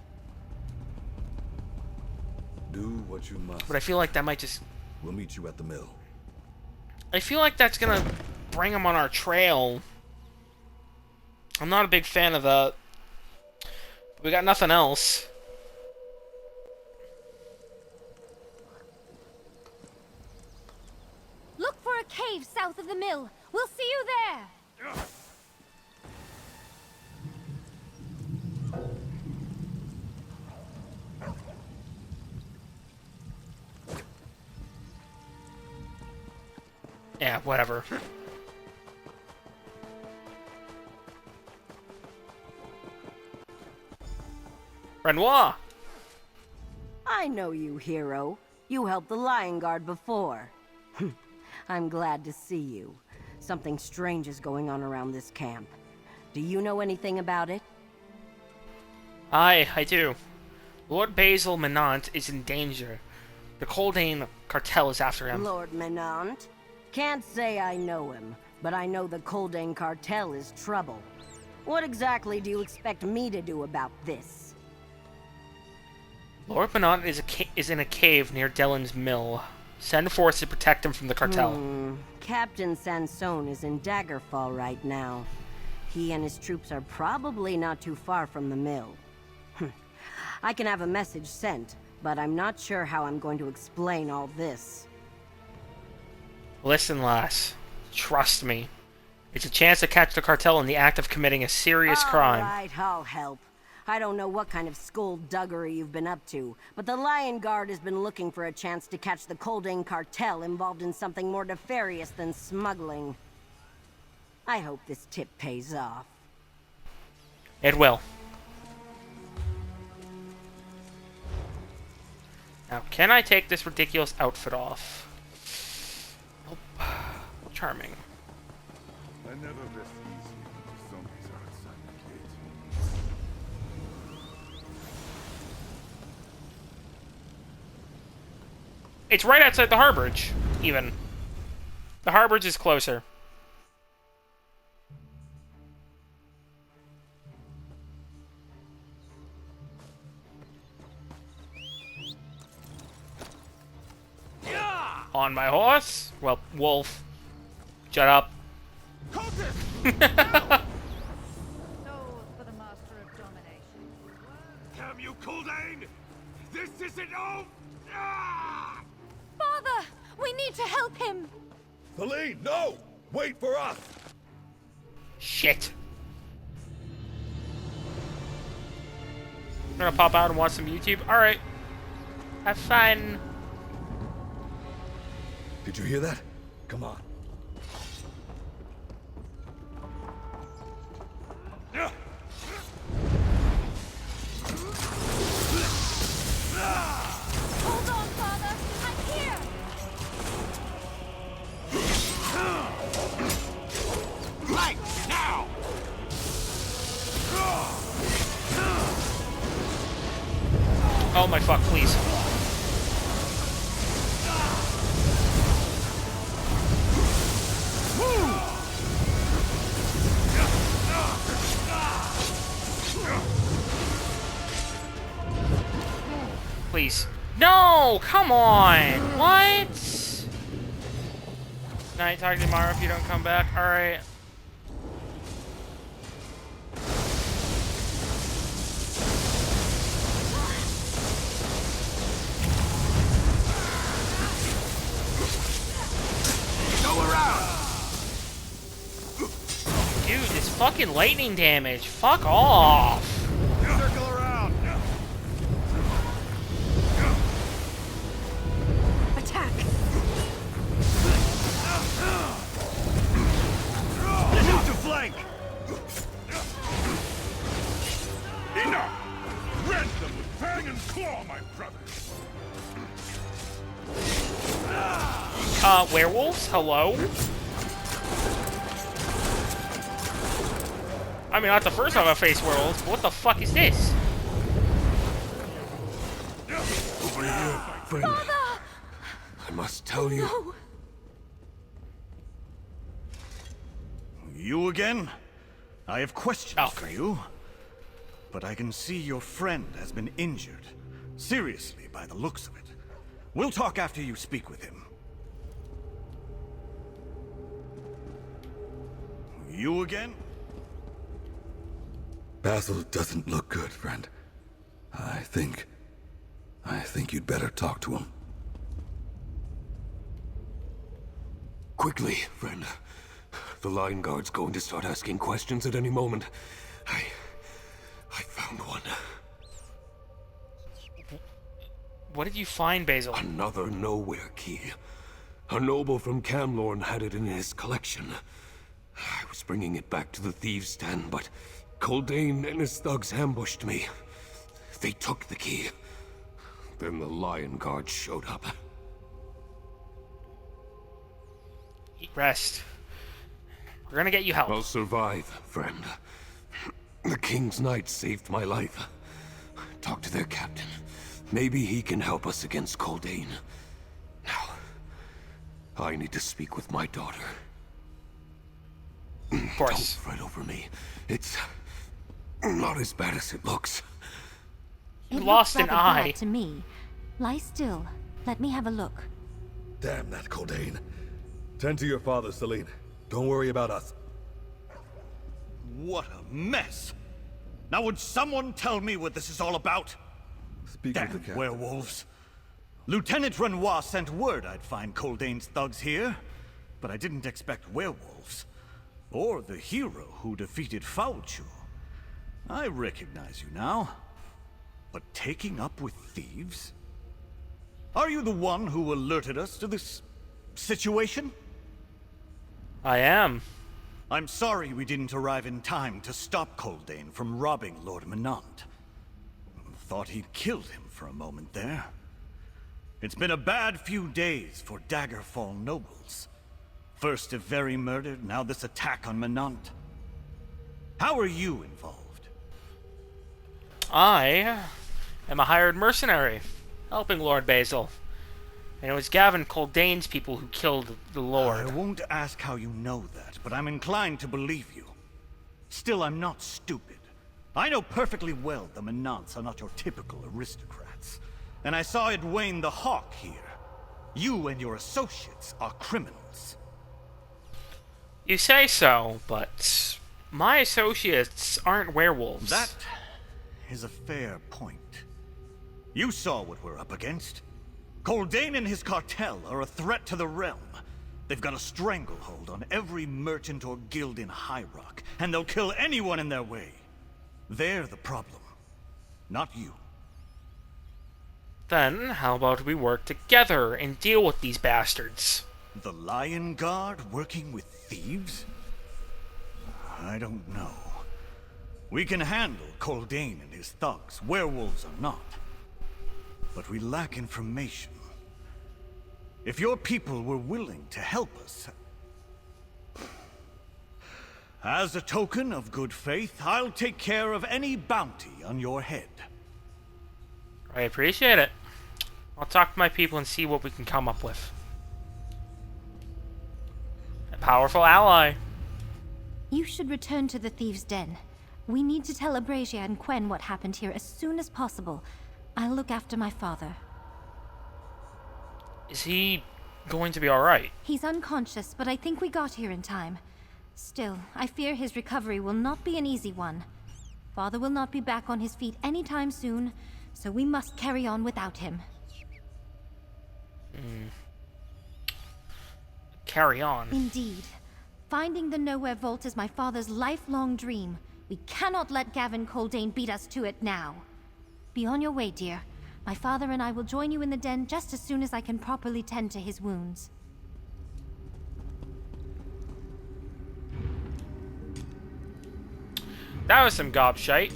Do what you must. But I feel like that might just... We'll meet you at the mill. I feel like that's gonna bring him on our trail. I'm not a big fan of that. We got nothing else. Look for a cave south of the mill. We'll see you there. Yeah, whatever. Renoir! I know you, hero. You helped the Lion Guard before. I'm glad to see you. Something strange is going on around this camp. Do you know anything about it? Aye, I do. Lord Basil Menant is in danger. The Coldane cartel is after him. Lord Menant? Can't say I know him, but I know the Coldane cartel is trouble. What exactly do you expect me to do about this? Lord Menant is in a cave near Dellen's mill. Send force to protect him from the cartel. Captain Sansone is in Daggerfall right now. He and his troops are probably not too far from the mill. I can have a message sent, but I'm not sure how I'm going to explain all this. Listen, lass. Trust me. It's a chance to catch the cartel in the act of committing a serious crime. Alright, I'll help. I don't know what kind of skullduggery you've been up to, but the Lion Guard has been looking for a chance to catch the Coldane cartel involved in something more nefarious than smuggling. I hope this tip pays off. It will. Now, can I take this ridiculous outfit off? Nope. Charming. I never rest easy when the zombies are outside the gate. It's right outside the harborage, even. The harborage is closer. On my horse? Well, wolf. Shut up. Damn you, Kuldane! This isn't over! Father! We need to help him! Celine, no! Wait for us! Shit. I'm gonna pop out and watch some YouTube. Alright. Have fun. Did you hear that? Come on. Hold on, Father! I'm here! Right now! Oh my fuck, please. Please. No! Come on! What? Night, talk tomorrow if you don't come back. Alright. Go around! Dude, this fucking lightning damage. Fuck off. Circle around! Attack! Move to flank! Enough! Rend them with fang and claw, my brothers! Werewolves? Hello? I mean, not the first time I faced werewolves, but what the fuck is this? Over here, my friend. Father! I must tell you. No! You again? I have questions for you. But I can see your friend has been injured. Seriously, by the looks of it. We'll talk after you speak with him. You again? Basil doesn't look good, friend. I think you'd better talk to him. Quickly, friend. The line guard's going to start asking questions at any moment. I found one. What did you find, Basil? Another nowhere key. A noble from Camlorn had it in his collection. I was bringing it back to the thieves' stand, but Kuldane and his thugs ambushed me. They took the key. Then the lion guard showed up. Rest. We're gonna get you help. I'll survive, friend. The King's Knight saved my life. Talk to their captain. Maybe he can help us against Kuldane. Now, I need to speak with my daughter. Of course. Don't fret over me. It's not as bad as it looks. You lost an eye. To me. Lie still. Let me have a look. Damn that Kuldane. Tend to your father, Celine. Don't worry about us. What a mess! Now would someone tell me what this is all about? Speak Damn with the captain. werewolves. Lieutenant Renoir sent word I'd find Kuldane's thugs here, but I didn't expect werewolves. Or the hero who defeated Faulchu. I recognize you now. But taking up with thieves? Are you the one who alerted us to this situation? I am. I'm sorry we didn't arrive in time to stop Kuldane from robbing Lord Menant. Thought he'd killed him for a moment there. It's been a bad few days for Daggerfall nobles. First Iveri murdered, now this attack on Menant. How are you involved? I am a hired mercenary, helping Lord Basil. And it was Gavin Coldane's people who killed the Lord. I won't ask how you know that, but I'm inclined to believe you. Still, I'm not stupid. I know perfectly well the Menants are not your typical aristocrats. And I saw Edwayne the Hawk here. You and your associates are criminals. You say so, but my associates aren't werewolves. That is a fair point. You saw what we're up against. Coldane and his cartel are a threat to the realm. They've got a stranglehold on every merchant or guild in High Rock, and they'll kill anyone in their way. They're the problem, not you. Then, how about we work together and deal with these bastards? The Lion Guard working with thieves? I don't know. We can handle Coldane and his thugs, werewolves or not. But we lack information. If your people were willing to help us, as a token of good faith, I'll take care of any bounty on your head. I appreciate it. I'll talk to my people and see what we can come up with. A powerful ally. You should return to the Thieves' Den. We need to tell Abrasia and Quen what happened here as soon as possible. I'll look after my father. Is he going to be alright? He's unconscious, but I think we got here in time. Still, I fear his recovery will not be an easy one. Father will not be back on his feet anytime soon, so we must carry on without him. Carry on. Indeed. Finding the Nowhere Vault is my father's lifelong dream. We cannot let Gavin Coldane beat us to it now. Be on your way, dear. My father and I will join you in the den just as soon as I can properly tend to his wounds. That was some gobshite.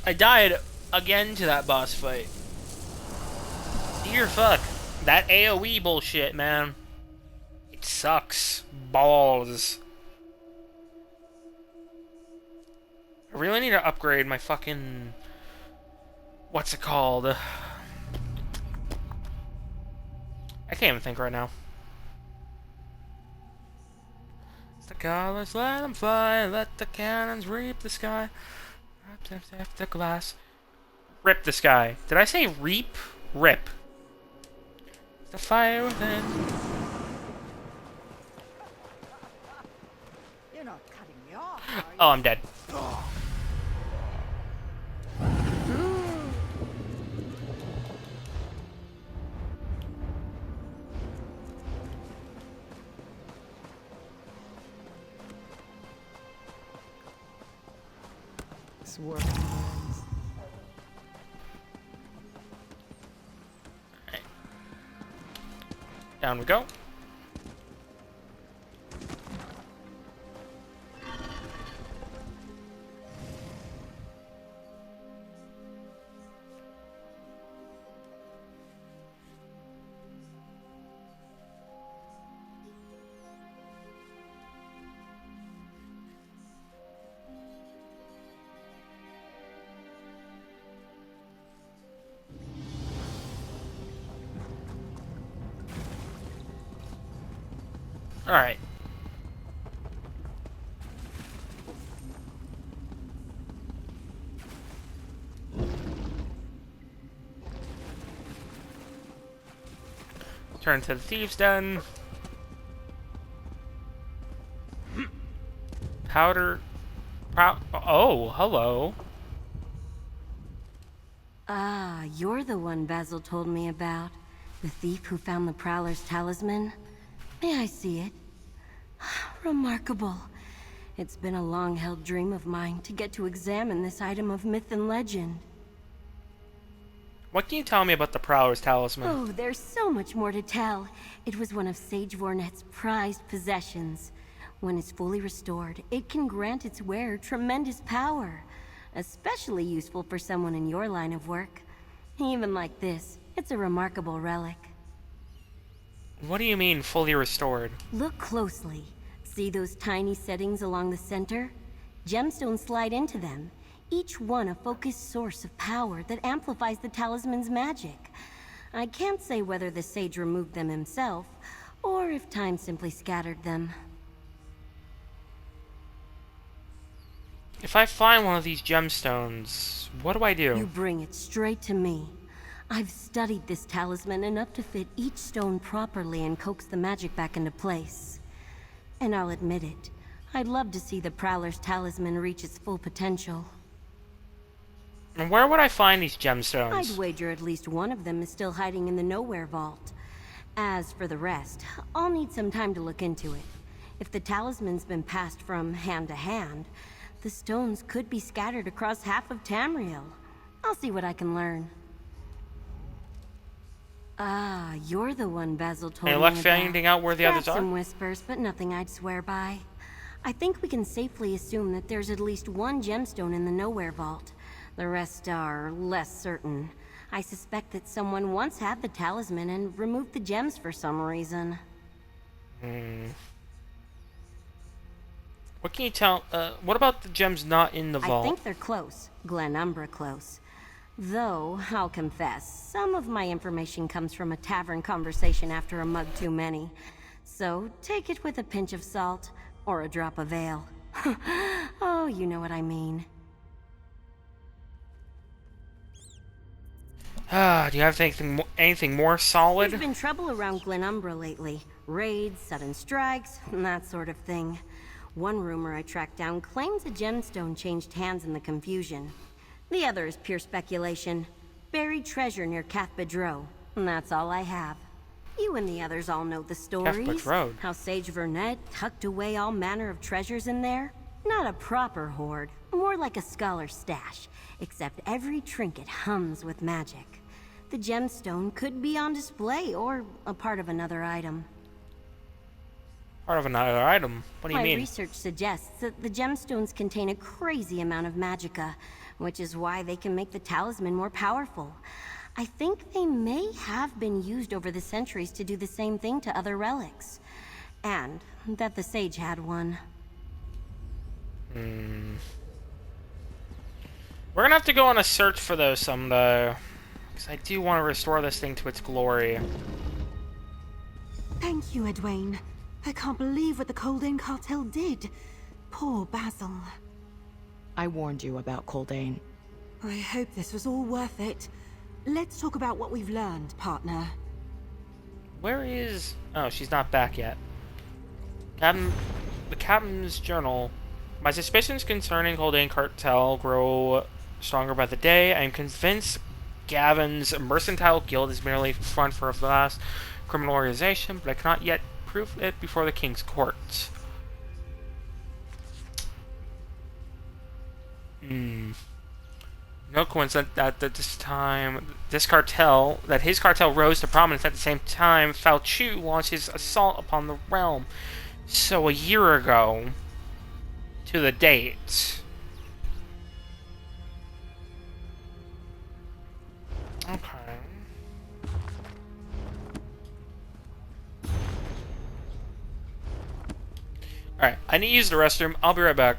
I died again to that boss fight. Dear fuck. That AoE bullshit, man. It sucks. Balls. I really need to upgrade my fucking... What's it called? I can't even think right now. The colors, let them fly. Let the cannons reap the sky. The glass. Rip the sky. Did I say reap? Rip. The fire within. You're not cutting me off, are you? Oh, I'm dead. This work burns. Down we go. Alright. Turn to the Thieves' Den. Powder... Oh, hello. Ah, you're the one Basil told me about. The thief who found the Prowler's talisman. May I see it? Remarkable. It's been a long-held dream of mine to get to examine this item of myth and legend. What can you tell me about the Prowler's talisman? Oh, there's so much more to tell. It was one of Sage Vornet's prized possessions. When it's fully restored, it can grant its wearer tremendous power. Especially useful for someone in your line of work. Even like this, it's a remarkable relic. What do you mean, fully restored? Look closely. See those tiny settings along the center? Gemstones slide into them, each one a focused source of power that amplifies the talisman's magic. I can't say whether the sage removed them himself, or if time simply scattered them. If I find one of these gemstones, what do I do? You bring it straight to me. I've studied this talisman enough to fit each stone properly and coax the magic back into place. And I'll admit it, I'd love to see the Prowler's talisman reach its full potential. And where would I find these gemstones? I'd wager at least one of them is still hiding in the Nowhere Vault. As for the rest, I'll need some time to look into it. If the talisman's been passed from hand to hand, the stones could be scattered across half of Tamriel. I'll see what I can learn. Ah, you're the one Basil told me Any luck about. finding out where the others Some are? whispers, but nothing I'd swear by. I think we can safely assume that there's at least one gemstone in the Nowhere Vault. The rest are less certain. I suspect that someone once had the talisman and removed the gems for some reason. What can you tell? What about the gems not in the vault? I think they're close. Glenumbra close. Though, I'll confess, some of my information comes from a tavern conversation after a mug too many. So, take it with a pinch of salt, or a drop of ale. Oh, you know what I mean. Do you have anything more solid? There's been trouble around Glenumbra lately. Raids, sudden strikes, that sort of thing. One rumor I tracked down claims a gemstone changed hands in the confusion. The other is pure speculation. Buried treasure near Cathbridge Row. That's all I have. You and the others all know the stories. Cathbridge Road. How Sage Vernet tucked away all manner of treasures in there. Not a proper hoard, more like a scholar's stash, except every trinket hums with magic. The gemstone could be on display or a part of another item. Part of another item? What do you mean? My research suggests that the gemstones contain a crazy amount of magicka, which is why they can make the talisman more powerful. I think they may have been used over the centuries to do the same thing to other relics. And that the sage had one. We're gonna have to go on a search for those someday. Because I do want to restore this thing to its glory. Thank you, Edwayne. I can't believe what the Coldane cartel did. Poor Basil. I warned you about Coldane. I hope this was all worth it. Let's talk about what we've learned, partner. Where is... Oh, she's not back yet. The Captain's Journal. My suspicions concerning Coldane cartel grow stronger by the day. I am convinced Gavin's mercantile guild is merely front for a vast criminal organization, but I cannot yet prove it before the King's court. No coincidence that at this time, his cartel rose to prominence at the same time Falchu launched his assault upon the realm. So a year ago, to the date. Okay. Alright, I need to use the restroom. I'll be right back.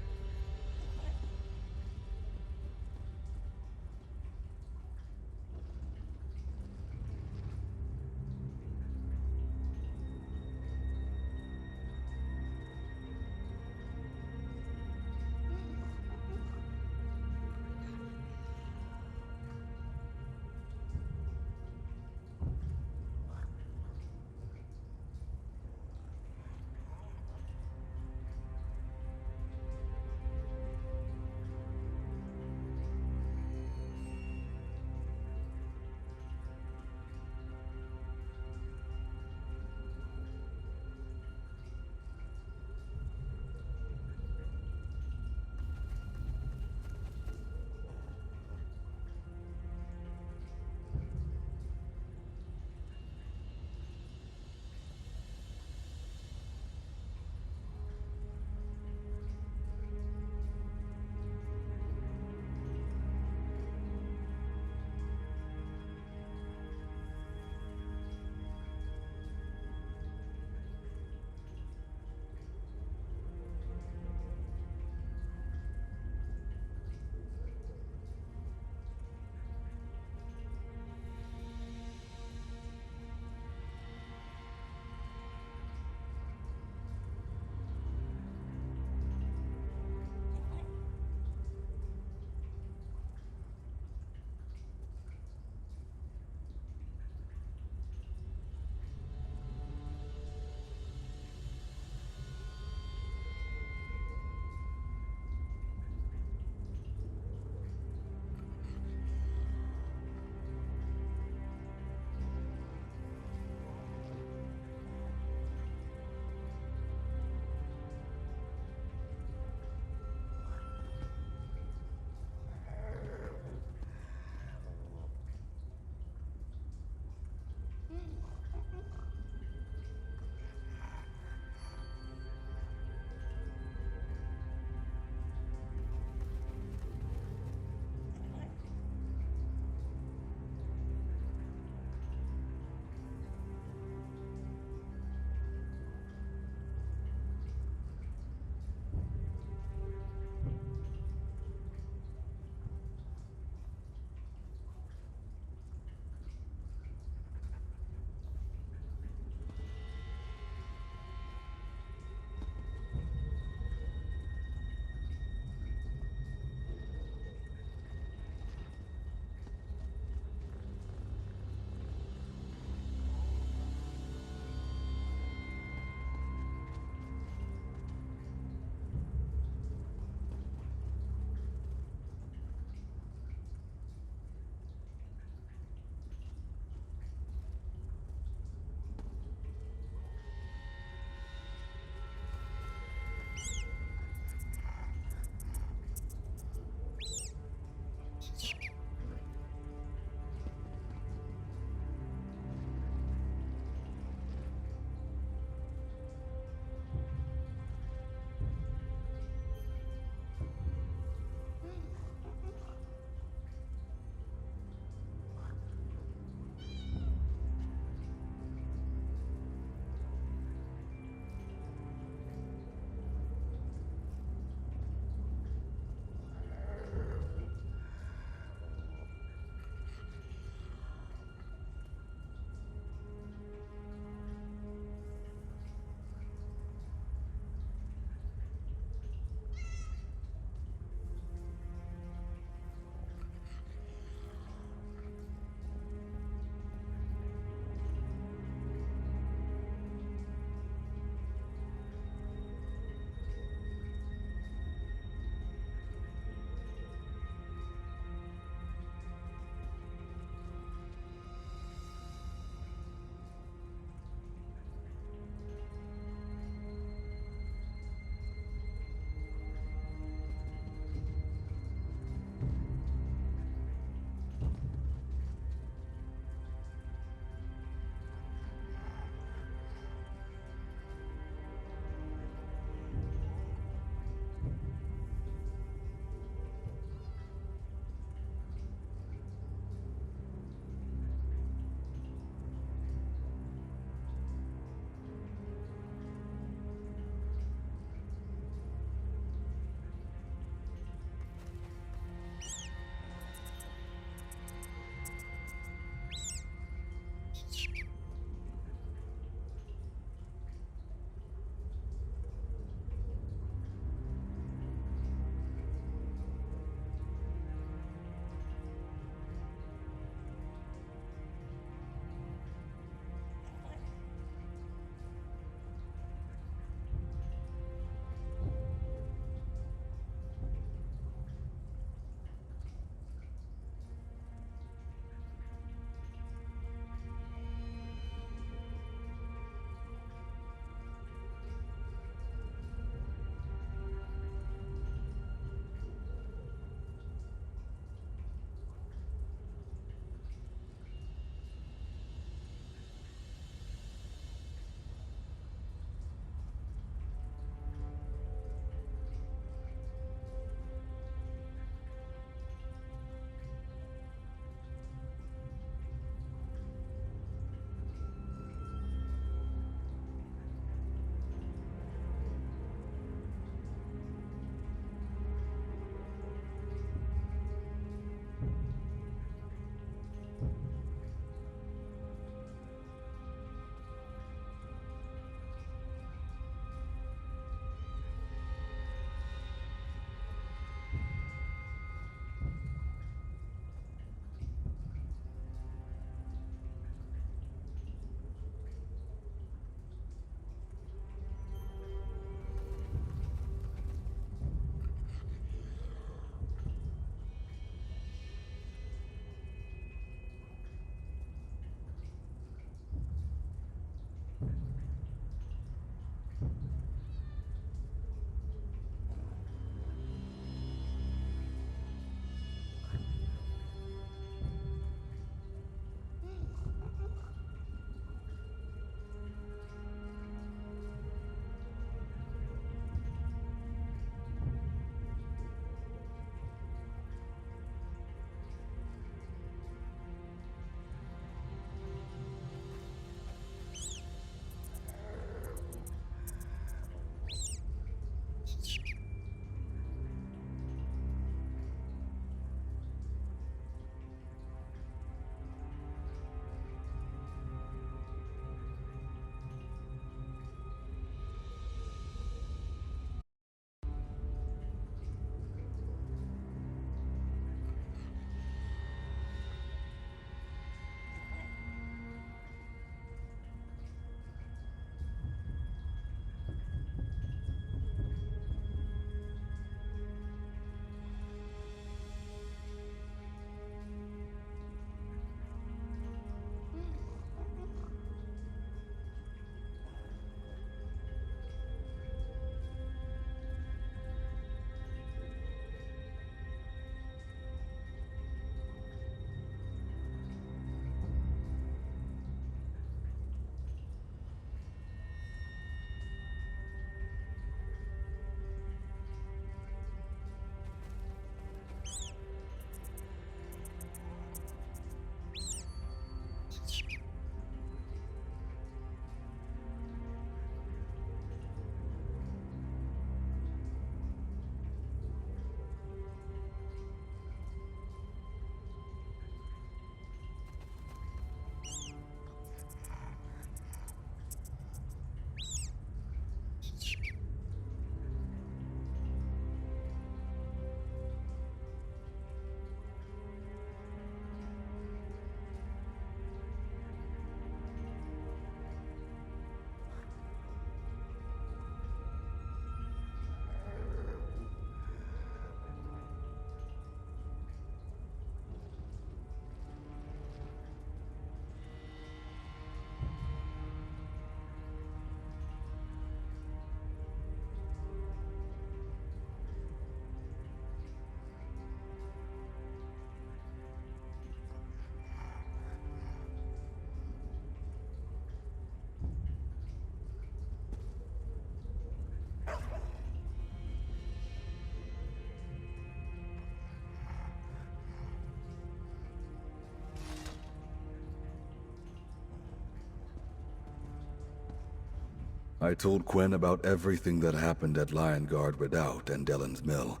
I told Quen about everything that happened at Lion Guard Redoubt and Dellen's Mill.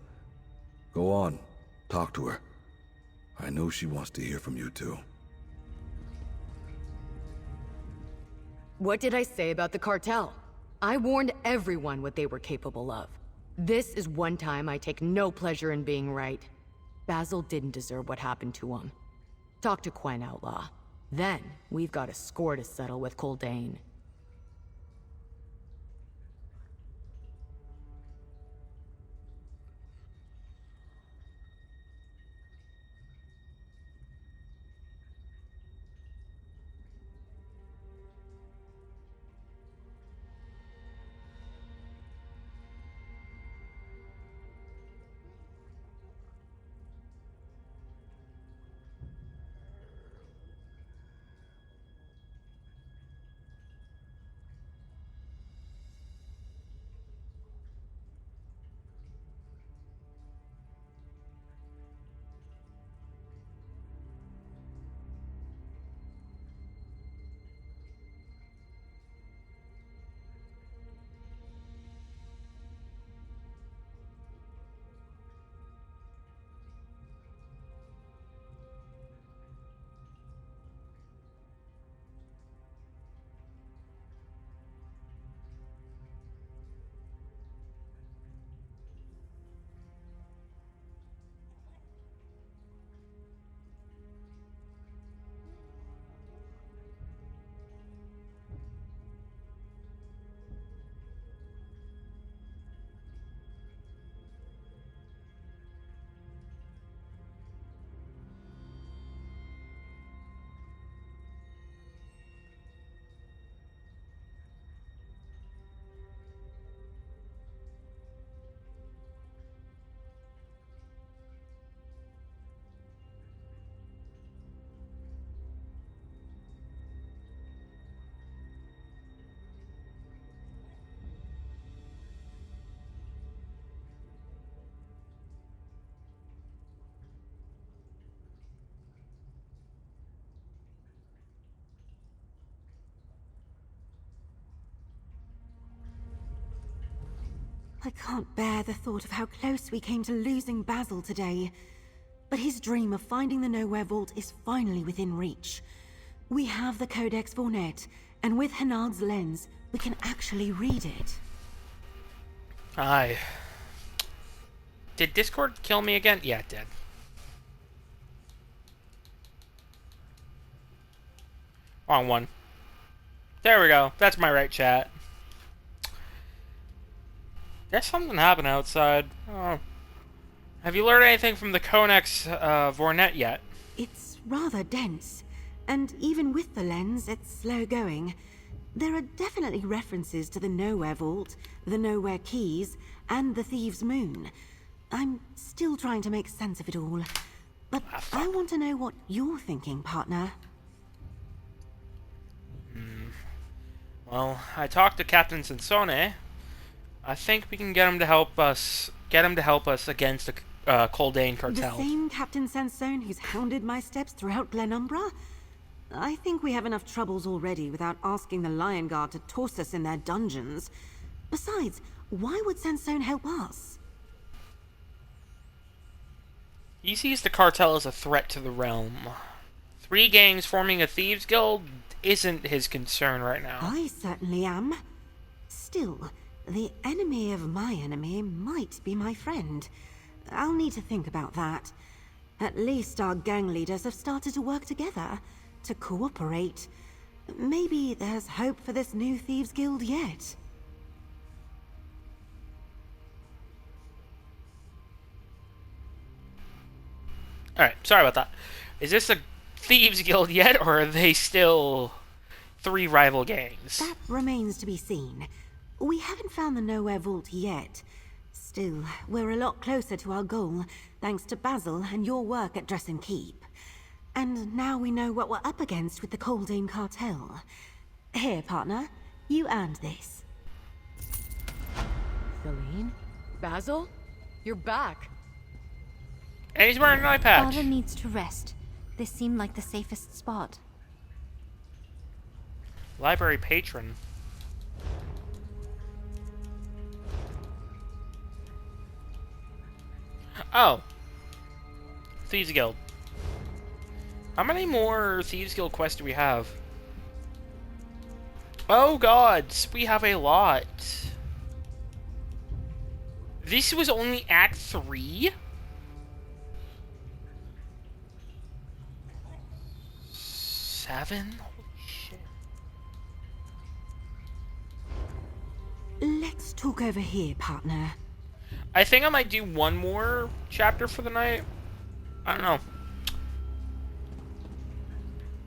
Go on, talk to her. I know she wants to hear from you too. What did I say about the cartel? I warned everyone what they were capable of. This is one time I take no pleasure in being right. Basil didn't deserve what happened to him. Talk to Quen, Outlaw. Then, we've got a score to settle with Coldane. I can't bear the thought of how close we came to losing Basil today. But his dream of finding the Nowhere Vault is finally within reach. We have the Codex Vornet, and with Hennard's lens, we can actually read it. Aye. Did Discord kill me again? Yeah, it did. Wrong one. There we go. That's my right chat. There's something happened outside. Oh. Have you learned anything from the Codex Vornet yet? It's rather dense, and even with the lens, it's slow going. There are definitely references to the Nowhere Vault, the Nowhere Keys, and the Thieves' Moon. I'm still trying to make sense of it all. But I want to know what you're thinking, partner. Well, I talked to Captain Sansone. I think we can get him to help us against the Coldane cartel. The same Captain Sansone who's hounded my steps throughout Glenumbra? I think we have enough troubles already without asking the Lion Guard to toss us in their dungeons. Besides, why would Sansone help us? He sees the cartel as a threat to the realm. 3 gangs forming a thieves guild isn't his concern right now. I certainly am. Still, the enemy of my enemy might be my friend. I'll need to think about that. At least our gang leaders have started to work together, to cooperate. Maybe there's hope for this new Thieves Guild yet. Alright, sorry about that. Is this a Thieves Guild yet, or are they still 3 rival gangs? That remains to be seen. We haven't found the Nowhere Vault yet. Still, we're a lot closer to our goal, thanks to Basil and your work at Dress and Keep. And now we know what we're up against with the Coldane cartel. Here, partner, you earned this. Celine? Basil? You're back. And he's wearing an eye patch. Father needs to rest. This seemed like the safest spot. Library patron. Oh. Thieves Guild. How many more Thieves Guild quests do we have? Oh gods, we have a lot. This was only Act 3? 7? Holy shit. Let's talk over here, partner. I think I might do one more chapter for the night. I don't know.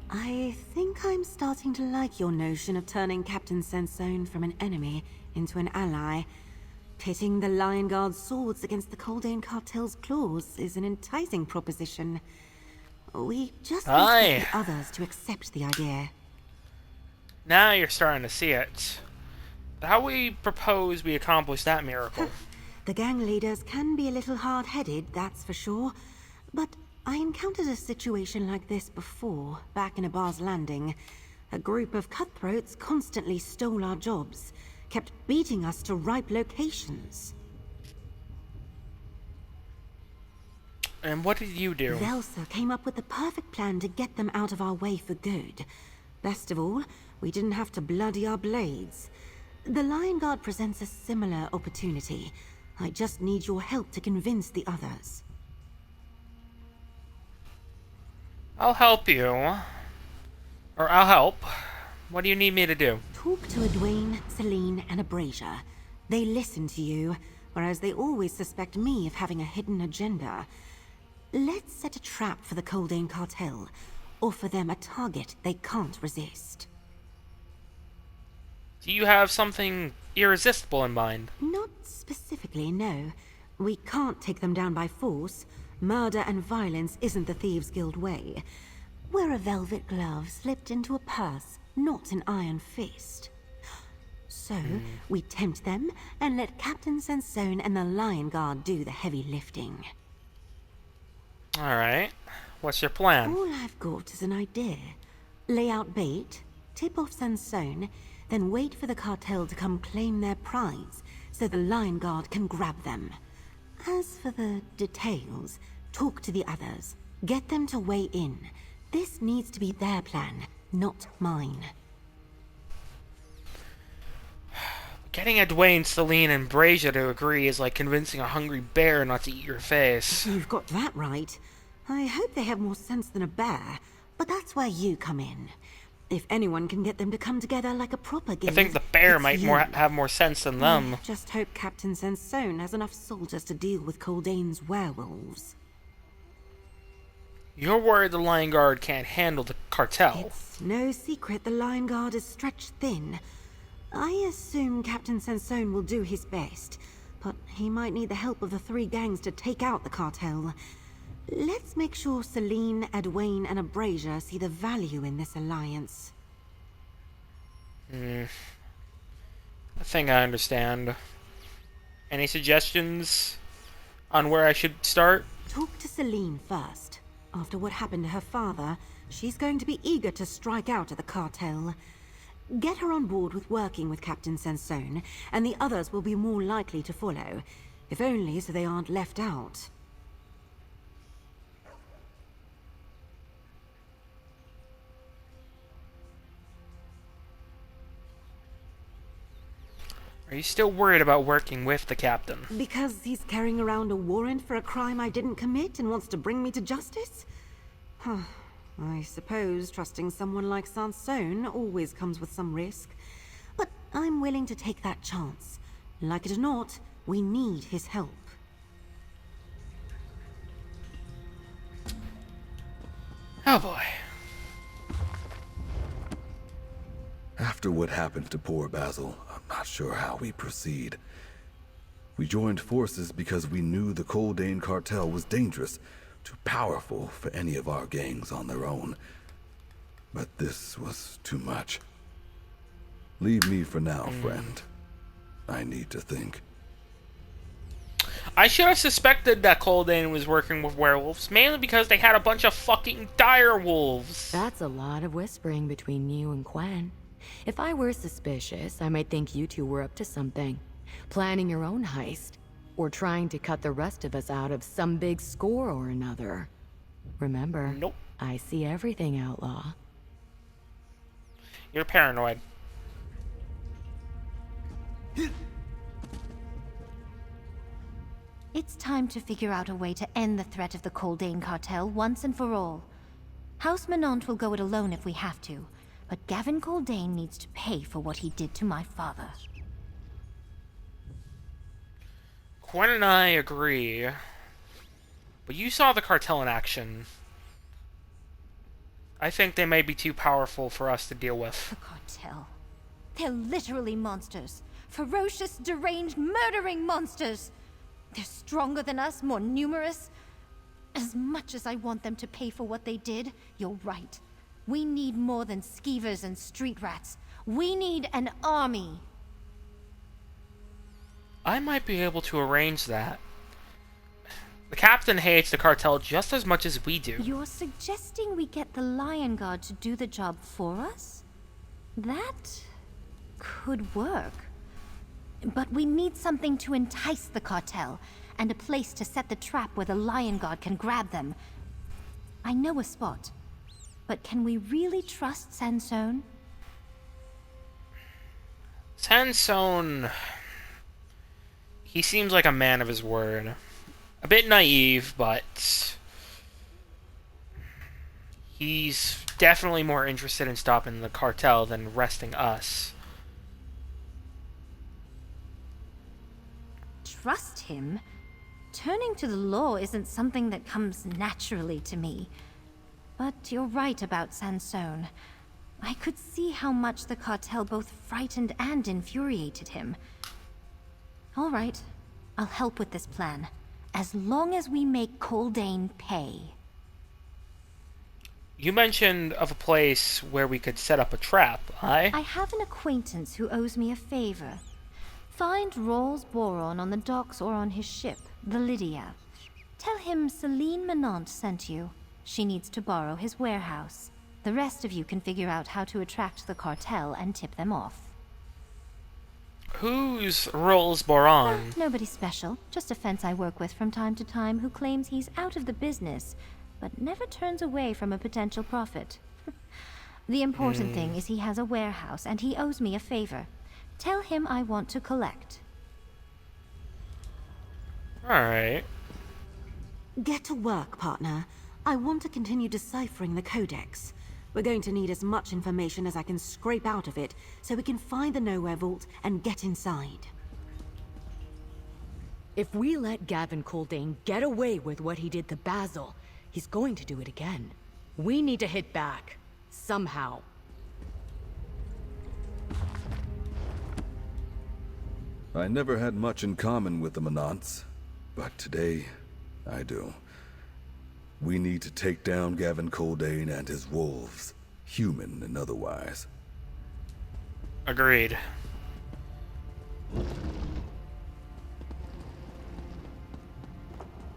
I think I'm starting to like your notion of turning Captain Sansone from an enemy into an ally. Pitting the Lion Guard's swords against the Coldane Cartel's claws is an enticing proposition. We just need to get the others to accept the idea. Now you're starting to see it. How we propose we accomplish that miracle? The gang leaders can be a little hard-headed, that's for sure. But I encountered a situation like this before, back in Abar's Landing. A group of cutthroats constantly stole our jobs, kept beating us to ripe locations. And what did you do? Velsa came up with the perfect plan to get them out of our way for good. Best of all, we didn't have to bloody our blades. The Lion Guard presents a similar opportunity. I just need your help to convince the others. I'll help you. Or I'll help. What do you need me to do? Talk to Edwayne, Celine, and Abrasia. They listen to you, whereas they always suspect me of having a hidden agenda. Let's set a trap for the Coldane Cartel. Offer them a target they can't resist. Do you have something irresistible in mind? Not specifically, no. We can't take them down by force. Murder and violence isn't the Thieves Guild way. We're a velvet glove slipped into a purse, not an iron fist. So, we tempt them and let Captain Sansone and the Lion Guard do the heavy lifting. Alright. What's your plan? All I've got is an idea. Lay out bait, tip off Sansone, then wait for the cartel to come claim their prize so the Lion Guard can grab them. As for the details, talk to the others. Get them to weigh in. This needs to be their plan, not mine. Getting Edwayne, Celine, and Brazier to agree is like convincing a hungry bear not to eat your face. You've got that right. I hope they have more sense than a bear, but that's where you come in. If anyone can get them to come together like a proper guild, I think the bear might have more sense than them. Just hope Captain Sansone has enough soldiers to deal with Coldane's werewolves. You're worried the Lion Guard can't handle the cartel. It's no secret the Lion Guard is stretched thin. I assume Captain Sansone will do his best, but he might need the help of the three gangs to take out the cartel. Let's make sure Celine, Edwayne, and Abrasia see the value in this alliance. I think I understand. Any suggestions on where I should start? Talk to Celine first. After what happened to her father, she's going to be eager to strike out at the cartel. Get her on board with working with Captain Sansone, and the others will be more likely to follow, if only so they aren't left out. Are you still worried about working with the captain? Because he's carrying around a warrant for a crime I didn't commit and wants to bring me to justice? I suppose trusting someone like Sansone always comes with some risk. But I'm willing to take that chance. Like it or not, we need his help. Oh boy. After what happened to poor Basil, I'm not sure how we proceed. We joined forces because we knew the Coldane cartel was dangerous, too powerful for any of our gangs on their own. But this was too much. Leave me for now, friend. I need to think. I should have suspected that Coldane was working with werewolves, mainly because they had a bunch of fucking dire wolves. That's a lot of whispering between you and Quen. If I were suspicious, I might think you two were up to something. Planning your own heist. or trying to cut the rest of us out of some big score or another. Remember, nope. I see everything, outlaw. You're paranoid. It's time to figure out a way to end the threat of the Coldane cartel once and for all. House Menant will go it alone if we have to, but Gavin Coldane needs to pay for what he did to my father. Gwen and I agree. But you saw the cartel in action. I think they may be too powerful for us to deal with. The cartel. They're literally monsters. Ferocious, deranged, murdering monsters. They're stronger than us, more numerous. As much as I want them to pay for what they did, you're right. We need more than skeevers and street rats. We need an army. I might be able to arrange that. The captain hates the cartel just as much as we do. You're suggesting we get the Lion Guard to do the job for us? That could work. But we need something to entice the cartel, and a place to set the trap where the Lion Guard can grab them. I know a spot, but can we really trust Sansone? Sansone... He seems like a man of his word. A bit naive, but... he's definitely more interested in stopping the cartel than arresting us. Trust him? Turning to the law isn't something that comes naturally to me. But you're right about Sansone. I could see how much the cartel both frightened and infuriated him. All right, I'll help with this plan, as long as we make Coldane pay. You mentioned of a place where we could set up a trap, I have an acquaintance who owes me a favor. Find Rawls Boron on the docks or on his ship, the Lydia. Tell him Celine Menant sent you. She needs to borrow his warehouse. The rest of you can figure out how to attract the cartel and tip them off. Who's Rolls Boron? Nobody special, just a fence I work with from time to time who claims he's out of the business, but never turns away from a potential profit. The important thing is he has a warehouse and he owes me a favor. Tell him I want to collect. Alright. Get to work, partner. I want to continue deciphering the Codex. We're going to need as much information as I can scrape out of it, so we can find the Nowhere Vault and get inside. If we let Gavin Coldane get away with what he did to Basil, he's going to do it again. We need to hit back. Somehow. I never had much in common with the Menants, but today, I do. We need to take down Gavin Coldane and his wolves, human and otherwise. Agreed.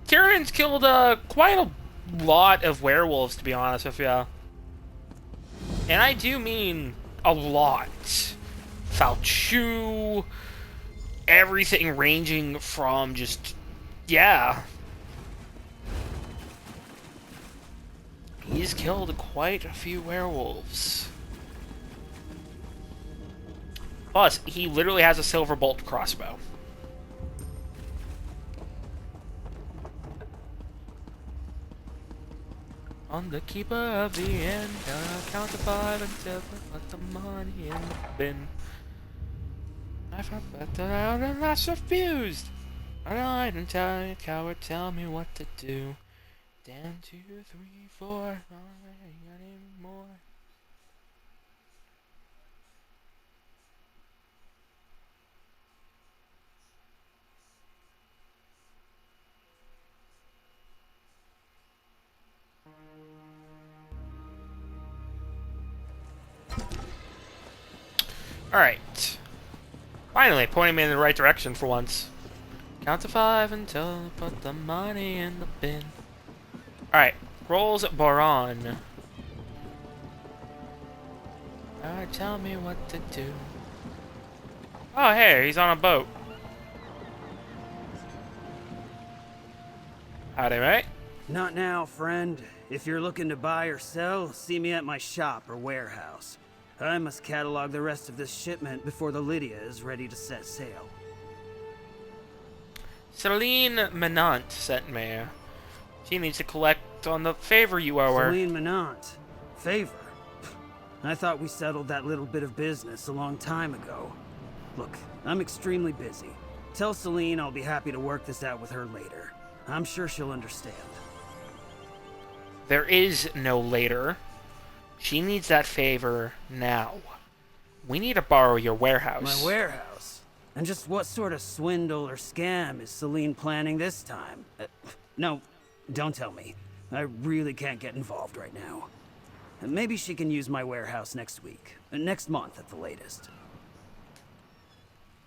Tyrion's killed quite a lot of werewolves, to be honest with you. And I do mean a lot. Falchu, everything ranging from just, yeah. He's killed quite a few werewolves. Plus, he literally has a silver bolt crossbow. On the keeper of the end, I'll count to 5 until I put the money in the bin. I forgot out and I refused. I lied and tell you, coward, tell me what to do. Down 2, 3, 4, I ain't got any more. Alright. Finally, pointing me in the right direction for once. Count to 5 until I put the money in the bin. Alright, Rolls Boron. Alright, tell me what to do. Oh, hey, he's on a boat. Howdy, mate. Not now, friend. If you're looking to buy or sell, see me at my shop or warehouse. I must catalog the rest of this shipment before the Lydia is ready to set sail. Celine Menant sent me. She needs to collect on the favor you owe her. Celine Menant? Favor? I thought we settled that little bit of business a long time ago. Look, I'm extremely busy. Tell Celine I'll be happy to work this out with her later. I'm sure she'll understand. There is no later. She needs that favor now. We need to borrow your warehouse. My warehouse? And just what sort of swindle or scam is Celine planning this time? No, don't tell me. I really can't get involved right now. Maybe she can use my warehouse next week. Next month at the latest.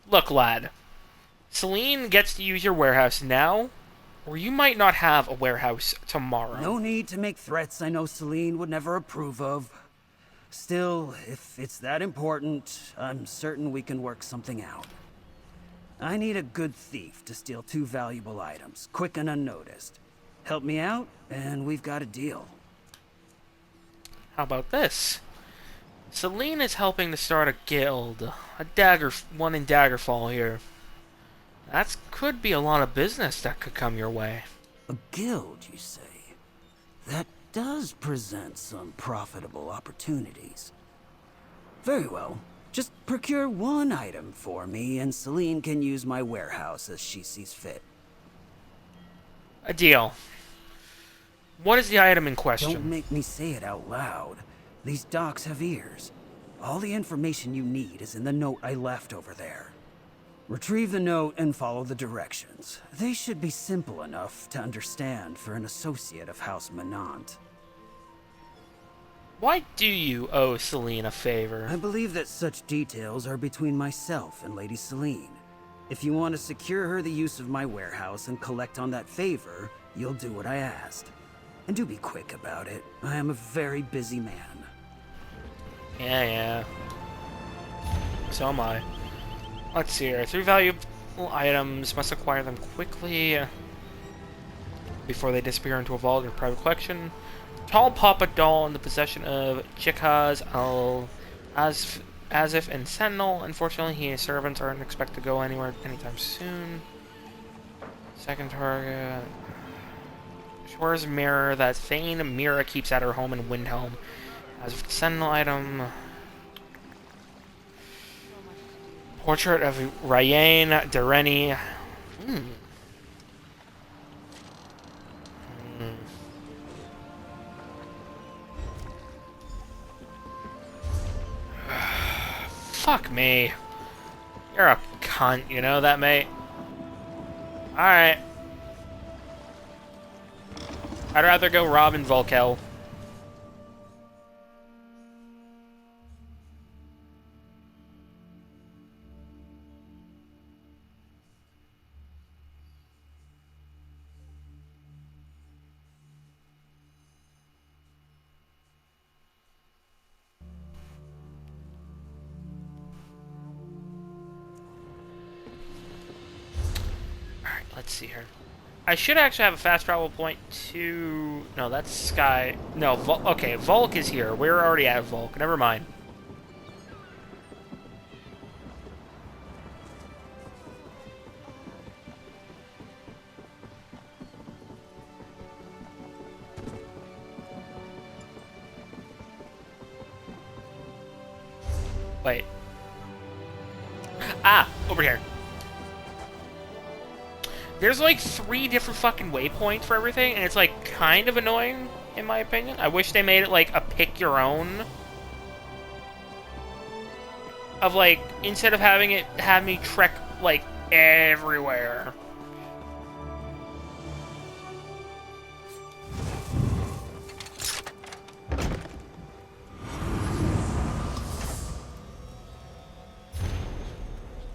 Look, lad. Celine gets to use your warehouse now, or you might not have a warehouse tomorrow. No need to make threats I know Celine would never approve of. Still, if it's that important, I'm certain we can work something out. I need a good thief to steal 2 valuable items, quick and unnoticed. Help me out, and we've got a deal. How about this? Celine is helping to start a guild. One in Daggerfall here. That could be a lot of business that could come your way. A guild, you say? That does present some profitable opportunities. Very well. Just procure 1 item for me, and Celine can use my warehouse as she sees fit. A deal. What is the item in question? Don't make me say it out loud. These docks have ears. All the information you need is in the note I left over there. Retrieve the note and follow the directions. They should be simple enough to understand for an associate of House Menant. Why do you owe Celine a favor? I believe that such details are between myself and Lady Celine. If you want to secure her the use of my warehouse and collect on that favor, you'll do what I asked. And do be quick about it. I am a very busy man. Yeah. So am I. Let's see here. 3 valuable items. Must acquire them quickly before they disappear into a vault or private collection. Tall Papa doll in the possession of Chikaz Asif and Sentinel. Unfortunately, his servants aren't expected to go anywhere anytime soon. Second target. Shore's mirror that Thane Mira keeps at her home in Windhelm. As for the Sentinel item. Portrait of Ryan Dereni. Fuck me. You're a cunt, you know that, mate? Alright. I'd rather go Robin Volkel. Let's see here. I should actually have a fast travel point to... No, that's Sky. No, okay, Volk is here. We're already at Volk. Never mind. Wait. Ah! Over here. There's like 3 different fucking waypoints for everything, and it's like kind of annoying, in my opinion. I wish they made it like a pick your own. Of like, instead of having it have me trek like everywhere.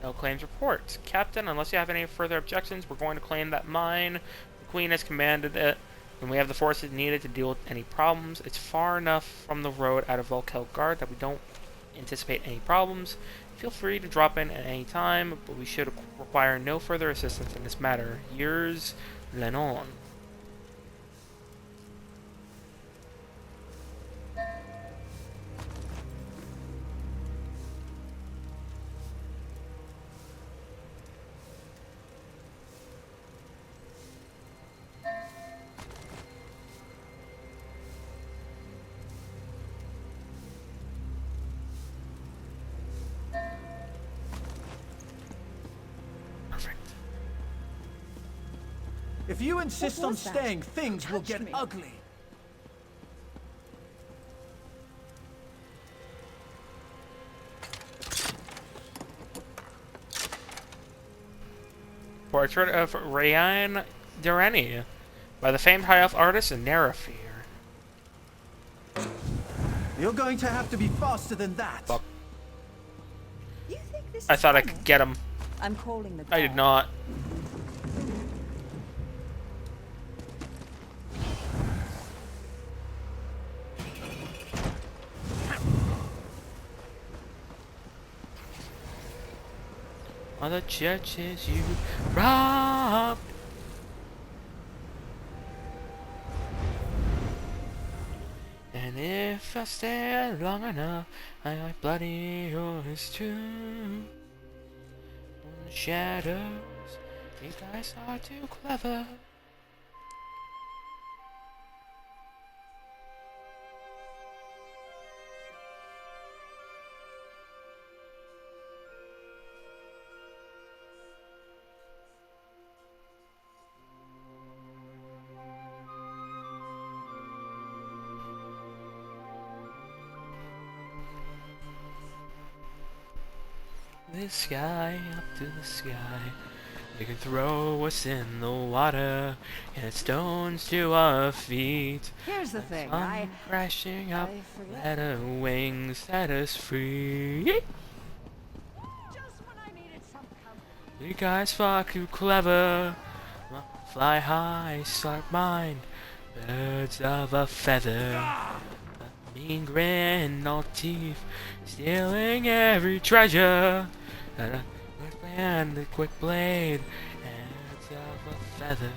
No claims report. Captain, unless you have any further objections, we're going to claim that mine. The Queen has commanded it, and we have the forces needed to deal with any problems. It's far enough from the road out of Volkel Guard that we don't anticipate any problems. Feel free to drop in at any time, but we should require no further assistance in this matter. Yours, Lennon. If you insist on staying, things will get ugly. Portrait of Rayan Durrani by the famed high elf artist Nerafir. You're going to have to be faster than that. Fuck. You think this I is thought I funny? could get him. I'm calling the I did guard. not. All the churches you robbed. And if I stay long enough, I might bloody yours too. In the shadows, you guys are too clever. The sky, up to the sky. They can throw us in the water, and stones to our feet. Here's the thing, Sun crashing up, let her wings set us free. You guys far too clever. Fly high, start mine. Birds of a feather. Mean grin, all teeth, stealing every treasure. And a quick hand, a quick blade, hands of a feather.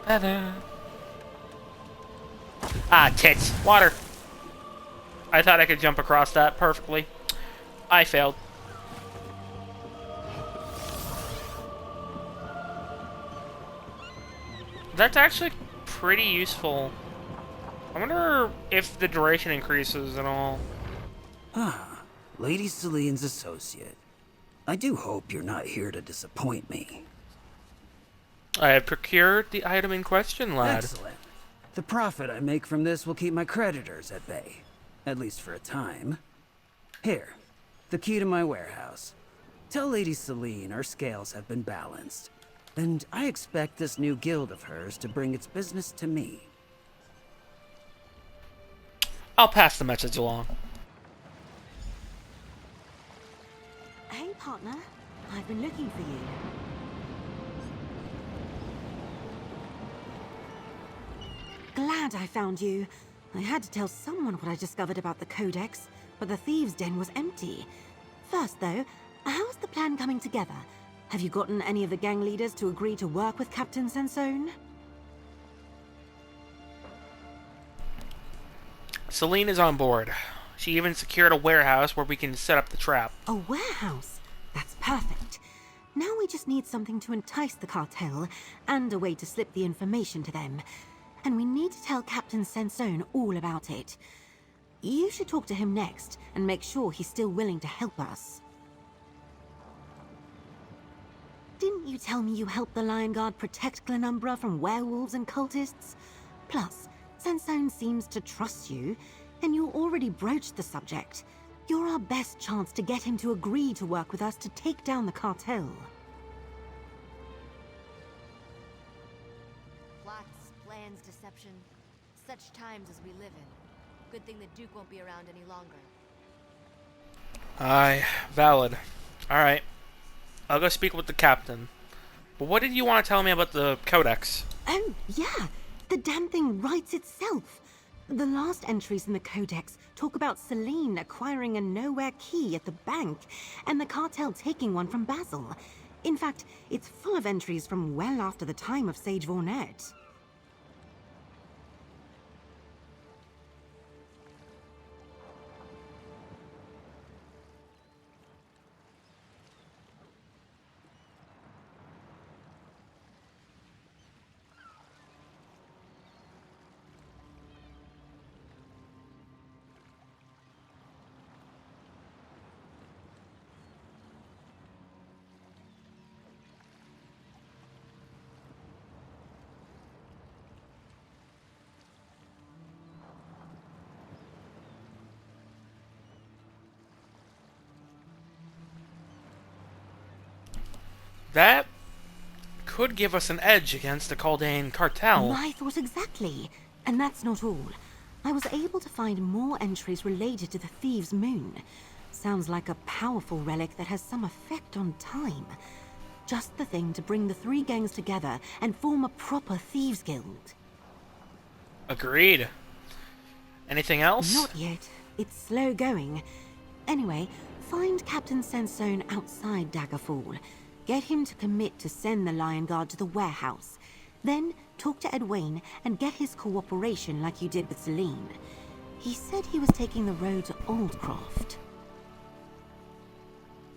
Feather. Ah, tits. Water. I thought I could jump across that perfectly. I failed. That's actually pretty useful. I wonder if the duration increases at all. Ah, Lady Celine's associate. I do hope you're not here to disappoint me. I have procured the item in question, lad. Excellent. The profit I make from this will keep my creditors at bay. At least for a time. Here, the key to my warehouse. Tell Lady Celine our scales have been balanced. And I expect this new guild of hers to bring its business to me. I'll pass the message along. Hey, partner. I've been looking for you. Glad I found you. I had to tell someone what I discovered about the Codex, but the thieves' den was empty. First, though, how's the plan coming together? Have you gotten any of the gang leaders to agree to work with Captain Sansone? Celine is on board. She even secured a warehouse where we can set up the trap. A warehouse? That's perfect. Now we just need something to entice the cartel, and a way to slip the information to them. And we need to tell Captain Sansone all about it. You should talk to him next, and make sure he's still willing to help us. Didn't you tell me you helped the Lion Guard protect Glenumbra from werewolves and cultists? Plus, Sansone seems to trust you, and you already broached the subject. You're our best chance to get him to agree to work with us to take down the cartel. Plots, plans, deception. Such times as we live in. Good thing the Duke won't be around any longer. Aye, valid. Alright. I'll go speak with the captain. But what did you want to tell me about the Codex? Oh, yeah. The damn thing writes itself. The last entries in the Codex talk about Celine acquiring a nowhere key at the bank, and the cartel taking one from Basil. In fact, it's full of entries from well after the time of Sage Vornet. That could give us an edge against the Kaldane cartel. My thought exactly. And that's not all. I was able to find more entries related to the Thieves' Moon. Sounds like a powerful relic that has some effect on time. Just the thing to bring the three gangs together and form a proper thieves guild. Agreed. Anything else? Not yet. It's slow going. Anyway, find Captain Sensone outside Daggerfall. Get him to commit to send the Lion Guard to the warehouse. Then talk to Edwayne and get his cooperation like you did with Celine. He said he was taking the road to Oldcroft.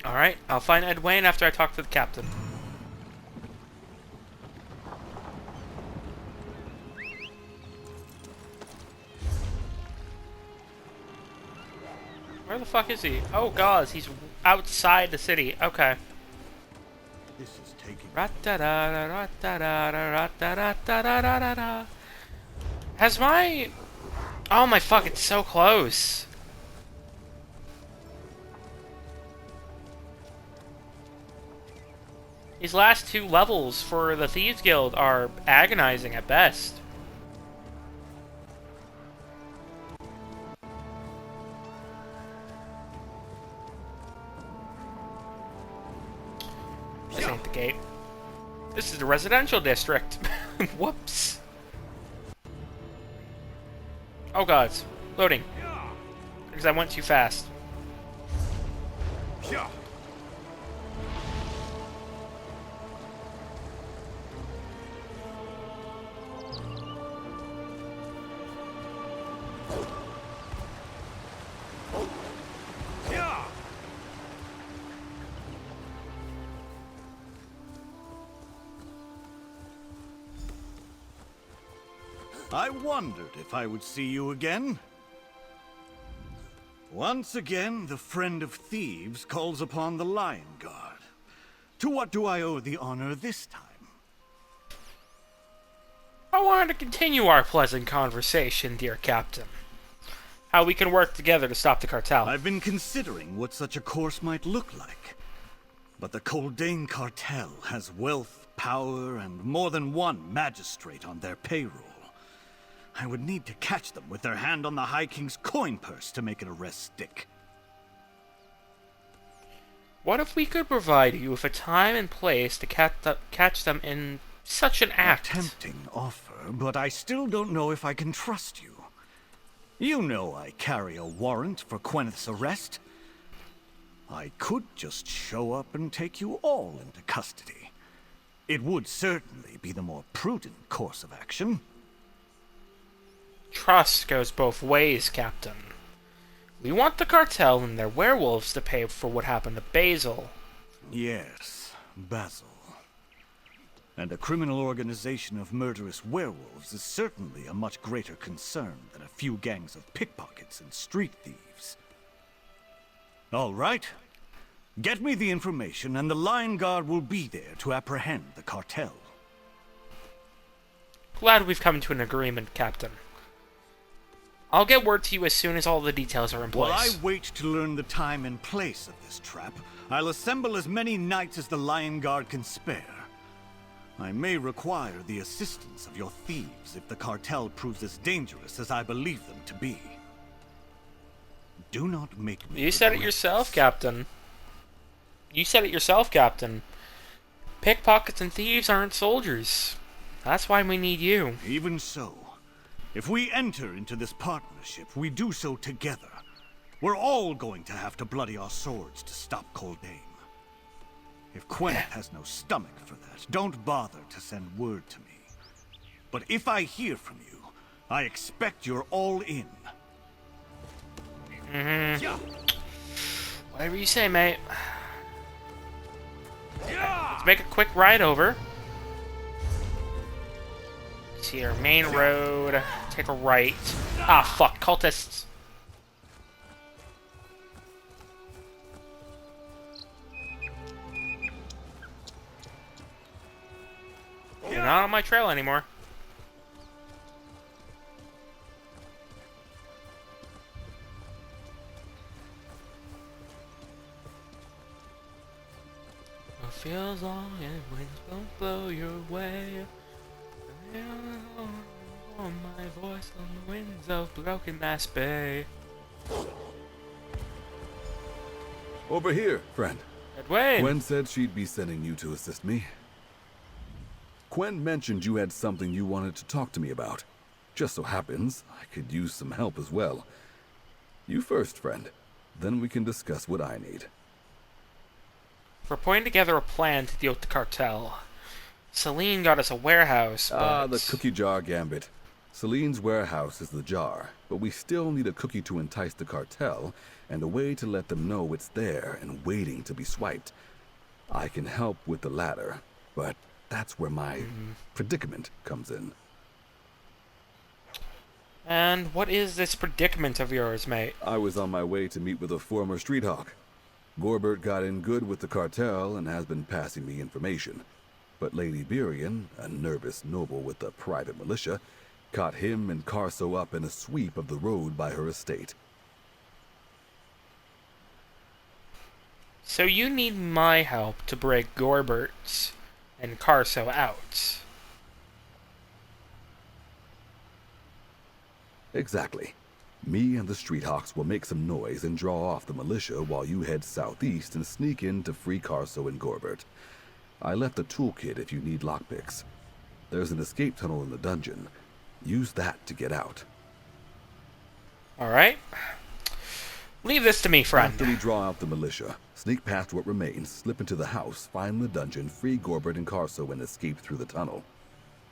Alright, I'll find Edwayne after I talk to the captain. Where the fuck is he? Oh god, he's outside the city. Okay. This is taking... Has my... Oh my fuck, it's so close. These last two levels for the Thieves Guild are agonizing at best. This ain't the gate. This is the residential district. Whoops. Oh god, it's loading. Because I went too fast. I wondered if I would see you again. Once again, the friend of thieves calls upon the Lion Guard. To what do I owe the honor this time? I wanted to continue our pleasant conversation, dear Captain. How we can work together to stop the cartel. I've been considering what such a course might look like. But the Kaldane cartel has wealth, power, and more than one magistrate on their payroll. I would need to catch them with their hand on the High King's coin purse to make an arrest stick. What if we could provide you with a time and place to catch them in such an act? A tempting offer, but I still don't know if I can trust you. You know I carry a warrant for Queneth's arrest. I could just show up and take you all into custody. It would certainly be the more prudent course of action. Trust goes both ways, Captain. We want the cartel and their werewolves to pay for what happened to Basil. Yes, Basil. And a criminal organization of murderous werewolves is certainly a much greater concern than a few gangs of pickpockets and street thieves. All right. Get me the information and the Lion Guard will be there to apprehend the cartel. Glad we've come to an agreement, Captain. I'll get word to you as soon as all the details are in place. While I wait to learn the time and place of this trap, I'll assemble as many knights as the Lion Guard can spare. I may require the assistance of your thieves if the cartel proves as dangerous as I believe them to be. Do not make me... You said it yourself, Captain. You said it yourself, Captain. Pickpockets and thieves aren't soldiers. That's why we need you. Even so, if we enter into this partnership, we do so together. We're all going to have to bloody our swords to stop Kaldane. If Queneth has no stomach for that, don't bother to send word to me. But if I hear from you, I expect you're all in. Whatever you say, mate. Let's make a quick ride over. See our main road. Take a right. Ah, fuck. Cultists. You're not on my trail anymore. feels long and winds won't blow your way. On my voice on the winds of Broken Mass Bay. Over here, friend. Edwin! Gwen said she'd be sending you to assist me. Gwen mentioned you had something you wanted to talk to me about. Just so happens, I could use some help as well. You first, friend. Then we can discuss what I need. We're putting together a plan to deal with the cartel. Celine got us a warehouse, but... the cookie jar gambit. Celine's warehouse is the jar, but we still need a cookie to entice the cartel, and a way to let them know it's there and waiting to be swiped. I can help with the latter, but that's where my predicament comes in. And what is this predicament of yours, mate? I was on my way to meet with a former street hawk. Gorbert got in good with the cartel and has been passing me information. But Lady Birion, a nervous noble with a private militia, caught him and Carso up in a sweep of the road by her estate. So you need my help to break Gorbert and Carso out. Exactly. Me and the Street Hawks will make some noise and draw off the militia while you head southeast and sneak in to free Carso and Gorbert. I left a toolkit if you need lockpicks. There's an escape tunnel in the dungeon. Use that to get out. Alright. Leave this to me, friend. After we draw out the militia, sneak past what remains, slip into the house, find the dungeon, free Gorbert and Carso, and escape through the tunnel.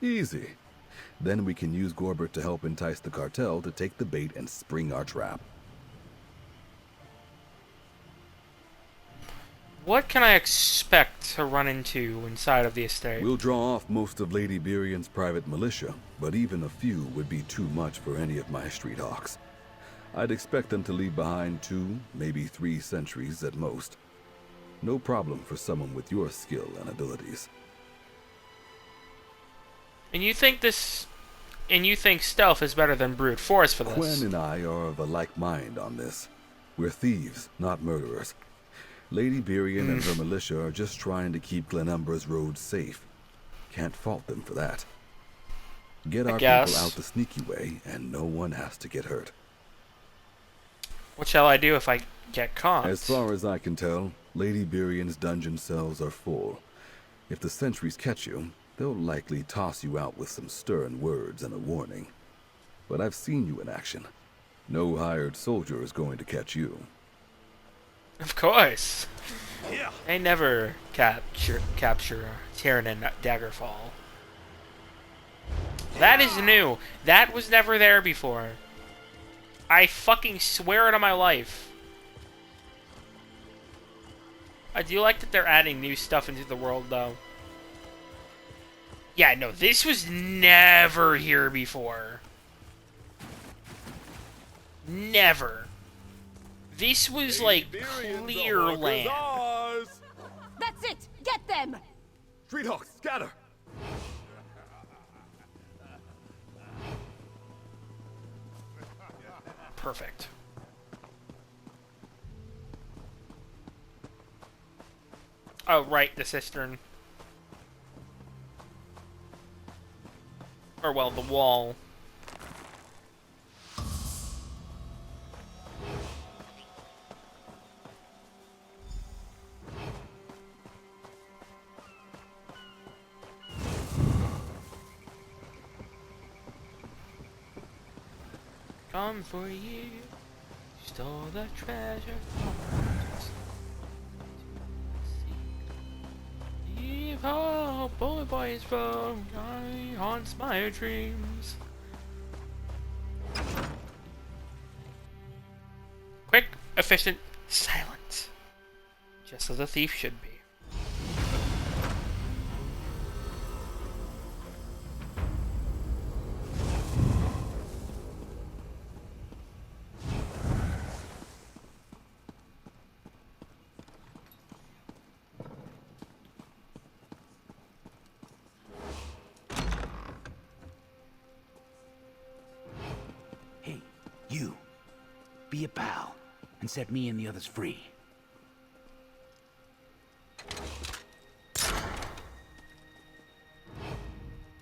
Easy. Then we can use Gorbert to help entice the cartel to take the bait and spring our trap. What can I expect to run into inside of the estate? We'll draw off most of Lady Birion's private militia, but even a few would be too much for any of my Street Hawks. I'd expect them to leave behind 2, maybe 3 sentries at most. No problem for someone with your skill and abilities. And you think stealth is better than brute force for this? Gwen and I are of a like mind on this. We're thieves, not murderers. Lady Birion and her militia are just trying to keep Glenumbra's roads safe. Can't fault them for that. Get our people out the sneaky way, and no one has to get hurt. What shall I do if I get caught? As far as I can tell, Lady Birion's dungeon cells are full. If the sentries catch you, they'll likely toss you out with some stern words and a warning. But I've seen you in action. No hired soldier is going to catch you. Of course. Yeah. They never capture Tyrion and Daggerfall. That is new. That was never there before. I fucking swear it on my life. I do like that they're adding new stuff into the world, though. Yeah, no, this was never here before. Never. This was like clear land. That's it! Get them! Street Hawks, scatter! Perfect. Oh, right, the cistern. Or, well, the wall. Come for you, stole the treasure from us. Leave hope, boys from I haunts my dreams. Quick, efficient, silent. Just as a thief should be. You, be a pal, and set me and the others free.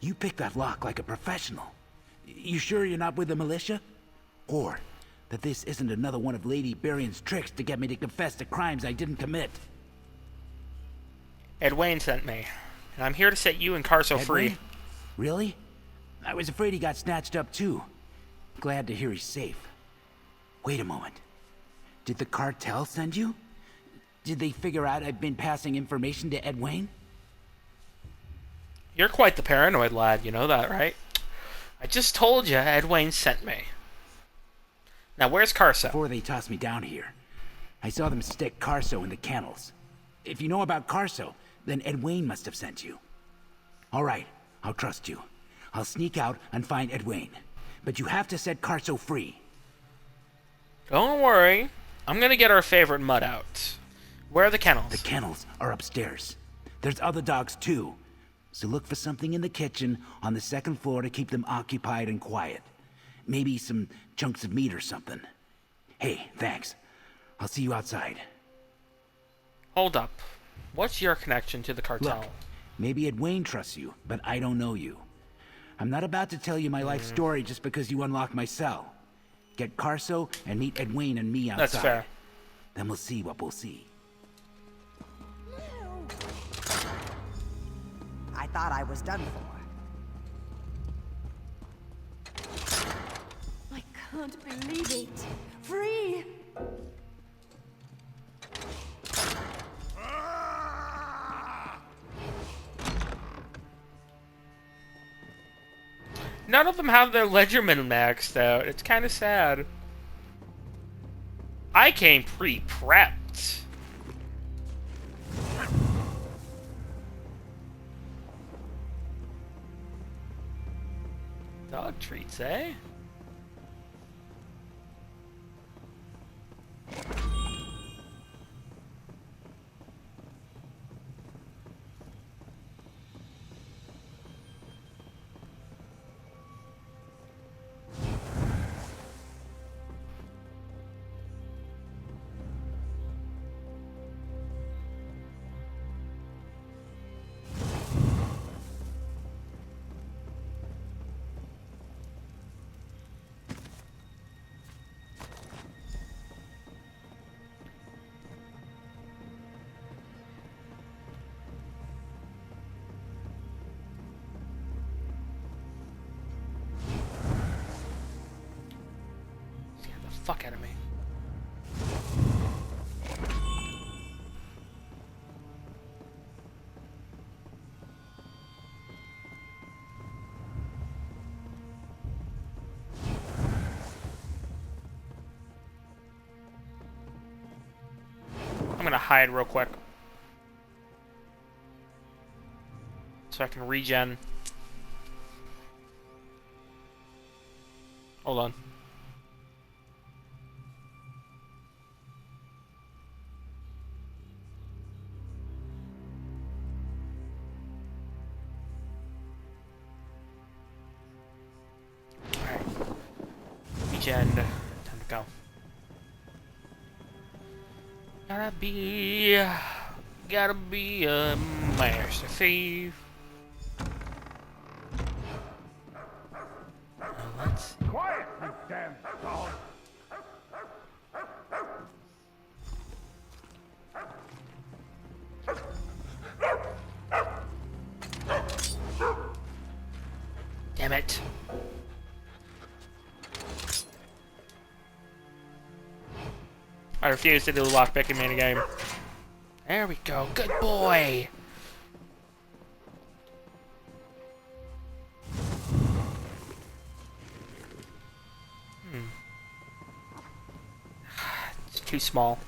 You picked that lock like a professional. You sure you're not with the militia? Or that this isn't another one of Lady Barion's tricks to get me to confess to crimes I didn't commit? Edwayne sent me, and I'm here to set you and Carso free. Edwayne? Really? I was afraid he got snatched up too. Glad to hear he's safe. Wait a moment. Did the cartel send you? Did they figure out I've been passing information to Edwayne? You're quite the paranoid lad, you know that, right? I just told you Edwayne sent me. Now, where's Carso? Before they tossed me down here, I saw them stick Carso in the kennels. If you know about Carso, then Edwayne must have sent you. All right, I'll trust you. I'll sneak out and find Edwayne. But you have to set Carso free. Don't worry. I'm gonna get our favorite mutt out. Where are the kennels? The kennels are upstairs. There's other dogs too. So look for something in the kitchen on the second floor to keep them occupied and quiet. Maybe some chunks of meat or something. Hey, thanks. I'll see you outside. Hold up. What's your connection to the cartel? Look, maybe Edwayne trusts you, but I don't know you. I'm not about to tell you my life story just because you unlocked my cell. Get Carso and meet Edwayne and me outside. That's fair. Then we'll see what we'll see. I thought I was done for. I can't believe it. Free! None of them have their Ledgerman maxed out. It's kind of sad. I came pre-prepped. Dog treats, eh? Fuck out of me. I'm gonna hide real quick so I can regen. Hold on. Regen. Time to go. Gotta be a master thief. Let's quiet, you damn dog. Damn it. I refuse to do lockpicking minigame. There we go. Good boy. It's too small.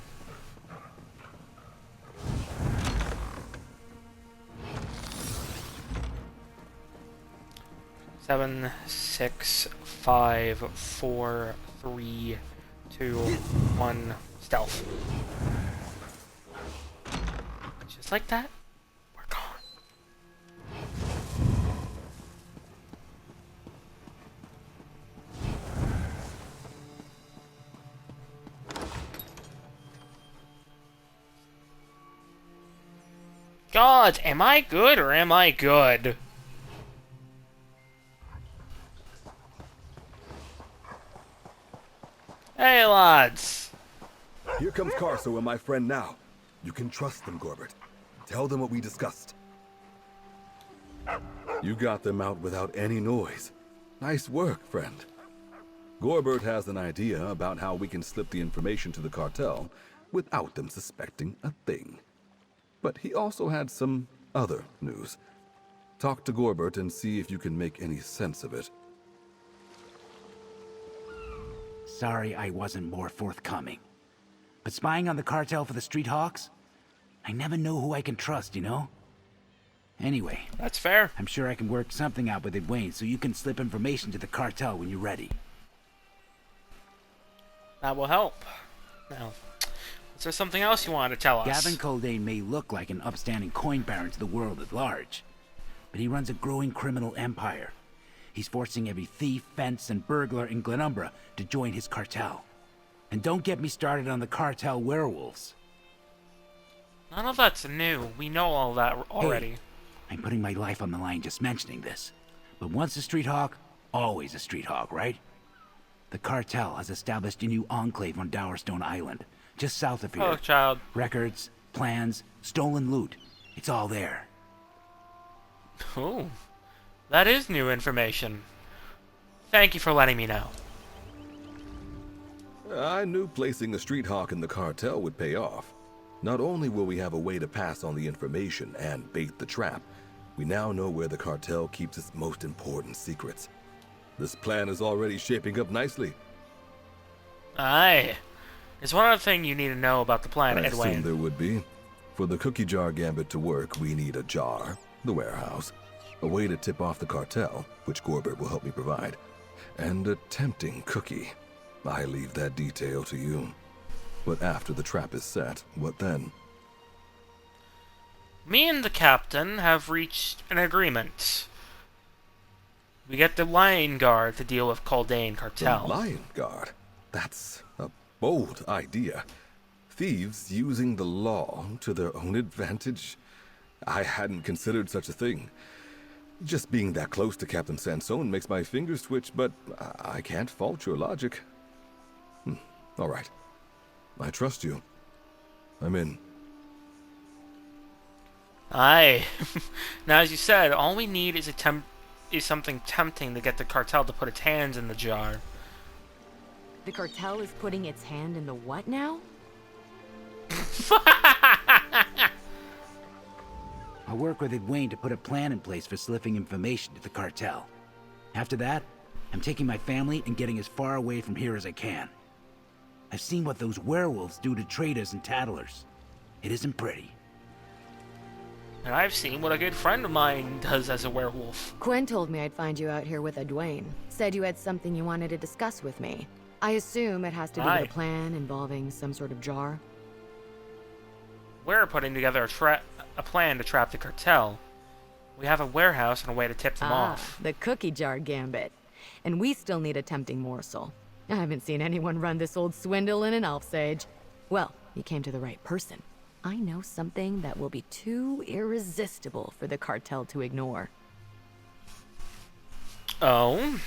Seven, 6, 5, 4, 3, 2, 1. Stealth. Just like that, we're gone. God, am I good or am I good? lads. Here comes Carso and my friend now. You can trust them, Gorbert. Tell them what we discussed. You got them out without any noise. Nice work, friend. Gorbert has an idea about how we can slip the information to the cartel without them suspecting a thing. But he also had some other news. Talk to Gorbert and see if you can make any sense of it. Sorry I wasn't more forthcoming. But spying on the cartel for the Street Hawks? I never know who I can trust, you know? Anyway. That's fair. I'm sure I can work something out with Edwayne so you can slip information to the cartel when you're ready. That will help. Now, is there something else you want to tell us? Gavin Coldane may look like an upstanding coin baron to the world at large, but he runs a growing criminal empire. He's forcing every thief, fence, and burglar in Glenumbra to join his cartel. And don't get me started on the cartel werewolves. None of that's new. We know all that already. Hey, I'm putting my life on the line just mentioning this. But once a street hawk, always a street hawk, right? The cartel has established a new enclave on Dowerstone Island, just south of here. Oh, child. Records, plans, stolen loot. It's all there. Oh, that is new information. Thank you for letting me know. I knew placing a street hawk in the cartel would pay off. Not only will we have a way to pass on the information and bait the trap, we now know where the cartel keeps its most important secrets. This plan is already shaping up nicely. Aye. There's one other thing you need to know about the plan, I Edwayne. assume there would be. For the cookie jar gambit to work, we need a jar, the warehouse, a way to tip off the cartel, which Gorbert will help me provide, and a tempting cookie. I leave that detail to you. But after the trap is set, what then? Me and the captain have reached an agreement. We get the Lion Guard to deal with Coldane cartel. The Lion Guard? That's a bold idea. Thieves using the law to their own advantage? I hadn't considered such a thing. Just being that close to Captain Sansone makes my fingers twitch, but I can't fault your logic. All right. I trust you. I'm in. Aye. Now, as you said, all we need is something tempting to get the cartel to put its hands in the jar. The cartel is putting its hand in the what now? I'll work with Edwayne to put a plan in place for slipping information to the cartel. After that, I'm taking my family and getting as far away from here as I can. I've seen what those werewolves do to traders and tattlers. It isn't pretty. And I've seen what a good friend of mine does as a werewolf. Quinn told me I'd find you out here with Edwayne. Said you had something you wanted to discuss with me. I assume it has to do with a plan involving some sort of jar. We're putting together a plan to trap the cartel. We have a warehouse and a way to tip them off. The cookie jar gambit. And we still need a tempting morsel. I haven't seen anyone run this old swindle in an elf's age. Well, you came to the right person. I know something that will be too irresistible for the cartel to ignore. Oh?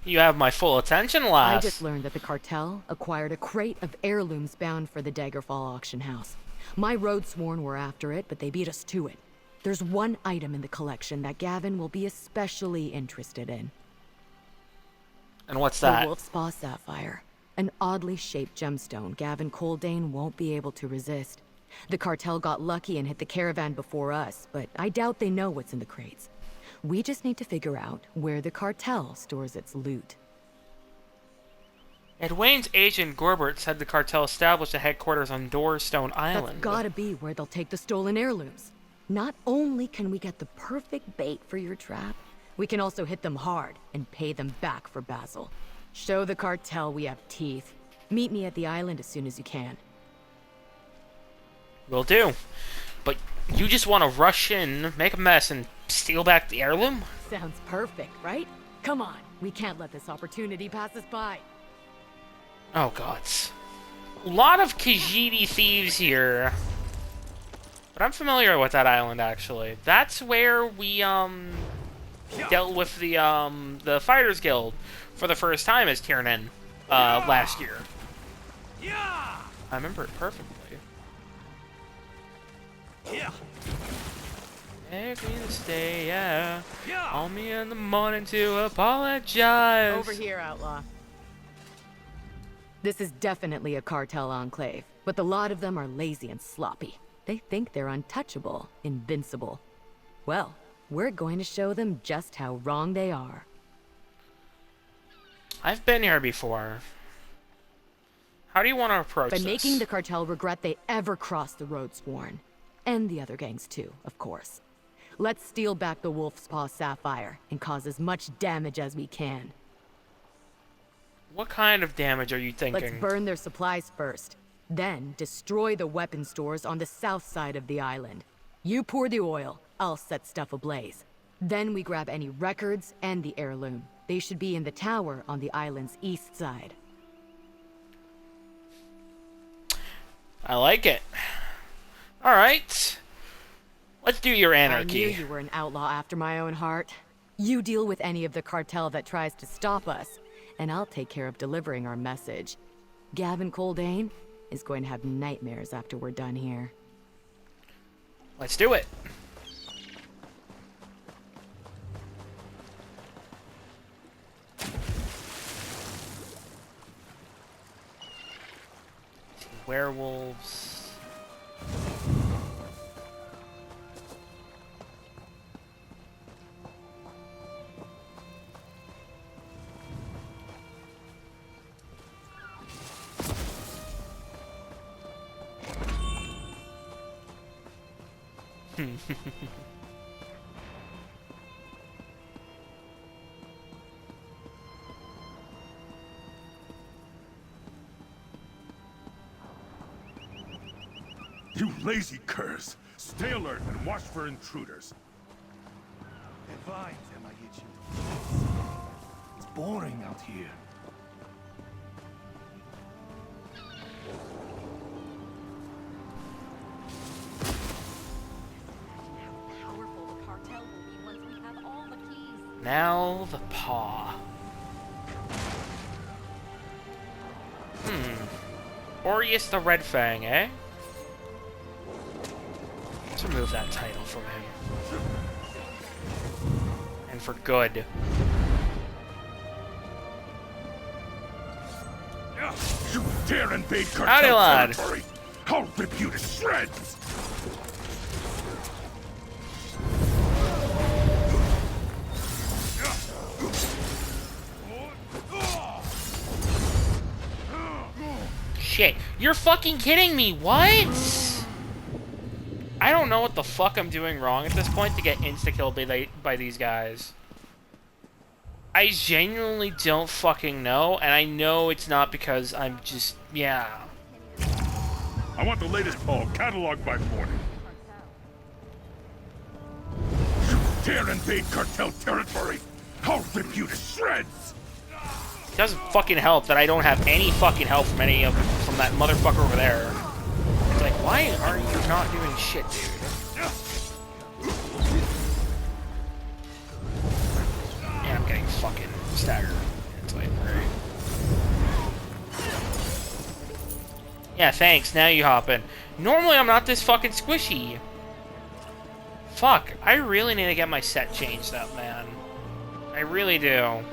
You have my full attention, lass. I just learned that the cartel acquired a crate of heirlooms bound for the Daggerfall auction house. My road sworn were after it, but they beat us to it. There's one item in the collection that Gavin will be especially interested in. And what's that? The Wolf's Paw Sapphire. An oddly shaped gemstone Gavin Coldane won't be able to resist. The cartel got lucky and hit the caravan before us, but I doubt they know what's in the crates. We just need to figure out where the cartel stores its loot. Edwayne's agent Gorbert said the cartel established a headquarters on Doorstone Island. That's gotta be where they'll take the stolen heirlooms. Not only can we get the perfect bait for your trap, we can also hit them hard and pay them back for Basil. Show the cartel we have teeth. Meet me at the island as soon as you can. Will do. But you just want to rush in, make a mess, and steal back the heirloom? Sounds perfect, right? Come on, we can't let this opportunity pass us by. Oh, God. A lot of Khajiit thieves here. But I'm familiar with that island, actually. That's where we, dealt with the Fighters Guild for the first time as Tiernan, last year. I remember it perfectly. Yeah. Make me to stay, yeah. Call me in the morning to apologize. Over here, outlaw. This is definitely a cartel enclave, but the lot of them are lazy and sloppy. They think they're untouchable, invincible. Well, we're going to show them just how wrong they are. I've been here before. How do you want to approach By this? making the cartel regret they ever crossed the road sworn. And the other gangs too, of course. Let's steal back the Wolf's Paw Sapphire and cause as much damage as we can. What kind of damage are you thinking? Let's burn their supplies first. Then destroy the weapon stores on the south side of the island. You pour the oil, I'll set stuff ablaze. Then we grab any records and the heirloom. They should be in the tower on the island's east side. I like it. Alright. Let's do your anarchy. I knew you were an outlaw after my own heart. You deal with any of the cartel that tries to stop us, and I'll take care of delivering our message. Gavin Coldane is going to have nightmares after we're done here. Let's do it. Werewolves. You lazy curs! Stay alert and watch for intruders. They're vines, am I hit you? It's boring out here. Now the paw. Aureus the Red Fang, eh? Let's remove that title from him. And for good. You dare invade Howdy, cartel lad. territory! I'll rip you to shreds! Shit. You're fucking kidding me. What? I don't know what the fuck I'm doing wrong at this point to get insta-killed by these guys. I genuinely don't fucking know, and I know it's not because I'm just... yeah. I want the latest poll cataloged by morning. You dare invade cartel territory! I'll rip you to shreds! It doesn't fucking help that I don't have any fucking help from any of from that motherfucker over there. It's like, why are you not doing shit, dude? And I'm getting fucking staggered. It's like, great. Yeah, thanks. Now you hop in. Normally I'm not this fucking squishy. Fuck. I really need to get my set changed up, man. I really do.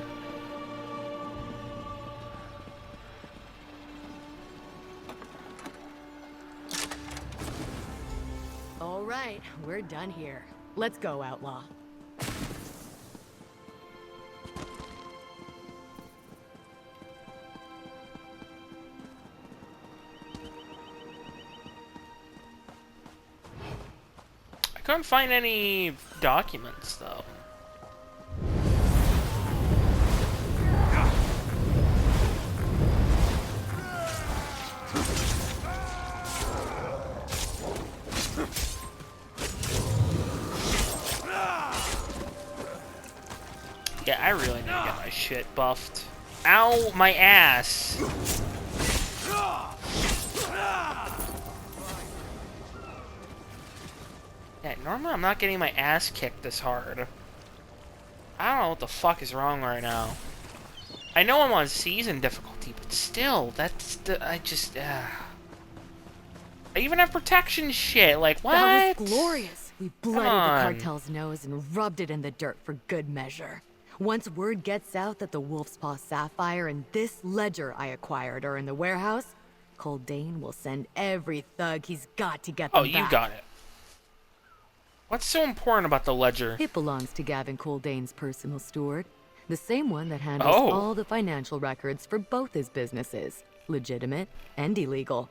All right, we're done here. Let's go, outlaw. I couldn't find any documents, though. Yeah, I really need to get my shit buffed. Ow, my ass! Yeah, normally I'm not getting my ass kicked this hard. I don't know what the fuck is wrong right now. I know I'm on season difficulty, but still, that's I even have protection shit. Like, what? That was glorious. We blooded the on. cartel's nose and rubbed it in the dirt for good measure. Once word gets out that the Wolf's Paw Sapphire and this ledger I acquired are in the warehouse, Coldane will send every thug he's got to get them back. You got it. What's so important about the ledger? It belongs to Gavin Coldane's personal steward, the same one that handles all the financial records for both his businesses, legitimate and illegal.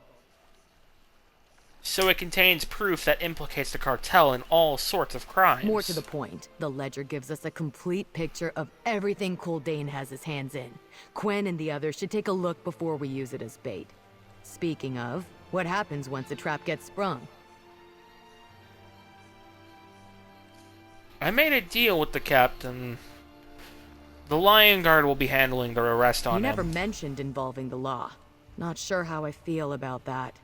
So it contains proof that implicates the cartel in all sorts of crimes. More to the point, the ledger gives us a complete picture of everything Coldane has his hands in. Quen and the others should take a look before we use it as bait. Speaking of, what happens once a trap gets sprung? I made a deal with the captain. The Lion Guard will be handling the arrest on him. You never mentioned involving the law. Not sure how I feel about that.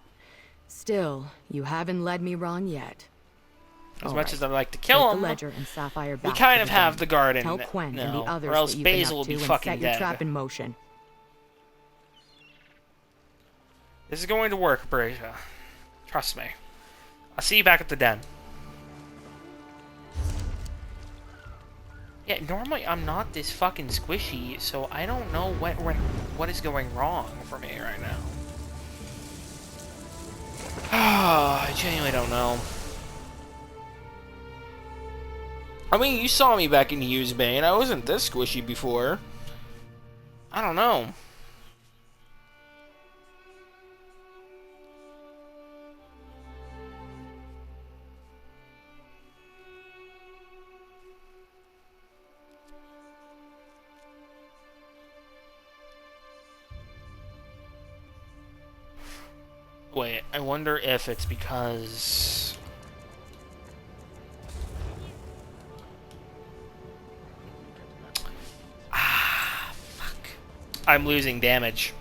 Still, you haven't led me wrong yet. As much as I'd like to kill him, the ledger and Sapphire back we kind to of the have den. the guard in Tell Quen and the now, others or else what you've Basil will been be up to fucking and set your dead. trap in motion. This is going to work, Brazia. Trust me. I'll see you back at the den. Yeah, normally I'm not this fucking squishy, so I don't know what is going wrong for me right now. I genuinely don't know. I mean, you saw me back in Bane. I wasn't this squishy before. I don't know. Wait, I wonder if it's because... fuck. I'm losing damage.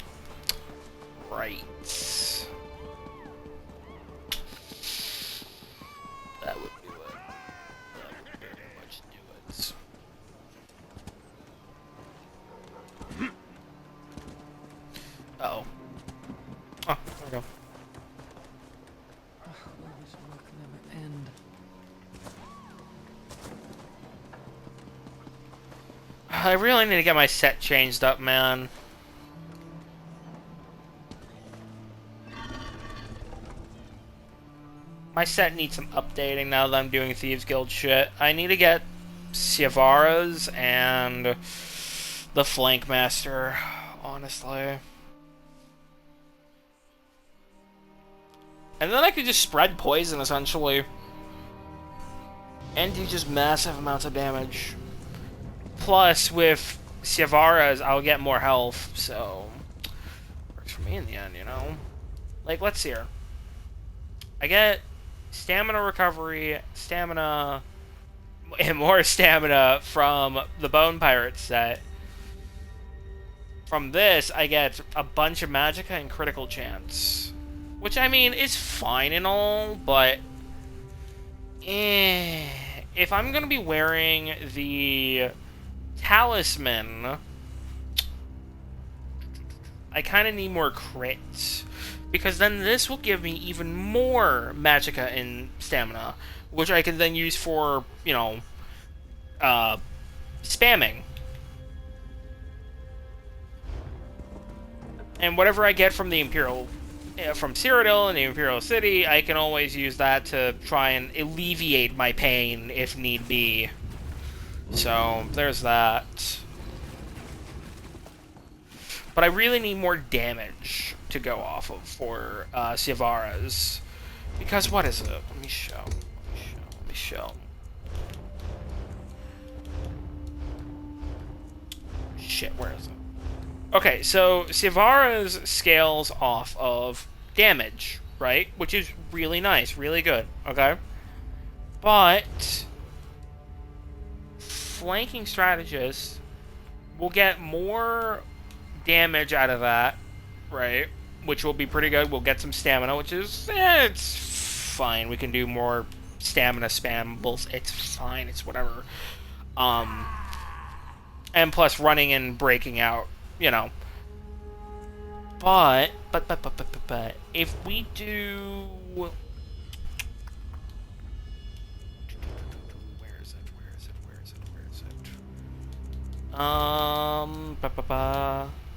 Right. That would do it. That would very much do it. Uh-oh. Oh, there we go. I really need to get my set changed up, man. My set needs some updating now that I'm doing Thieves Guild shit. I need to get Siavara's and the Flank Master, honestly. And then I could just spread poison, essentially. And do just massive amounts of damage. Plus, with Siavara's, I'll get more health, so... works for me in the end, you know? Like, let's see here. I get stamina recovery, stamina... and more stamina from the Bone Pirate set. From this, I get a bunch of magicka and critical chance. Which, I mean, is fine and all, but... if I'm gonna be wearing the talisman, I kind of need more crits, because then this will give me even more magicka and stamina, which I can then use for, you know, spamming. And whatever I get from the Imperial, from Cyrodiil and the Imperial City, I can always use that to try and alleviate my pain if need be. So, there's that. But I really need more damage to go off of for Siavara's. Because, what is it? Let me show. Let me show. Shit, where is it? Okay, so Siavara's scales off of damage, right? Which is really nice, really good, okay? But flanking strategists will get more damage out of that, right? Which will be pretty good. We'll get some stamina, which is, it's fine. We can do more stamina spambles. It's fine. It's whatever. And plus running and breaking out, you know. But if we do, where is it?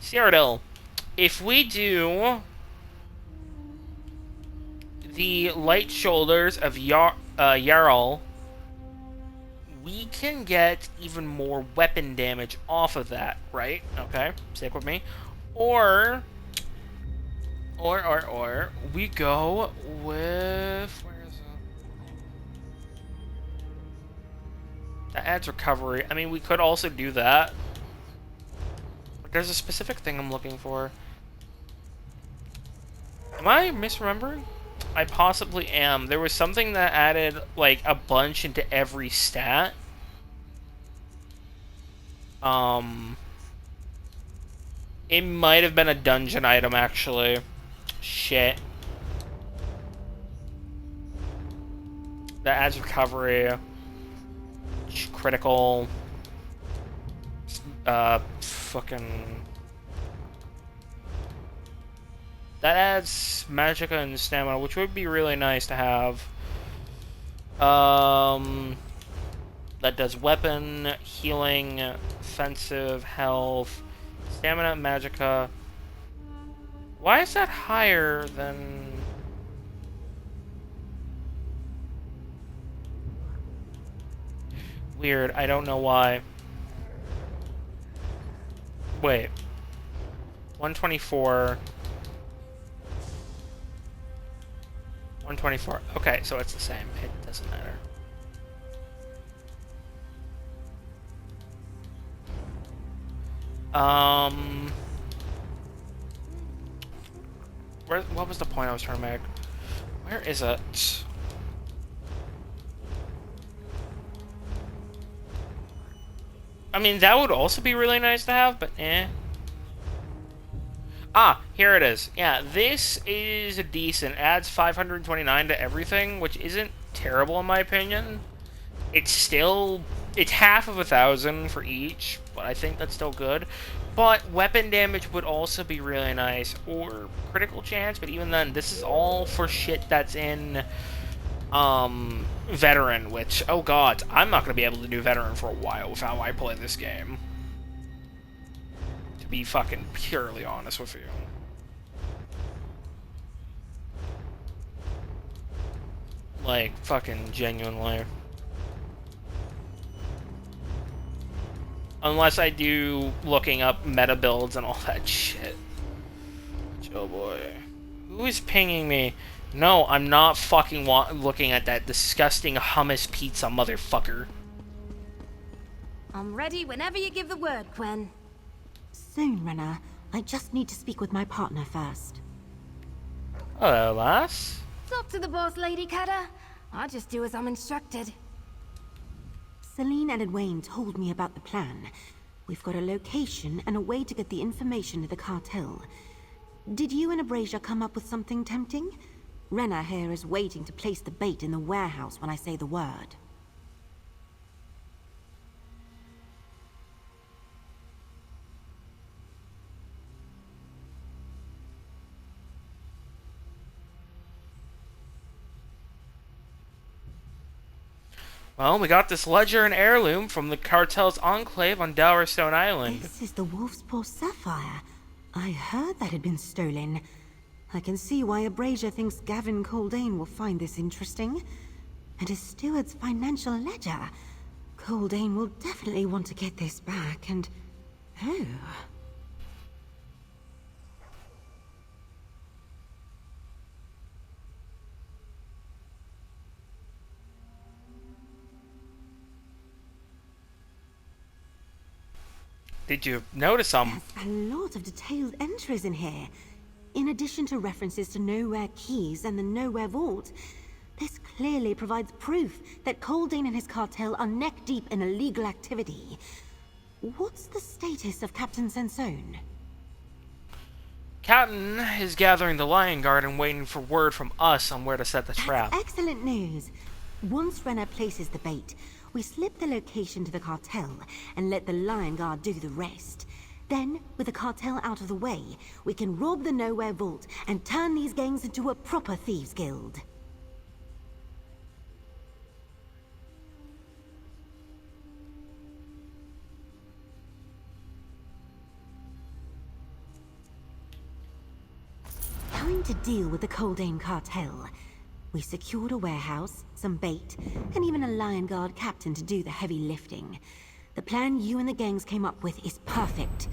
Cyrodiil. If we do the light shoulders of Jarl, we can get even more weapon damage off of that, right? Okay, stick with me. Or we go with, where is it? That adds recovery. I mean, we could also do that. But there's a specific thing I'm looking for. Am I misremembering? I possibly am. There was something that added, like, a bunch into every stat. It might have been a dungeon item, actually. Shit. That adds recovery. Critical. Fucking... That adds magicka and stamina, which would be really nice to have. That does weapon, healing, offensive, health, stamina, magicka. Why is that higher than... Weird, I don't know why. Wait. 124... 124. Okay, so it's the same. It doesn't matter. What was the point I was trying to make? Where is it? I mean, that would also be really nice to have, but eh. Ah, here it is. Yeah, this is decent. Adds 529 to everything, which isn't terrible in my opinion. It's still... It's half of 1,000 for each, but I think that's still good. But weapon damage would also be really nice, or critical chance, but even then, this is all for shit that's in veteran, which, oh god, I'm not going to be able to do veteran for a while with how I play this game. To be fucking purely honest with you. Like, fucking genuinely. Unless I do looking up meta builds and all that shit. Oh boy. Who is pinging me? No, I'm not fucking looking at that disgusting hummus pizza, motherfucker. I'm ready whenever you give the word, Quen. Soon, Renna. I just need to speak with my partner first. Hello, lass. Talk to the boss, Lady Cata. I'll just do as I'm instructed. Celine and Edwayne told me about the plan. We've got a location and a way to get the information to the cartel. Did you and Abrasia come up with something tempting? Renna here is waiting to place the bait in the warehouse when I say the word. Well, we got this ledger and heirloom from the cartel's enclave on Dowerstone Island. This is the Wolf's Paw Sapphire. I heard that had been stolen. I can see why Abrasia thinks Gavin Coldane will find this interesting. And his steward's financial ledger. Coldane will definitely want to get this back, and... oh... Did you notice them? There's a lot of detailed entries in here. In addition to references to Nowhere keys and the Nowhere vault, this clearly provides proof that Coldane and his cartel are neck-deep in illegal activity. What's the status of Captain Sansone? Captain is gathering the Lion Guard and waiting for word from us on where to set the trap. That's excellent news. Once Renna places the bait, we slip the location to the cartel and let the Lion Guard do the rest. Then, with the cartel out of the way, we can rob the Nowhere Vault and turn these gangs into a proper thieves guild. Going to deal with the Coldane cartel. We secured a warehouse, some bait, and even a Lion Guard captain to do the heavy lifting. The plan you and the gangs came up with is perfect.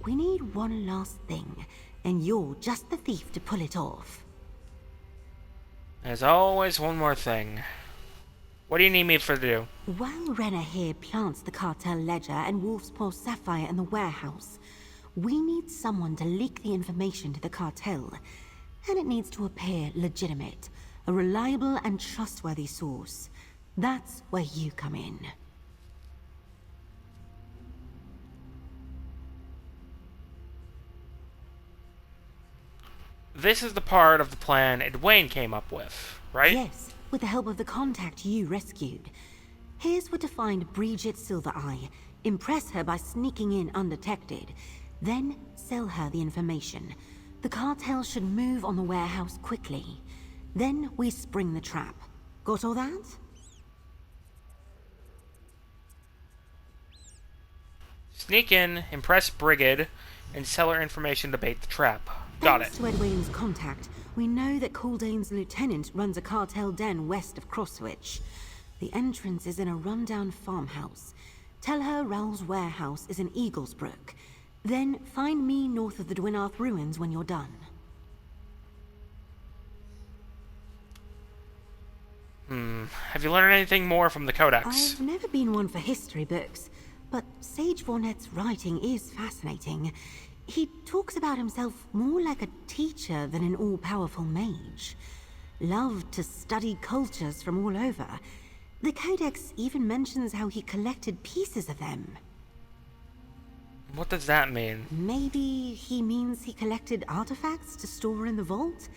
We need one last thing, and you're just the thief to pull it off. There's always one more thing. What do you need me for to do? While Renner here plants the cartel ledger and Wolf's Paw Sapphire in the warehouse, we need someone to leak the information to the cartel. And it needs to appear legitimate, a reliable and trustworthy source. That's where you come in. This is the part of the plan Edwayne came up with, right? Yes, with the help of the contact you rescued. Here's where to find Bridget Silvereye, impress her by sneaking in undetected, then sell her the information. The cartel should move on the warehouse quickly. Then we spring the trap. Got all that? Sneak in, impress Brigid, and sell her information to bait the trap. Got it. Thanks to Edwayne's contact, we know that Caldane's lieutenant runs a cartel den west of Crosswich. The entrance is in a rundown farmhouse. Tell her Raoul's warehouse is in Eaglesbrook. Then find me north of the Dwinarth ruins when you're done. Have you learned anything more from the Codex? I've never been one for history books, but Sage Vornet's writing is fascinating. He talks about himself more like a teacher than an all-powerful mage. Loved to study cultures from all over. The Codex even mentions how he collected pieces of them. What does that mean? Maybe he means he collected artifacts to store in the vault?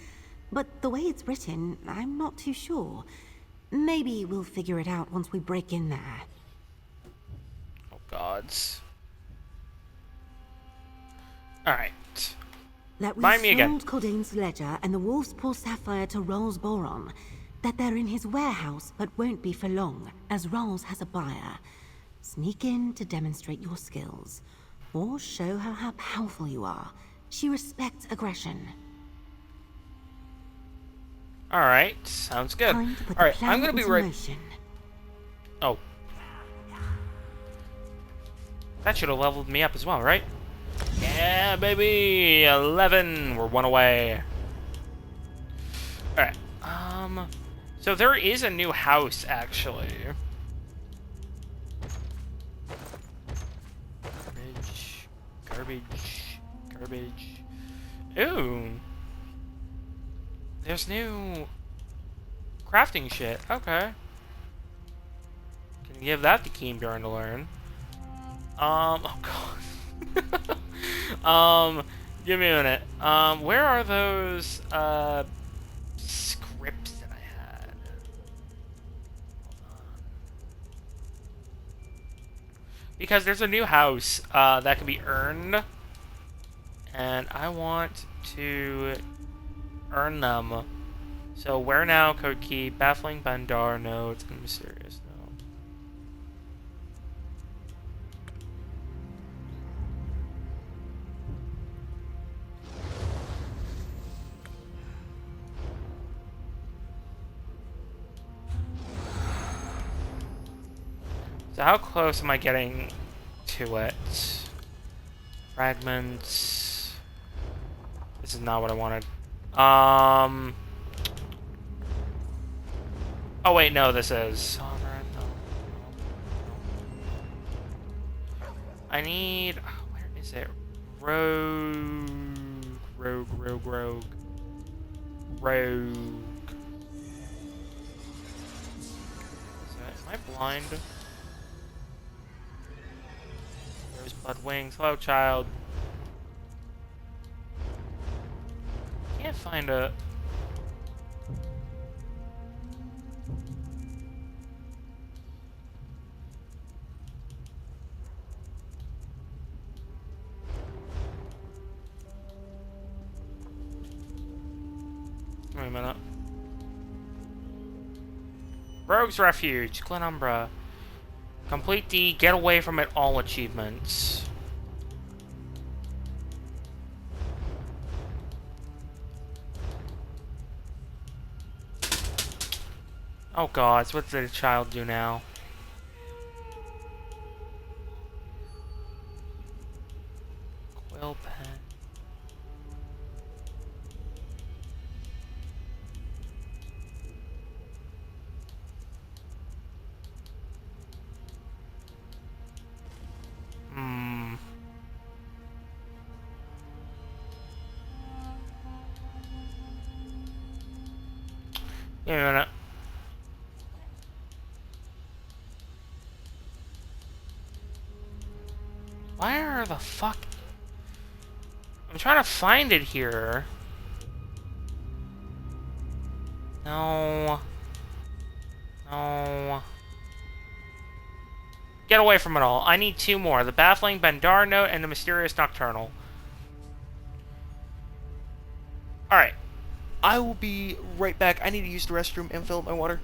But the way it's written, I'm not too sure. Maybe we'll figure it out once we break in there. Oh, gods. Alright. That we Remind me again. sold Caldane's ledger and the Wolf's Paw Sapphire to Rolls Boron. That they're in his warehouse, but won't be for long, as Rolls has a buyer. Sneak in to demonstrate your skills. Or show her how powerful you are. She respects aggression. Alright, sounds good. Alright, I'm gonna be right... Oh. That should have leveled me up as well, right? Yeah, baby! 11! We're one away. Alright, so there is a new house, actually. Garbage. Ooh. There's new crafting shit. Okay. Can give that to Keenbjorn to learn. Oh god. Give me a minute. Where are those scripts that I had? Hold on. Because there's a new house that can be earned, and I want to earn them. So where now? Code key, baffling Bandar, no, it's gonna be mysterious, no. So how close am I getting to it? Fragments. This is not what I wanted. Oh wait, no, this is Sovereign. No. I need. Oh, where is it? Rogue. Is that, am I blind? Rosebud wings. Hello, child. Can't find a. minute. Rogue's Refuge, Glenumbra. Complete the Get Away From It All achievements. Oh god, what did the child do now? Quill pen. Wait a minute. Where the fuck? I'm trying to find it here. No. No. Get Away From It All. I need 2 more. The Baffling Bandar Note and the Mysterious Nocturnal. Alright. I will be right back. I need to use the restroom and fill up my water.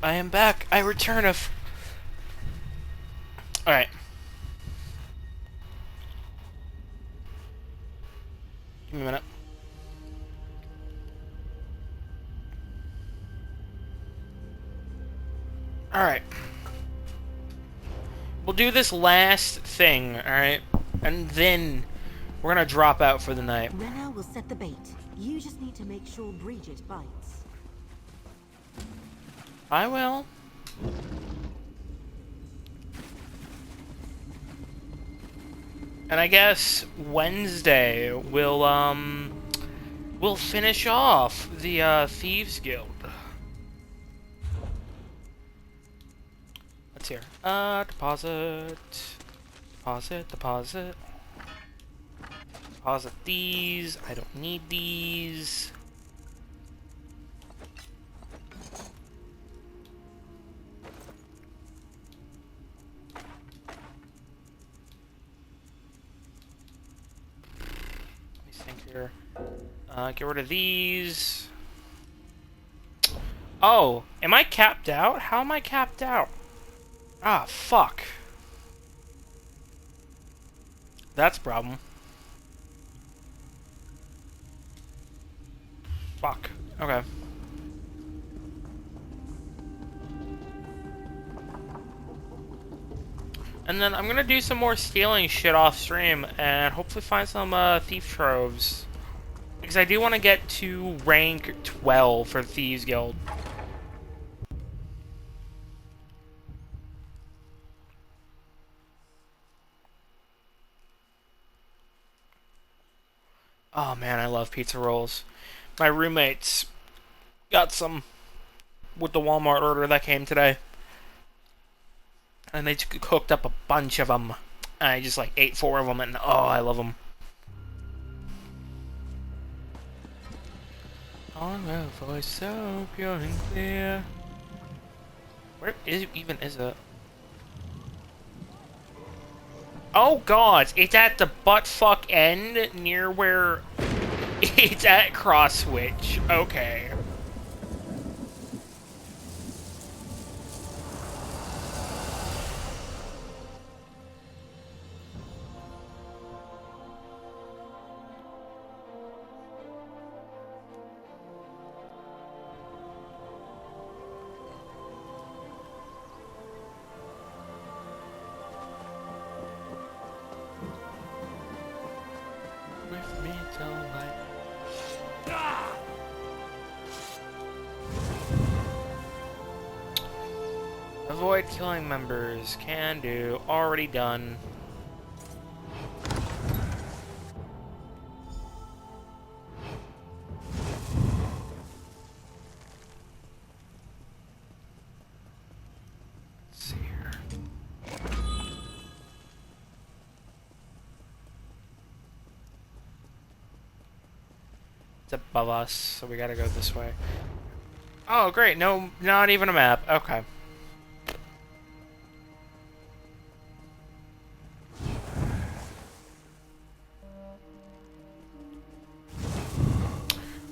I am back. I returneth. Alright. Give me a minute. Alright. We'll do this last thing, alright? And then we're gonna drop out for the night. Renna will set the bait. You just need to make sure Bridget bites. I will. And I guess Wednesday we'll finish off the Thieves Guild. What's here? Deposit. Deposit these. I don't need these. Let me think here. Get rid of these. Oh, am I capped out? How am I capped out? Ah, fuck. That's a problem. Fuck. Okay. And then I'm gonna do some more stealing shit off stream and hopefully find some thief troves. Because I do want to get to rank 12 for Thieves Guild. Oh man, I love pizza rolls. My roommates got some with the Walmart order that came today. And they just cooked up a bunch of them. And I just like ate 4 of them and oh, I love them. On a voice so pure and clear. Where even is it? Oh god, it's at the buttfuck end near where it's at Cross Switch. Okay. With me till night. Avoid killing members. Can do. Already done. Let's see here. It's above us, so we gotta go this way. Oh, great. No, not even a map. Okay.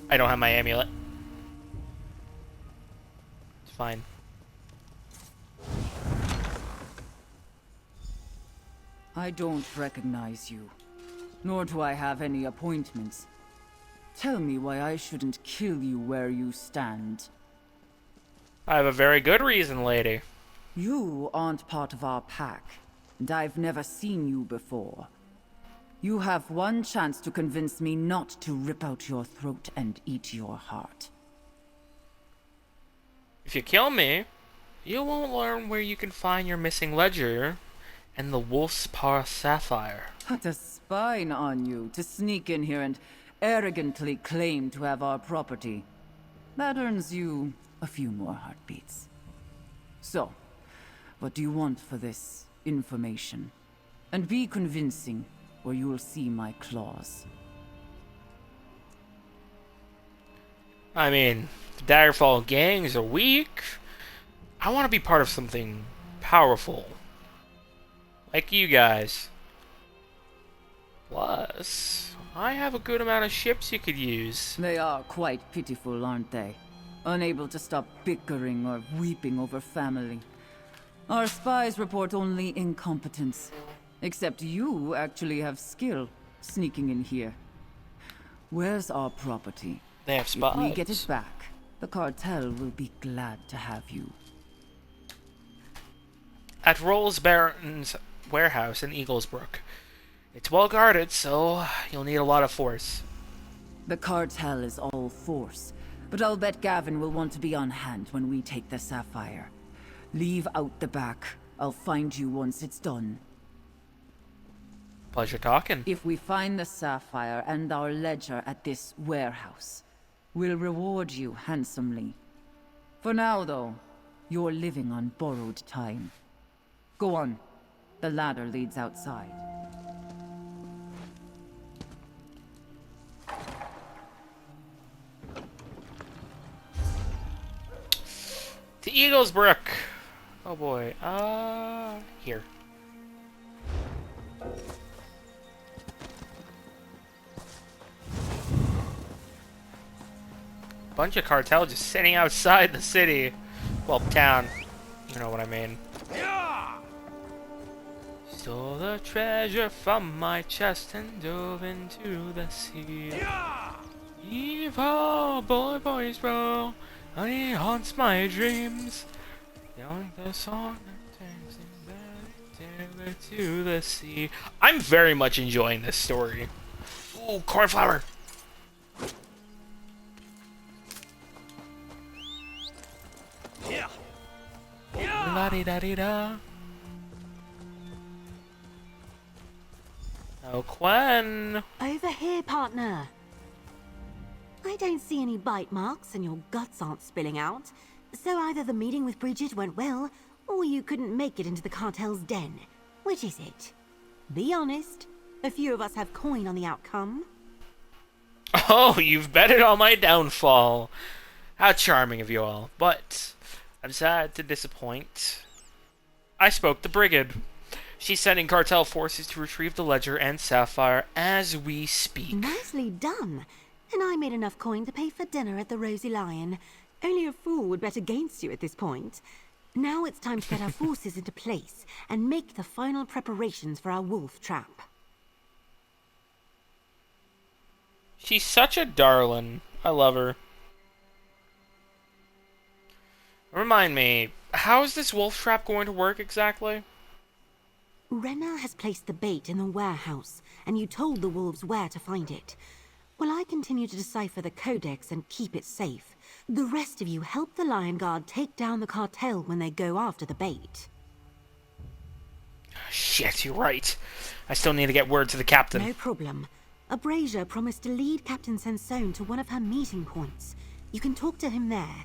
I don't have my amulet. It's fine. I don't recognize you, nor do I have any appointments. Tell me why I shouldn't kill you where you stand. I have a very good reason, lady. You aren't part of our pack, and I've never seen you before. You have one chance to convince me not to rip out your throat and eat your heart. If you kill me, you won't learn where you can find your missing ledger and the Wolf's Paw Sapphire. Put a spine on you to sneak in here and arrogantly claim to have our property. That earns you a few more heartbeats. So, what do you want for this information? And be convincing, or you will see my claws. I mean, the Daggerfall gangs are weak. I want to be part of something powerful. Like you guys. Plus, I have a good amount of ships you could use. They are quite pitiful, aren't they? unable to stop bickering or weeping over family. Our spies report only incompetence. Except you actually have skill sneaking in here. Where's our property? They have spies. If we get it back, the cartel will be glad to have you. At Rolls Baron's warehouse in Eaglesbrook. It's well guarded, so you'll need a lot of force. The cartel is all force, but I'll bet Gavin will want to be on hand when we take the sapphire. Leave out the back. I'll find you once it's done. Pleasure talking. If we find the sapphire and our ledger at this warehouse, we'll reward you handsomely. For now, though, you're living on borrowed time. Go on. The ladder leads outside. To Eaglesbrook. Oh boy. Here. Bunch of cartel just sitting outside the city. Well, town. You know what I mean. Stole the treasure from my chest and dove into the sea. Evil boys roll, and he haunts my dreams. Yelling the song and to the sea. I'm very much enjoying this story. Ooh, cornflower. La-di-da-di-da. Oh, Quen. Over here, partner. I don't see any bite marks and your guts aren't spilling out. So either the meeting with Bridget went well, or you couldn't make it into the cartel's den. Which is it? Be honest. A few of us have coin on the outcome. Oh, you've betted on my downfall. How charming of you all. But I'm sad to disappoint. I spoke to Brigid. She's sending cartel forces to retrieve the ledger and sapphire as we speak. Nicely done. And I made enough coin to pay for dinner at the Rosy Lion. Only a fool would bet against you at this point. Now it's time to get our forces into place and make the final preparations for our wolf trap. She's such a darling. I love her. Remind me, how is this wolf trap going to work exactly? Renna has placed the bait in the warehouse, and you told the wolves where to find it. While I continue to decipher the codex and keep it safe, the rest of you help the Lion Guard take down the cartel when they go after the bait. Shit, you're right. I still need to get word to the captain. No problem. Abrasia promised to lead Captain Sansone to one of her meeting points. You can talk to him there.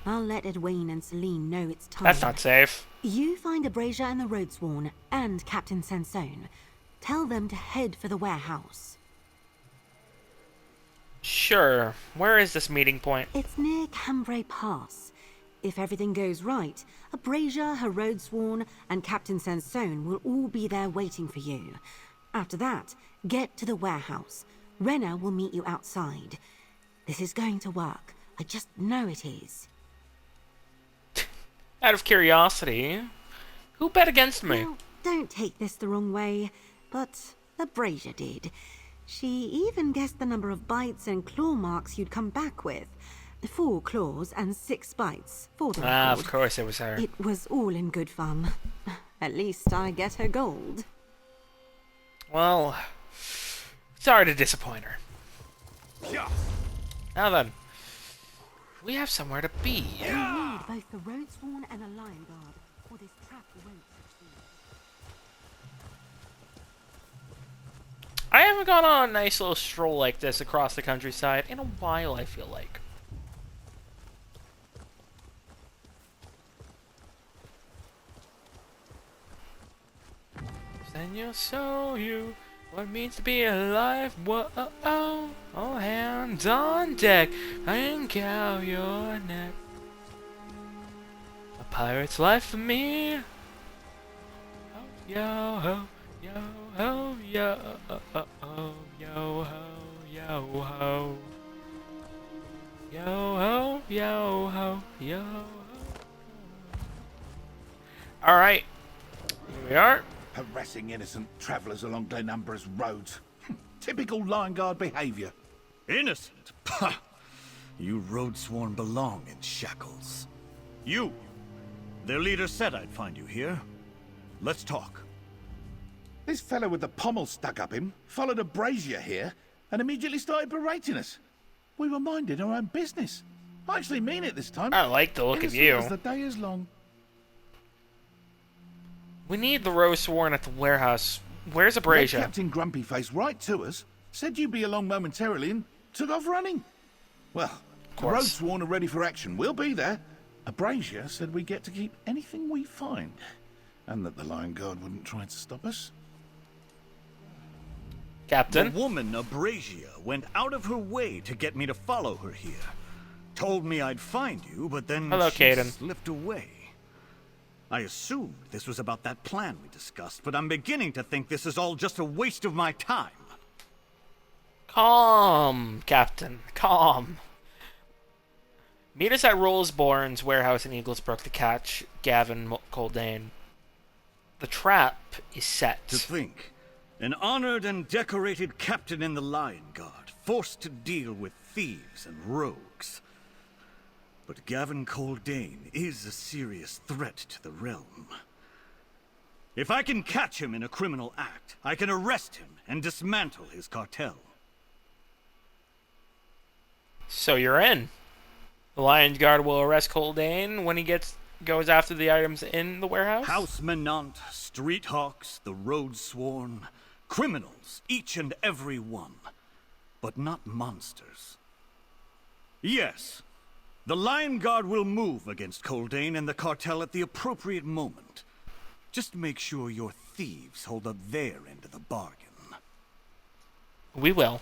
I'll let Edwayne and Celine know it's time. That's not safe. You find Abrasia and the Roadsworn, and Captain Sansone. Tell them to head for the warehouse. Sure. Where is this meeting point? It's near Cambrai Pass. If everything goes right, Abrasia, her Roadsworn, and Captain Sansone will all be there waiting for you. After that, get to the warehouse. Renna will meet you outside. This is going to work. I just know it is. Out of curiosity, who bet against me? Well, don't take this the wrong way, but Abrasia did. She even guessed the number of bites and claw marks you'd come back with. 4 claws and 6 bites, for the record. Of course it was her. It was all in good fun. At least I get her gold. Well, sorry to disappoint her. Now then, we have somewhere to be. You need both the Roadsworn and a Lion Guard, or this trap won't succeed. I haven't gone on a nice little stroll like this across the countryside in a while, I feel like. Then you'll show you what it means to be alive. Whoa, all hands on deck, and cow your neck. A pirate's life for me. Oh, yo ho, yo ho, yo ho, yo ho, yo ho, yo ho, yo Yo. Alright. Here we are. Harassing innocent travelers along Glenumbra's roads. Typical Lion Guard behavior. Innocent? Pah! You road-sworn belong in shackles. You! Their leader said I'd find you here. Let's talk. This fellow with the pommel stuck up him followed a brazier here and immediately started berating us. We were minding our own business. I actually mean it this time. I like the look of Innocent you. as the day is long. We need the Rose Sworn at the warehouse. Where's Led Abrasia? Captain Grumpy Face right to us, said you'd be along momentarily and took off running. Well, the course. Road Sworn are ready for action. We'll be there. Abrasia said we get to keep anything we find, and that the Lion Guard wouldn't try to stop us. Captain? The woman, Abrasia, went out of her way to get me to follow her here. Told me I'd find you, but then Hello, she Caden. slipped away. I assumed this was about that plan we discussed, but I'm beginning to think this is all just a waste of my time. Calm, Captain. Calm. Meet us at Rollsbourne's warehouse in Eaglesbrook to catch Gavin Coldane. The trap is set. To think, an honored and decorated captain in the Lion Guard, forced to deal with thieves and rogues. But Gavin Coldane is a serious threat to the realm. If I can catch him in a criminal act, I can arrest him and dismantle his cartel. So you're in. The Lion Guard will arrest Coldane when he goes after the items in the warehouse? House Menant, Street Hawks, the Road Sworn, criminals, each and every one, but not monsters. Yes, the Lion Guard will move against Coldane and the cartel at the appropriate moment. Just make sure your thieves hold up their end of the bargain. We will.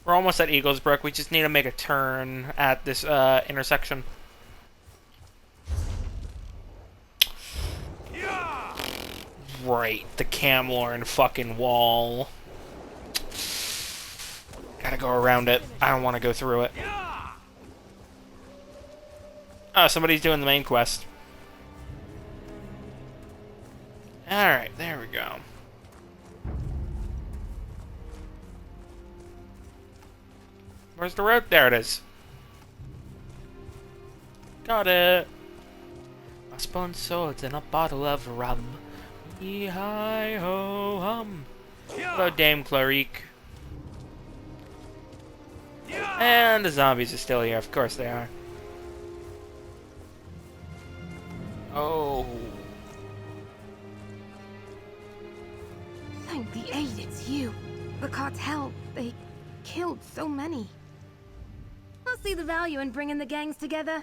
We're almost at Eaglesbrook. We just need to make a turn at this intersection. Right, the Camlorn fucking wall. Gotta go around it. I don't want to go through it. Oh, somebody's doing the main quest. Alright, there we go. Where's the road? There it is. Got it. A spun swords and a bottle of rum. Yee-hi-ho-hum. Hello, Dame Clarique. And the zombies are still here. Of course they are. Oh. Thank the aid, it's you. The cartel, they killed so many. I see the value in bringing the gangs together,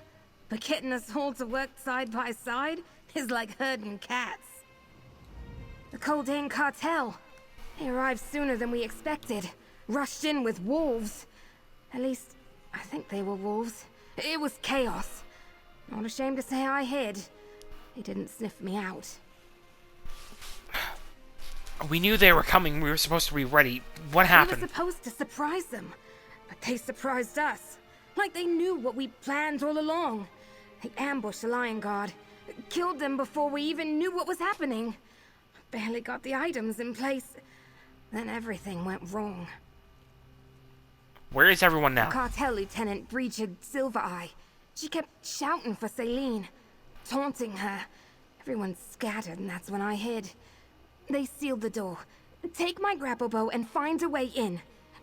but getting us all to work side by side is like herding cats. The Coldane cartel. They arrived sooner than we expected. Rushed in with wolves. At least, I think they were wolves. It was chaos. Not ashamed to say I hid. They didn't sniff me out. We knew they were coming. We were supposed to be ready. What happened? We were supposed to surprise them, but they surprised us. Like they knew what we planned all along. They ambushed the Lion Guard. Killed them before we even knew what was happening. Barely got the items in place. Then everything went wrong. Where is everyone now? Cartel Lieutenant Breachard Silvereye. She kept shouting for Celine, taunting her. Everyone scattered, and that's when I hid. They sealed the door. Take my grapple bow and find a way in.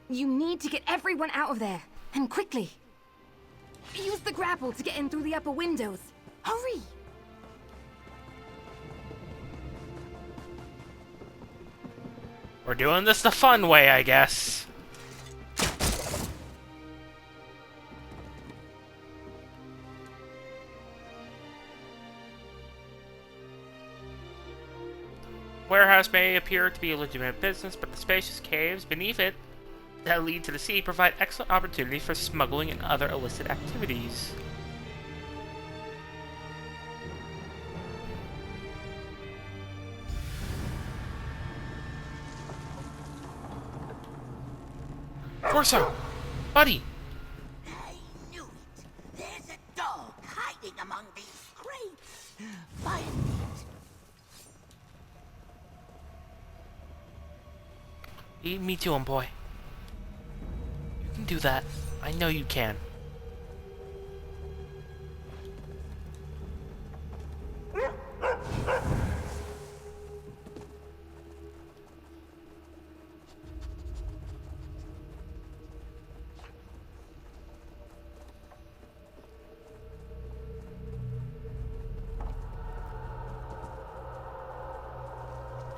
You need to get everyone out of there, and quickly. Use the grapple to get in through the upper windows. Hurry! We're doing this the fun way, I guess. Warehouse may appear to be a legitimate business, but the spacious caves beneath it that lead to the sea provide excellent opportunities for smuggling and other illicit activities. Corso! Buddy! I knew it. There's a dog hiding among these crates. Find it. Me too, boy. You can do that. I know you can.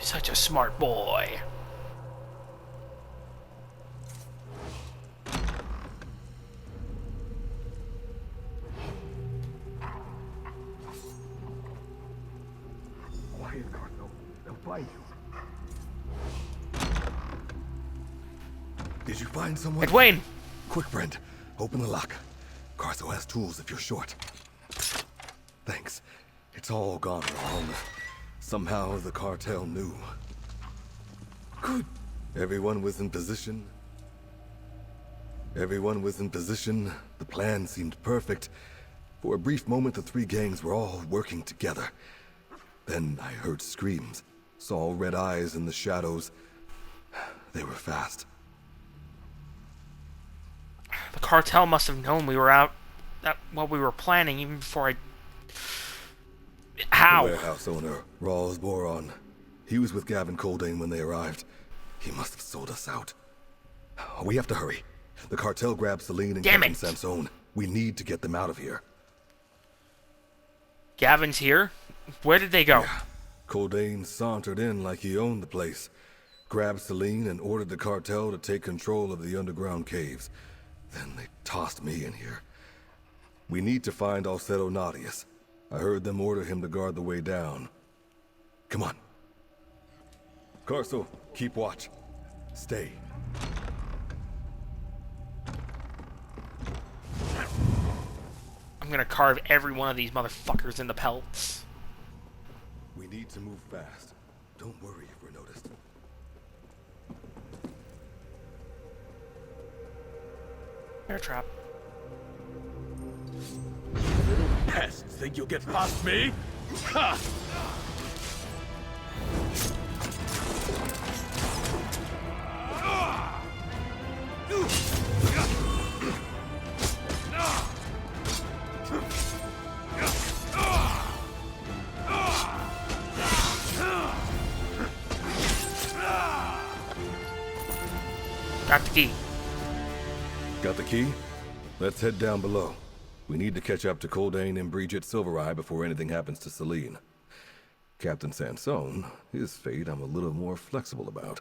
You're such a smart boy. Quiet, Carso. They'll find you. Did you find someone? Edwin! Quick, Brent. Open the lock. Carso has tools if you're short. Thanks. It's all gone wrong. Somehow the cartel knew. Good. Everyone was in position. The plan seemed perfect. For a brief moment, the three gangs were all working together. Then I heard screams, saw red eyes in the shadows. They were fast. The cartel must have known we were out at what we were planning even before I... How? The warehouse owner, Rawls Boron. He was with Gavin Coldane when they arrived. He must have sold us out. We have to hurry. The cartel grabbed Celine and Captain Sansone. We need to get them out of here. Gavin's here? Where did they go? Yeah. Coldane sauntered in like he owned the place, grabbed Celine and ordered the cartel to take control of the underground caves. Then they tossed me in here. We need to find Alcedo Nadius. I heard them order him to guard the way down. Come on. Carso, keep watch. Stay. I'm gonna carve every one of these motherfuckers into pelts. We need to move fast. Don't worry if we're noticed. Air trap. Little pests think you'll get past me? Ha! Got the key. Got the key? Let's head down below. We need to catch up to Coldane and Brigitte Silvereye before anything happens to Celine. Captain Sansone, his fate I'm a little more flexible about.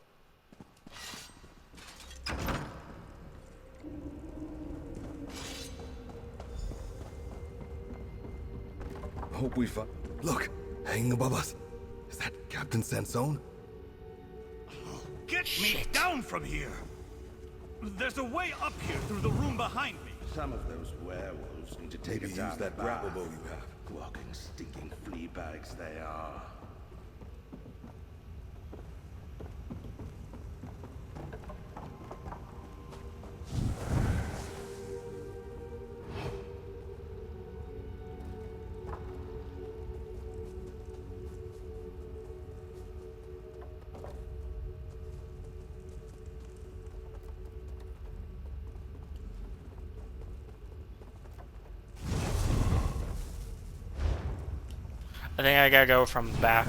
Hope we find... Look! Hanging above us. Is that Captain Sansone? Get me down from here! There's a way up here through the room behind me. Some of those werewolves need to take Maybe a down use that bath. grapple bow you have. Walking, stinking flea bags they are. I think I gotta go from the back.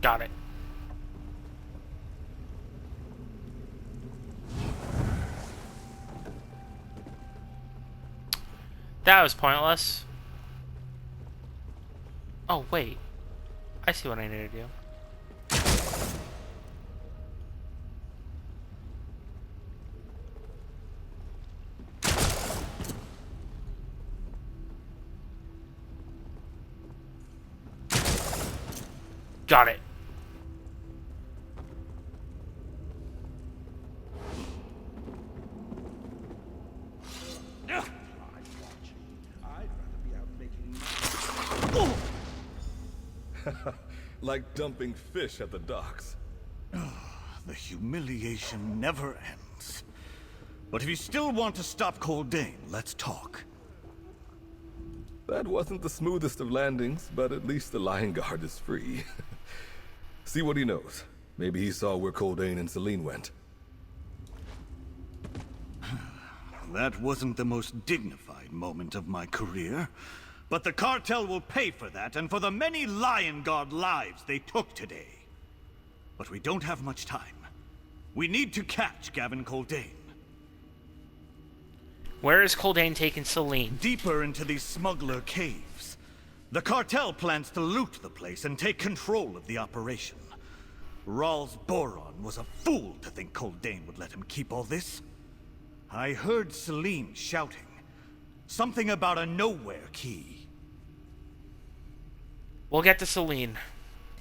Got it. That was pointless. Oh, wait. I see what I need to do. Got it. Like dumping fish at the docks. The humiliation never ends. But if you still want to stop Coldain, let's talk. That wasn't the smoothest of landings, but at least the Lion Guard is free. See what he knows. Maybe he saw where Coldain and Celine went. That wasn't the most dignified moment of my career. But the cartel will pay for that, and for the many Lion Guard lives they took today. But we don't have much time. We need to catch Gavin Coldain. Where is Coldain taking Celine? Deeper into these smuggler caves. The cartel plans to loot the place and take control of the operation. Ral's Boron was a fool to think Coldain would let him keep all this. I heard Celine shouting. Something about a nowhere key. We'll get to Celine.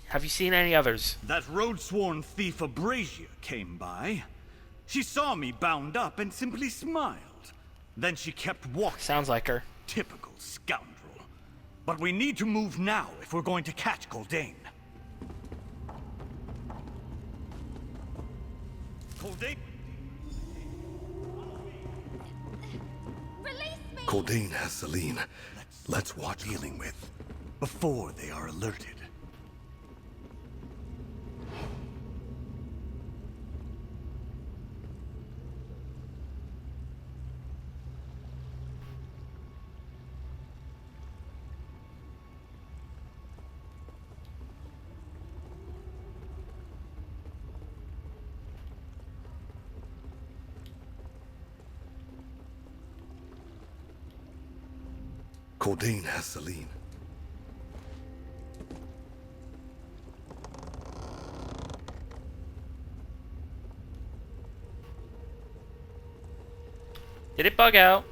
Have you seen any others? That road-sworn thief Abrasia came by. She saw me bound up and simply smiled. Then she kept walking. Sounds like her. Typical scoundrel. But we need to move now if we're going to catch Coldain. Coldain? Coldain has Celine. Let's watch dealing with. Before they are alerted. Coldain has Celine. Did it bug out?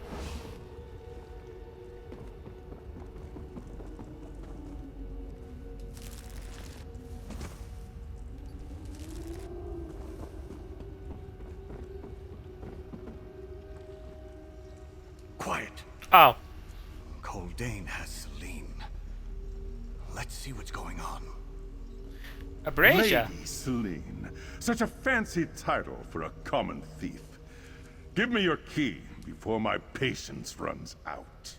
Quiet. Oh. Coldain has Celine. Let's see what's going on. Abrasia. Lady Celine. Such a fancy title for a common thief. Give me your key before my patience runs out.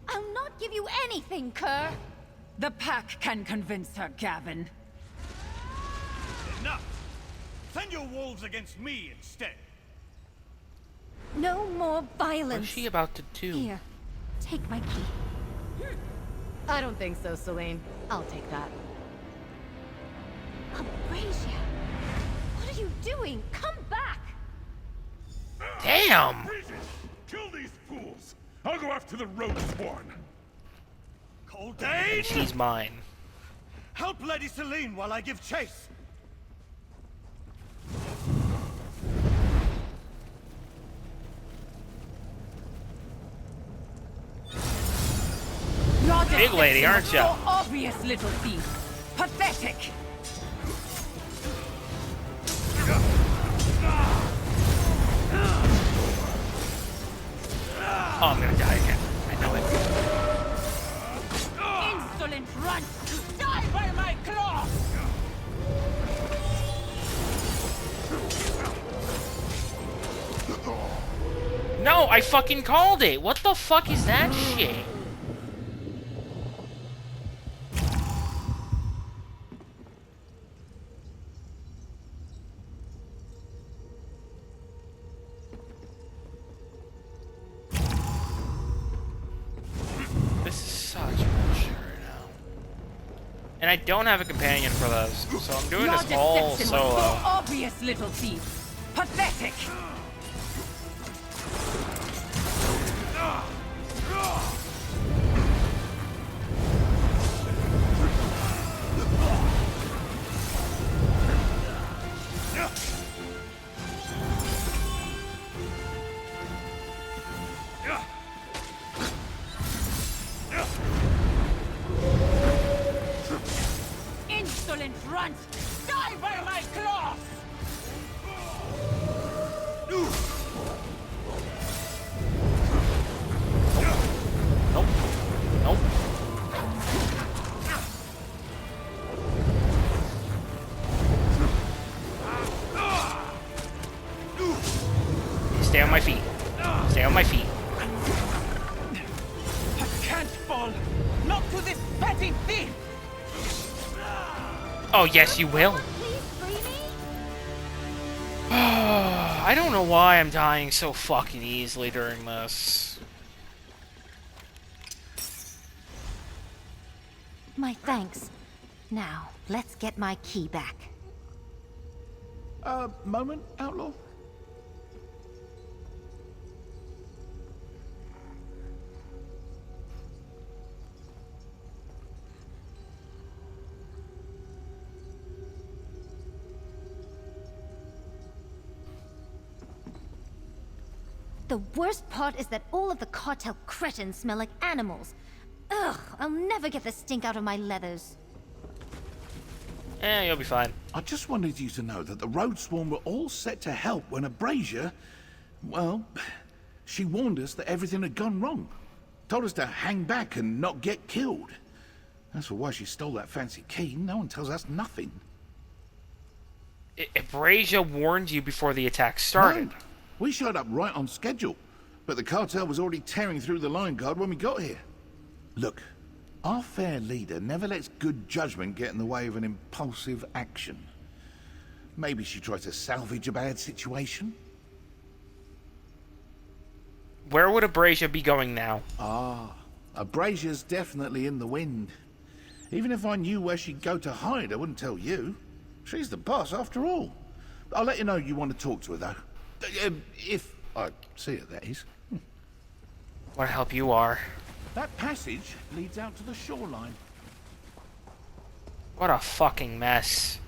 I'll not give you anything, Kerr. The pack can convince her, Gavin. Enough! Send your wolves against me instead. No more violence. What's she about to do? Here, take my key. I don't think so, Celine. I'll take that. Abrasia, what are you doing? Come back! Damn! Kill these fools! I'll go after the road-sworn. Coldain! She's mine. Help Lady Celine while I give chase. You're Big lady, aren't so ya? obvious, little thief. Pathetic. Oh, I'm gonna die again. I know it. Insolent runt! Die by my claw! No, I fucking called it. What the fuck is that shit? This is such bullshit right now. And I don't have a companion for those, so I'm doing this all solo. So obvious, little thief. Pathetic. insolent runt! Die by my claws! Nope. Nope. Stay on my feet. Stay on my feet. I can't fall! Not to this petty thief! Oh, yes, you will. I don't know why I'm dying so fucking easily during this. My thanks. Now, let's get my key back. Moment, Outlaw? The worst part is that all of the cartel cretins smell like animals. Ugh, I'll never get the stink out of my leathers. You'll be fine. I just wanted you to know that the Road Swarm were all set to help when Abrasia, well, she warned us that everything had gone wrong. Told us to hang back and not get killed. As for why she stole that fancy key, no one tells us nothing. Abrasia warned you before the attack started. No, we showed up right on schedule, but the cartel was already tearing through the Lion Guard when we got here. Look, our fair leader never lets good judgment get in the way of an impulsive action. Maybe she tries to salvage a bad situation? Where would Abrasia be going now? Abrasia's definitely in the wind. Even if I knew where she'd go to hide, I wouldn't tell you. She's the boss after all. I'll let you know you want to talk to her, though. If I see her, that is. What a help you are. That passage leads out to the shoreline. What a fucking mess.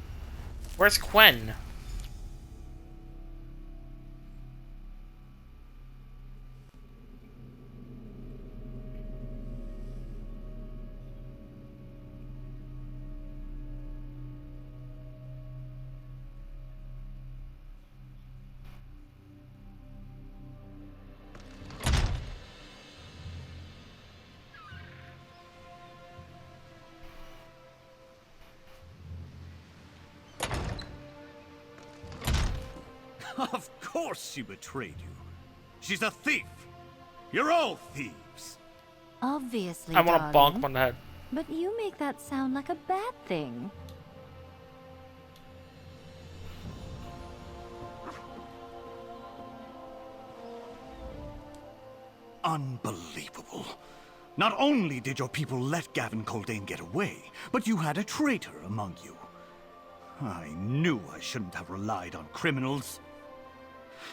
Where's Quen? Of course she betrayed you. She's a thief. You're all thieves. Obviously, I want to darling. bonk on the head. But you make that sound like a bad thing. Unbelievable. Not only did your people let Gavin Coldane get away, but you had a traitor among you. I knew I shouldn't have relied on criminals.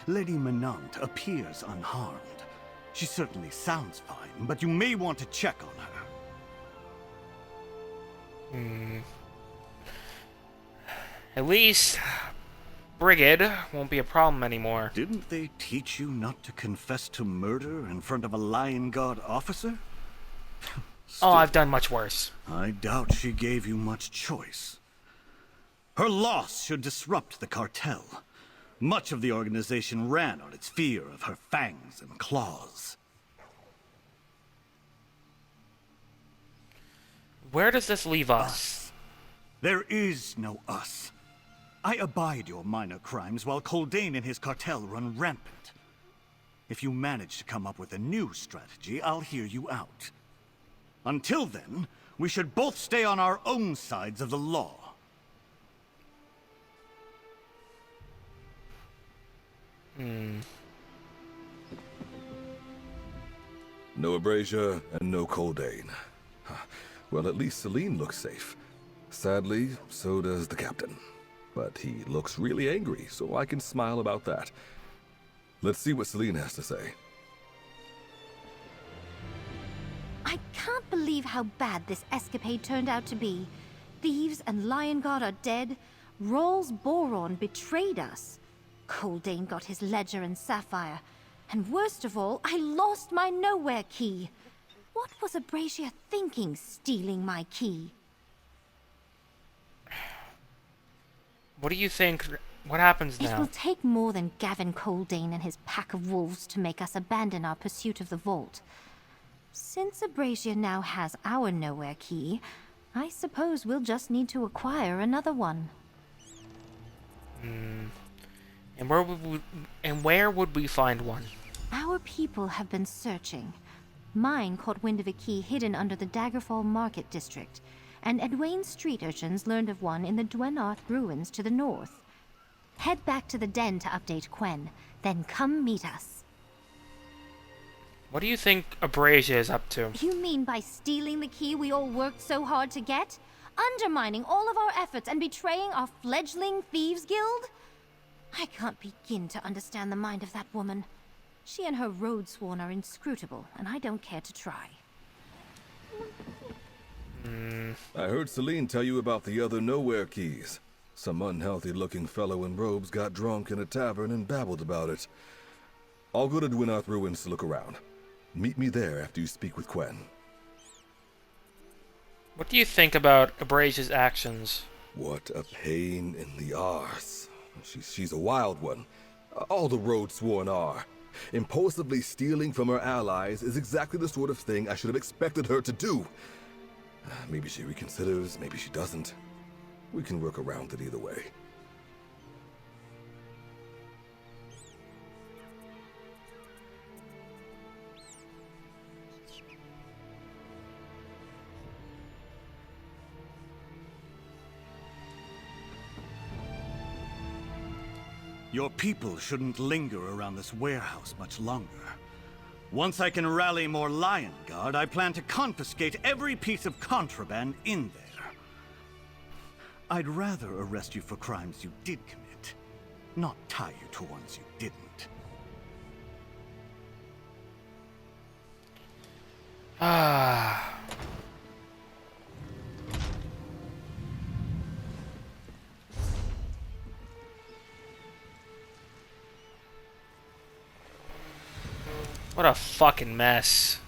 Lady Menant appears unharmed. She certainly sounds fine, but you may want to check on her. At least Brigid won't be a problem anymore. Didn't they teach you not to confess to murder in front of a Lion Guard officer? Oh, I've done much worse. I doubt she gave you much choice. Her loss should disrupt the cartel. Much of the organization ran on its fear of her fangs and claws. Where does this leave us? There is no us. I abide your minor crimes while Coldane and his cartel run rampant. If you manage to come up with a new strategy, I'll hear you out. Until then, we should both stay on our own sides of the law. No Abrasia and no Coldane. Well, at least Celine looks safe. Sadly, so does the captain. But he looks really angry, so I can smile about that. Let's see what Celine has to say. I can't believe how bad this escapade turned out to be. Thieves and Lion Guard are dead. Rawls Boron betrayed us. Coldane got his ledger and sapphire. And worst of all, I lost my nowhere key. What was Abrasia thinking, stealing my key? What do you think? What happens It now? will take more than Gavin Coldane and his pack of wolves to make us abandon our pursuit of the vault. Since Abrasia now has our nowhere key, I suppose we'll just need to acquire another one. And where would we find one? Our people have been searching. Mine caught wind of a key hidden under the Daggerfall Market District, and Edwayne's street urchins learned of one in the Dwenarth ruins to the north. Head back to the den to update Quen, then come meet us. What do you think Abrasia is up to? You mean by stealing the key we all worked so hard to get? Undermining all of our efforts and betraying our fledgling thieves guild? I can't begin to understand the mind of that woman. She and her road sworn are inscrutable, and I don't care to try. I heard Celine tell you about the other nowhere keys. Some unhealthy-looking fellow in robes got drunk in a tavern and babbled about it. I'll go to Dwenarth Ruins to look around. Meet me there after you speak with Quen. What do you think about Abrasia's actions? What a pain in the arse. She's a wild one. All the road sworn are. Impulsively stealing from her allies is exactly the sort of thing I should have expected her to do. Maybe she reconsiders, maybe she doesn't. We can work around it either way. Your people shouldn't linger around this warehouse much longer. Once I can rally more Lion Guard, I plan to confiscate every piece of contraband in there. I'd rather arrest you for crimes you did commit, not tie you to ones you didn't. Ah. What a fucking mess.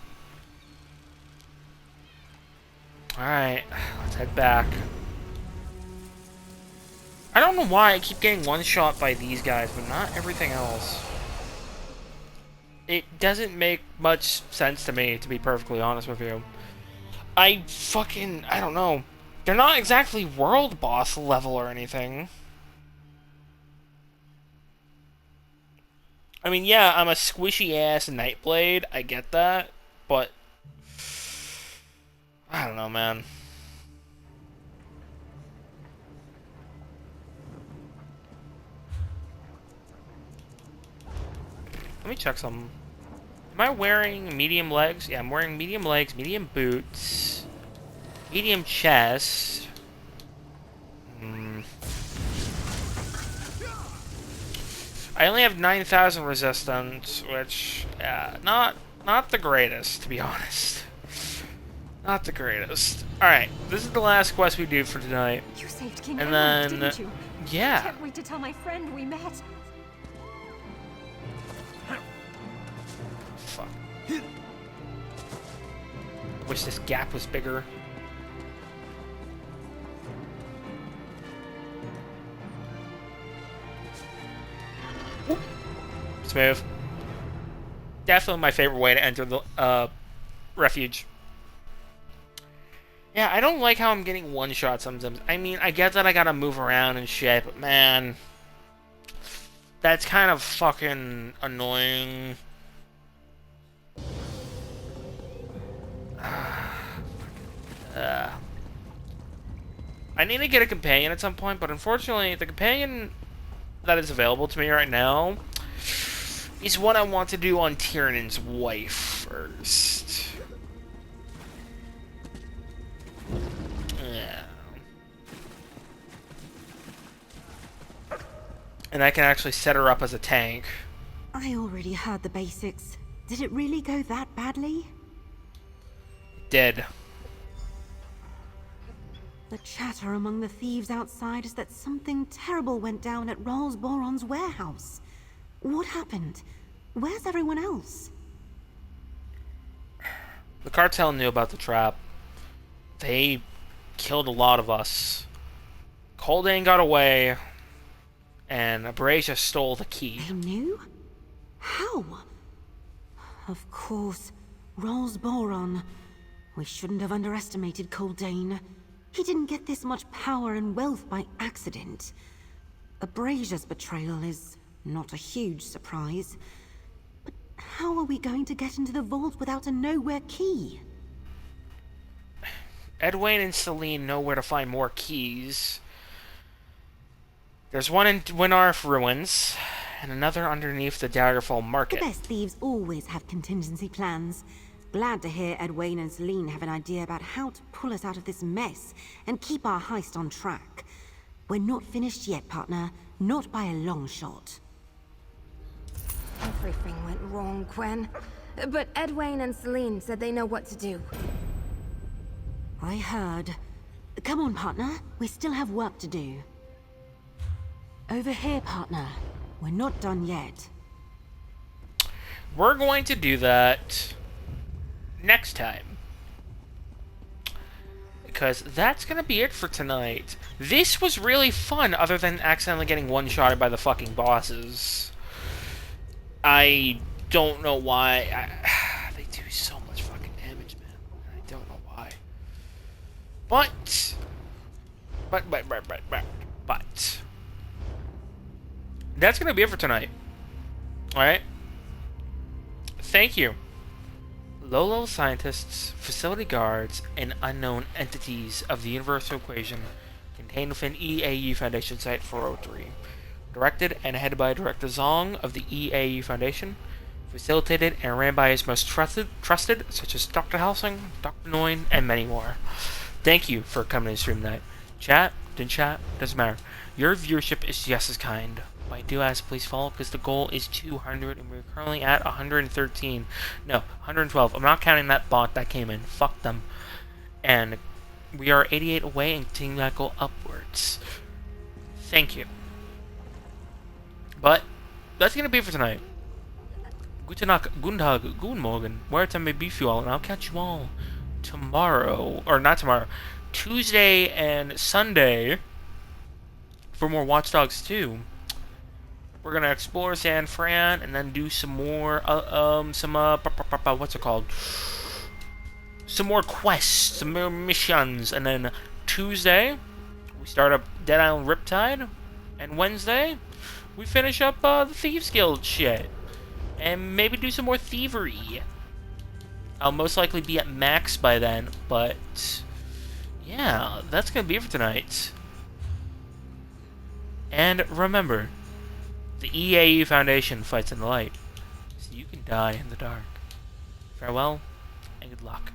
Alright, let's head back. I don't know why I keep getting one shot by these guys, but not everything else. It doesn't make much sense to me, to be perfectly honest with you. I don't know. They're not exactly world boss level or anything. I mean, yeah, I'm a squishy-ass Nightblade, I get that, but I don't know, man. Let me check something. Am I wearing medium legs? Yeah, I'm wearing medium legs, medium boots, medium chest. I only have 9,000 resistance, which, not the greatest, to be honest. Not the greatest. Alright, this is the last quest we do for tonight. You saved King and Edward, then, didn't you? yeah. I can't wait to tell my friend we met. Fuck. Wish this gap was bigger. Smooth. Definitely my favorite way to enter the refuge. Yeah, I don't like how I'm getting one shot sometimes. I mean, I get that I gotta move around and shit, but man, that's kind of fucking annoying. I need to get a companion at some point, but unfortunately, the companion that is available to me right now is what I want to do on Tiernan's wife first. Yeah. And I can actually set her up as a tank. I already heard the basics. Did it really go that badly? Dead. The chatter among the thieves outside is that something terrible went down at Rolls Boron's warehouse. What happened? Where's everyone else? The cartel knew about the trap. They killed a lot of us. Coldane got away. And Abrasia stole the key. They knew? How? Of course. Rolls Boron. We shouldn't have underestimated Coldane. He didn't get this much power and wealth by accident. Abrasia's betrayal is not a huge surprise. But how are we going to get into the vault without a nowhere key? Edwin and Celine know where to find more keys. There's one in Winarth Ruins, and another underneath the Daggerfall Market. The best thieves always have contingency plans. Glad to hear Edwin and Celine have an idea about how to pull us out of this mess and keep our heist on track. We're not finished yet, partner. Not by a long shot. Everything went wrong, Gwen. But Edwin and Celine said they know what to do. I heard. Come on, partner. We still have work to do. Over here, partner. We're not done yet. We're going to do that next time. Because that's going to be it for tonight. This was really fun, other than accidentally getting one-shotted by the fucking bosses. I don't know why. They do so much fucking damage, man. I don't know why. But that's going to be it for tonight. Alright? Thank you. Low-level scientists, facility guards, and unknown entities of the universal equation contained within EAU Foundation Site 403. Directed and headed by Director Zong of the EAU Foundation. Facilitated and ran by his most trusted such as Dr. Helsing, Dr. Noin, and many more. Thank you for coming to the stream tonight. Chat, didn't chat, doesn't matter. Your viewership is just as kind. But I do ask, please follow, because the goal is 200, and we're currently at 113. No, 112. I'm not counting that bot that came in. Fuck them. And we are 88 away and continuing that go upwards. Thank you. But that's going to be it for tonight. Guten Tag, guten Morgen, where time may be for you all, and I'll catch you all tomorrow, or not tomorrow, Tuesday and Sunday for more Watch Dogs 2. We're gonna explore San Fran and then do some more, what's it called? Some more quests, some more missions, and then Tuesday we start up Dead Island Riptide, and Wednesday we finish up the Thieves Guild shit, and maybe do some more thievery. I'll most likely be at max by then, but yeah, that's gonna be it for tonight. And remember, the EAU Foundation fights in the light, so you can die in the dark. Farewell, and good luck.